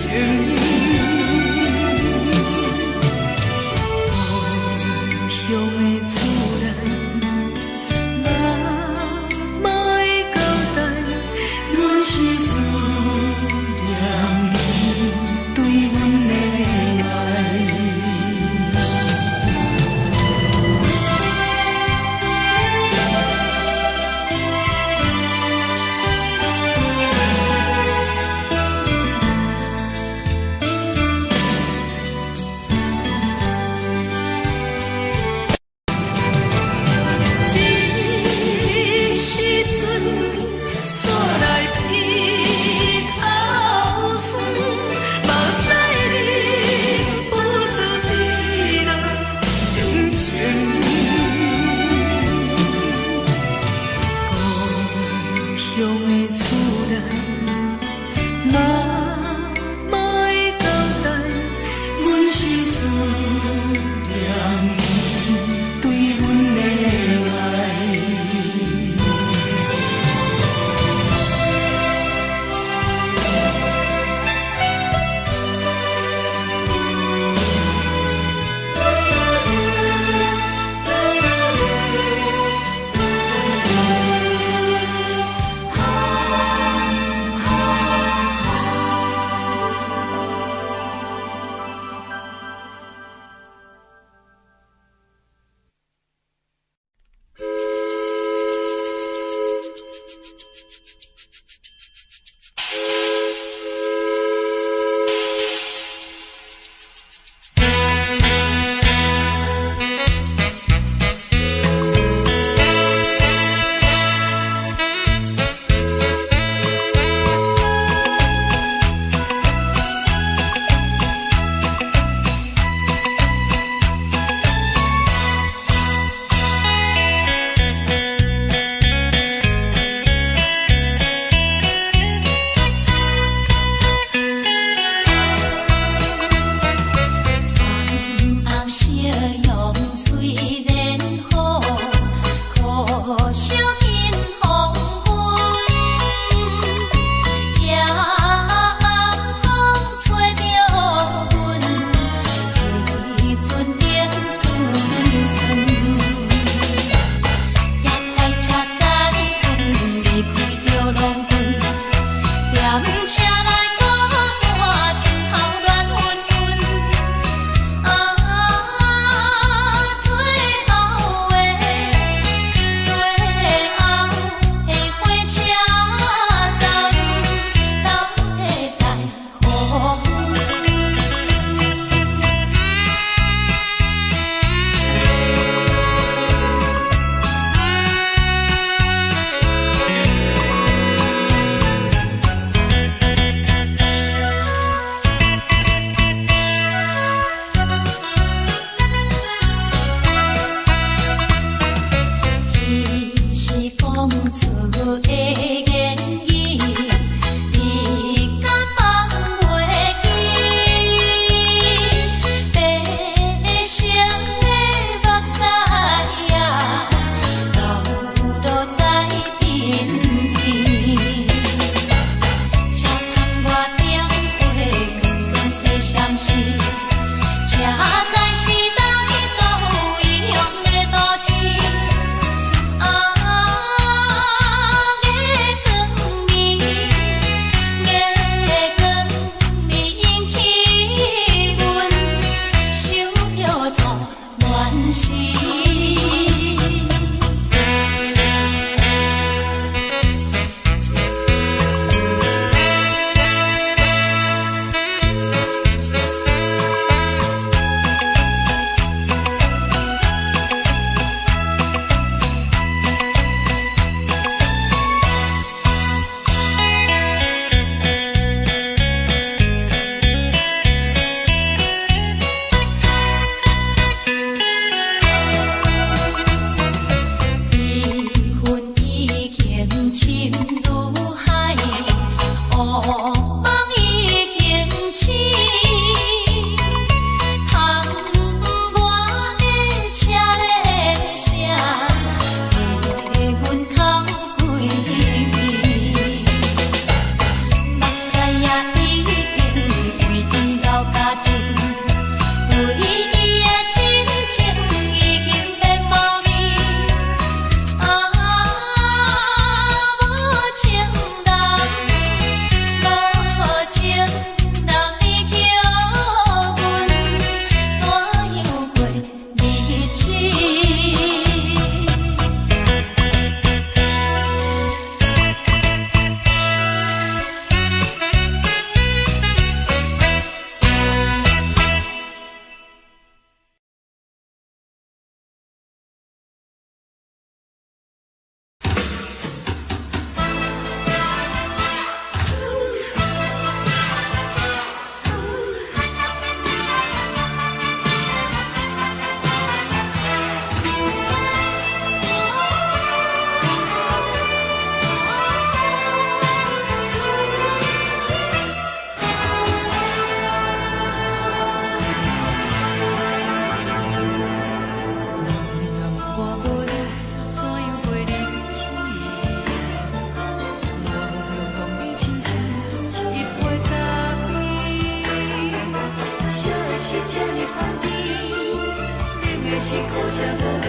是苦涩无味，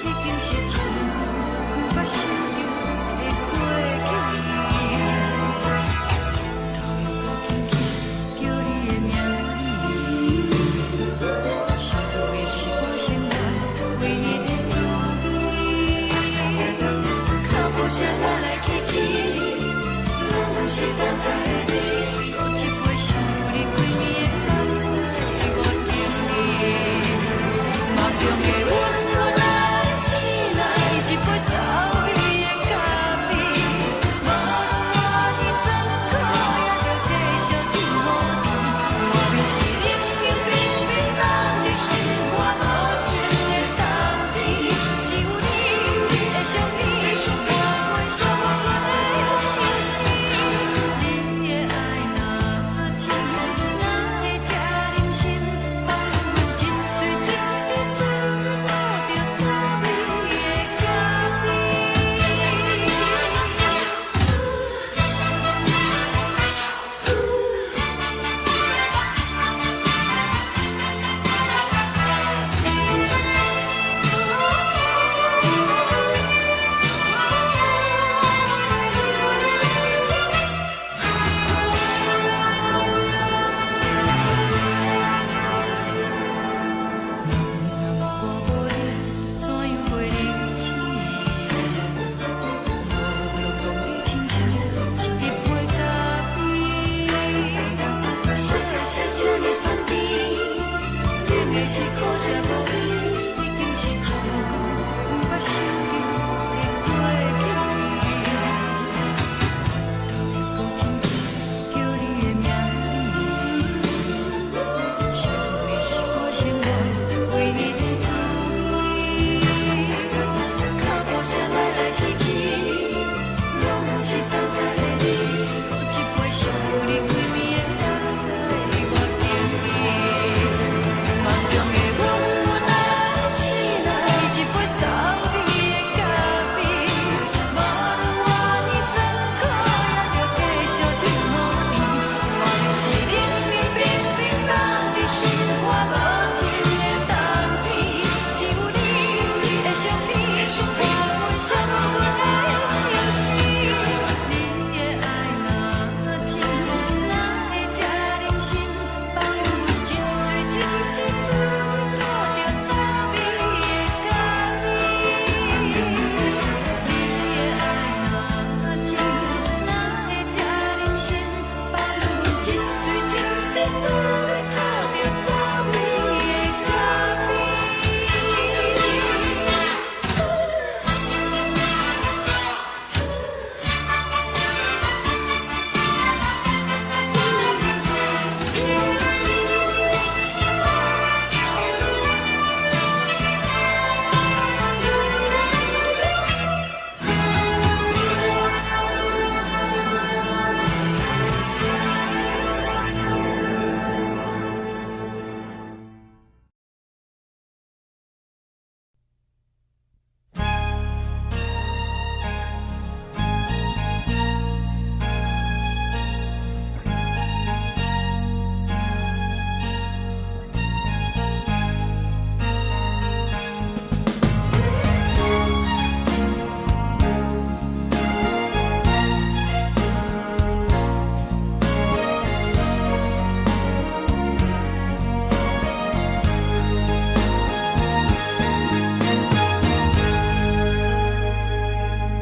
已经是一句毋捌想着的过去。头又无轻轻叫你的名字，想的是我生来唯一的滋味。脚步声来来去去，拢是等待的你，搁一杯想你几年的目屎，我敬你。梦中的阮我来醒来，一杯走味的咖啡，无论我的酸苦，也着继续甜予你。我就是冷冷冰冰放你心肝无情的冬天，只有你的相片，我阮寂寞过的心事。你的爱若真，哪会这忍心放阮一嘴一滴珠，倒着滋味的咖是苦涩无味，已经是一句毋捌想着的过去。头又无轻轻叫你的名字，想你是我生来唯一的滋味。脚步声来来去去，拢是等待的你，搁一杯想你几暝的目屎，我敬你。梦中的阮我来醒来，一杯走味的咖啡，无论我的酸苦，也着继续甜予你。我就是冷冷冰冰放你心肝无情的冬天，只有你的相片，我阮寂寞过的心事。你的爱若真，哪会这忍心放阮一嘴一滴珠，倒着滋味的咖啡。你的爱若真，哪会这忍心放阮一嘴一滴珠，倒着滋味的咖啡。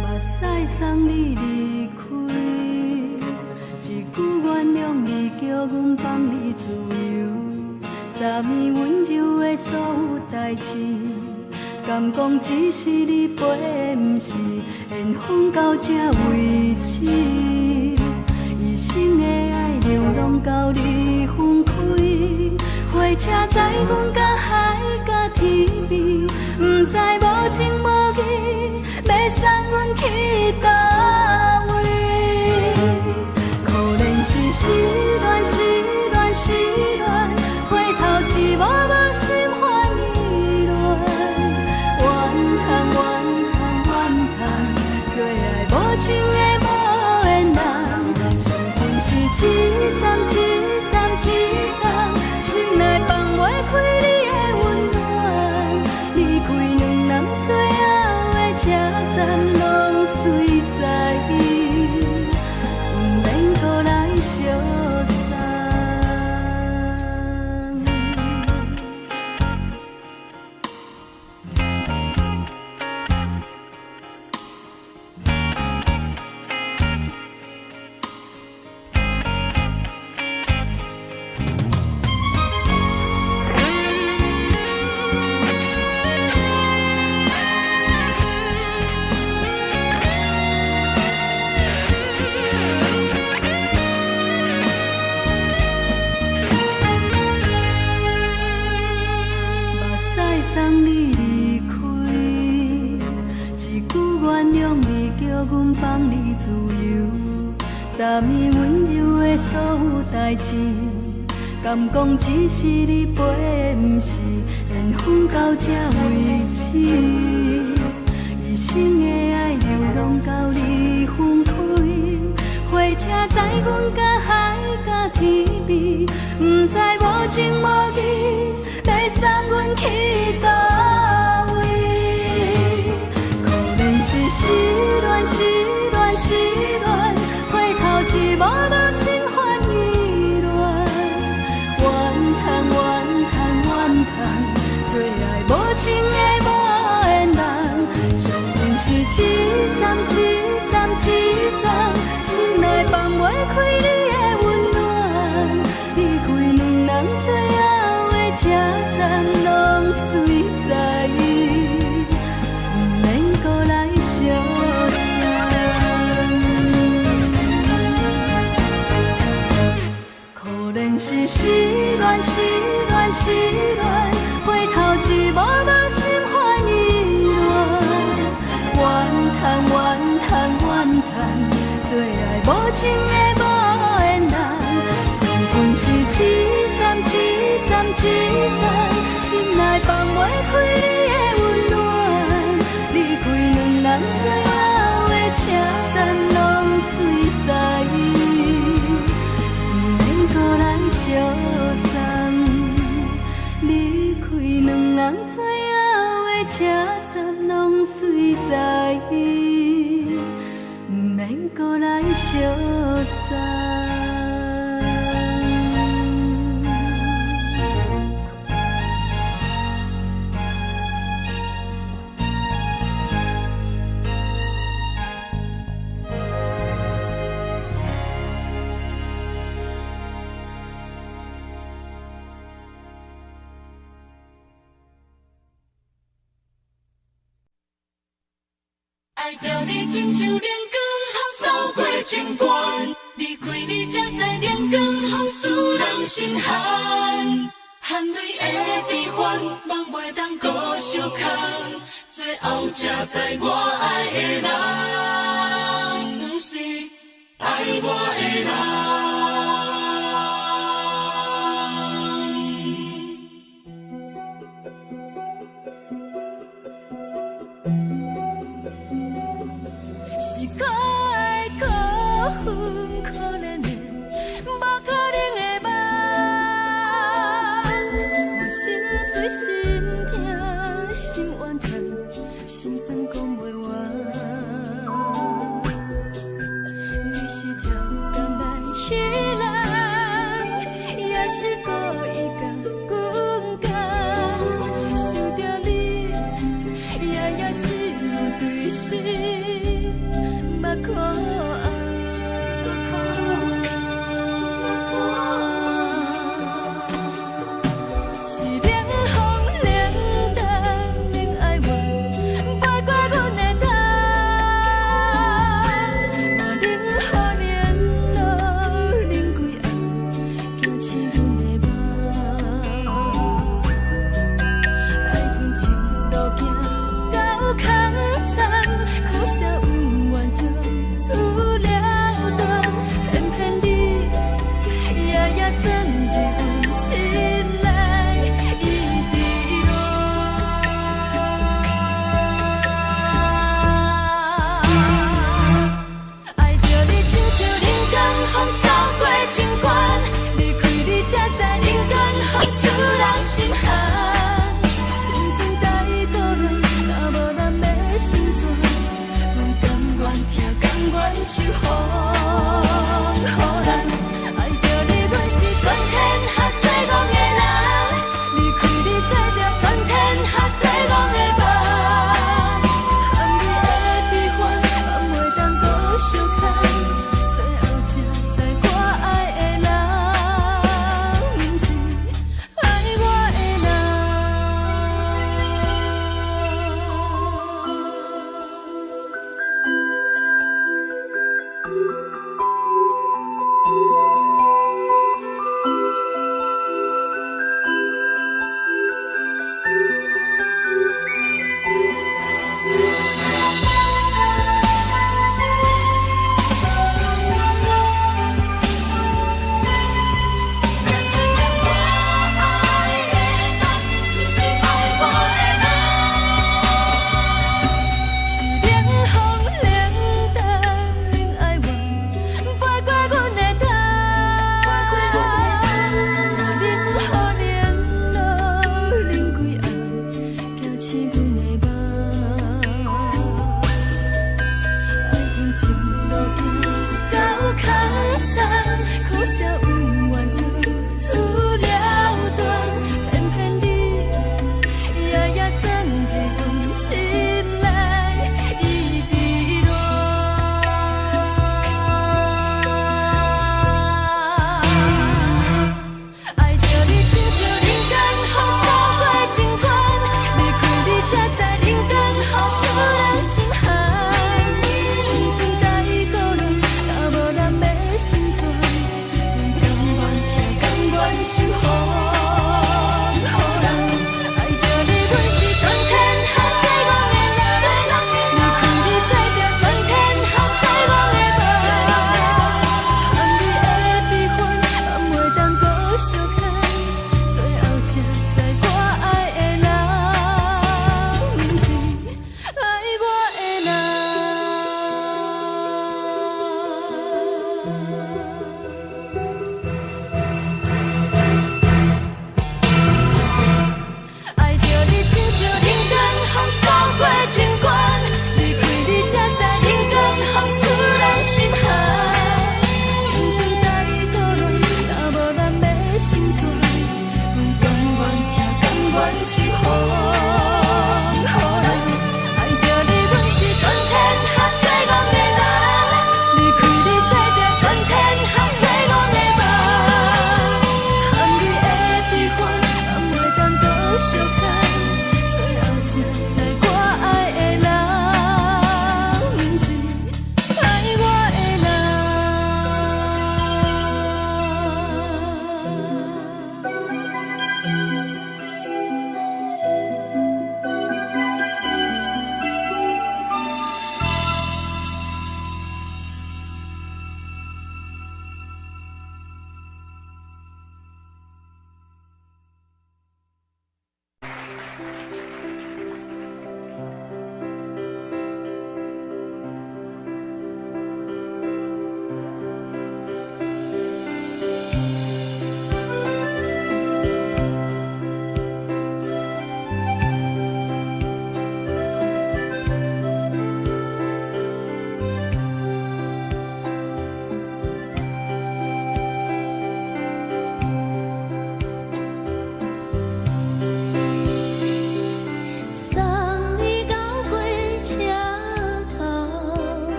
目屎送你离开，一句原谅你，叫阮放你自由。昨暝温柔的所有代志，敢讲只是你陪，毋是缘分到这为止。一生的爱流浪到你分开，火车载阮甲海甲天边，毋知无情无义，要送阮去倒位？可能是失恋，失恋，失恋，回头一幕幕心烦意乱，怨叹，怨叹，怨叹，最爱无情的无缘人，伤痕是一站一站一站，心内放袂开你的。送你离开，一句原谅你，叫阮放你自由。昨暝温柔的所有代志，敢讲只是你陪，不是缘分到这为止。一生的爱流浪到你分开，火车载阮甲海甲天边，不知无情无义，要送阮去倒位？可能是失恋，失恋，失恋，回头一幕幕心烦意乱，怨叹，怨叹，怨叹，最爱无情的无缘人，上恨是一站一站一站，心内放袂开你的温暖，离开两人最后的车站，拢随在意，不免搁来相送。可能是失恋，失恋，失恋，回头一幕幕心烦意乱，怨叹，怨叹，怨叹，最爱无情的无缘人，上恨是一站一站一站，心内放袂开你的温暖，离开两人最后的车站，拢随在意，不免搁来相送。离开两人最后的车站，拢随在意，不免搁来相送。爱着你亲像阳光，扫过情关，离开你才知阳光风使人心寒。含泪的悲欢，望袂当搁相牵，最后才知我爱的人，不是爱我的人。到空残，苦涩温婉将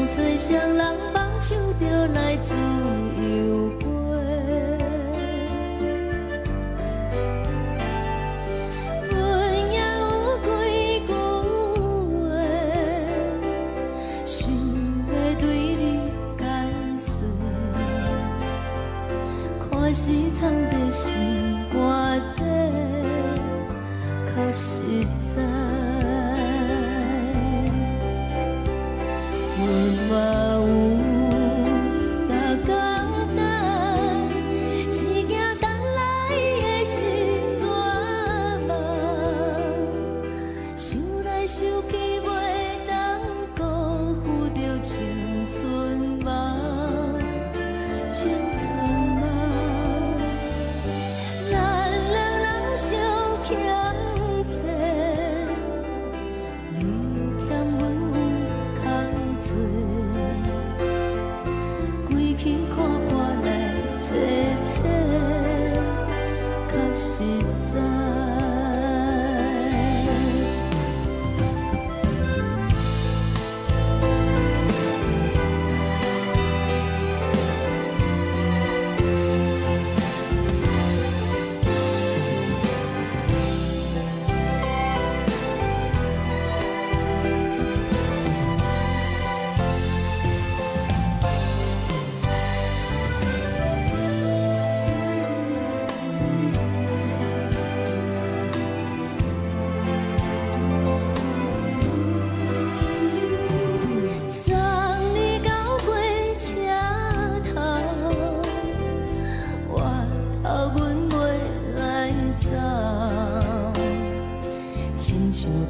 吹双人放手就来自由飞，阮也有几句话，想要对你解释，可是藏在心肝底，较实在。 嘛有逐工等，只惊等来的时阵梦，想来想去袂当辜负着青春梦，青春梦，咱两人相欠债，你欠阮空多。 去看看来坐坐，较实在。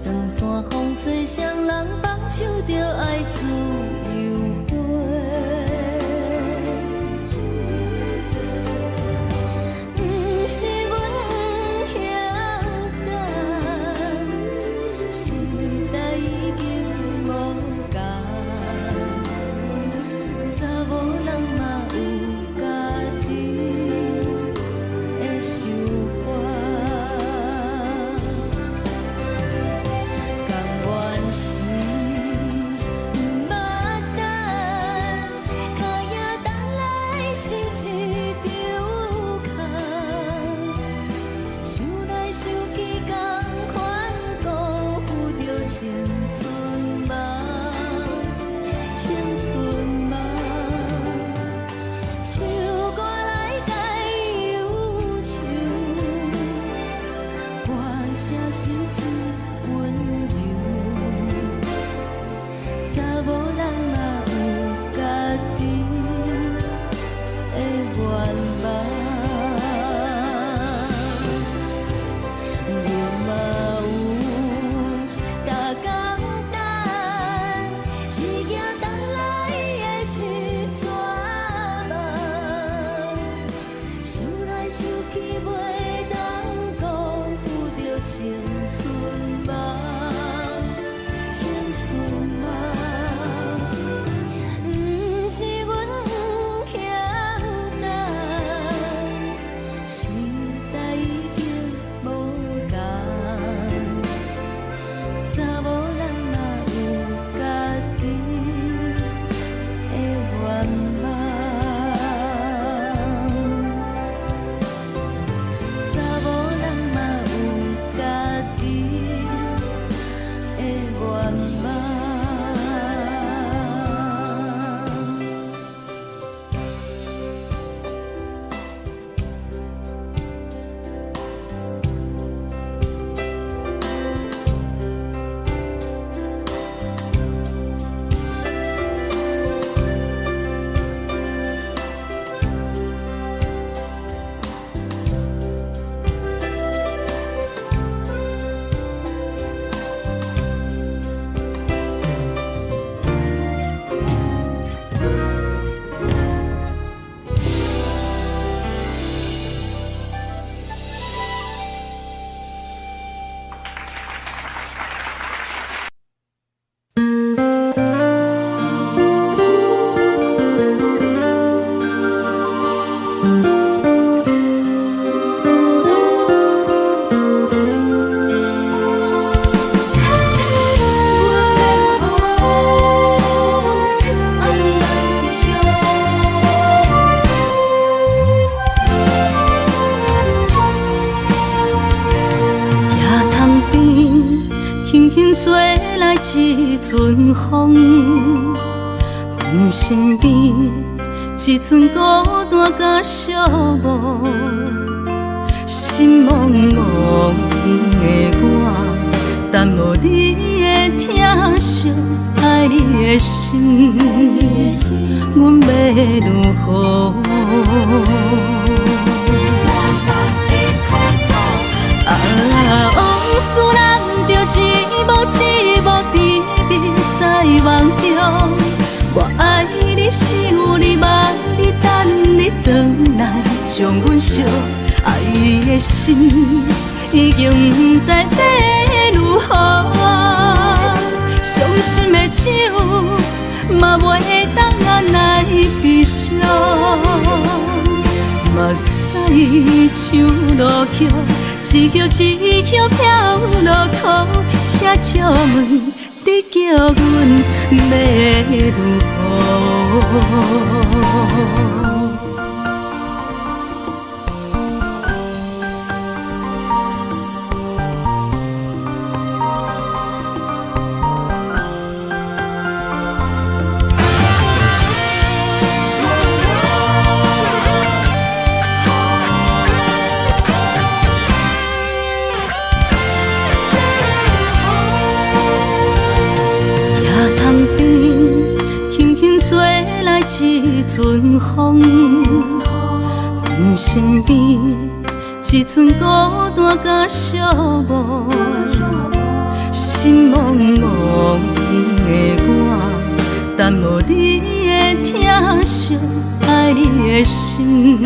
长山风吹双人放手就爱自由飞，不是阮不晓等，时代已经无同，查某人嘛有家己的想法。 甘愿是。一阵风，阮身边一寸孤单甲寂寞，心茫茫的我，等无你的疼惜，爱你的心，阮要如何？往事人着一幕一幕甜蜜在梦中。我爱你，想你，望你，等你回来，将阮惜爱的心已经不知要如何。伤心的手嘛袂当按来悲伤，目屎像落叶。一叶一叶飘落雨，车照问你叫阮要如何？一阵风，阮身边一寸孤单甲寂寞，心茫茫的我，等无你的疼惜，爱你的心，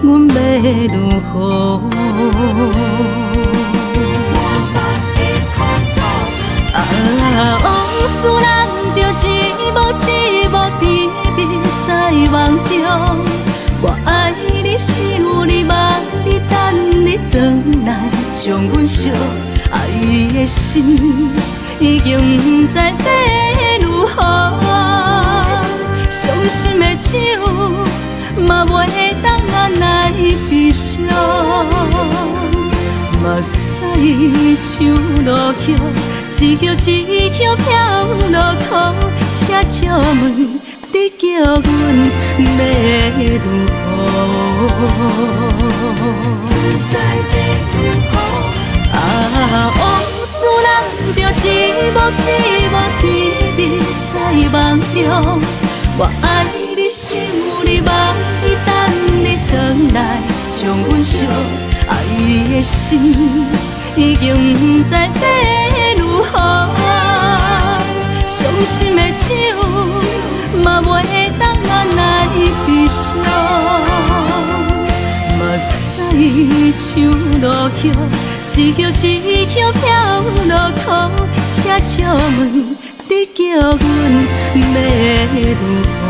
阮要如何？往事人着一幕一幕甜蜜在梦中。我爱你，想你，望你，等你回来，将阮惜爱的心已经不知要如何。伤心的手嘛袂当按来悲伤，目屎像落叶。一叶一叶飘落雨，车照问你叫阮要如何？往事人着一幕一幕甜蜜在梦中。我爱你，想你，望你，等你回来，将阮惜爱的心已经不知要如何。伤心的手嘛袂当按来悲伤，目屎像落叶，一叶一叶飘落雨，车照问你叫阮要如何？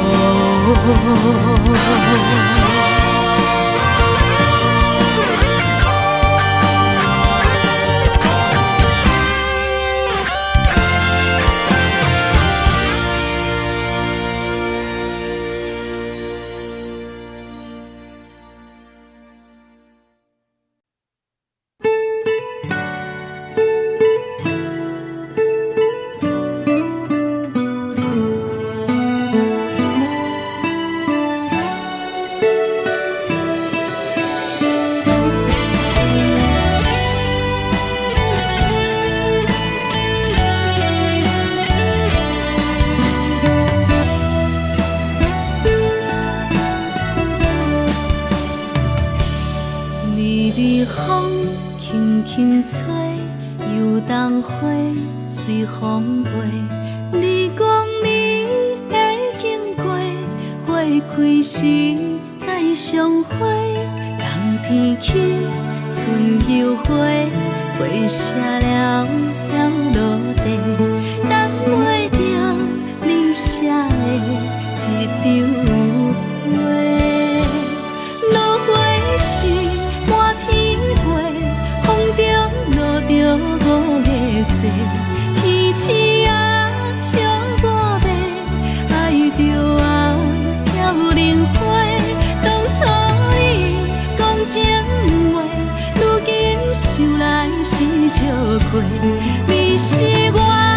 随风飞，你讲你会经过，花开时再相会。冬天起，春又回，花谢了了落地，等袂着你写的一张画。落花时满天飞，风中落着五个色。天星啊，笑我迷，爱着啊飘零花。当初你讲情话，如今想来是笑亏。你是我。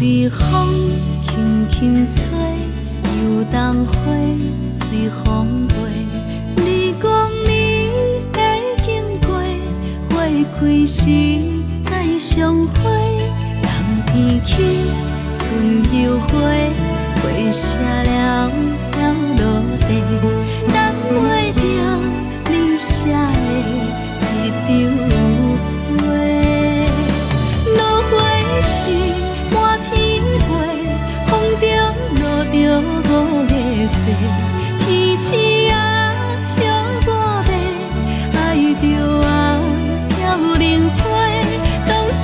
微风轻轻吹，游动花随风飞。你讲你会经过，花开时再相会。人天起，春又花，花谢了了落地，等袂着你写的一张画。落花时满天飞，风中落着五个色，天星啊笑我迷，爱着啊飘零花。当初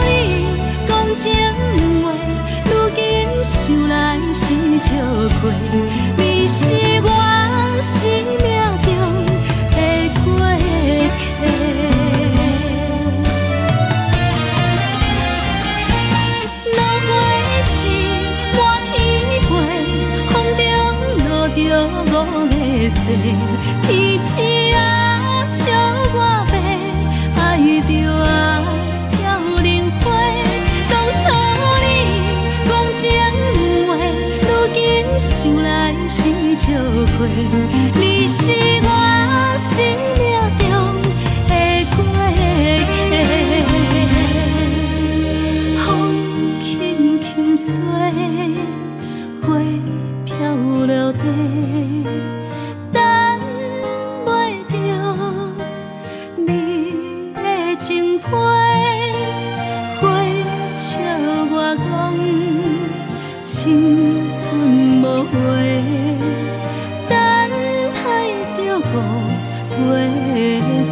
你讲情话，如今想来是笑过。你是我生命中的过客。落花时满天飞，风中落着五个色，天星啊笑我迷，爱着啊飘零花。当初你讲情话，如今想来是笑过。你是我生命中的过客。风轻轻吹，花飘落地，等袂着你的情批。花笑我讲青春无悔，等待着五月雪。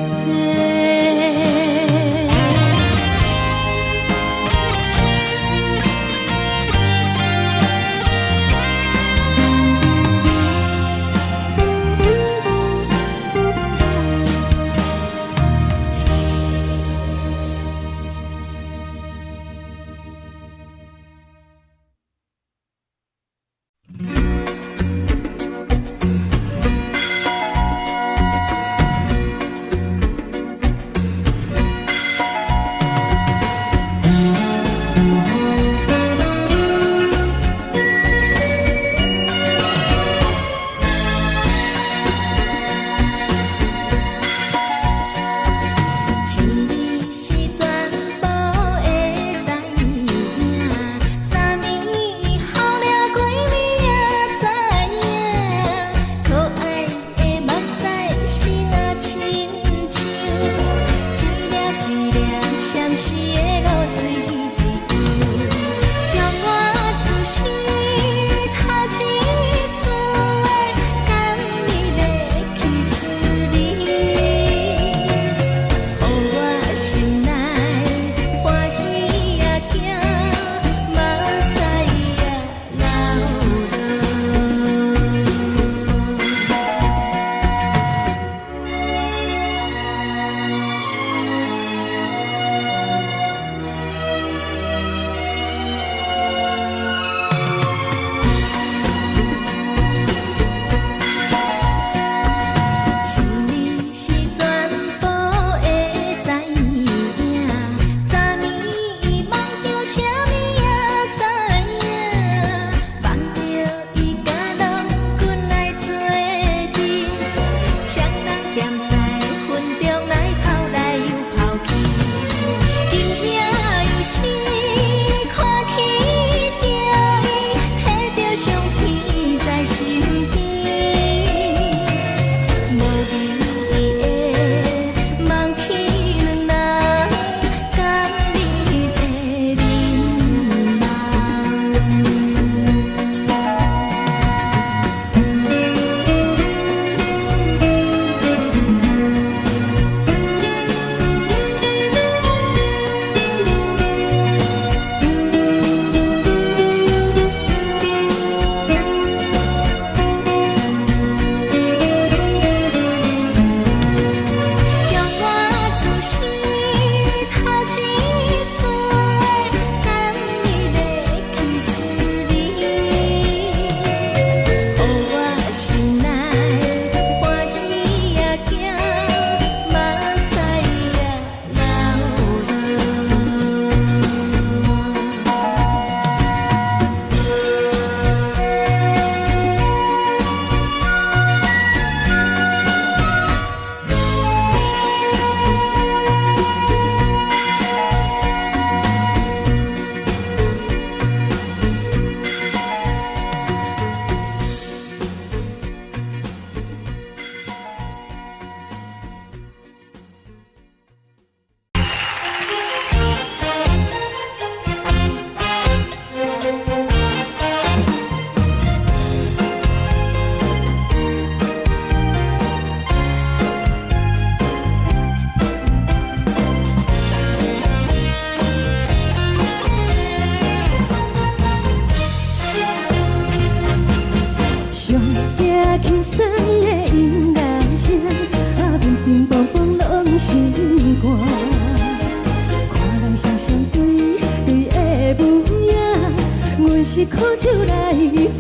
是苦酒来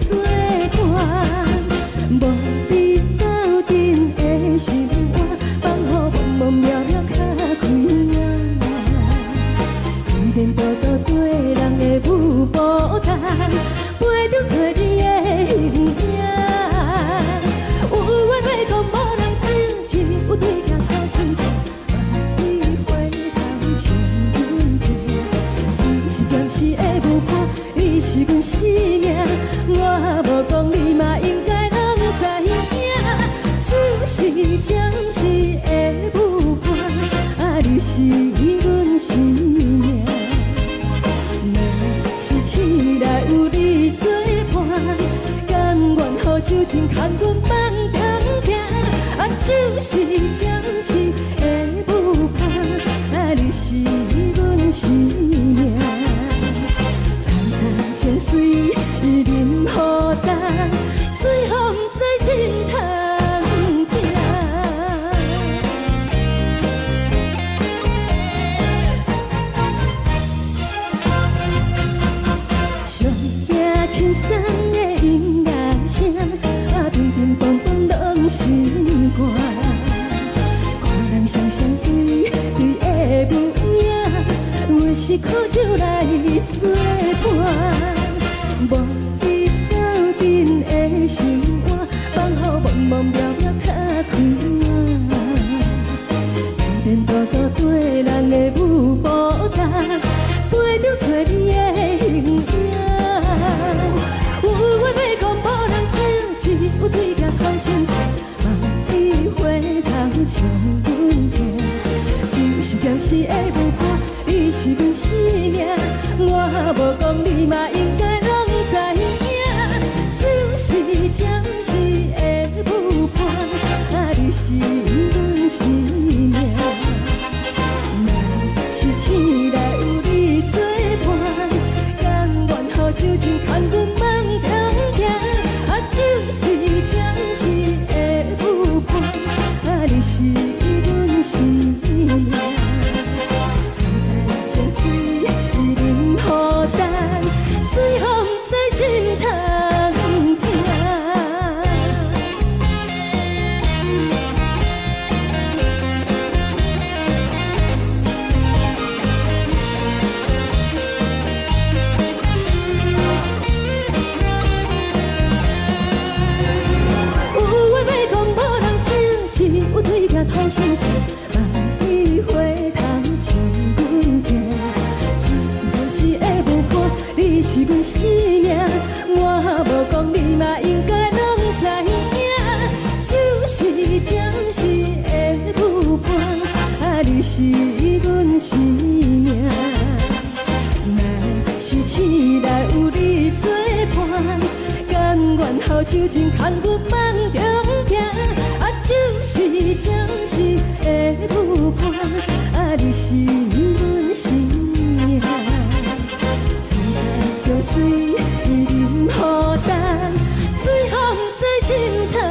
作伴，无你斗阵的心肝，放予茫茫渺渺较开眼。一点多多对人的舞步弹，陪着做你的形影。有话要讲无人听，只有对镜头心情，万里回头像阮家，只是暂时的舞伴。你是阮生命，我无讲你嘛应该拢知影。只是暂时的舞伴，啊，你是阮生命。若是醒来有你作伴，甘愿予酒精牵阮放通行。啊，就是暂时的舞伴，啊，你是阮生命。千水伊任雨淡，水风在心头疼。上惊轻松的音乐声，啊，乒乒乓乓拢心肝。看人双双对对的舞影，我是苦酒来作伴。无你斗阵的心肝，放予茫茫渺渺较开眼。一点多多对人的舞步弹，陪着做你的形影。有话要讲无人听，只有对镜头心情，万里回头像阮家。就是暂时的舞伴，你是阮生命，我无讲你嘛应该拢知影。就是暂时的舞伴，啊，你是阮生命。若是醒来有你作伴，甘愿予酒精牵阮放通行。啊，就是暂时的舞伴，啊，你是阮生命。千水伊任雨淡，水风在心头疼。有话要讲无人听，只有对镜头心情，万里回头像阮家。你是阮生命，我无讲你嘛应该拢知影。就是暂时的舞伴，啊，你是阮生命。若是醒来有你作伴，甘愿予酒精牵阮放中行。啊，就是暂时的舞伴，啊，你是阮生命。像水伊任雨淡，水风在心头疼。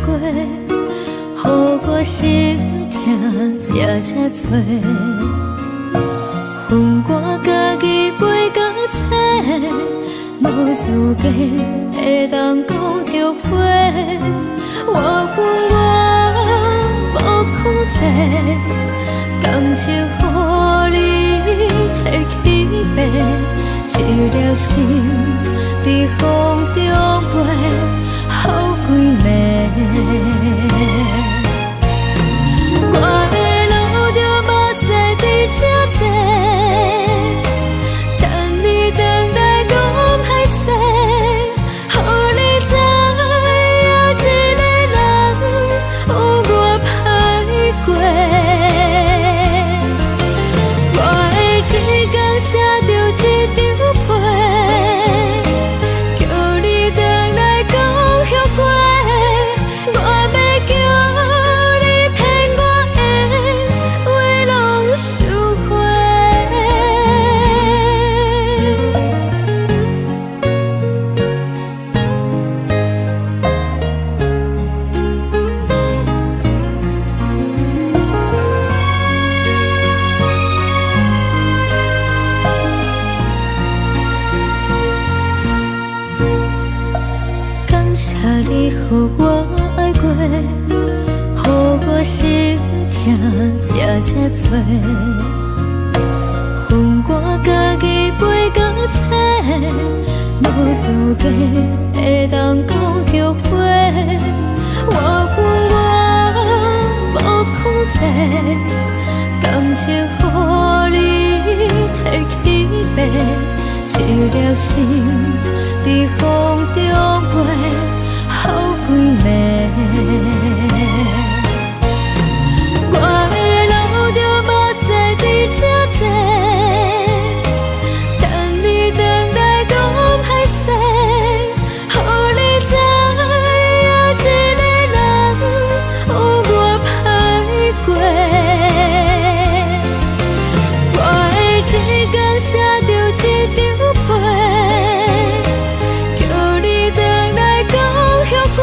过，予我心痛也这多。恨我家己袂到切，无资格会当讲后悔。我恨我无控制，感情予你摕去卖，一粒心在风中飞，好几暝。我的路就目屎在这多，等你回来讲歹势，予你知影一个人有我歹过。我的一天写着一张被，叫你回来讲后悔。我要叫你骗我的话拢收回。感谢你予我爱过，予我心痛也这多。恨我家己袂到切，无资格会当讲后悔。我恨我无控制，感情予你摕去卖，一粒心在风中飞，好几暝。我的路就目屎在这多，等你回来讲歹势，予你知影一个人有我歹过。我的一天写着一张被，叫你回来讲后悔。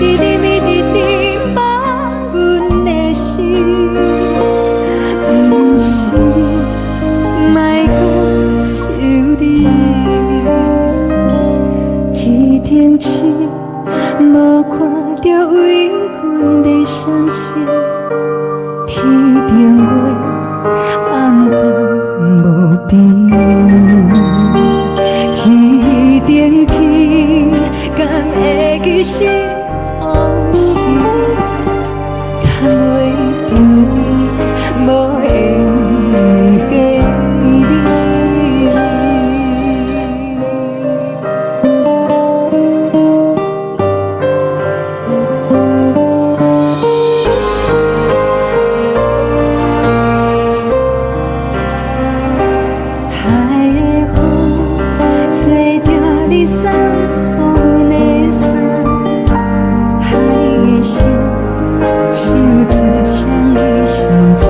直你咪直直梦阮的心，不是你，莫搁想你。天顶星，无看到为阮的闪烁，天顶月，暗淡无边。天顶天，敢会记是往事？敢袂着你，无缘给你。海的风吹着你送予阮的伞，海的心唱出双语相接，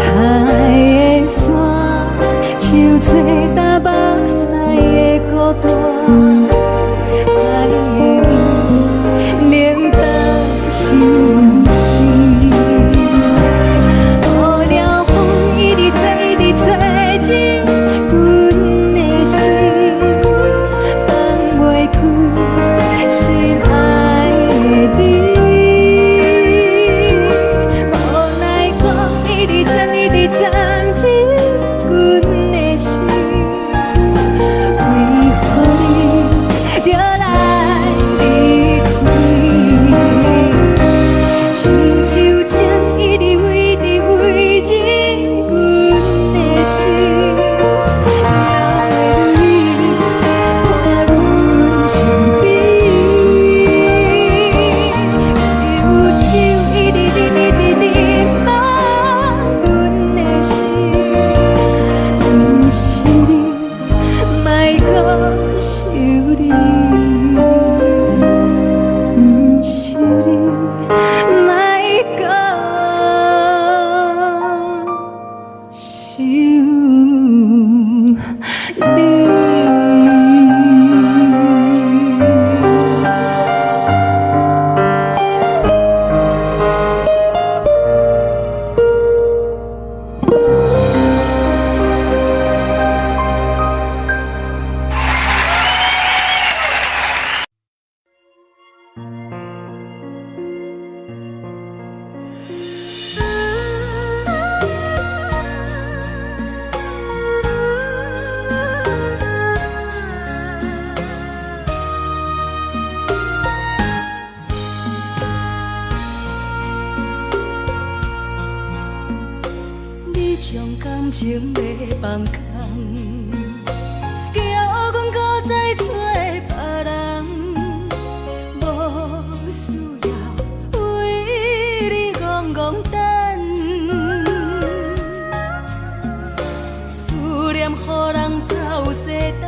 海的山唱出打目屎的孤单，海的味冷冻心事。无聊风一直吹，一直吹进阮的心，放袂开心爱的你。无奈光一直藏，一直藏进阮的心，为何你就来离开？亲像针一直围着围着阮的心，了的你看阮身边，手一直甜蜜甜蜜放阮的心，不是你，莫搁想你，不是你，莫搁想你。你将感情要放空，叫阮搁再找别人，无需要为你戆戆等，思念予人走西东，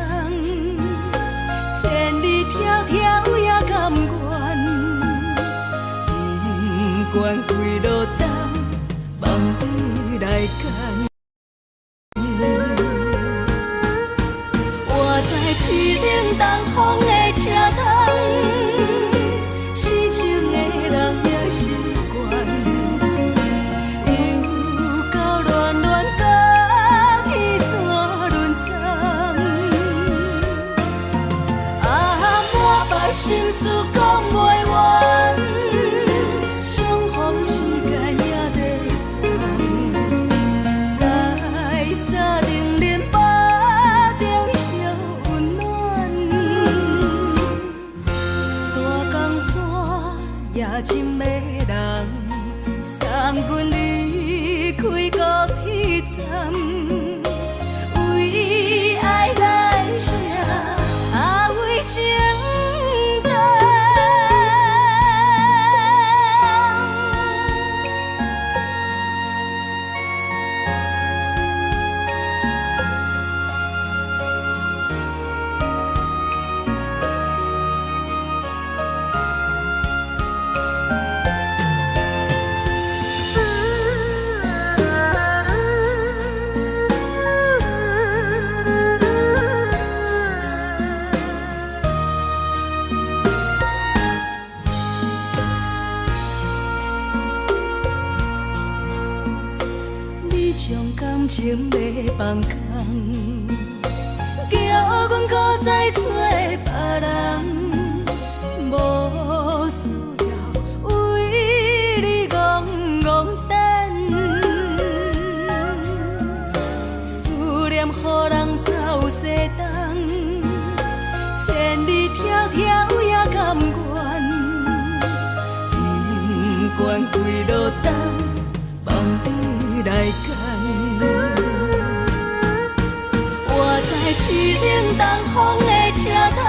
千里迢迢也甘愿，不管几路东，望你来干。我在凄冷东风的车窗，痴情的人也习惯，又到乱乱爬起山轮站，满腹心事讲袂完，相逢时间也在等，在沙定林巴中烧温暖，大江山也真迷人，送阮离开高铁站，为爱来写为情长。情要放空，叫阮搁再找别人，无需要为你戆戆等，思念予人走西东，千里迢迢也甘愿，不管几落冬，望你来干。我在痴冷东风的车窗，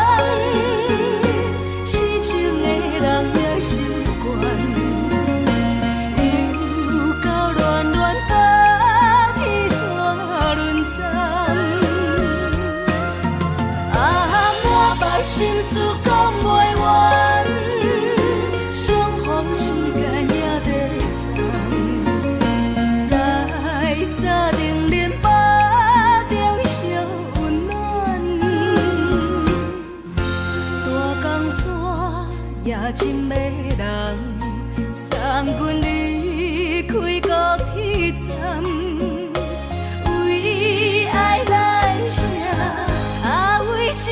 痴情的人也习惯，又到乱乱把天线轮转。满腹心事讲袂完，相逢时间也在等，在沙定连巴中烧温暖。大江山也真迷人，送阮离开高铁站，为爱来声，为情。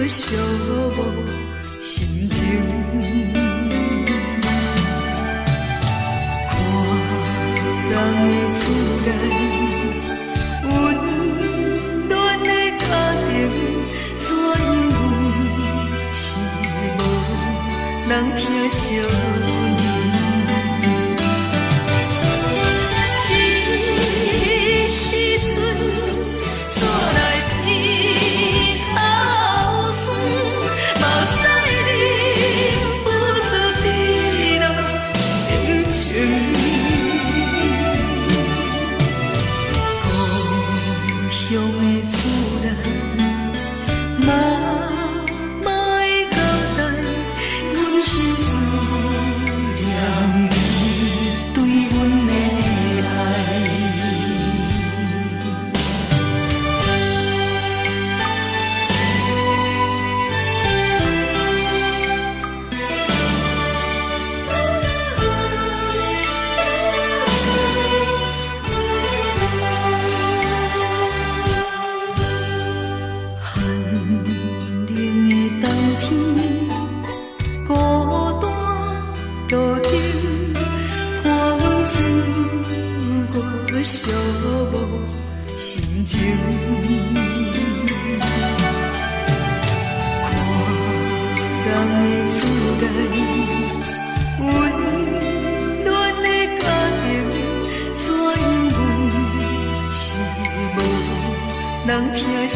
寂寞心情。看人的厝内温暖的家庭，怎样是无人疼惜。寂寞心情，看人的厝内温暖的家庭，怎样是无人疼惜。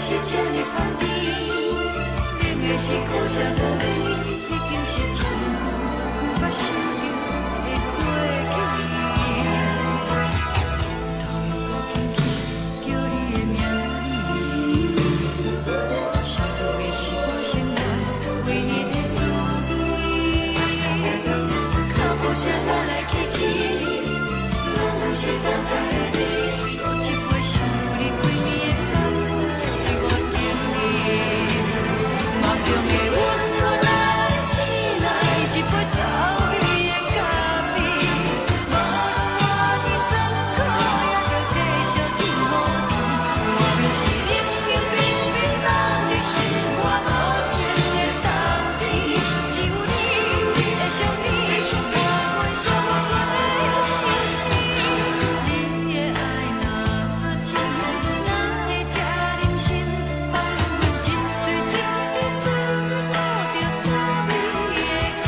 是这呢香甜，冷的是苦涩无味，已经是真久无捌想着的过去。头又搁轻轻叫你的名字，想的是我生活唯一的滋味。脚步声来来去去，拢是等待的你，搁一杯想你几年的目屎，我等你。梦中的阮我来醒来，一杯走味的咖啡，无论我的酸苦，也着继续甜予你。我就是冷冷冰冰冷的心肝，无情的冬天，只有你的相片，我阮寂寞的心事。你的爱若真，哪会这忍心放阮一嘴一滴珠，倒着滋味的咖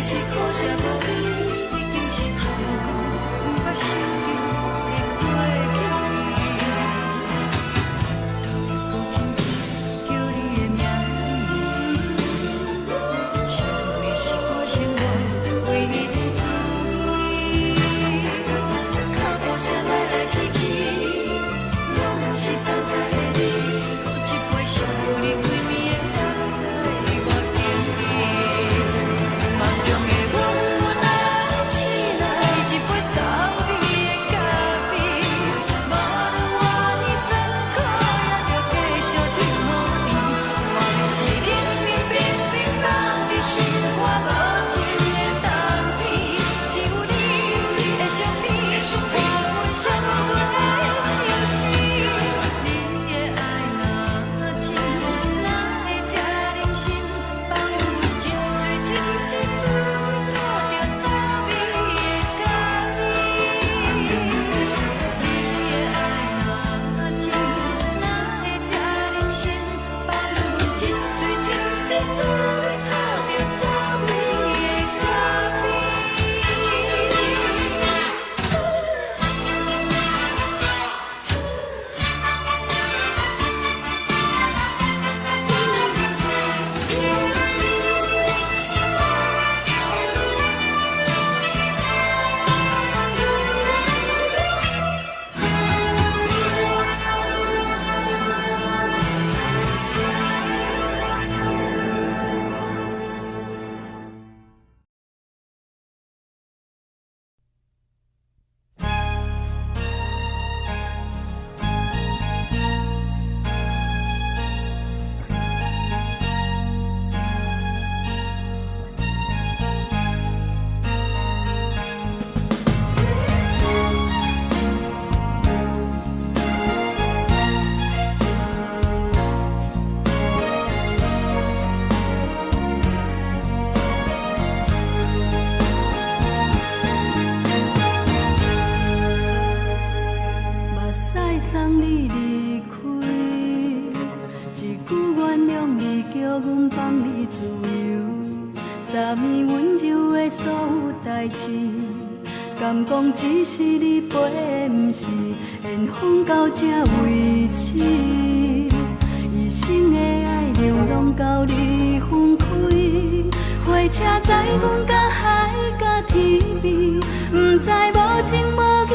是苦涩无味，已经是真久无捌想着的过去。头又搁轻轻叫你的名字，想你是我生活唯一的滋味。脚步声来来去去，拢是等待的你，搁一杯想你几暝的目屎，我等你。梦中的阮我来醒来，一杯走味的咖啡，无论我的酸苦，也着继续甜予你。我就是冷冷冰冰冷的心肝，无情的冬天，只有你的相片，我阮寂寞的心事。你的爱若真，哪会这忍心放阮一嘴一滴珠，倒着滋味的咖啡。你的爱若真，哪会这忍心放阮一嘴一滴珠，倒着滋味的咖啡。目屎送你离开，一句原谅你，叫阮放你自由。昨暝温柔的所有代志，敢讲只是你陪，不是缘分到这为止。一生的爱流浪到你分开，火车载阮甲海甲天边，不知无情无义，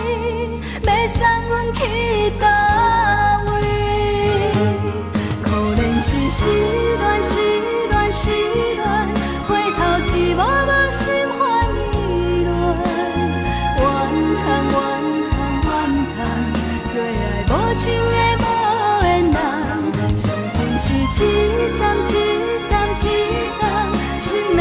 要送阮去倒位？可怜是失恋，失恋，失恋，回头一幕幕心烦意乱，怨叹，怨叹，怨叹，最爱无情的无缘人，上天是一站一站一站，心内。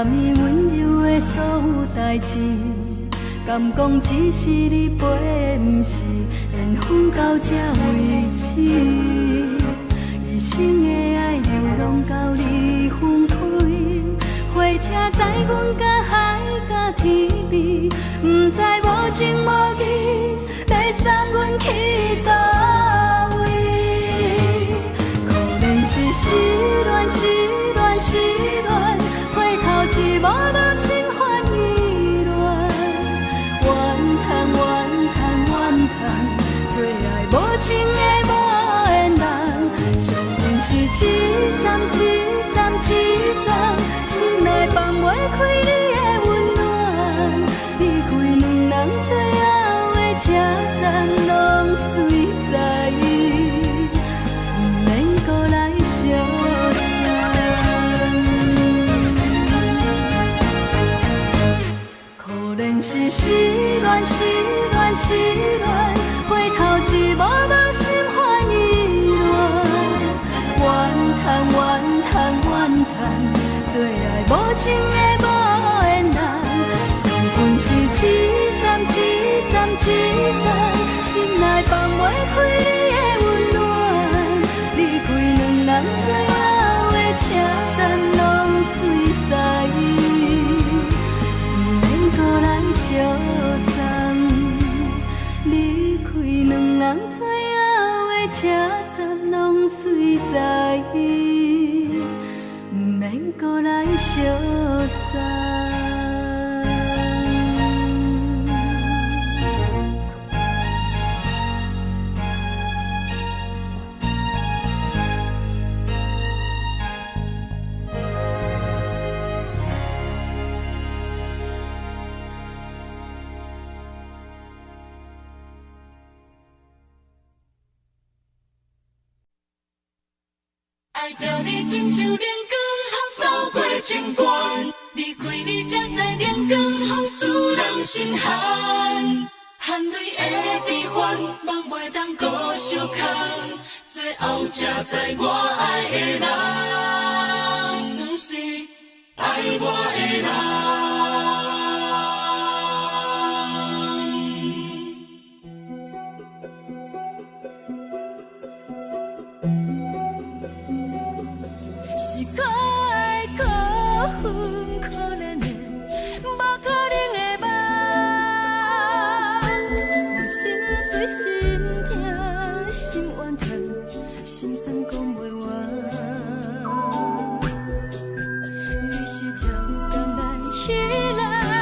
物温柔的所有代志，敢讲只是你陪，不是缘分到这为止。一生的爱又拢到你分开，火车载阮甲海甲天边，不知无情无义，要送阮去倒位？可能是失恋，失恋，失恋，回头一幕幕心烦意乱，怨叹，怨叹，怨叹，最爱无情的无缘人，上阮是一站一站一站，心内放袂开你的温暖，离开两人最后的车站，拢随在意，不免搁来相送。可能是失恋，失恋，失恋，回头一幕幕心烦意乱，怨叹，怨叹，怨叹，最爱无情的无缘人，上阮是一站一站一站，心内放袂开你的温暖，离开两人最后的车站，拢随在意，不免搁来相送。离开两人最后的车站，拢随在意，不免搁来相送。爱着你亲像阳光，透过情关，离开你才知阳光风使人心寒。含泪的悲欢，望袂当搁相牵，最后才知我爱的人，不是爱我的人。是可爱可恨可怜的，无可能的梦。我心碎心痛心怨叹，心酸讲袂完。你是条工来彼来。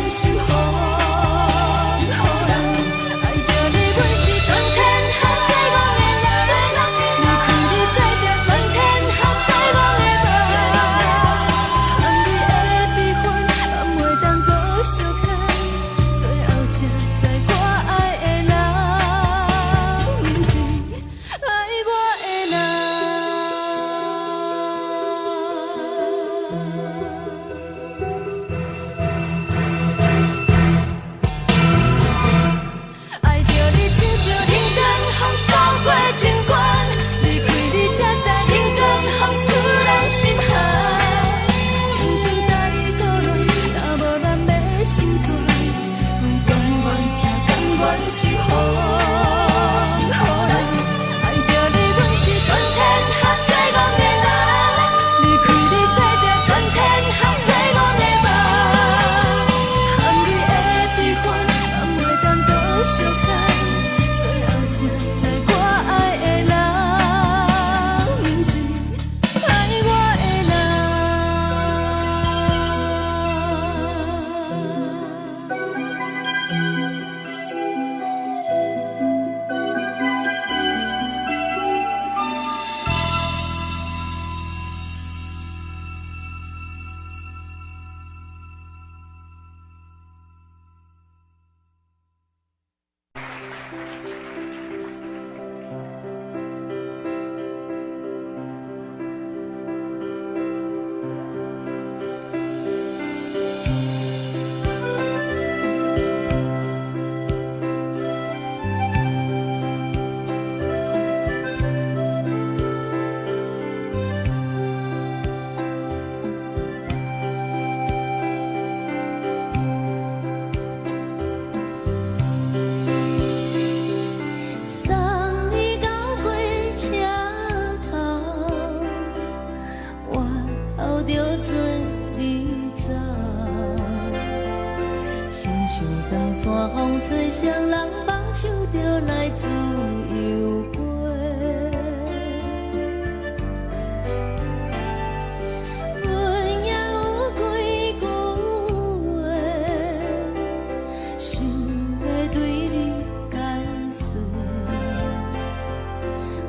守护。爱着你，阮是全天下最戆的人。离开你才着全天下最戆的梦。含泪的悲欢，也袂当搁相牵。最后才知我爱的人，毋是爱我的人。爱着你，亲像冷光风扫过情关，离开你才知冷光风使人心寒。青春带过来，若无咱要成全，甘愿听，甘愿守护。爱着你，阮是全天下最戆的人，离开你才知全天下最戆的梦。含泪的悲欢，也袂当搁相牵，最后才知我爱的人，毋是爱我的人。送你到火车头，我头着做你走，亲像长山风吹双人放手着来自由飞。阮也有几句话，想要对你解释，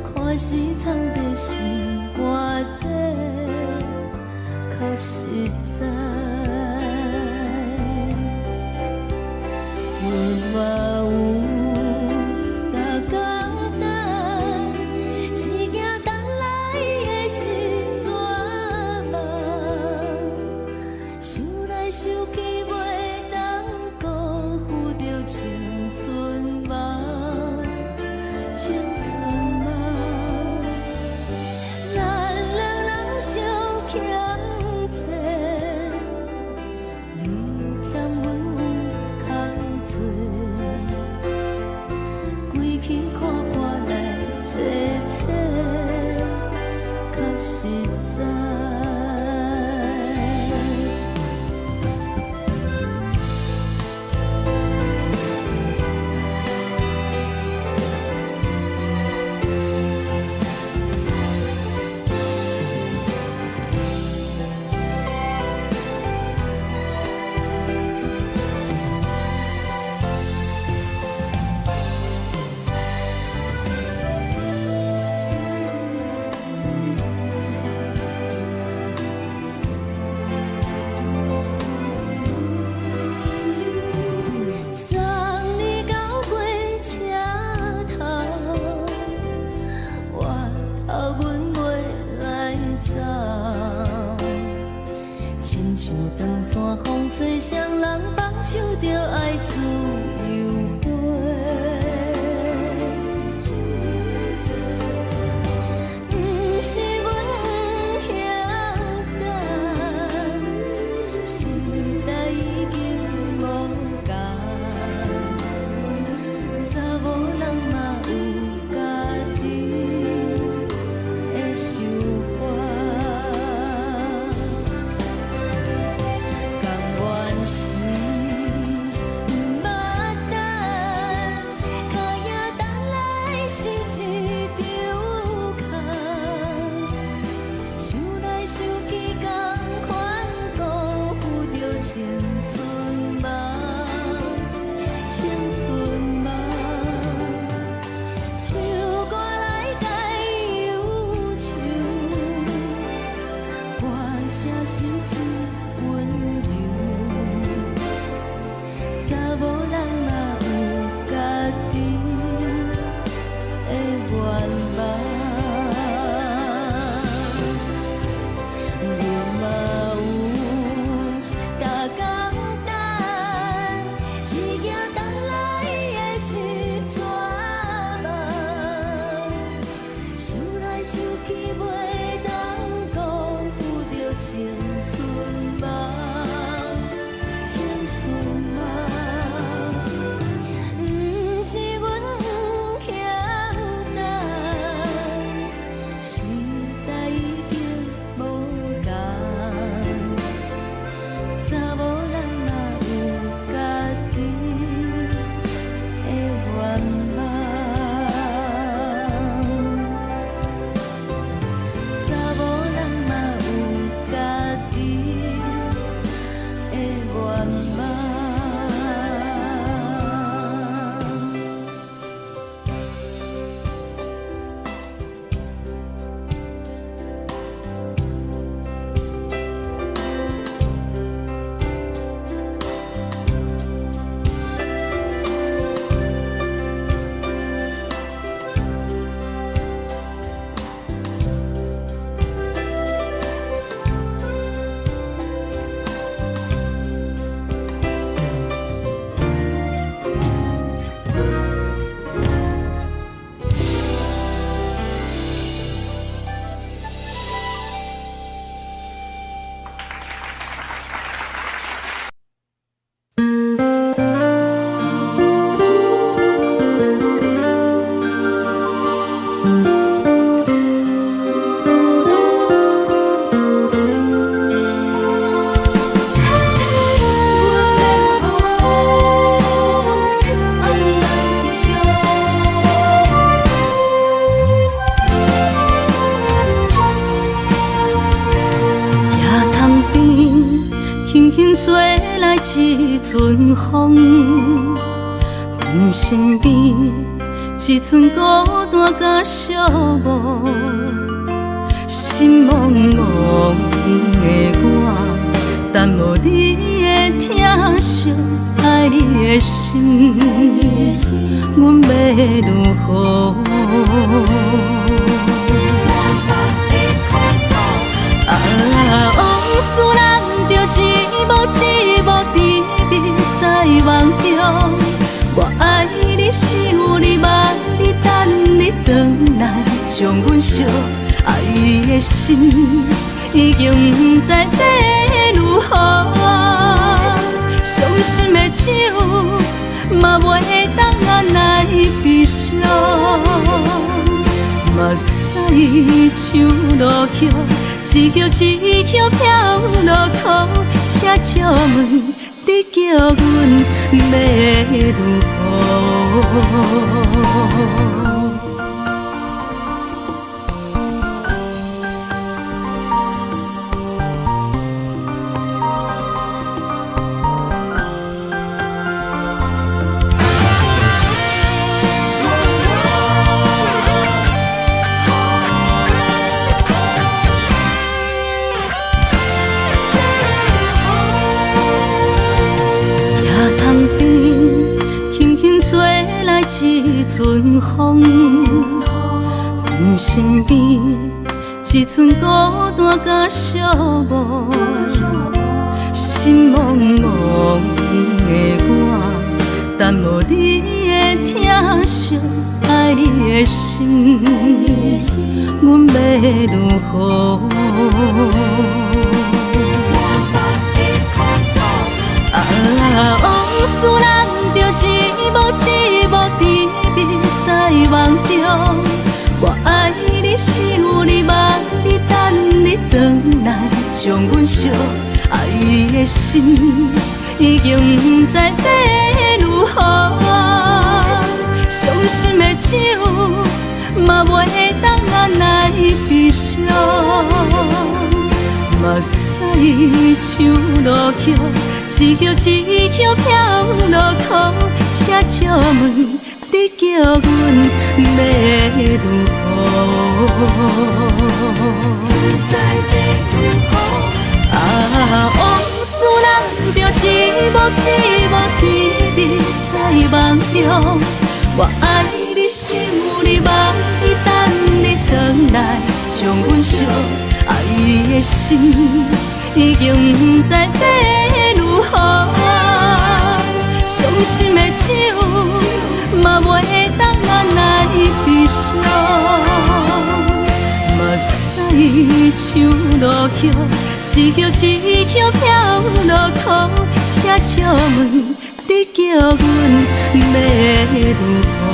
看是藏在心肝底，较实在。阮嘛有甲简单，一件等来的心怎梦？想来想去袂当辜负着青春梦，青春梦。咱两人相欠债，你欠阮空做，归去看破来切切，较实在。送你到火车头，我头阮袂来走，亲像长山风吹双人放手着爱自由飞。毋是阮不晓等，时代已经无共，查某人嘛有家己的想法，甘愿是毋捌阵风，阮身边一寸孤单甲寂寞，心茫茫的我，等无你的疼惜，爱你的心，阮要如何？往事人着一幕甜蜜在梦中。我爱你，想你，望你，等你回来，将阮惜爱的心已经不知要如何。伤心的手嘛袂当按来悲伤。目屎像落叶，一叶一叶飘落雨，车借问你叫阮要如何？一阵风，阮身边一寸孤单甲寂寞，心茫茫的我，等无你的疼惜，爱你的心，阮要如何？往事人着一幕甜蜜在梦中。我爱你，想你，望你，等你回来，将阮惜爱的心已经不知要如何。伤心的手嘛袂当按来悲伤。目屎像落叶，一叶一叶飘落雨，车借问你叫阮要如何？往事人着一幕甜蜜在梦中。我爱你，想你，望你，等你回来，将阮惜爱的心已经不知要如何。伤心的手嘛袂当按来悲伤。目屎像落叶，一叶一叶飘落雨，车借问你叫阮要如何？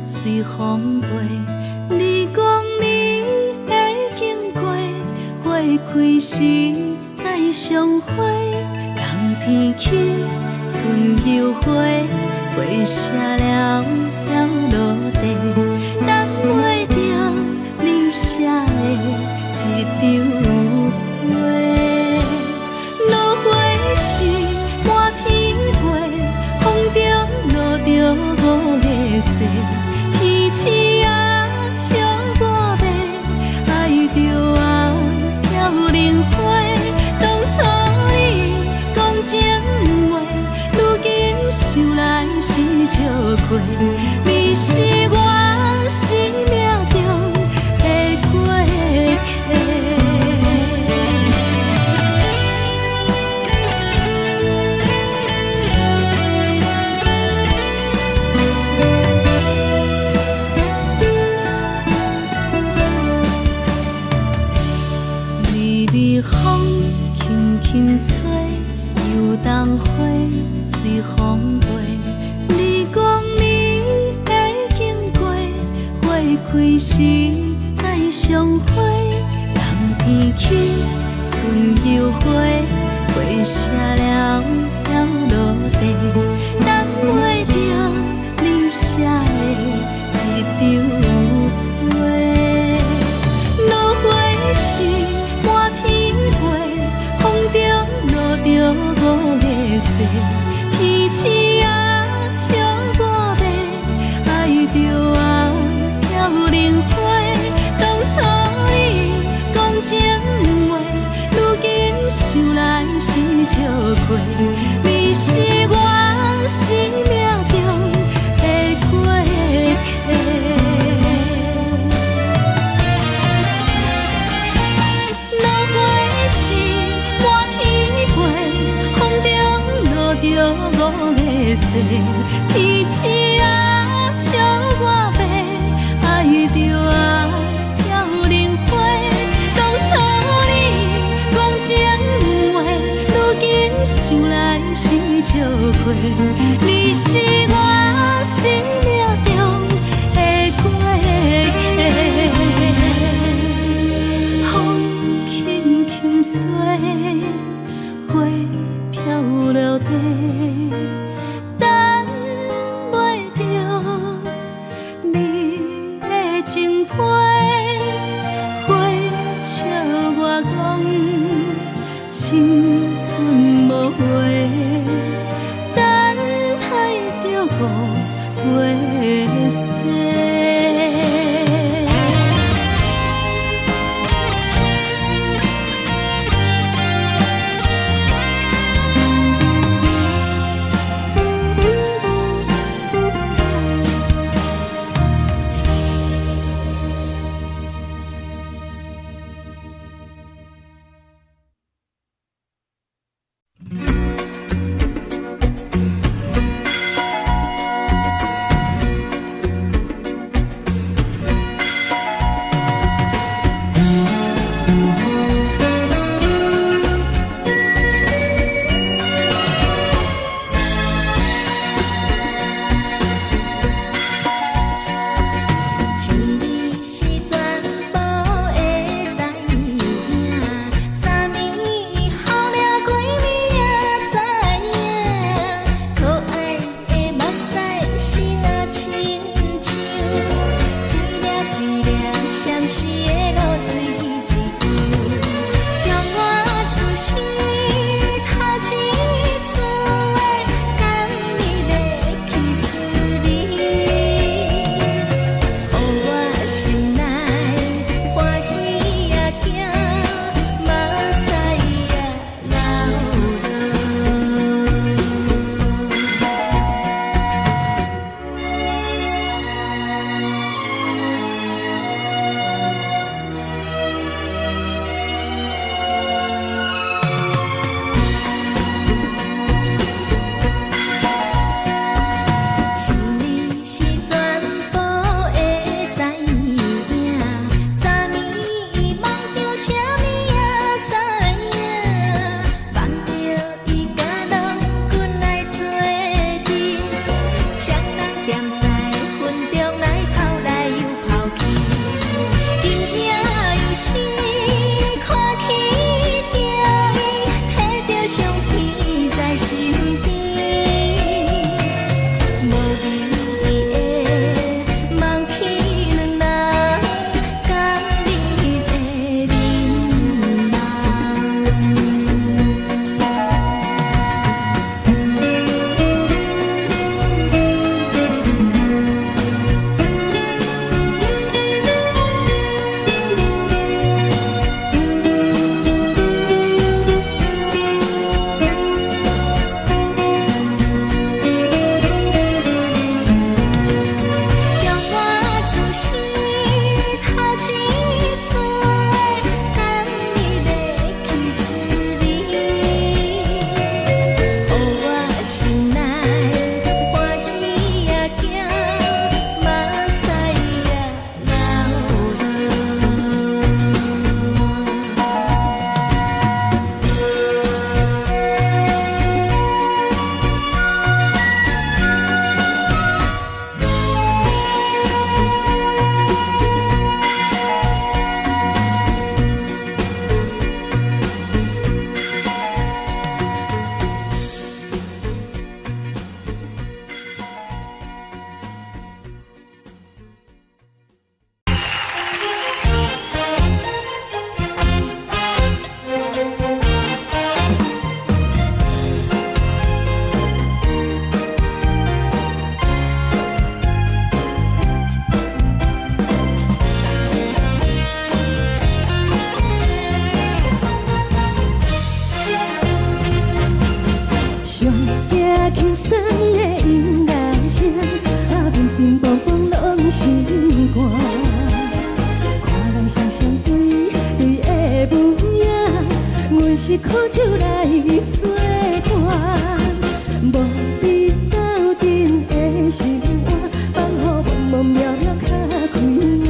随风飞，你讲你会经过，花开时再相会。冬天起，春又回，花谢了飘落地，等袂着你写的一张画。落花时满天花，风中落着五个色。天星啊，笑我迷，爱着啊飘零花。当初你讲情话，如今想来是笑亏。人花随风飞，你讲你会经过，花开时再相会。人天起，春又花，花谢了飘落地，等袂着你写的一张画。落花时满天飞，风中落着五个色，天星啊笑我迷，爱着啊飘零花。当初你讲情话，如今想来是笑过，你是我生命中的过客。落花时满天飞，风中落着五个色，天星啊笑我迷，爱着啊飘零花。当初你讲情话，如今想来是笑过，你是我生命中的过客。风轻轻吹，花飘落地，等袂着你的情批。花笑我讲青春无悔，等待着五月雪。是靠手来作伴，无你斗阵的生活，放予茫茫渺渺较开眼。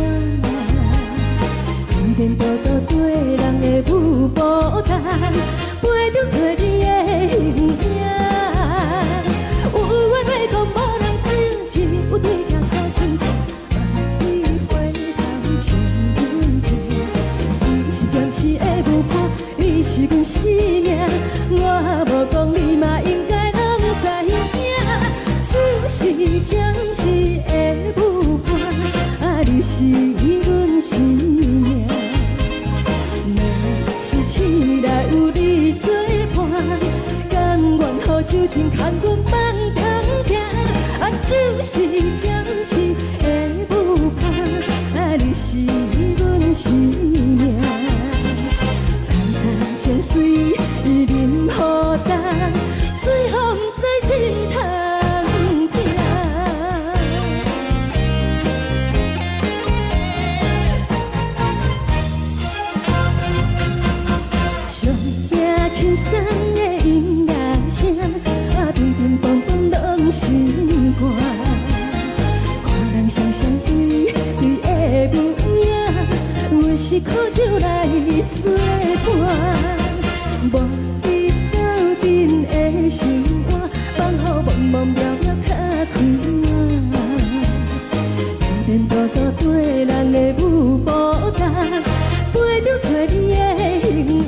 颠颠倒倒对人的舞步弹，陪着找你的形影。有话要讲无人听，只有对镜头心情，万里回头将阮听。就是暂时的舞伴，你是阮生命，我无讲你嘛应该拢知影。就是暂时的舞伴，啊，你是阮生命。若是醒来有你作伴，甘愿予酒精牵阮放长行。啊，就是暂时的舞伴，啊，你是阮生命。层层情水任何担，随风在心头。上惊轻松的音乐声，啊，乒乒乓乓拢心肝。看人双双对对的模样，阮是靠手来作伴，无你斗阵的生活，放予茫茫渺渺较开眼。颠颠倒倒对人的舞步弹，陪着找你的形影。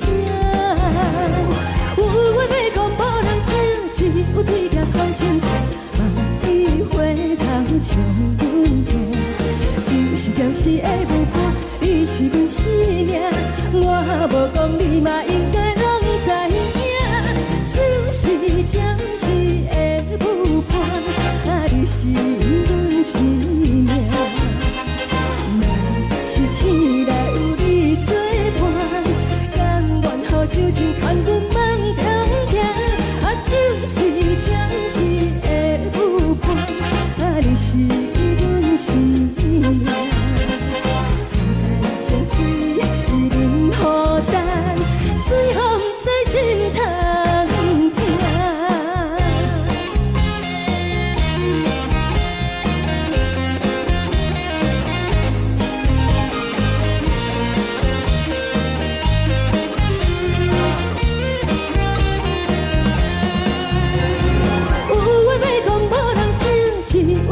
有话要讲无人听，只有对镜头深情，万里回头将阮听。就是暂时的舞伴，你是阮生命，我无讲你嘛应该拢知影。就是暂时的舞伴，啊，你是阮生命。若是醒来有你作伴，甘愿予酒精牵阮放长行。啊，就是暂时的舞伴，啊，你是阮生命。层层情水任何担，随风在心头听。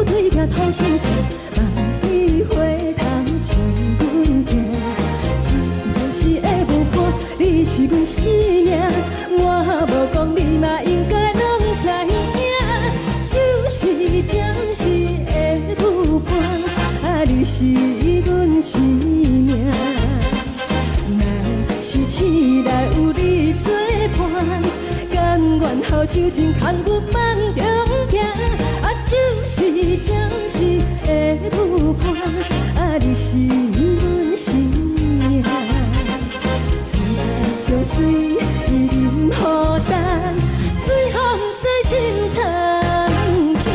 对镜头深情，万里回头将阮听。就是暂时的舞伴，你是阮生命，我无讲你嘛应该拢知影。就是暂时的舞伴，啊，你是阮生命。若是醒来有你作伴，甘愿予酒精牵阮放长行。啊，就是暂时的舞伴，啊，你是阮生命。层层情水任何担，随风在心头听。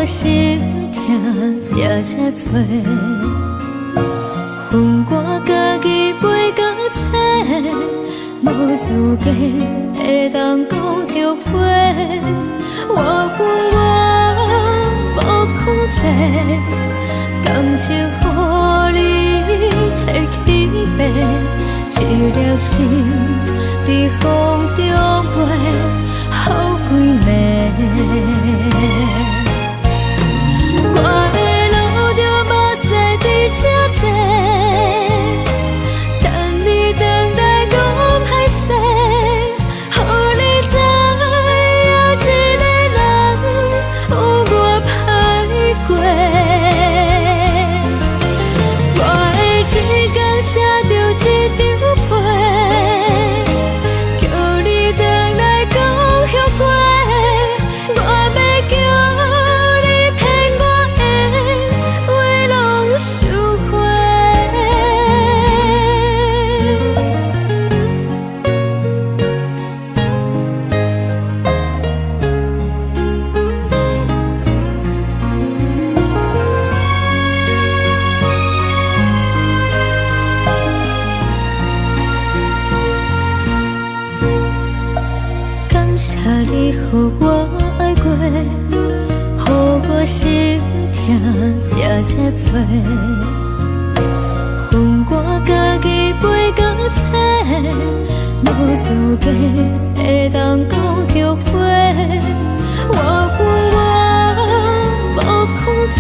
我心痛也这多，恨我家己袂到切，无资格会当讲后悔。我恨我无控制，感情予你提起白，一粒心在风中飞，好几暝。我的路就无西伫这多，等你回来讲歹势，予你知影一个人有我歹过。我的一天写着一张被，叫你回来讲后悔。我要叫你骗我的话拢收回。感谢你予我爱过，予我心痛也这多，恨我家己袂到切，无资格会当讲后悔。我恨我无控制，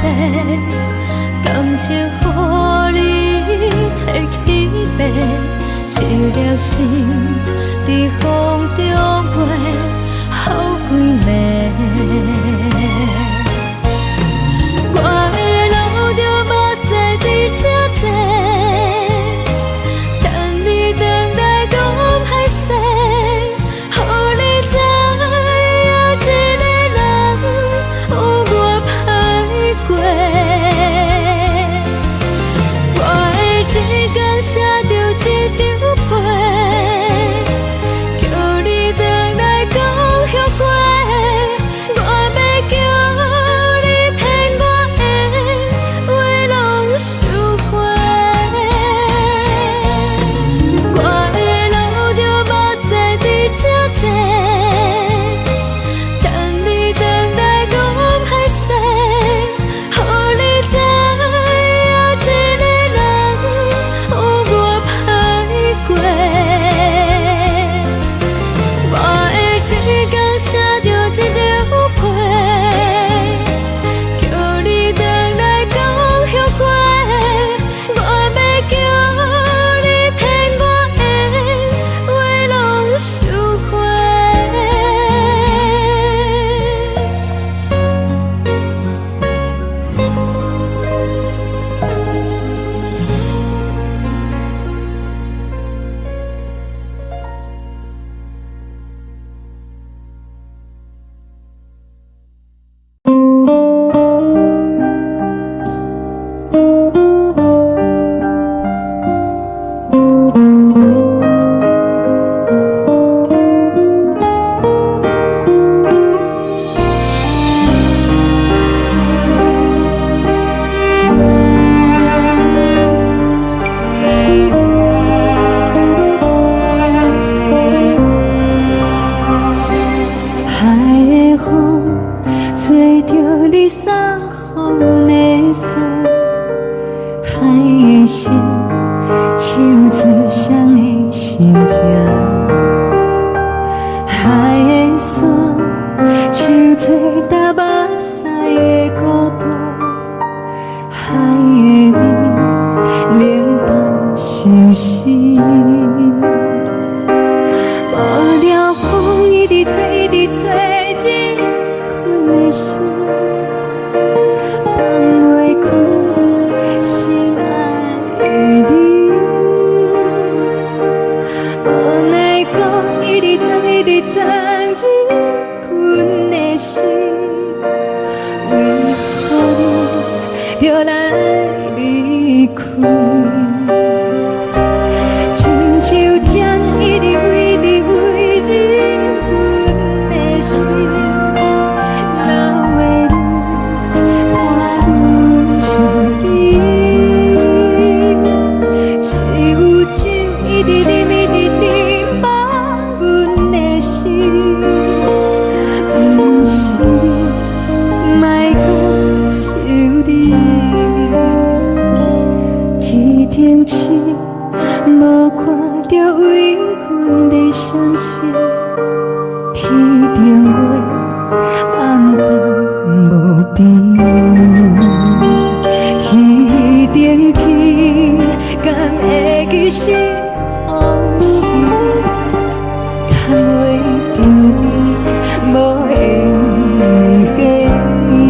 感情予你提起白，一粒心在风中飞，好几暝。我的路就无西伫这多，等你回来讲歹势，予你知影一个人有我歹过。我的一天写着一张被，叫你回来讲后悔。我要叫你骗我的话拢收回。我的路就无西伫这多，等你回来讲歹势，予你知影一个人有我歹过。我的一天写着一张被，叫你回来讲后悔。我要叫你骗我的话拢收回。海的风吹着你送予的伞，海的心手指双的心情，海的山手吹打目屎的孤独，海的你冷淡伤心。无聊风一直吹，一直吹，日困的心，放袂开心爱的你。无奈讲一直等，一直等，日困的心，为何你就来离开？亲像将一直为你为日困的心，流的泪。停止，无看到为阮的闪烁。天顶月，暗淡无边。天顶天，敢会记是往事？敢袂着你，无缘给你。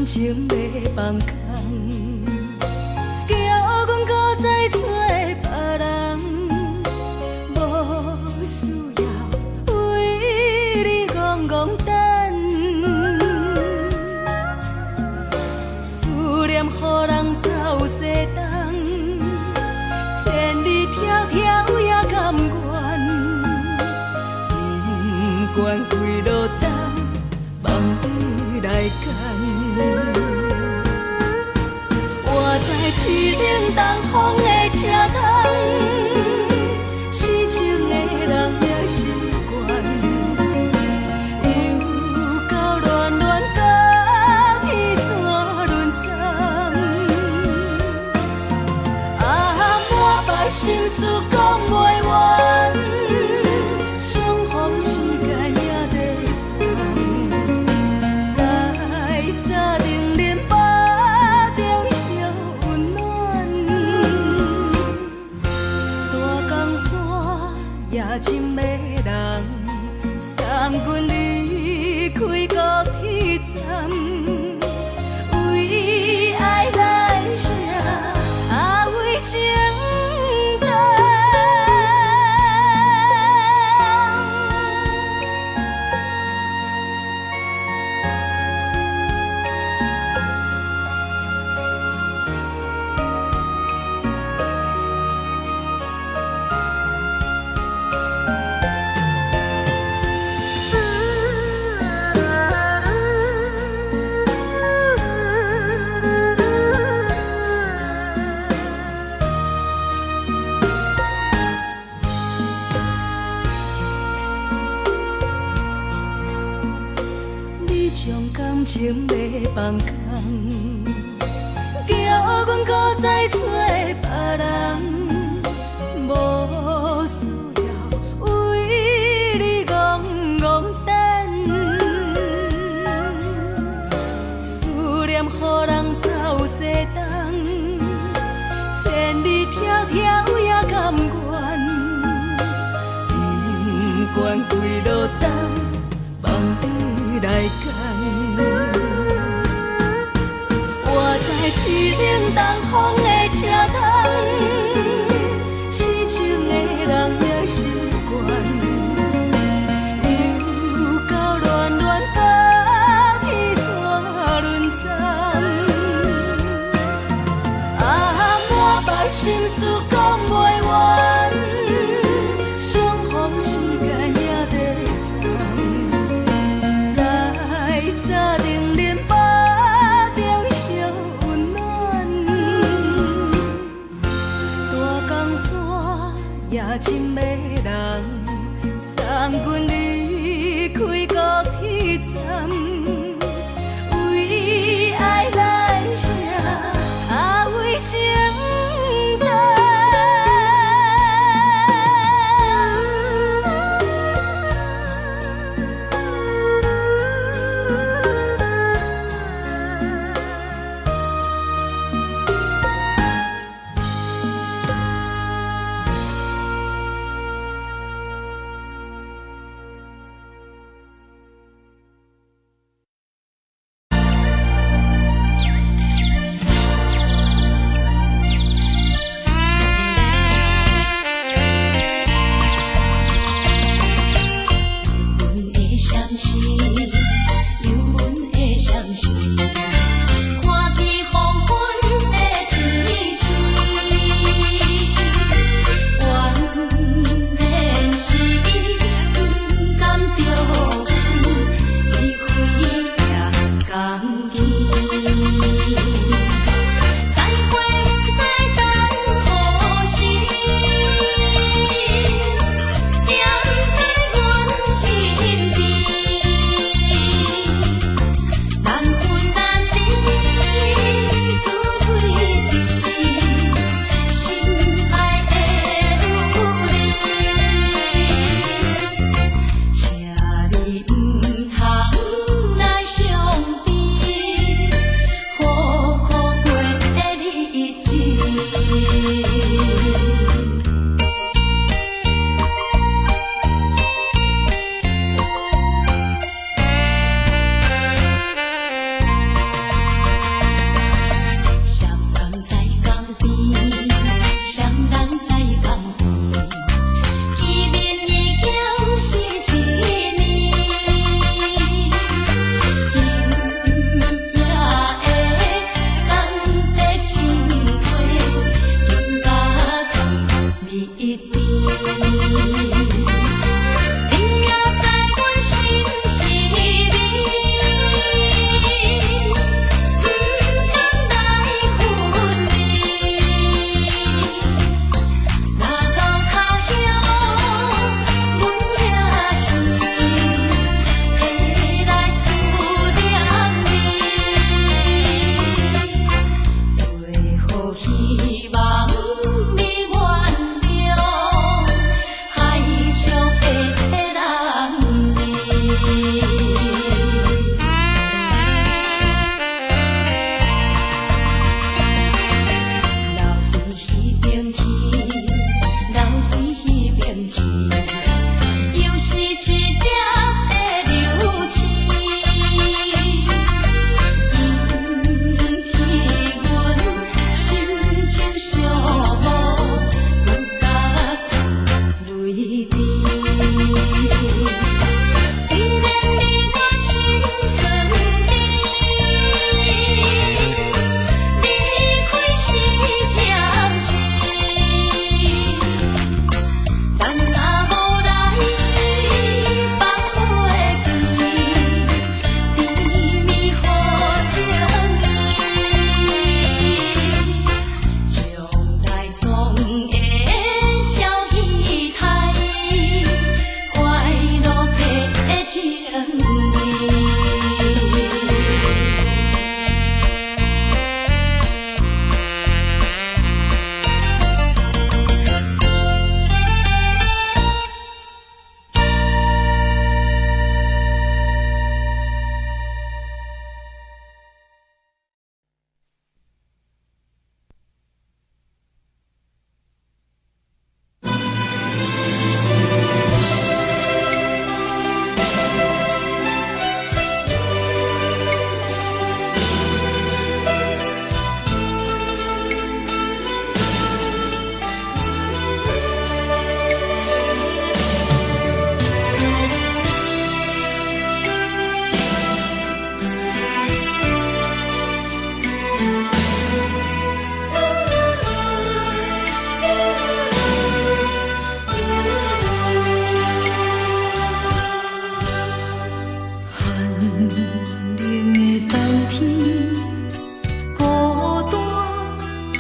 情要放空，叫阮搁再找别人，无需要为你戆戆等。思念予人走西东，千里迢迢也甘愿，不管几路灯，梦你来牵。我在市顶东风的车窗，痴情的人也习惯，又到乱乱甲天山轮站。啊，满腹心事讲袂完，相逢时间也在等，在沙丁林巴中相温暖。大江山夜深的人，送阮离开高铁站，为爱来写为情。将感情要放空，叫阮搁再找别人。条也甘愿，不管归路灯，望你来干。我在市冷东风的车窗，痴情的人也习惯。心事讲袂完，相逢时间也在等，在沙定林巴中相温暖。大江山也深的人，送阮离开高铁站，为爱来写，为情。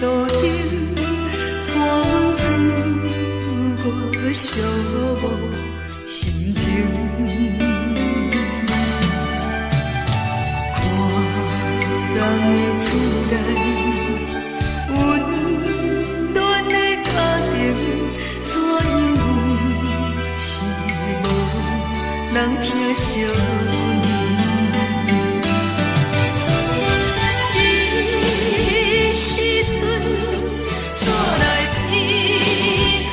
路顶，风吹我寂寞心情。看人的厝内，温暖的家庭，怎样是无人疼惜？人疼惜这时阵煞来鼻头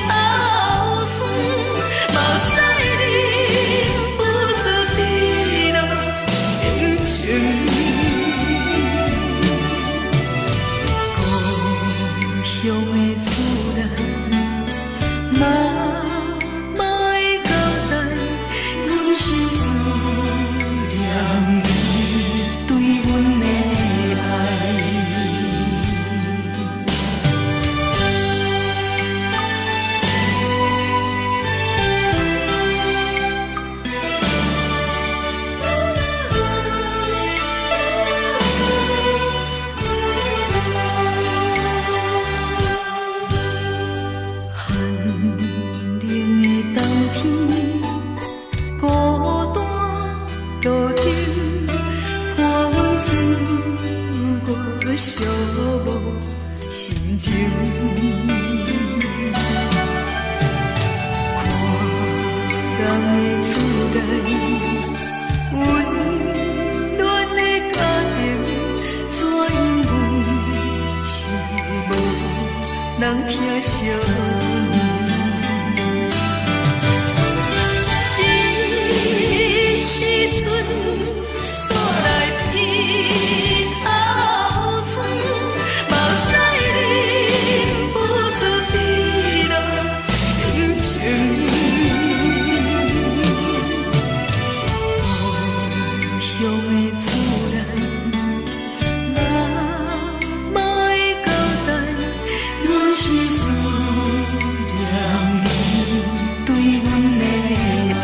酸，目屎忍不住滴落眼睛。故乡的厝内，哪会交代？阮是思念你对阮的爱。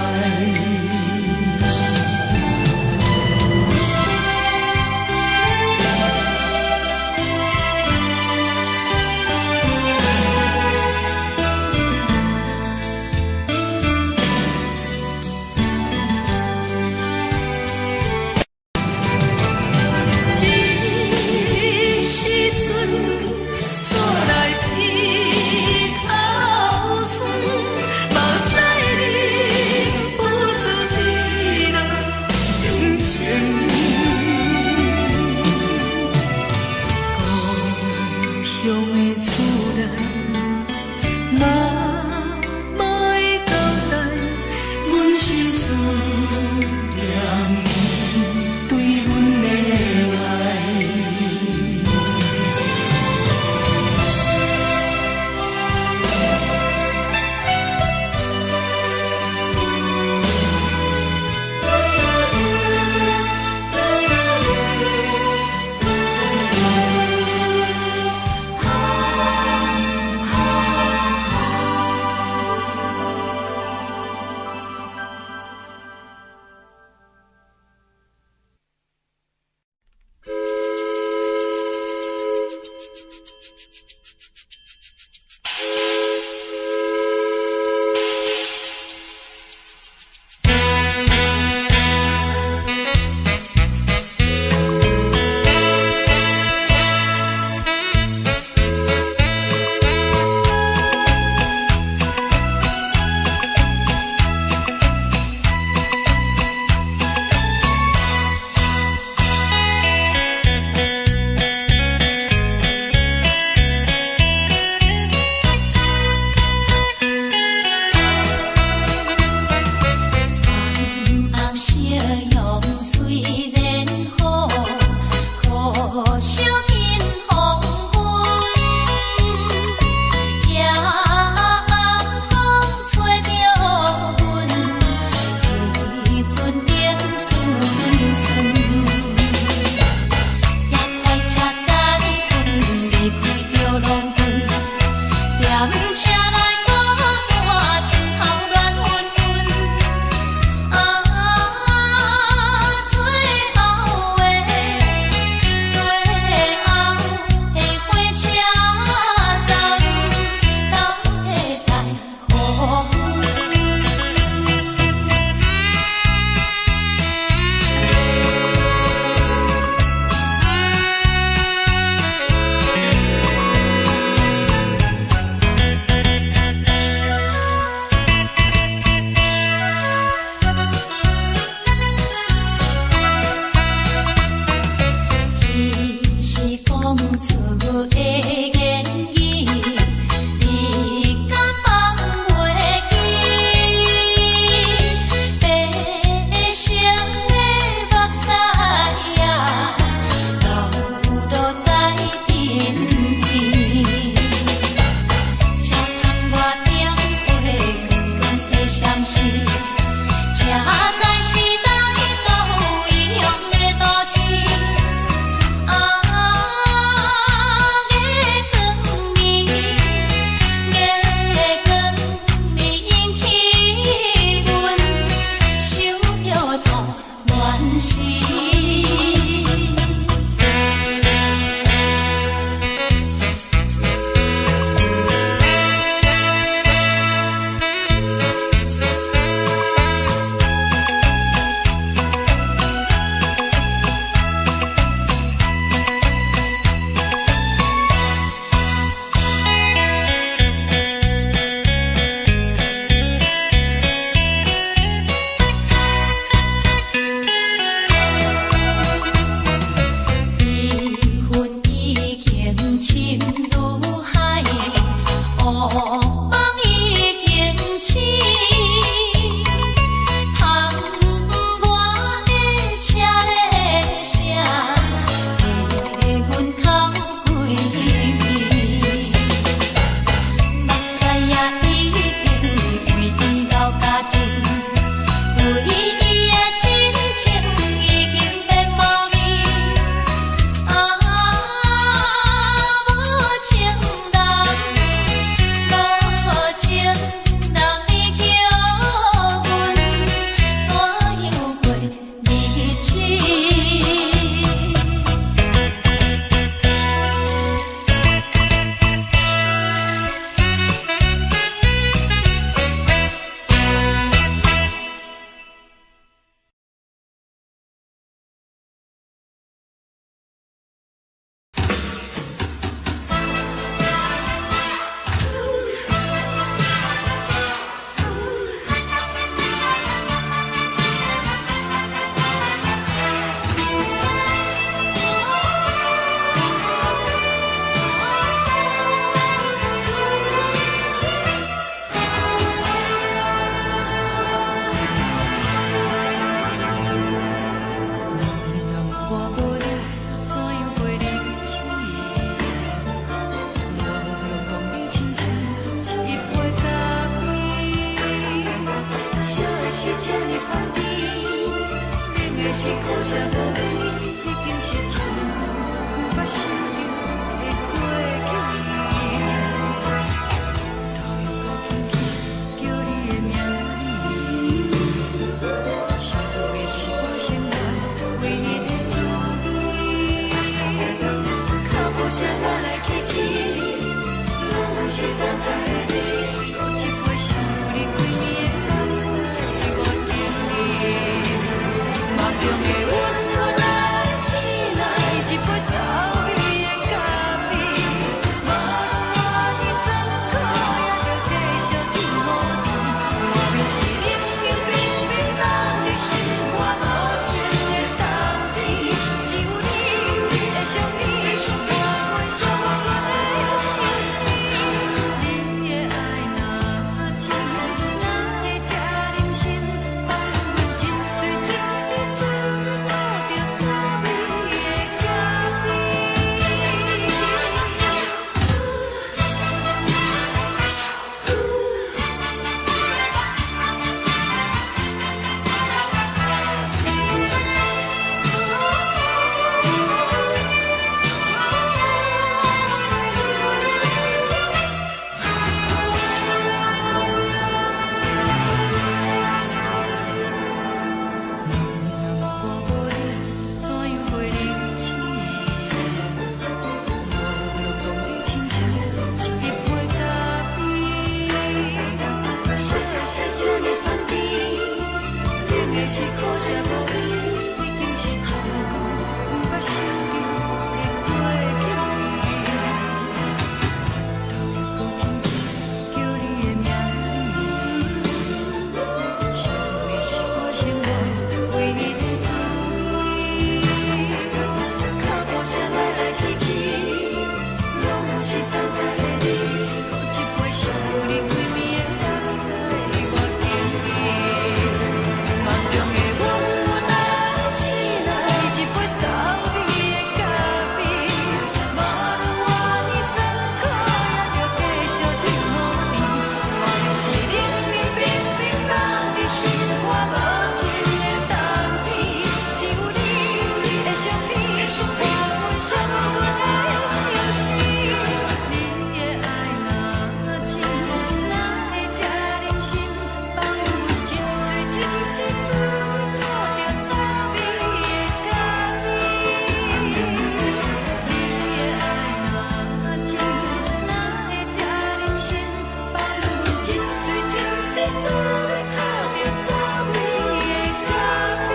这时阵煞来鼻头酸，目屎忍不住滴落眼睛。故乡的厝内，哪会交代？阮是思念你对阮的爱。是这呢放甜，冷的是苦涩无味，已经是真久捌想着的过去。头又搁轻轻叫你的名字，想的是我生活唯一的滋味。脚步声来来去去，拢不是等待的你，搁一杯想你几年的目屎我敬你。梦中的温柔来醒来，一杯走味的咖啡，无论我的酸苦，也着继续甜予你。外面是冷冷冰冰冷的心肝无情的冬天，只有你的相片，伴阮相共的相思。你的爱若真，哪会这忍心放阮一嘴一滴滋味，倒着滋味的咖啡。我无你，怎样过日子？无路讲你亲像一杯咖啡，说的是这呢放甜，冷的是苦涩无味，已经是真久捌想着的过去。头又搁轻轻叫你的名字，想的是我生活唯一的滋味。脚步声来来去去，拢不是等待的你，搁一杯想你几暝的目屎我敬你。梦中的温柔来醒来，一杯走味的咖啡，无论我的酸苦，也着继续甜予你。外面是冷冷冰冰冷的心肝无情的冬天，只有你的相片，伴阮相共的相思。你的爱若真，哪会这忍心放阮一嘴一滴滋味，倒着滋味的咖啡。你的爱若真，哪会这忍心放阮一嘴一滴滋味，倒着滋味的咖啡。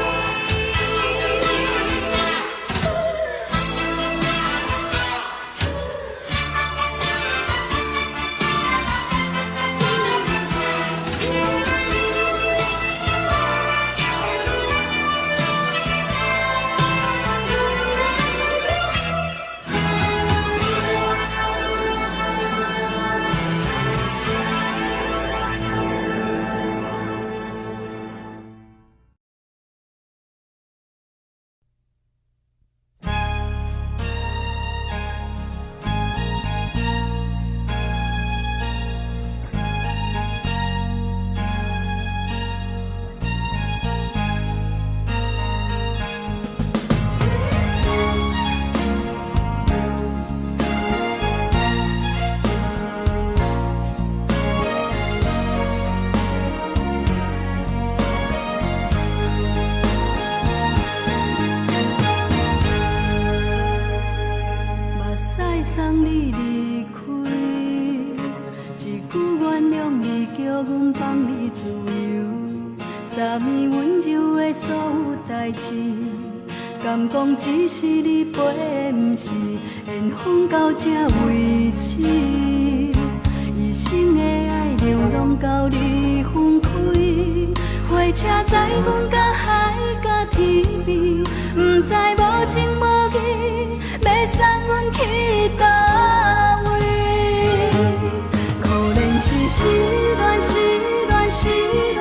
目屎送你离开，一句原谅你，叫阮放你自由，昨暝温柔的所有代志，敢讲只是你陪，不是缘分到这为止。一生的爱流浪到你分开，火车载阮到海角天边，不知无情无义，要送阮去倒位？可能是失恋，失恋，失恋，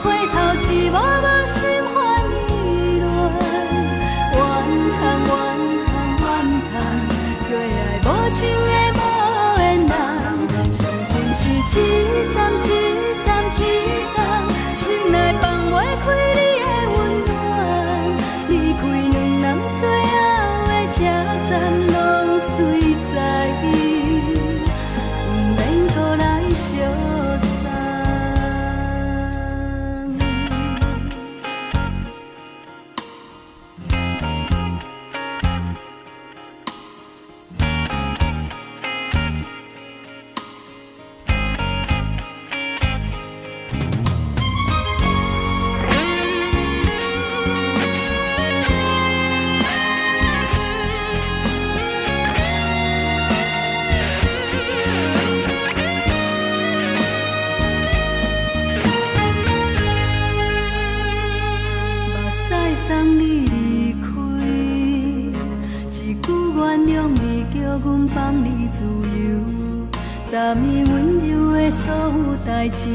回头一幕幕心烦意乱，怨恨，怨恨，怨恨，最爱无情的无缘人，生命是一站一站一站，心内放。昨暝温柔的所有代志，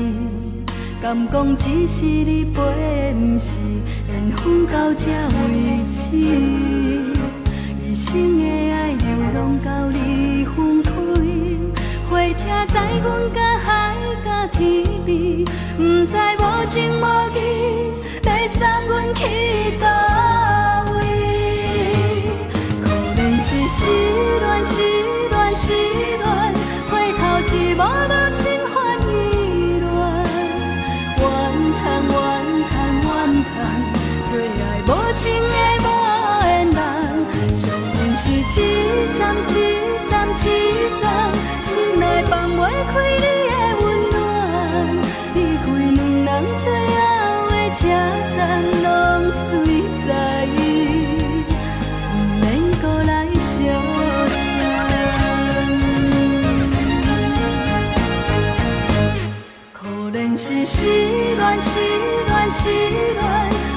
敢讲只是你陪，不是缘分到这为止。一生的爱流浪到你分开，火车载阮甲海甲天边，不知无情无义，要送阮去倒位？可能是失恋，失恋，失恋，回头一幕幕心烦意乱，怨叹，怨叹，怨叹，最爱无情的无缘人，上恨是一站一站一站，心内放袂开你的温暖，离开两人最后的车站，拢随在意，不免搁来相送。可能是失恋，失恋，失恋，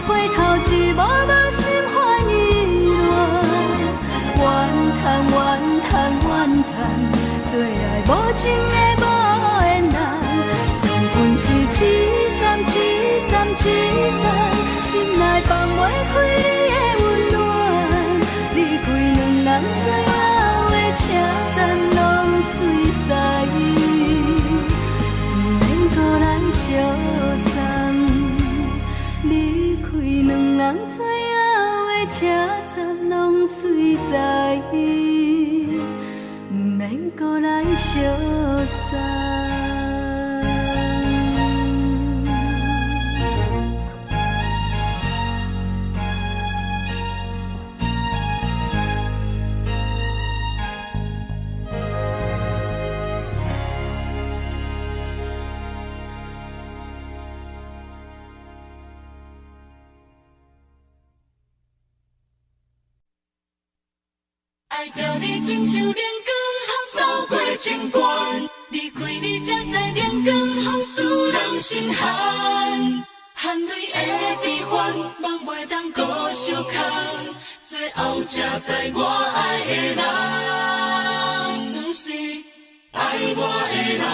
回头一幕幕心烦意乱，怨叹，怨叹，怨叹，最爱无情的无缘人，上恨是一站一站一站，心内放袂开你的温暖，离开两人最后的车站，拢随在意，不免搁来相送。离开两人最后的车站，拢随在意，不免搁来相送。爱着你亲像阳光扫过情关，离开你才知阳光风使人心寒。含泪的悲欢，望袂当搁相牵，最后才知我爱的人，不是爱我的人。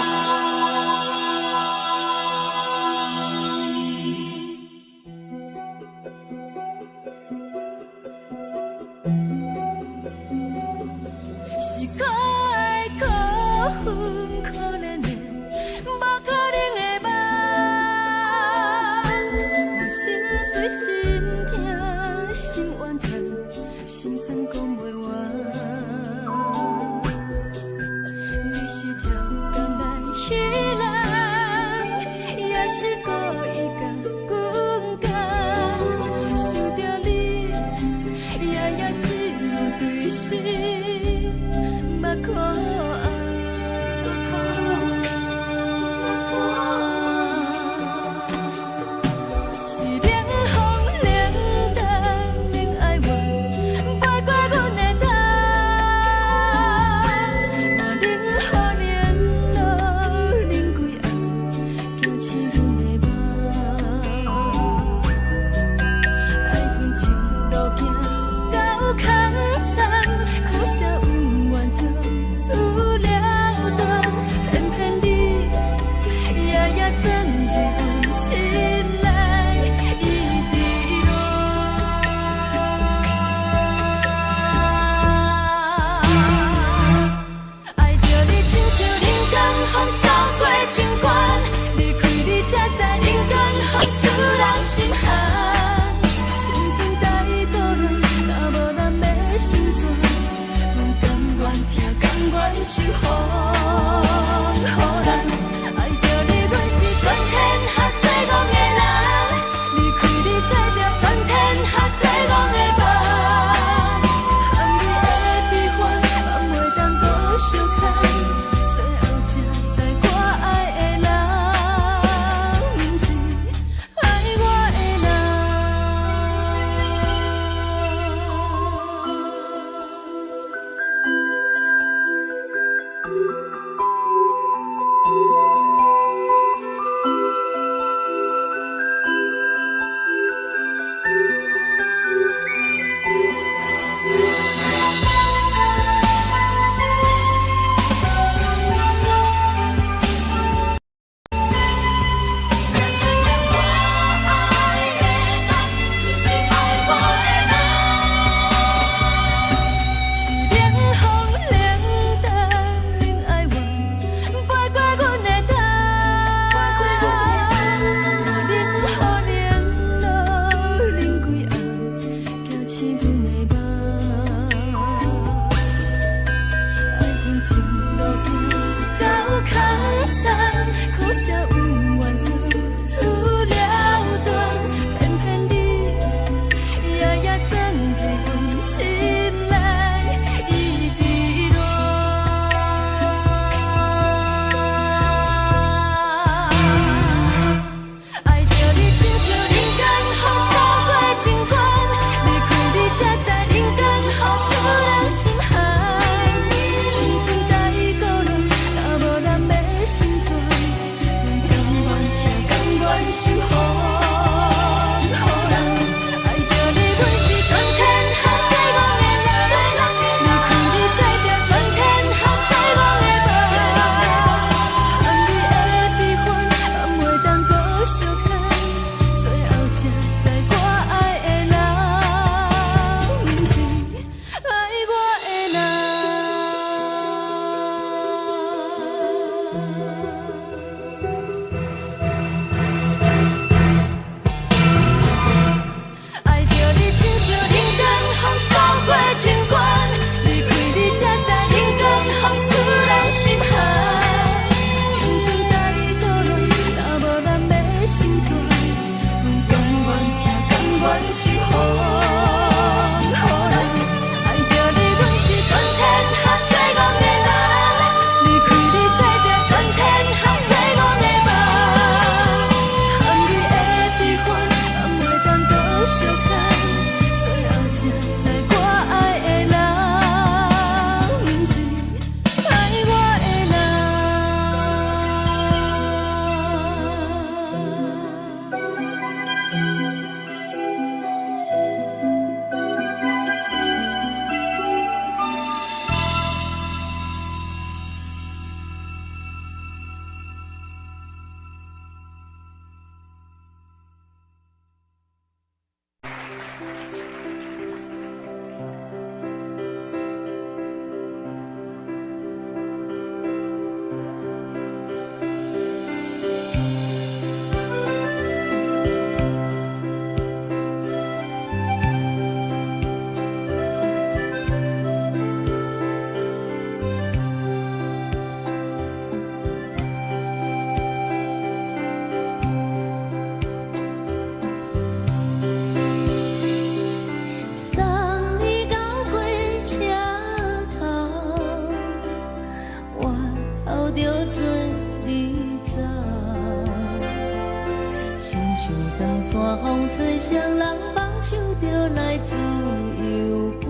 长线风吹双人放手就来自由飞。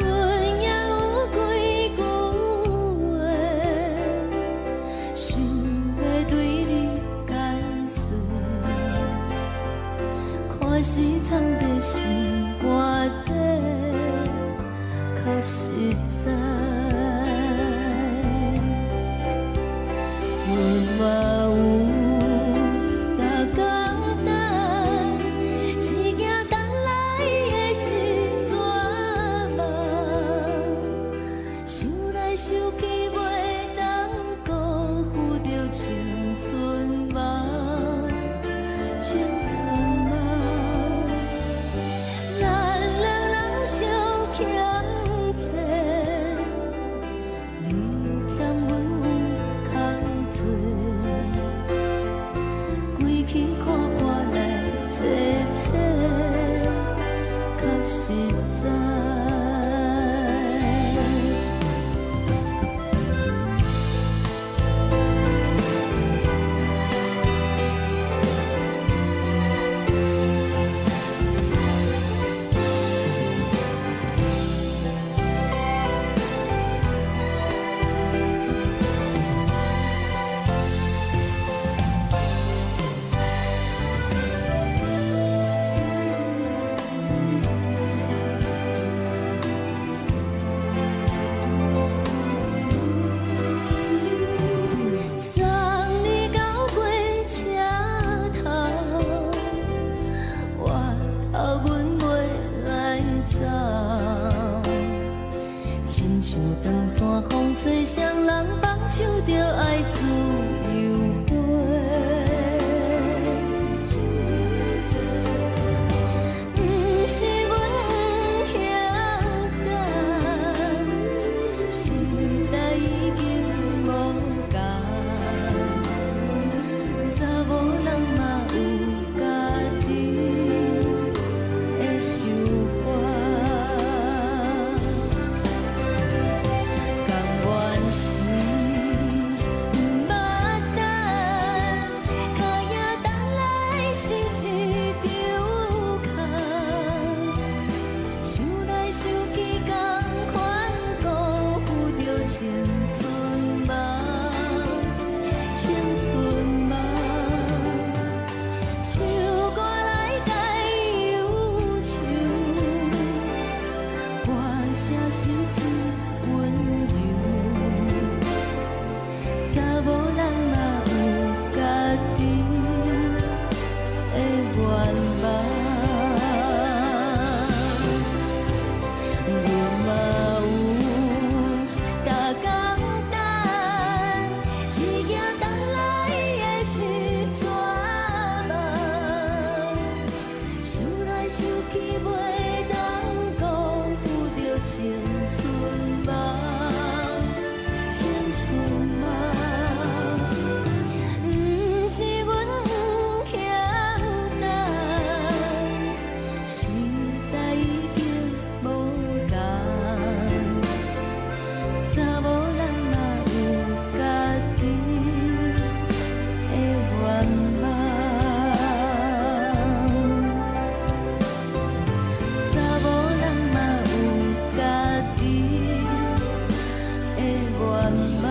阮也有几句话，想要对你解释，可是藏在心肝底，较实在。阮嘛有逐工等，只惊等来的是绝望，想来想去袂当辜负着青春梦，青春梦。咱两人相欠债，你欠阮空做，归去看看来坐坐，较实在。长线风吹双人放手就爱自由飞。不是阮不晓等，时代已经无同，查某人嘛有家己的想法。青春梦，青春梦，唱歌来解忧愁，歌声是真温柔，查某人嘛有家己的愿望。想起袂当辜负着青春梦，青春梦。不是阮不晓等，时代已经无同，查某人嘛有家己的愿望。我。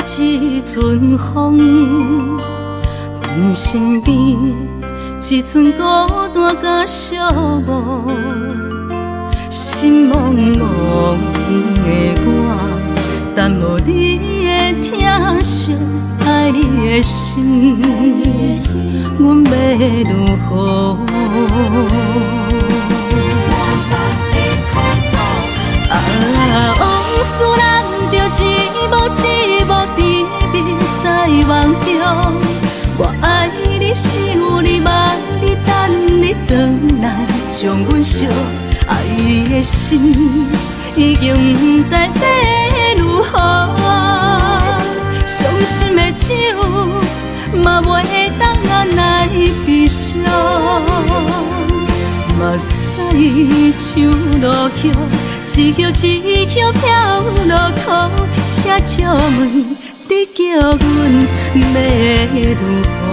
一阵风，阮身边一寸孤单甲寂寞，心茫茫的我，等无你的疼惜，爱你的心，阮要如何？往事人着一幕一幕甜蜜在梦中，我爱你想你望你等你回来，将阮惜爱的心已经不知要如何，伤心的手嘛袂当按来悲伤，目屎像落雨。一叶一叶飘落雨，车借问你叫阮要如何？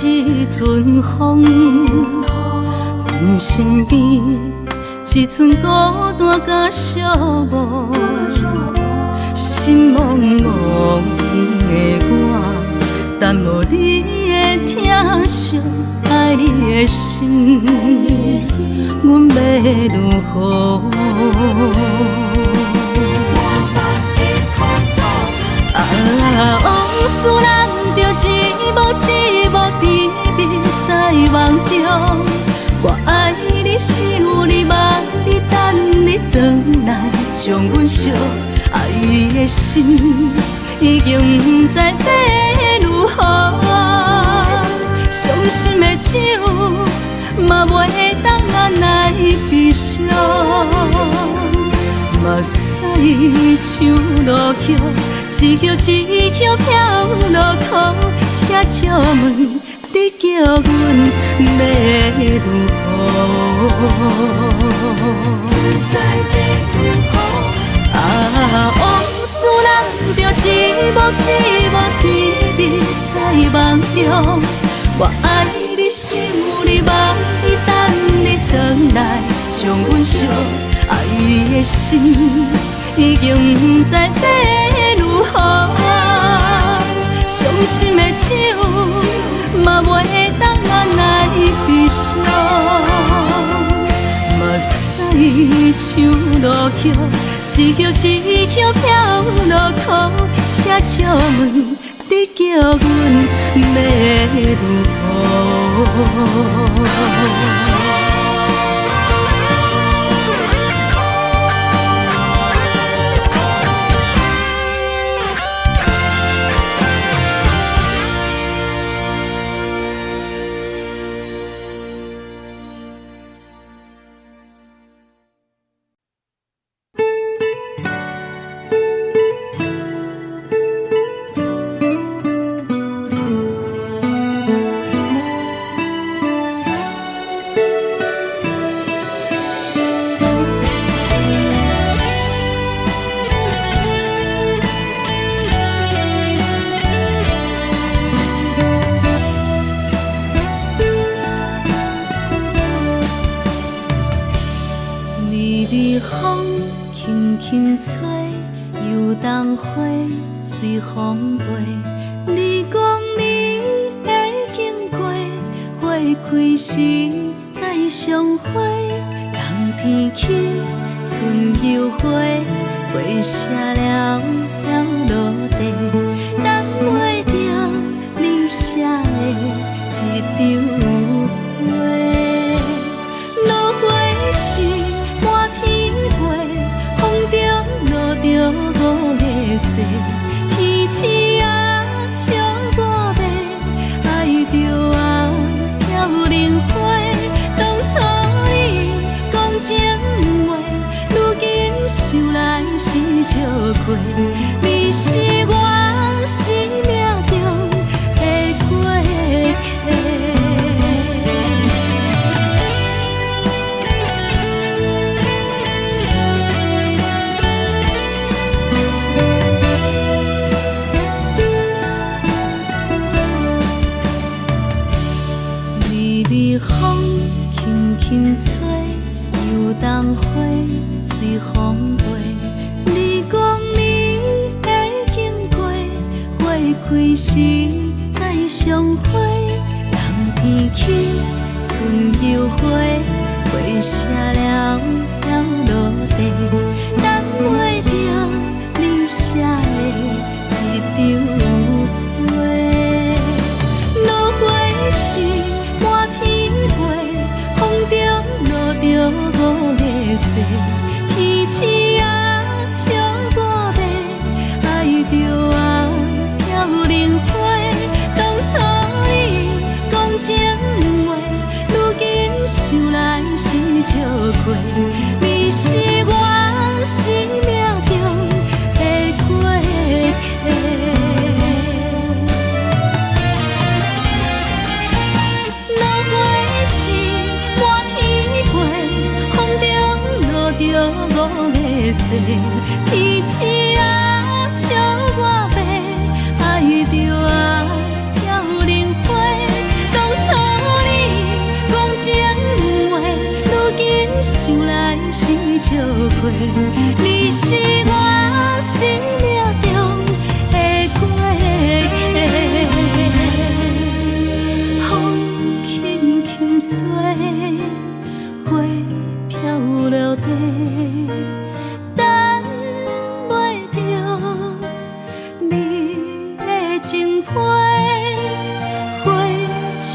一阵风，阮身边一寸孤单甲寂寞，心茫茫的我，等无你的疼惜，爱你的心，阮要如何？往事人着一幕一幕甜蜜在梦中，我爱你想你望你等你回来，将阮惜爱的心已经不知要如何，伤心的手嘛袂当按来悲伤，目屎像落雨。一叶一叶飘落雨，车借问你叫阮要如何？往事人着一幕一幕甜蜜在梦中，我爱你想你望你等你回来，将阮惜爱的心已经不知要如何，伤心的手嘛袂当按来悲伤，目屎像落雨，一叶一叶飘落雨，车借问你叫阮要如何？随风飞，你讲你会经过，花开时再相会。冬天起，春又花，花谢了飘落地，等袂着你写的一张画。落花时满天飞，风中落着五个色。天星啊，笑我袂爱着啊，飘零花。当初你讲情话，如今想来是笑过。你是我。开时再相会，人天起春又花，花谢了要落地，等袂着你写的一张画。落花是满天飞，风中落着五个色，天星啊笑我迷，爱着啊飘零花。当初你讲情话，如今想来是笑亏。你是我生命中的过客。落花是满天飞，风中落着五个色，天星啊笑我迷，爱着啊飘零花。当初你讲情话，如今想来是笑亏。你是我生命中的过客，风轻轻吹，花飘落地，等袂着你的情批。花笑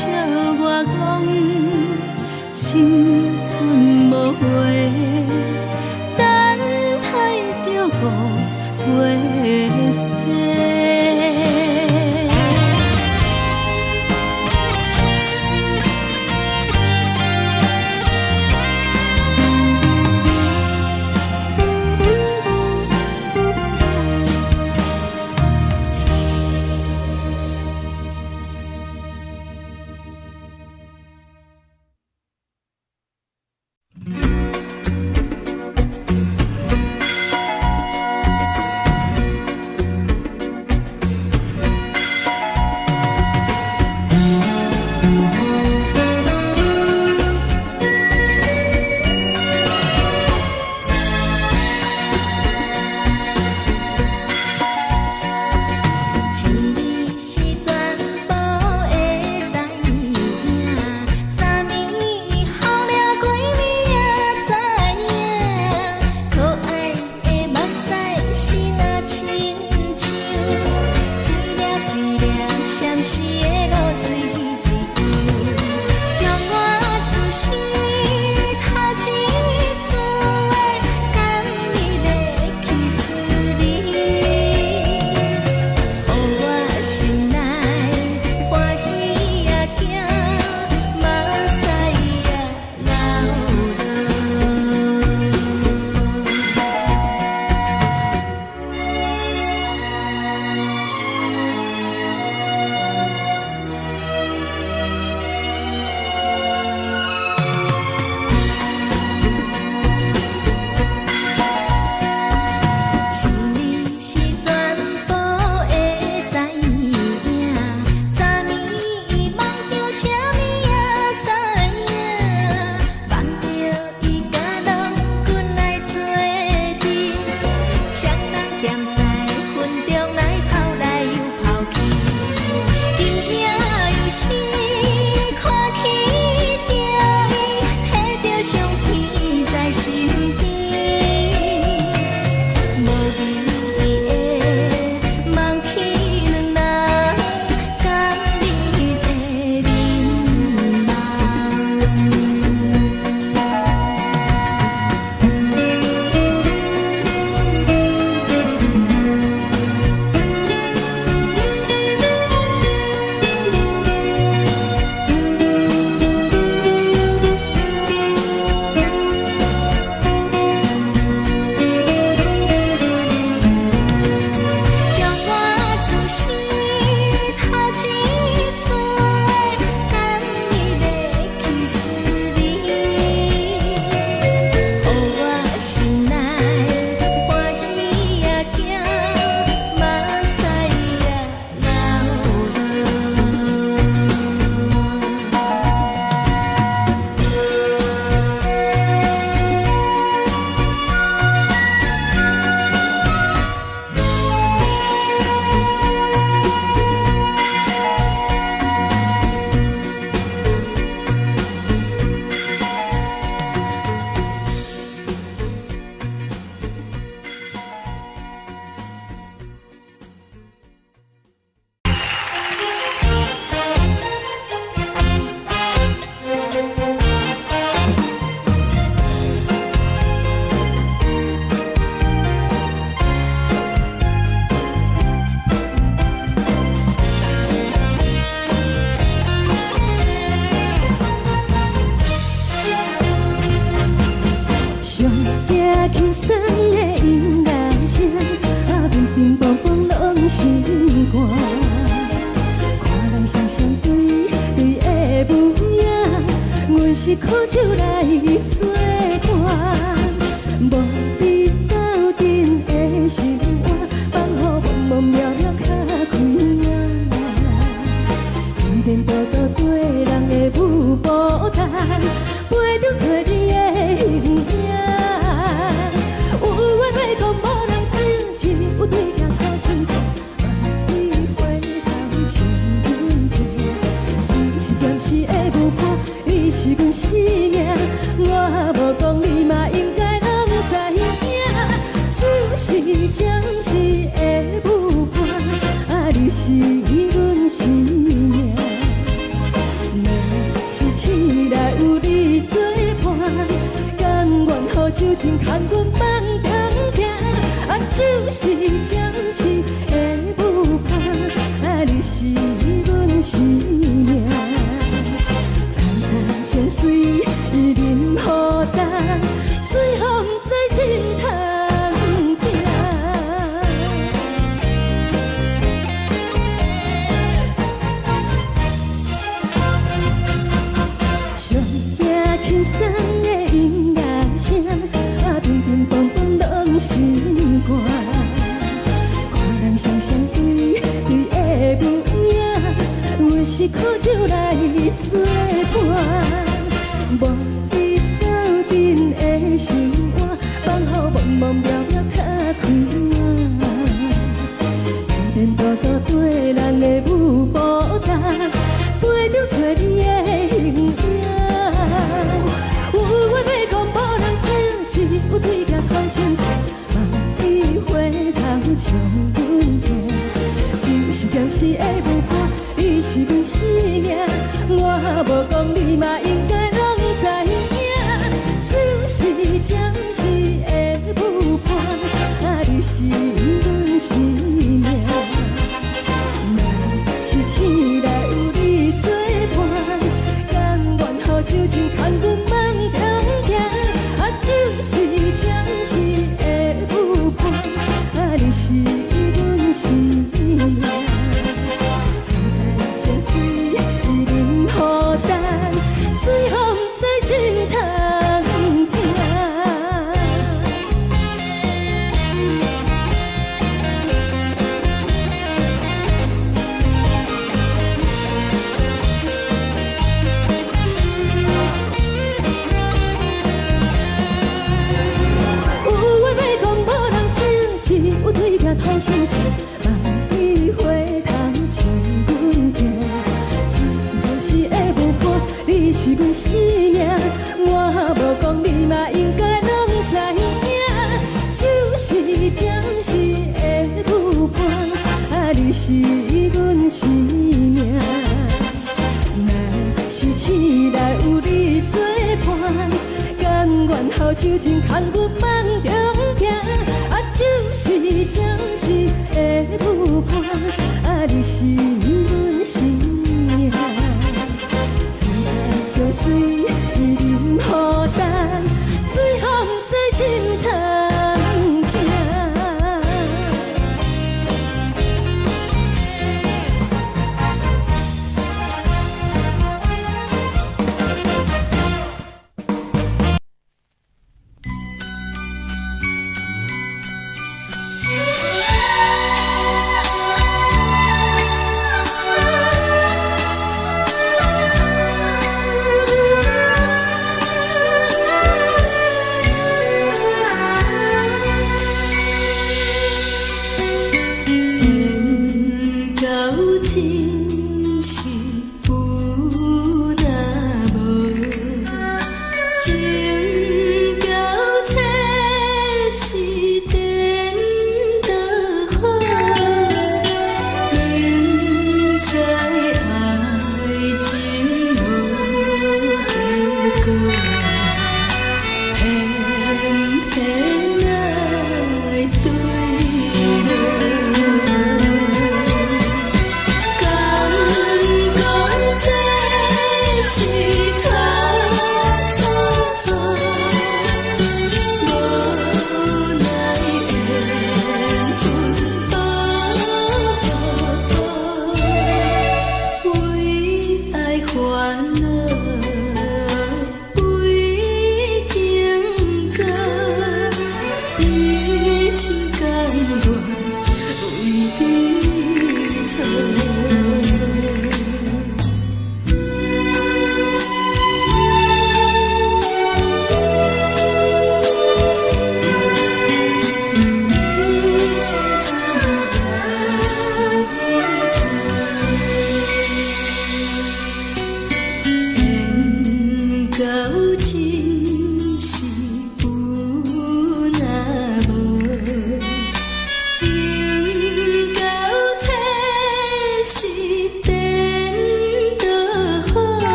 我讲青春无回，等待着五月雪。是暂时的舞伴，啊，你是阮生命。若是醒来有你作伴，甘愿予酒精牵阮梦中行，啊，就是暂时的舞伴，啊，你是阮生命。层层情水任何担，随风在心头。轻松的音乐声，啊，乒乒乓乓拢心肝。看人双双对对的舞影，阮是苦酒来作伴。无你斗阵的心肝，放予茫茫渺渺较开满。颠颠倒倒对人的舞步踏，陪着找你的形影。有话要讲，无人听；只有对镜看清楚，梦里回头将阮听。就是暂时的舞伴，你是阮生命。我无讲，你嘛应该拢知影。就是暂时的舞伴，啊，你是阮生命。若是醒来有你作伴，甘愿予酒精牵阮梦中行，啊，就是暂时的舞伴，啊，你是阮生命。层层情水任何担，随风在心头听。对镜看清楚，梦里回头将阮听。就是暂时的舞伴，你是阮生命。我无讲，你嘛应该拢知影。就是暂时的舞伴，啊，你是阮生命。若是醒来有你作伴，甘愿予酒精牵阮梦中行。啊，就是暂时的舞伴，啊，你是阮生命。层层情水任何担，随风在心头听。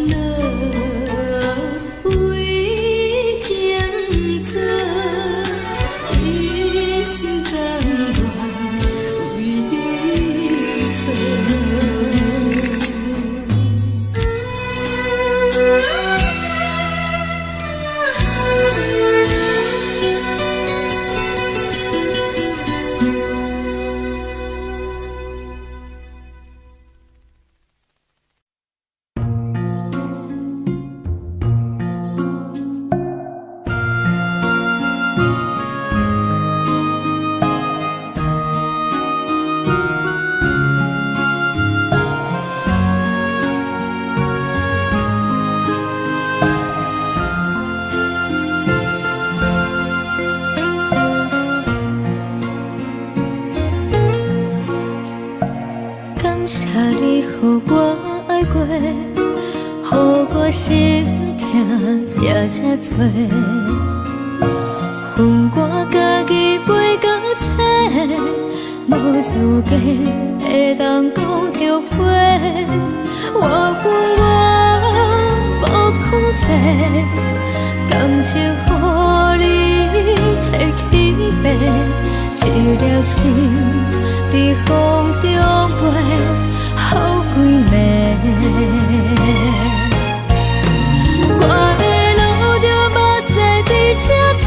了为情做，一心甘愿为你错。感谢你，予我爱过，予我心痛也这多，分我家己陪到底，无资格会当讲后悔。我恨我无控制，感情予你提起白，一粒心。在风中飞，好几暝。我的路就无再伫这多，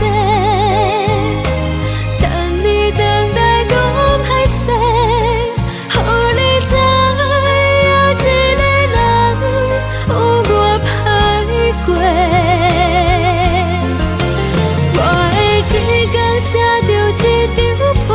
等你回来讲歹势，予你知影一个人有我歹过。我的一天写着一张被。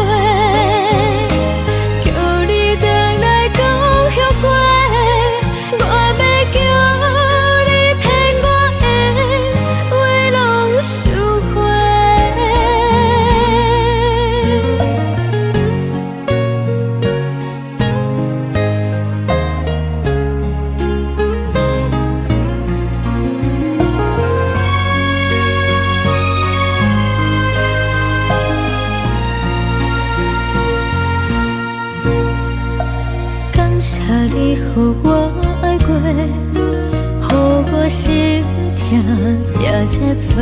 谢你，予我爱过，予我心痛也这多，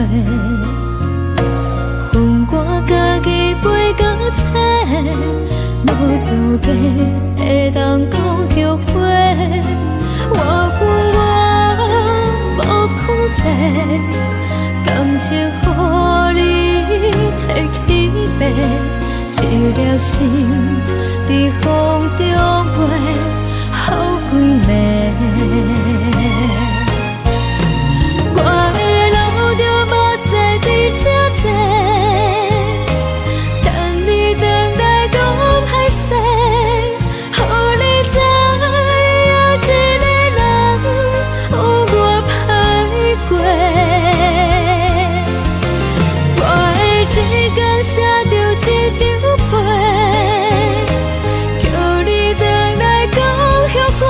分我家己陪到底，无资格会当讲后悔。我恨我无控制，感情予你提起白，一粒心在风中飞。好几暝，我的路就无再伫这多，等你回来讲歹势，予你知影一个人有我歹过。我的一天写着一张被。叫你回来讲后悔，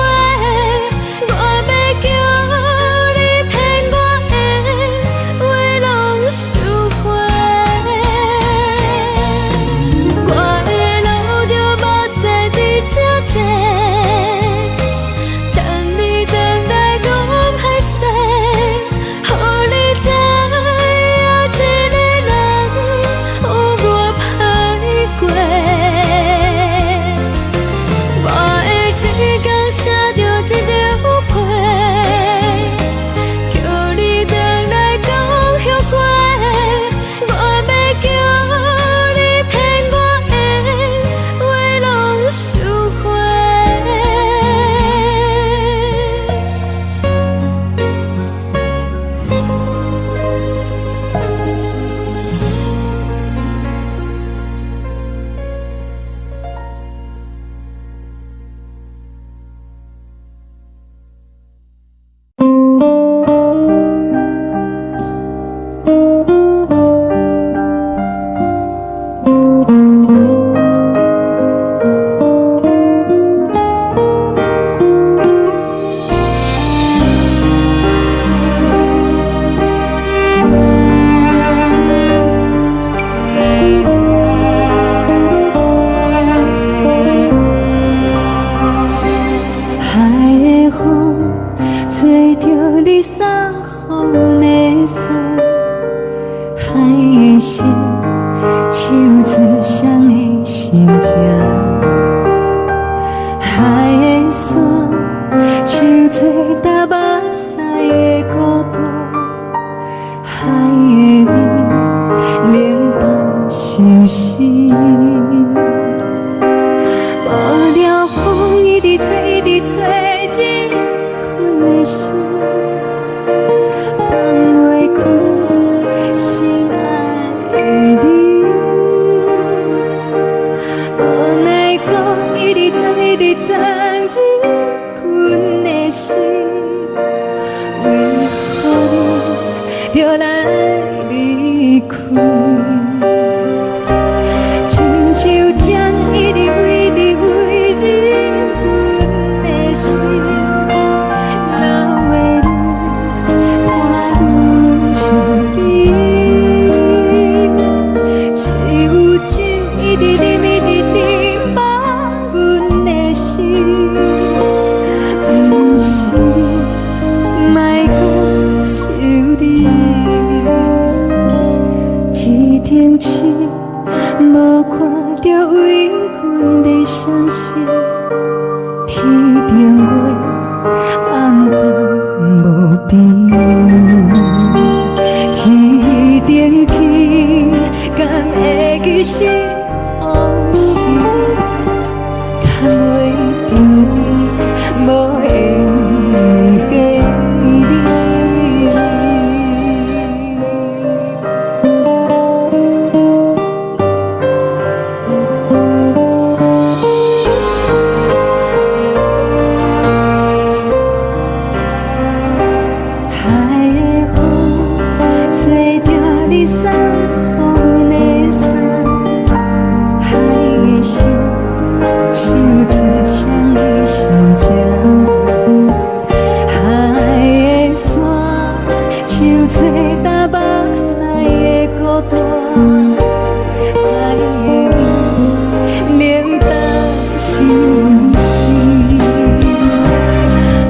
找着你送予的伞，海的心，手指双的心情，海的山，手做搭目屎的孤独，海的味，冷淡伤心。无聊风一直吹，一直吹，日困的心，放袂开心爱的你。无奈讲一直藏，一直藏，日困的心，为何你就来离开？亲像将一直为你为日困的心，流的泪，看愈伤悲。只有酒一直啉，一直啉，放阮的心。不是你，莫讲想你。天顶星，无看着为阮的伤心。天顶月，暗淡无边。天顶天，敢会记是往事？敢袂着你，无缘给你。海的风，吹着你送予的伞，海的心，手指双的心情，海的山，手做搭目屎的孤单，海的味，冷淡伤心。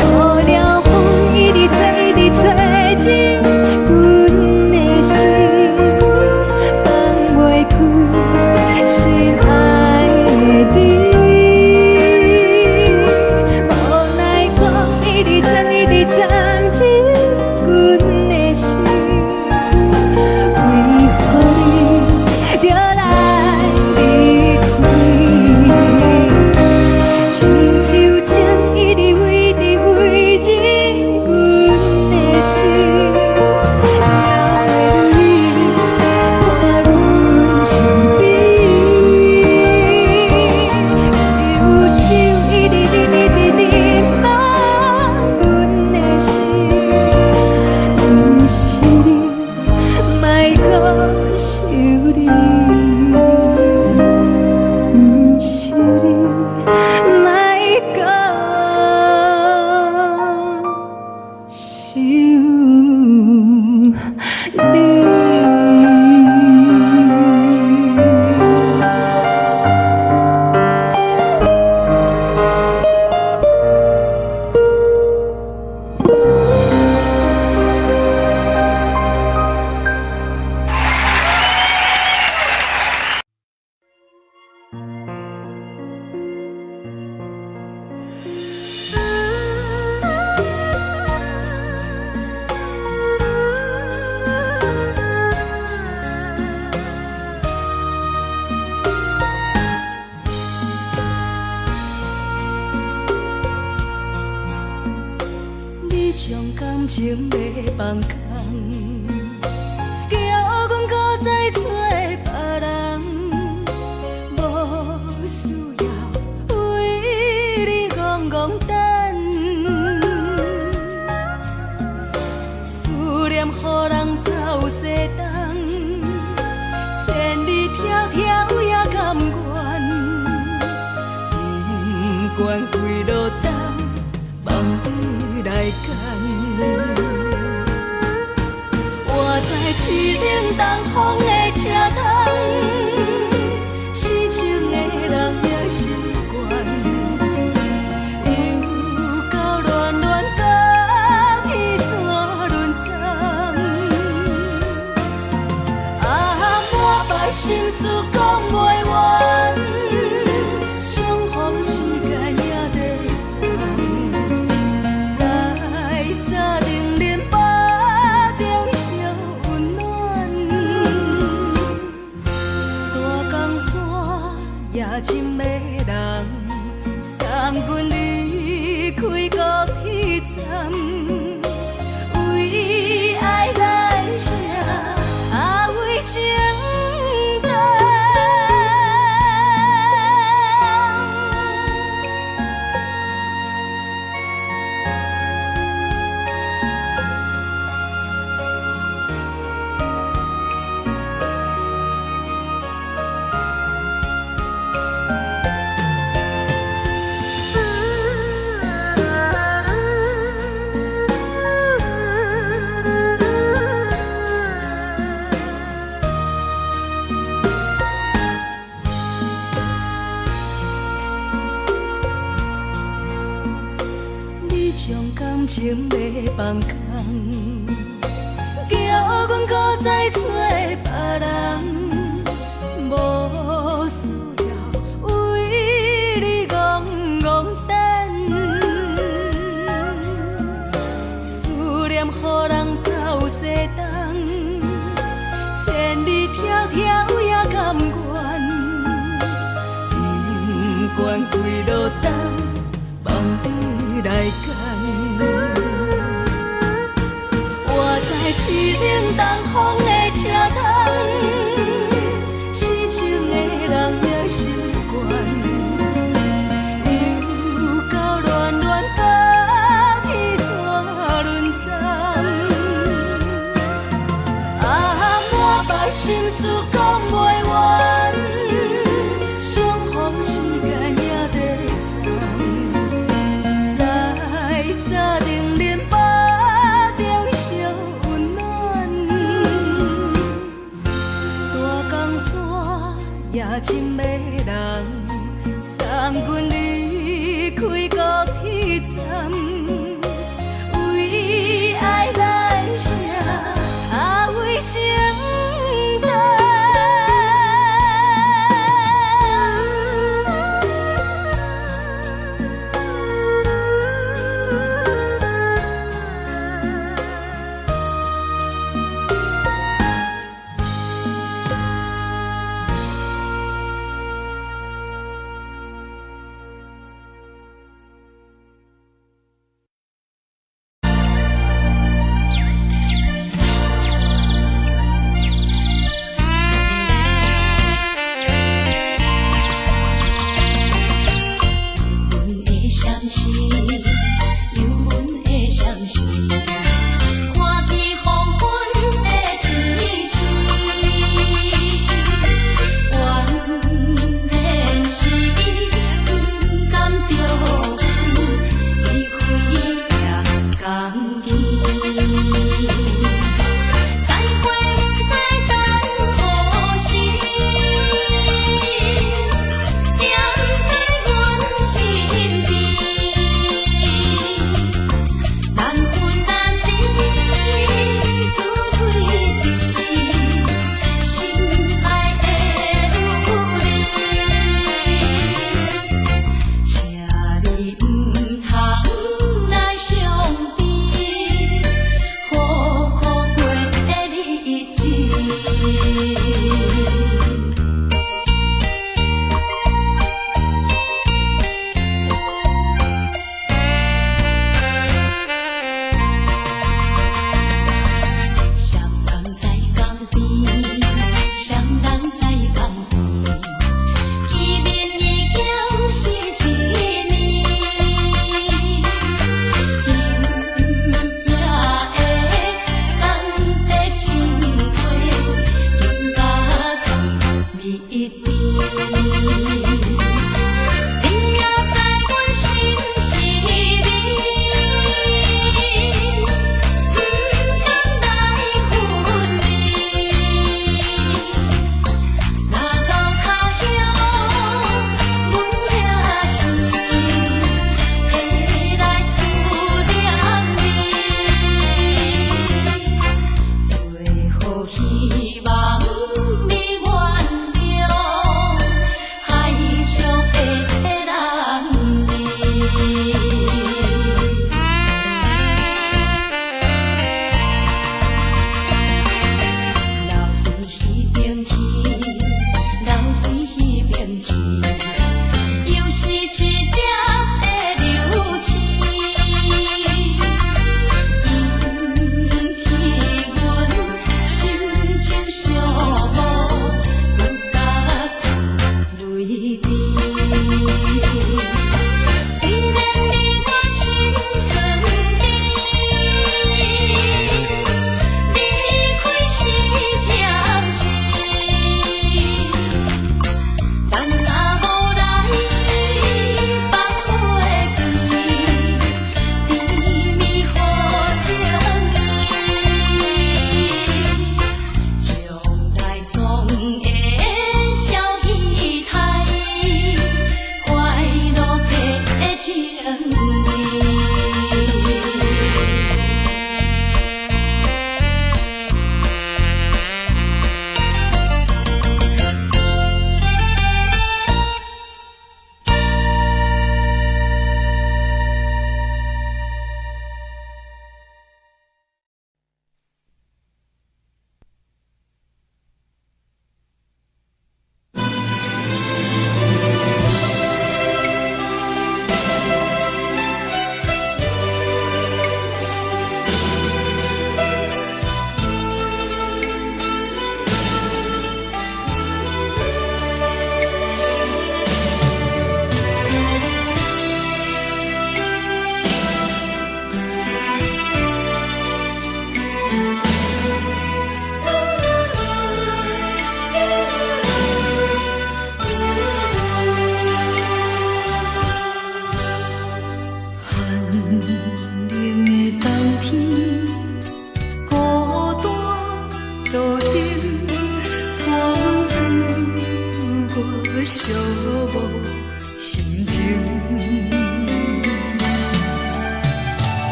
无聊风一直吹，一直吹，日阮的心，放袂开心爱的你。无奈讲一直藏，一直藏，日阮的心，为何你就来离开？亲像将一直为你为日阮的心，流的泪，看阮伤悲。只有酒一直啉，一直啉，放阮的心。不是你，莫讲想你。不是你，莫讲想你。你将感情要放空，叫阮搁再找别人，无需要为你戆戆等。思念予人走西东，千里迢迢也甘愿，不管几路灯，梦伊来干。我在市顶东风的车窗，痴情的人的习惯，又到乱乱甲真的人，送阮离开高铁站，为爱来舍，为情重。感情要放空，叫阮搁再找别人，无需要为你戆戆等。思念予人走西东，千里迢迢也甘愿，不管归路东，望你来干。我在市冷东风的车头，痴情的人也心倦，又到恋恋甲天山轮站，满腹心事讲袂完，相逢时间也在等，在沙定连巴中烧温暖，大江山也真迷人，送阮离开高铁站，为爱来舍，为情重。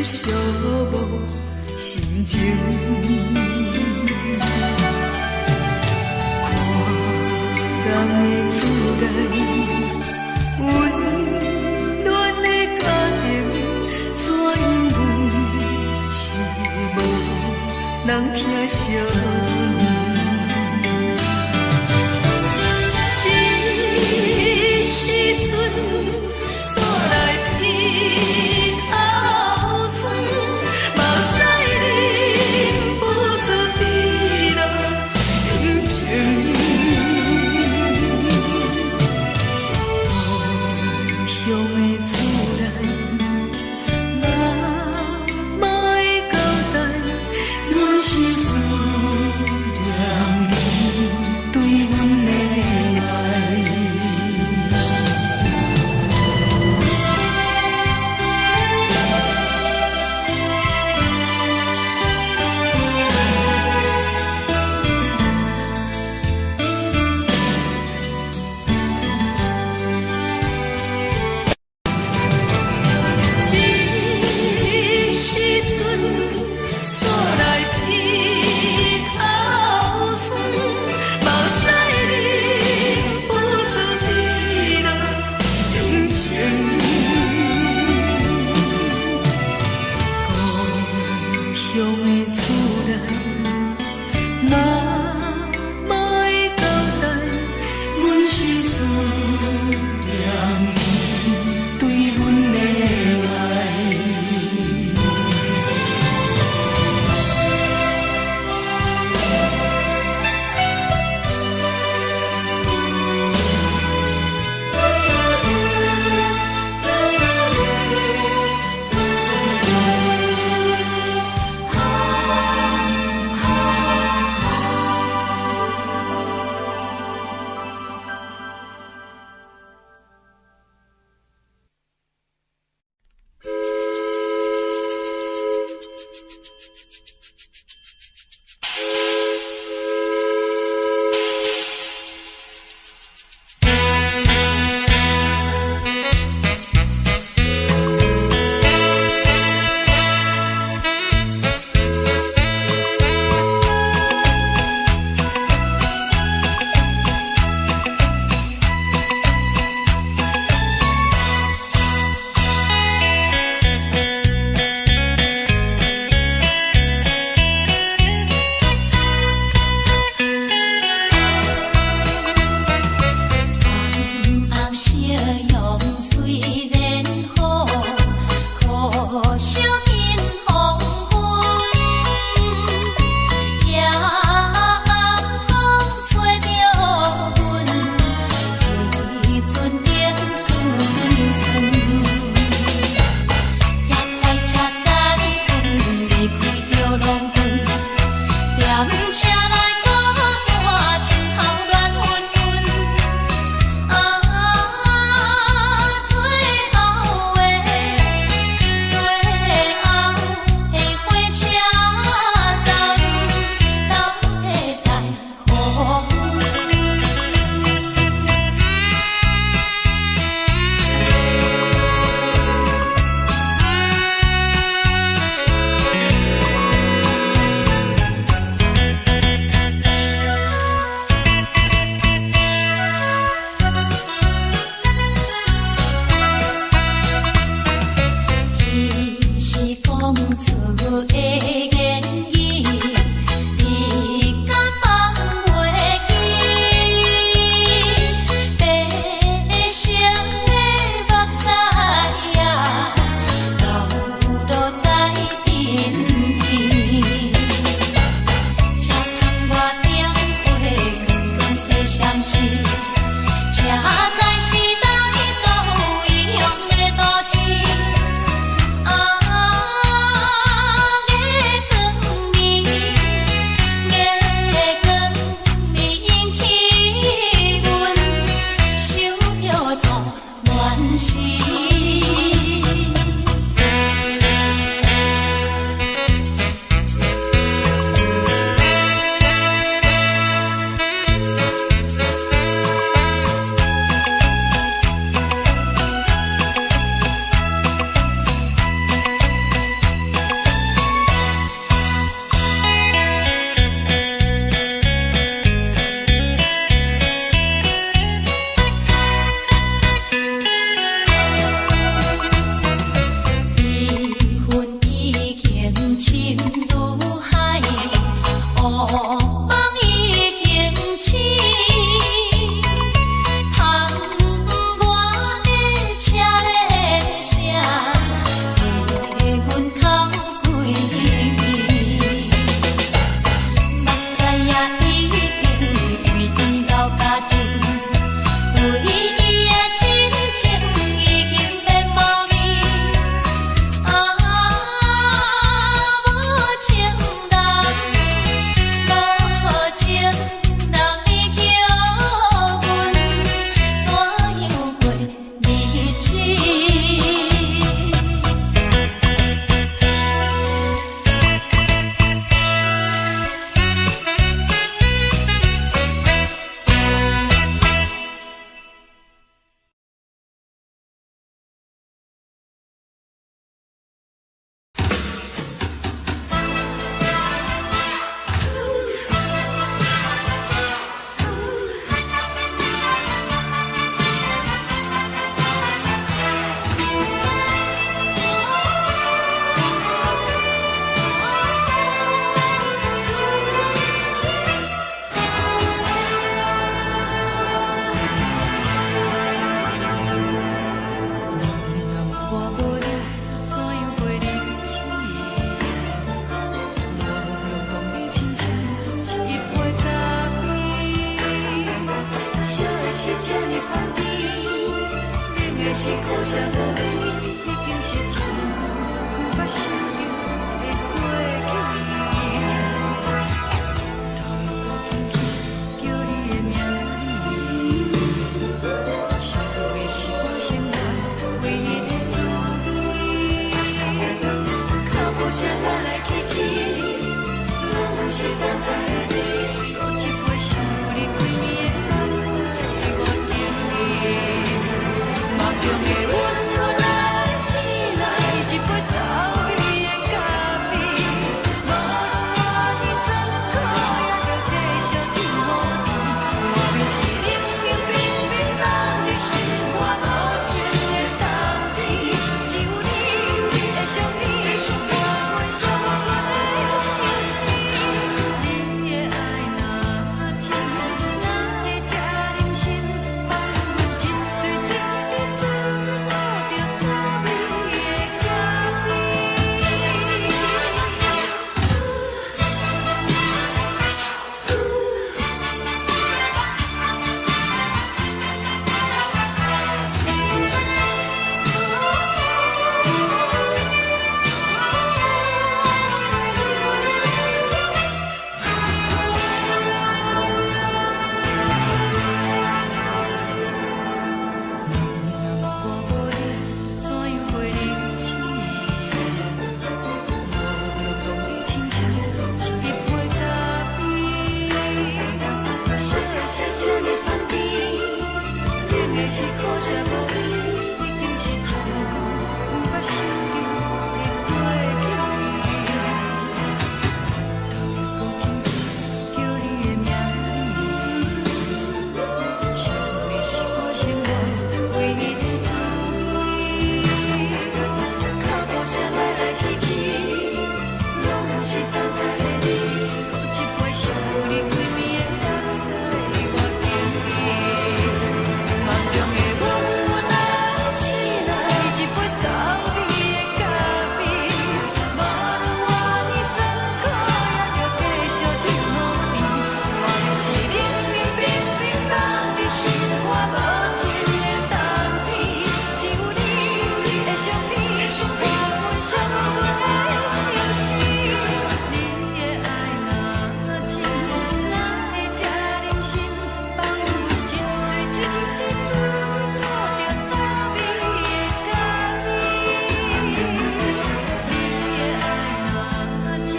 寂寞心情。看人的厝内温暖的家庭，怎因为是无人疼惜？时阵煞来鼻口酸，目屎忍不住滴落眼睛。故乡的厝内，妈妈的交代，阮是思是苦涩无味，已经是真久无法想着的过去。头又无轻轻叫你的名字，想你是我生活唯一的滋味。脚步声来来去去，拢是等待的你，搁一杯想你几年的目屎，我敬你。梦中的温柔来醒来，一杯走味的咖啡，无论我的酸苦，也着继续甜予你。外面是冷冷冰冰冷的心，我无情的冬天，只有你的相片，我阮寂寞过的相思。你的爱若真，哪会这忍心放阮一嘴一滴珠，倒着滋味的咖是苦涩无味，已经是真久无法想着的过去。头又无轻轻叫你的名字，想你是我生活唯一的滋味。脚步声来来去去，拢是等待的你，搁一杯想你几暝的目屎，我敬你。梦中的温柔来醒来，一杯走味的咖啡，无论我的酸苦，也着继续甜予你。外面是冷冷冰冰冷的心，我无情的冬天，只有你的相片，我阮寂寞过的相思。你的爱若真，哪会这忍心放阮一嘴一滴珠，倒着滋味的咖啡。你的爱若真，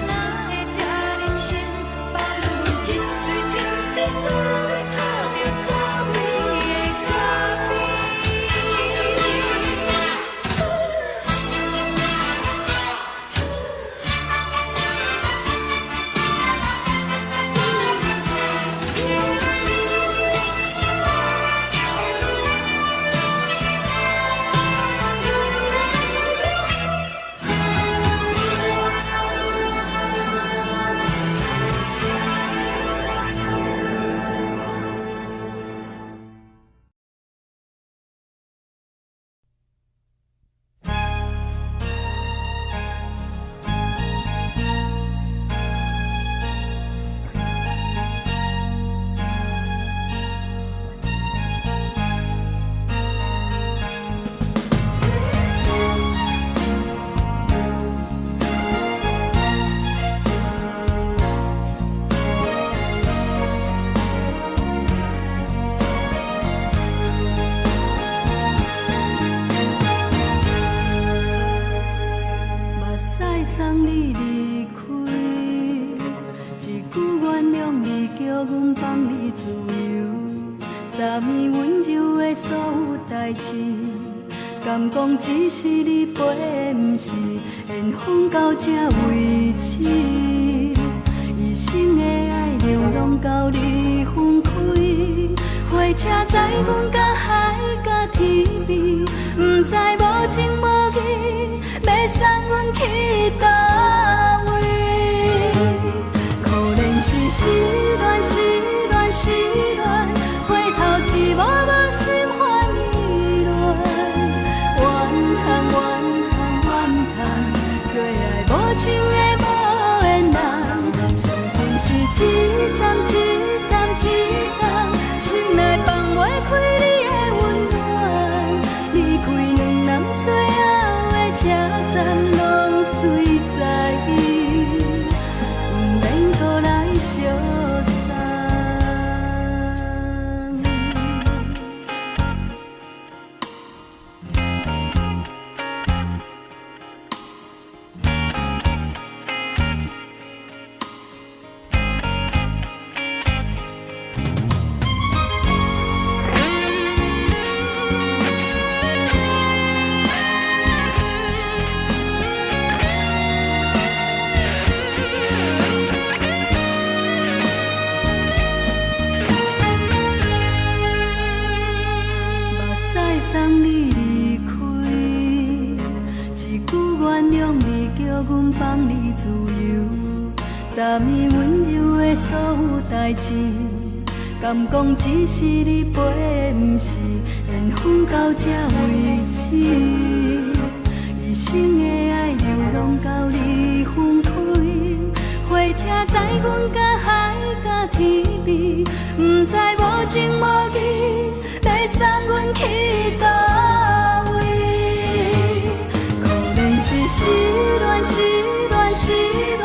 哪会这忍心放阮一嘴一滴珠，倒着滋味的咖啡。目屎送你离开，一句原谅你，叫阮放你自由。昨暝温柔的所有代志，敢讲只是你陪，不是缘分到这为止。一生的爱流浪到你分开，火车载阮甲海甲天边，不知无情无义，要送阮去倒位？可能是失恋，失恋，失恋，回头一幕幕心烦意乱，怨叹，怨叹，怨叹，最爱无情的无缘人，上天是一站一站一站，心内放袂开你的温暖。阮放你自由，昨暝温柔的所有代志，敢讲只是你陪，不是缘分到这为止。一生的爱流浪到你分开，火车载阮甲海甲天边，不知无情无义，要送阮去倒位？可能是失恋，失恋，失恋，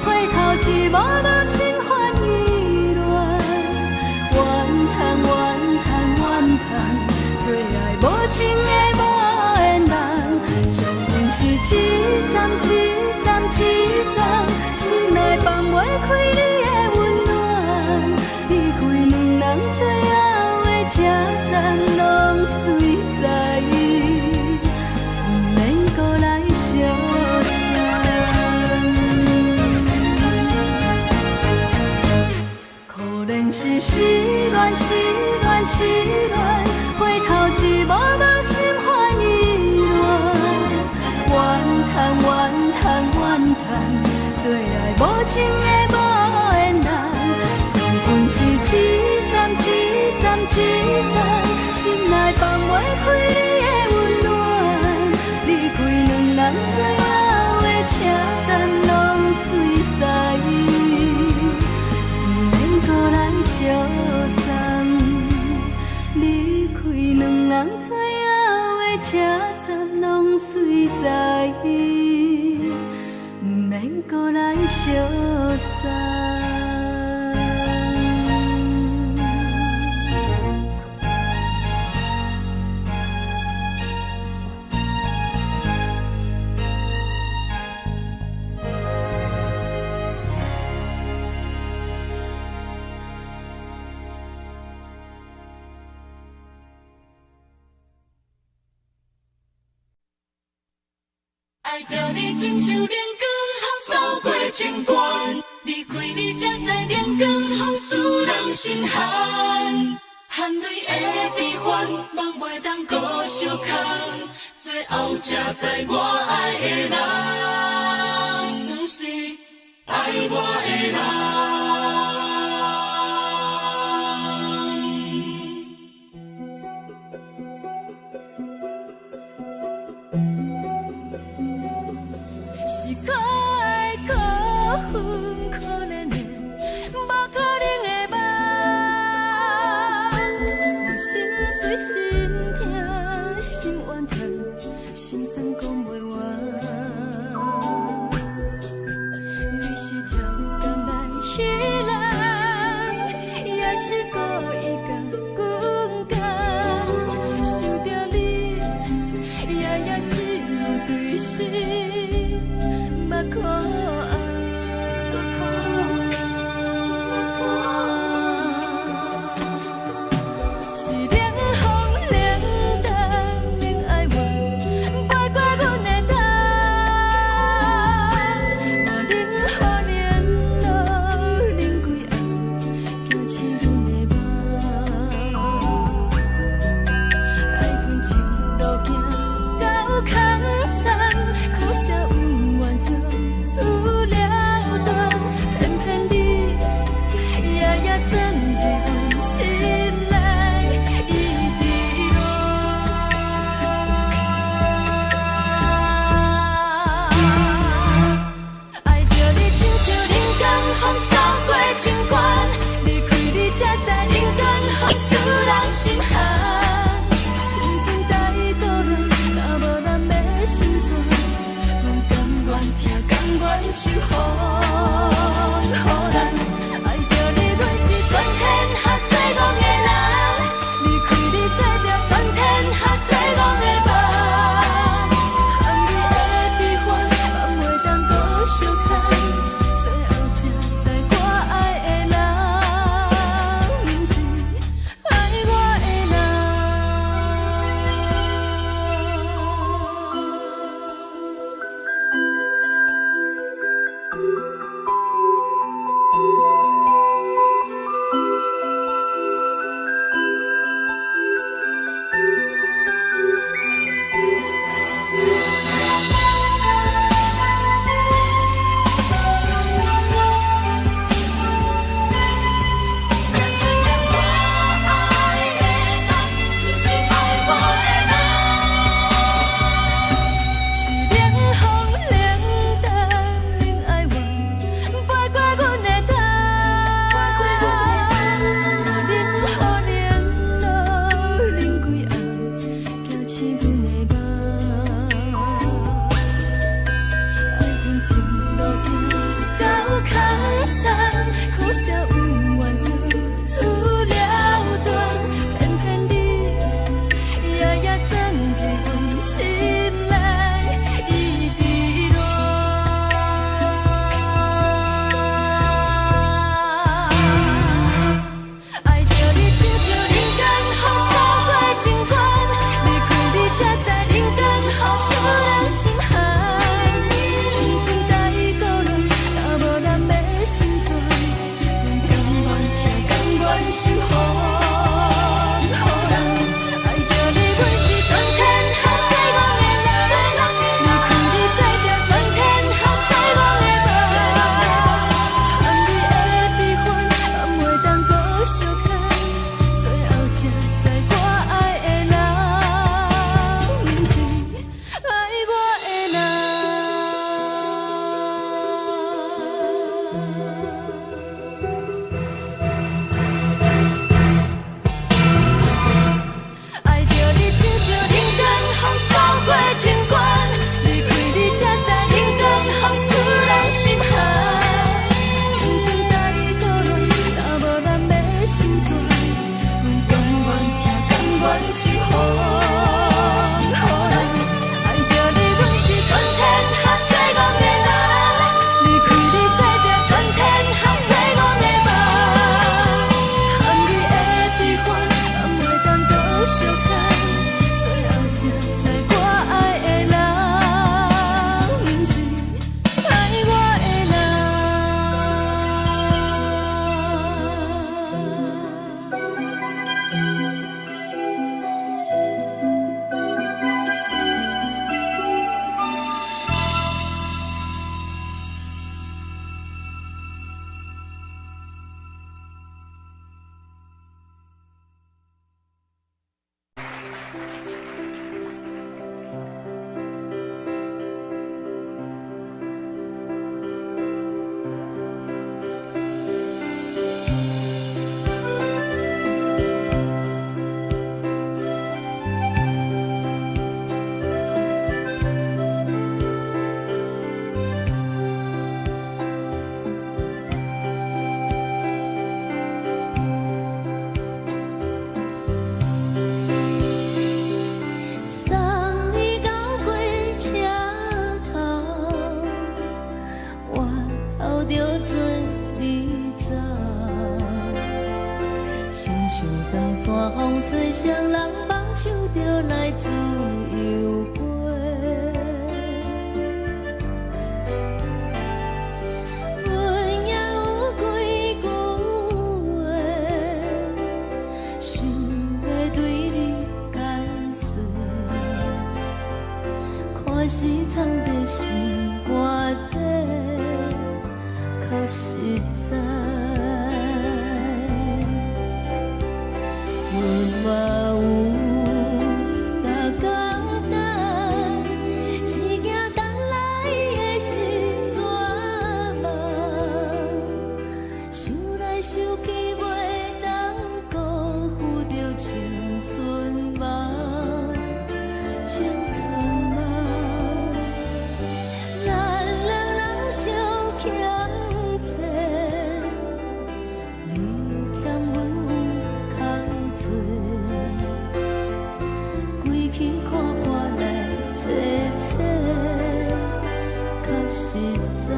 回头一幕幕心烦意乱，怨叹，怨叹，怨叹，最爱无情的无缘人，伤痕是一站一站一站，心内放袂开你的温暖，离开两人最后的车站，拢随在，不免搁来相送。可能是失恋，失恋，失恋，回头一幕幕心烦意乱，怨叹，怨叹，怨叹，最爱无情的无缘人，伤痕是一站一站一站，心内放袂开你的温暖，离开两人最后的车站，拢随在，不免搁来相送。离开两人最后的车站，拢随在，不免搁来相送。爱着你亲像连光风扫过情关，离开你才知连光风使人心寒。含泪的悲欢，望袂当搁相牵，最后才知我爱的人，不是爱我的人。吹双人放手就来自由飞。阮也有几句话，想要对你解释，可是藏在心肝底，较实在。阮嘛有逐工等，一件等来的时阵嘛，想来想去袂当辜负着青春梦，青春梦。咱两人相欠债，你欠阮有空做，归去看破来切切，较实在。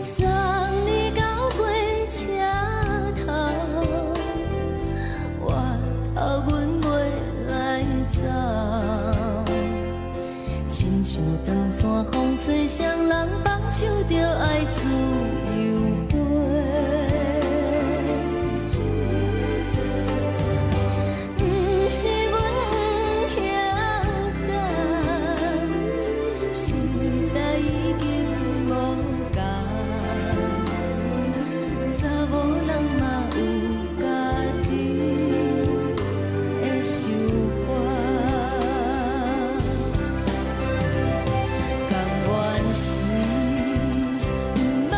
送你到火车头，我头阮袂来走，亲像长线风吹双人放手就爱自由飞。不是阮不晓得，时代已经无共，查某人嘛有家己的想法，甘愿是不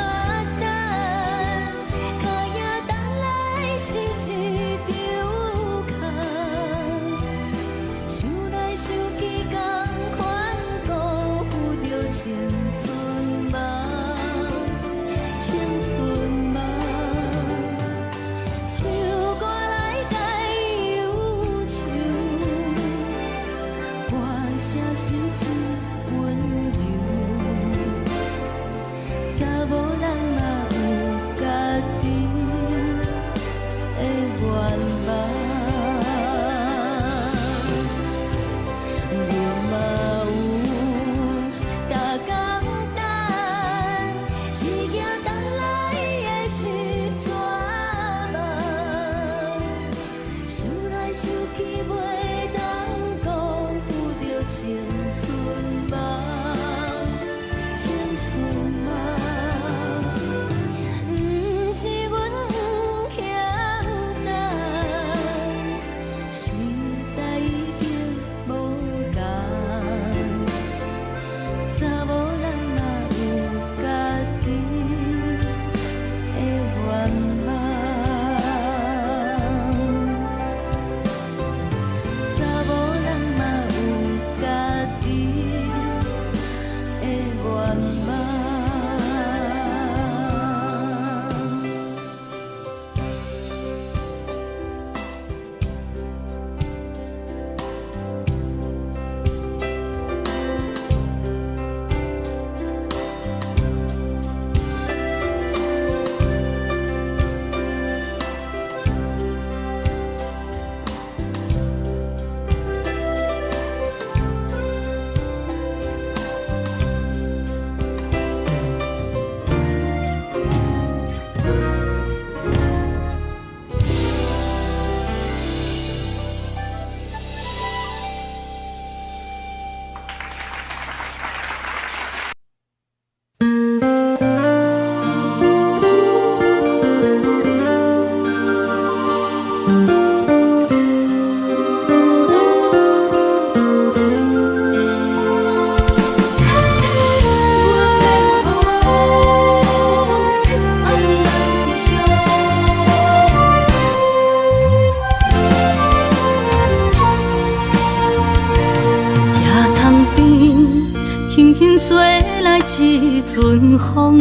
吹来一阵风，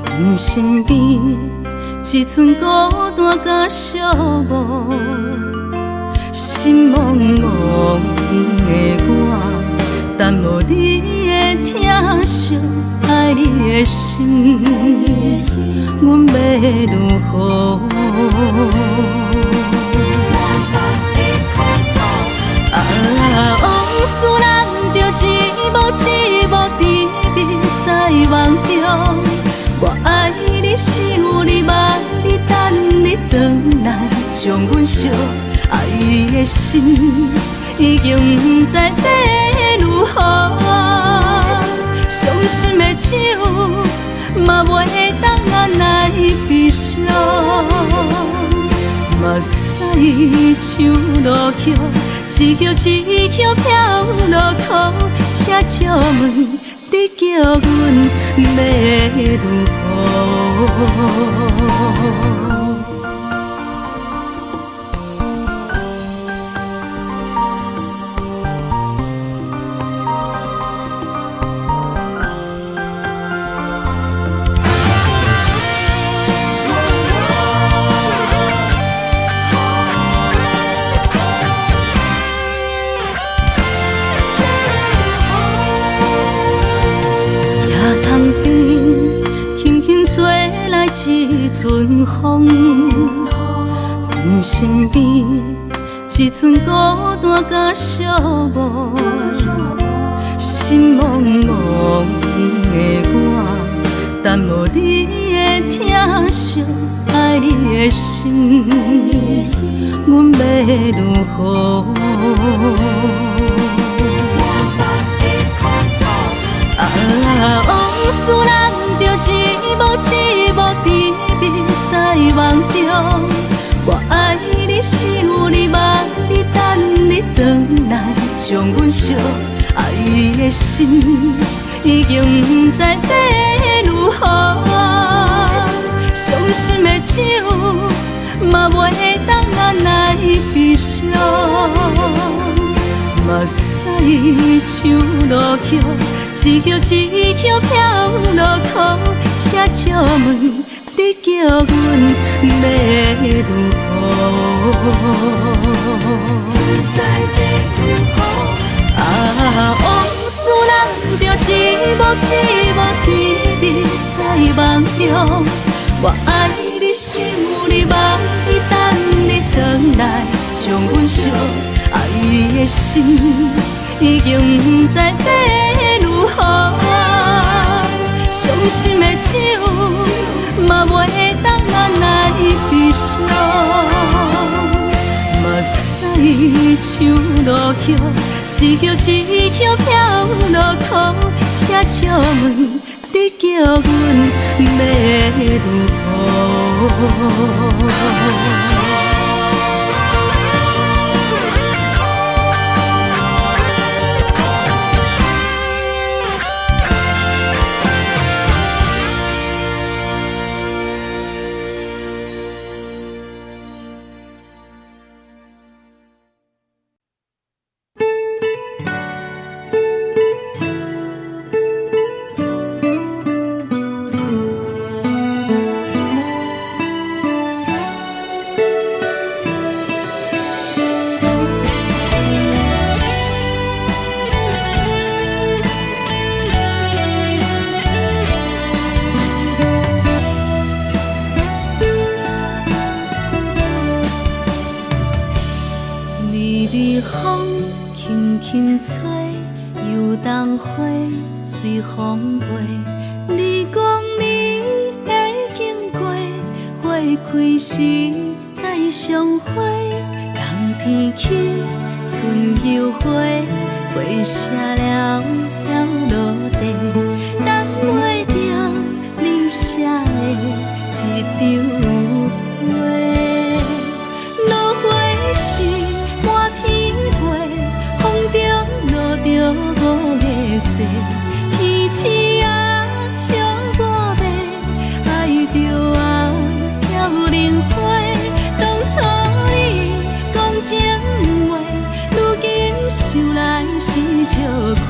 阮身边一阵孤单甲寂寞，心茫茫的我，等无你的疼惜，爱你的心，阮要如何？往事人着一幕一幕甜蜜在梦中，我爱你想你望你等你回来，将阮惜爱的心已经不知要如何。伤心的手嘛袂当按来悲伤，目屎像落叶。一叶一叶飘落雨，车借问你叫阮要如何？一阵风，阮身边一阵孤单甲寂寞，心茫茫的我，等无你的疼惜，爱你的心，阮要如何？往事人着一幕一幕甜蜜在梦中，我爱你想你望你等你回来，将阮惜爱的心已经不知要如何。伤心的手嘛袂当按来悲伤，目屎像落叶。一叶一叶飘落雨，车借问你叫阮要如何？往事人着一幕一幕甜蜜在梦中，我爱你想你望你等你回来，将阮惜爱的心已经不知要如何。伤心的手嘛袂当按来悲伤，目屎像落叶，一叶一叶飘落雨，车借问你叫阮要如何？风轻轻吹，游动花随风飞。你讲你会经过，花开时再相会。冬天起，春又回，花谢了了落地，等袂着你写的一张画。落花时满天飞，风中落着五个色，天星啊笑我迷，爱着啊飘零花。当初你讲情话，如今想来是笑亏。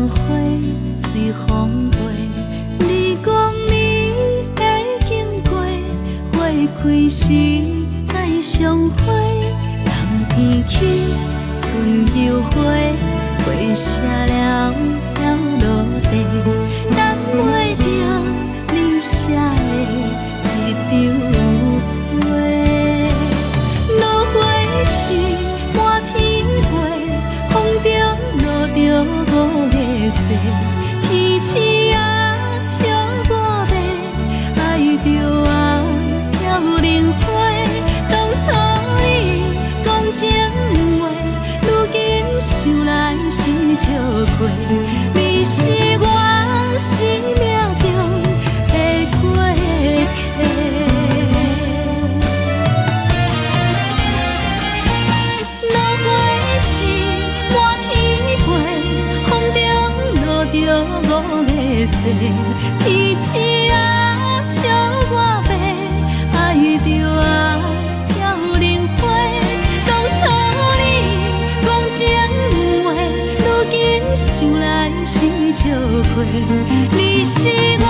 人花随风飞，你讲你会经过，花开时再相会。人天起，春又花，花谢了了落地，等袂着你写的一张话。落花时满天飞，风中落着五个色，天星啊笑我迷，爱着我飘零花。当初你讲情话，如今想来是笑过，你是我生命中的过客。落花时满天飞，风中落着五个色，天星啊笑我迷，爱着我飘零花。当初你讲情话，如今想来是笑过，你是我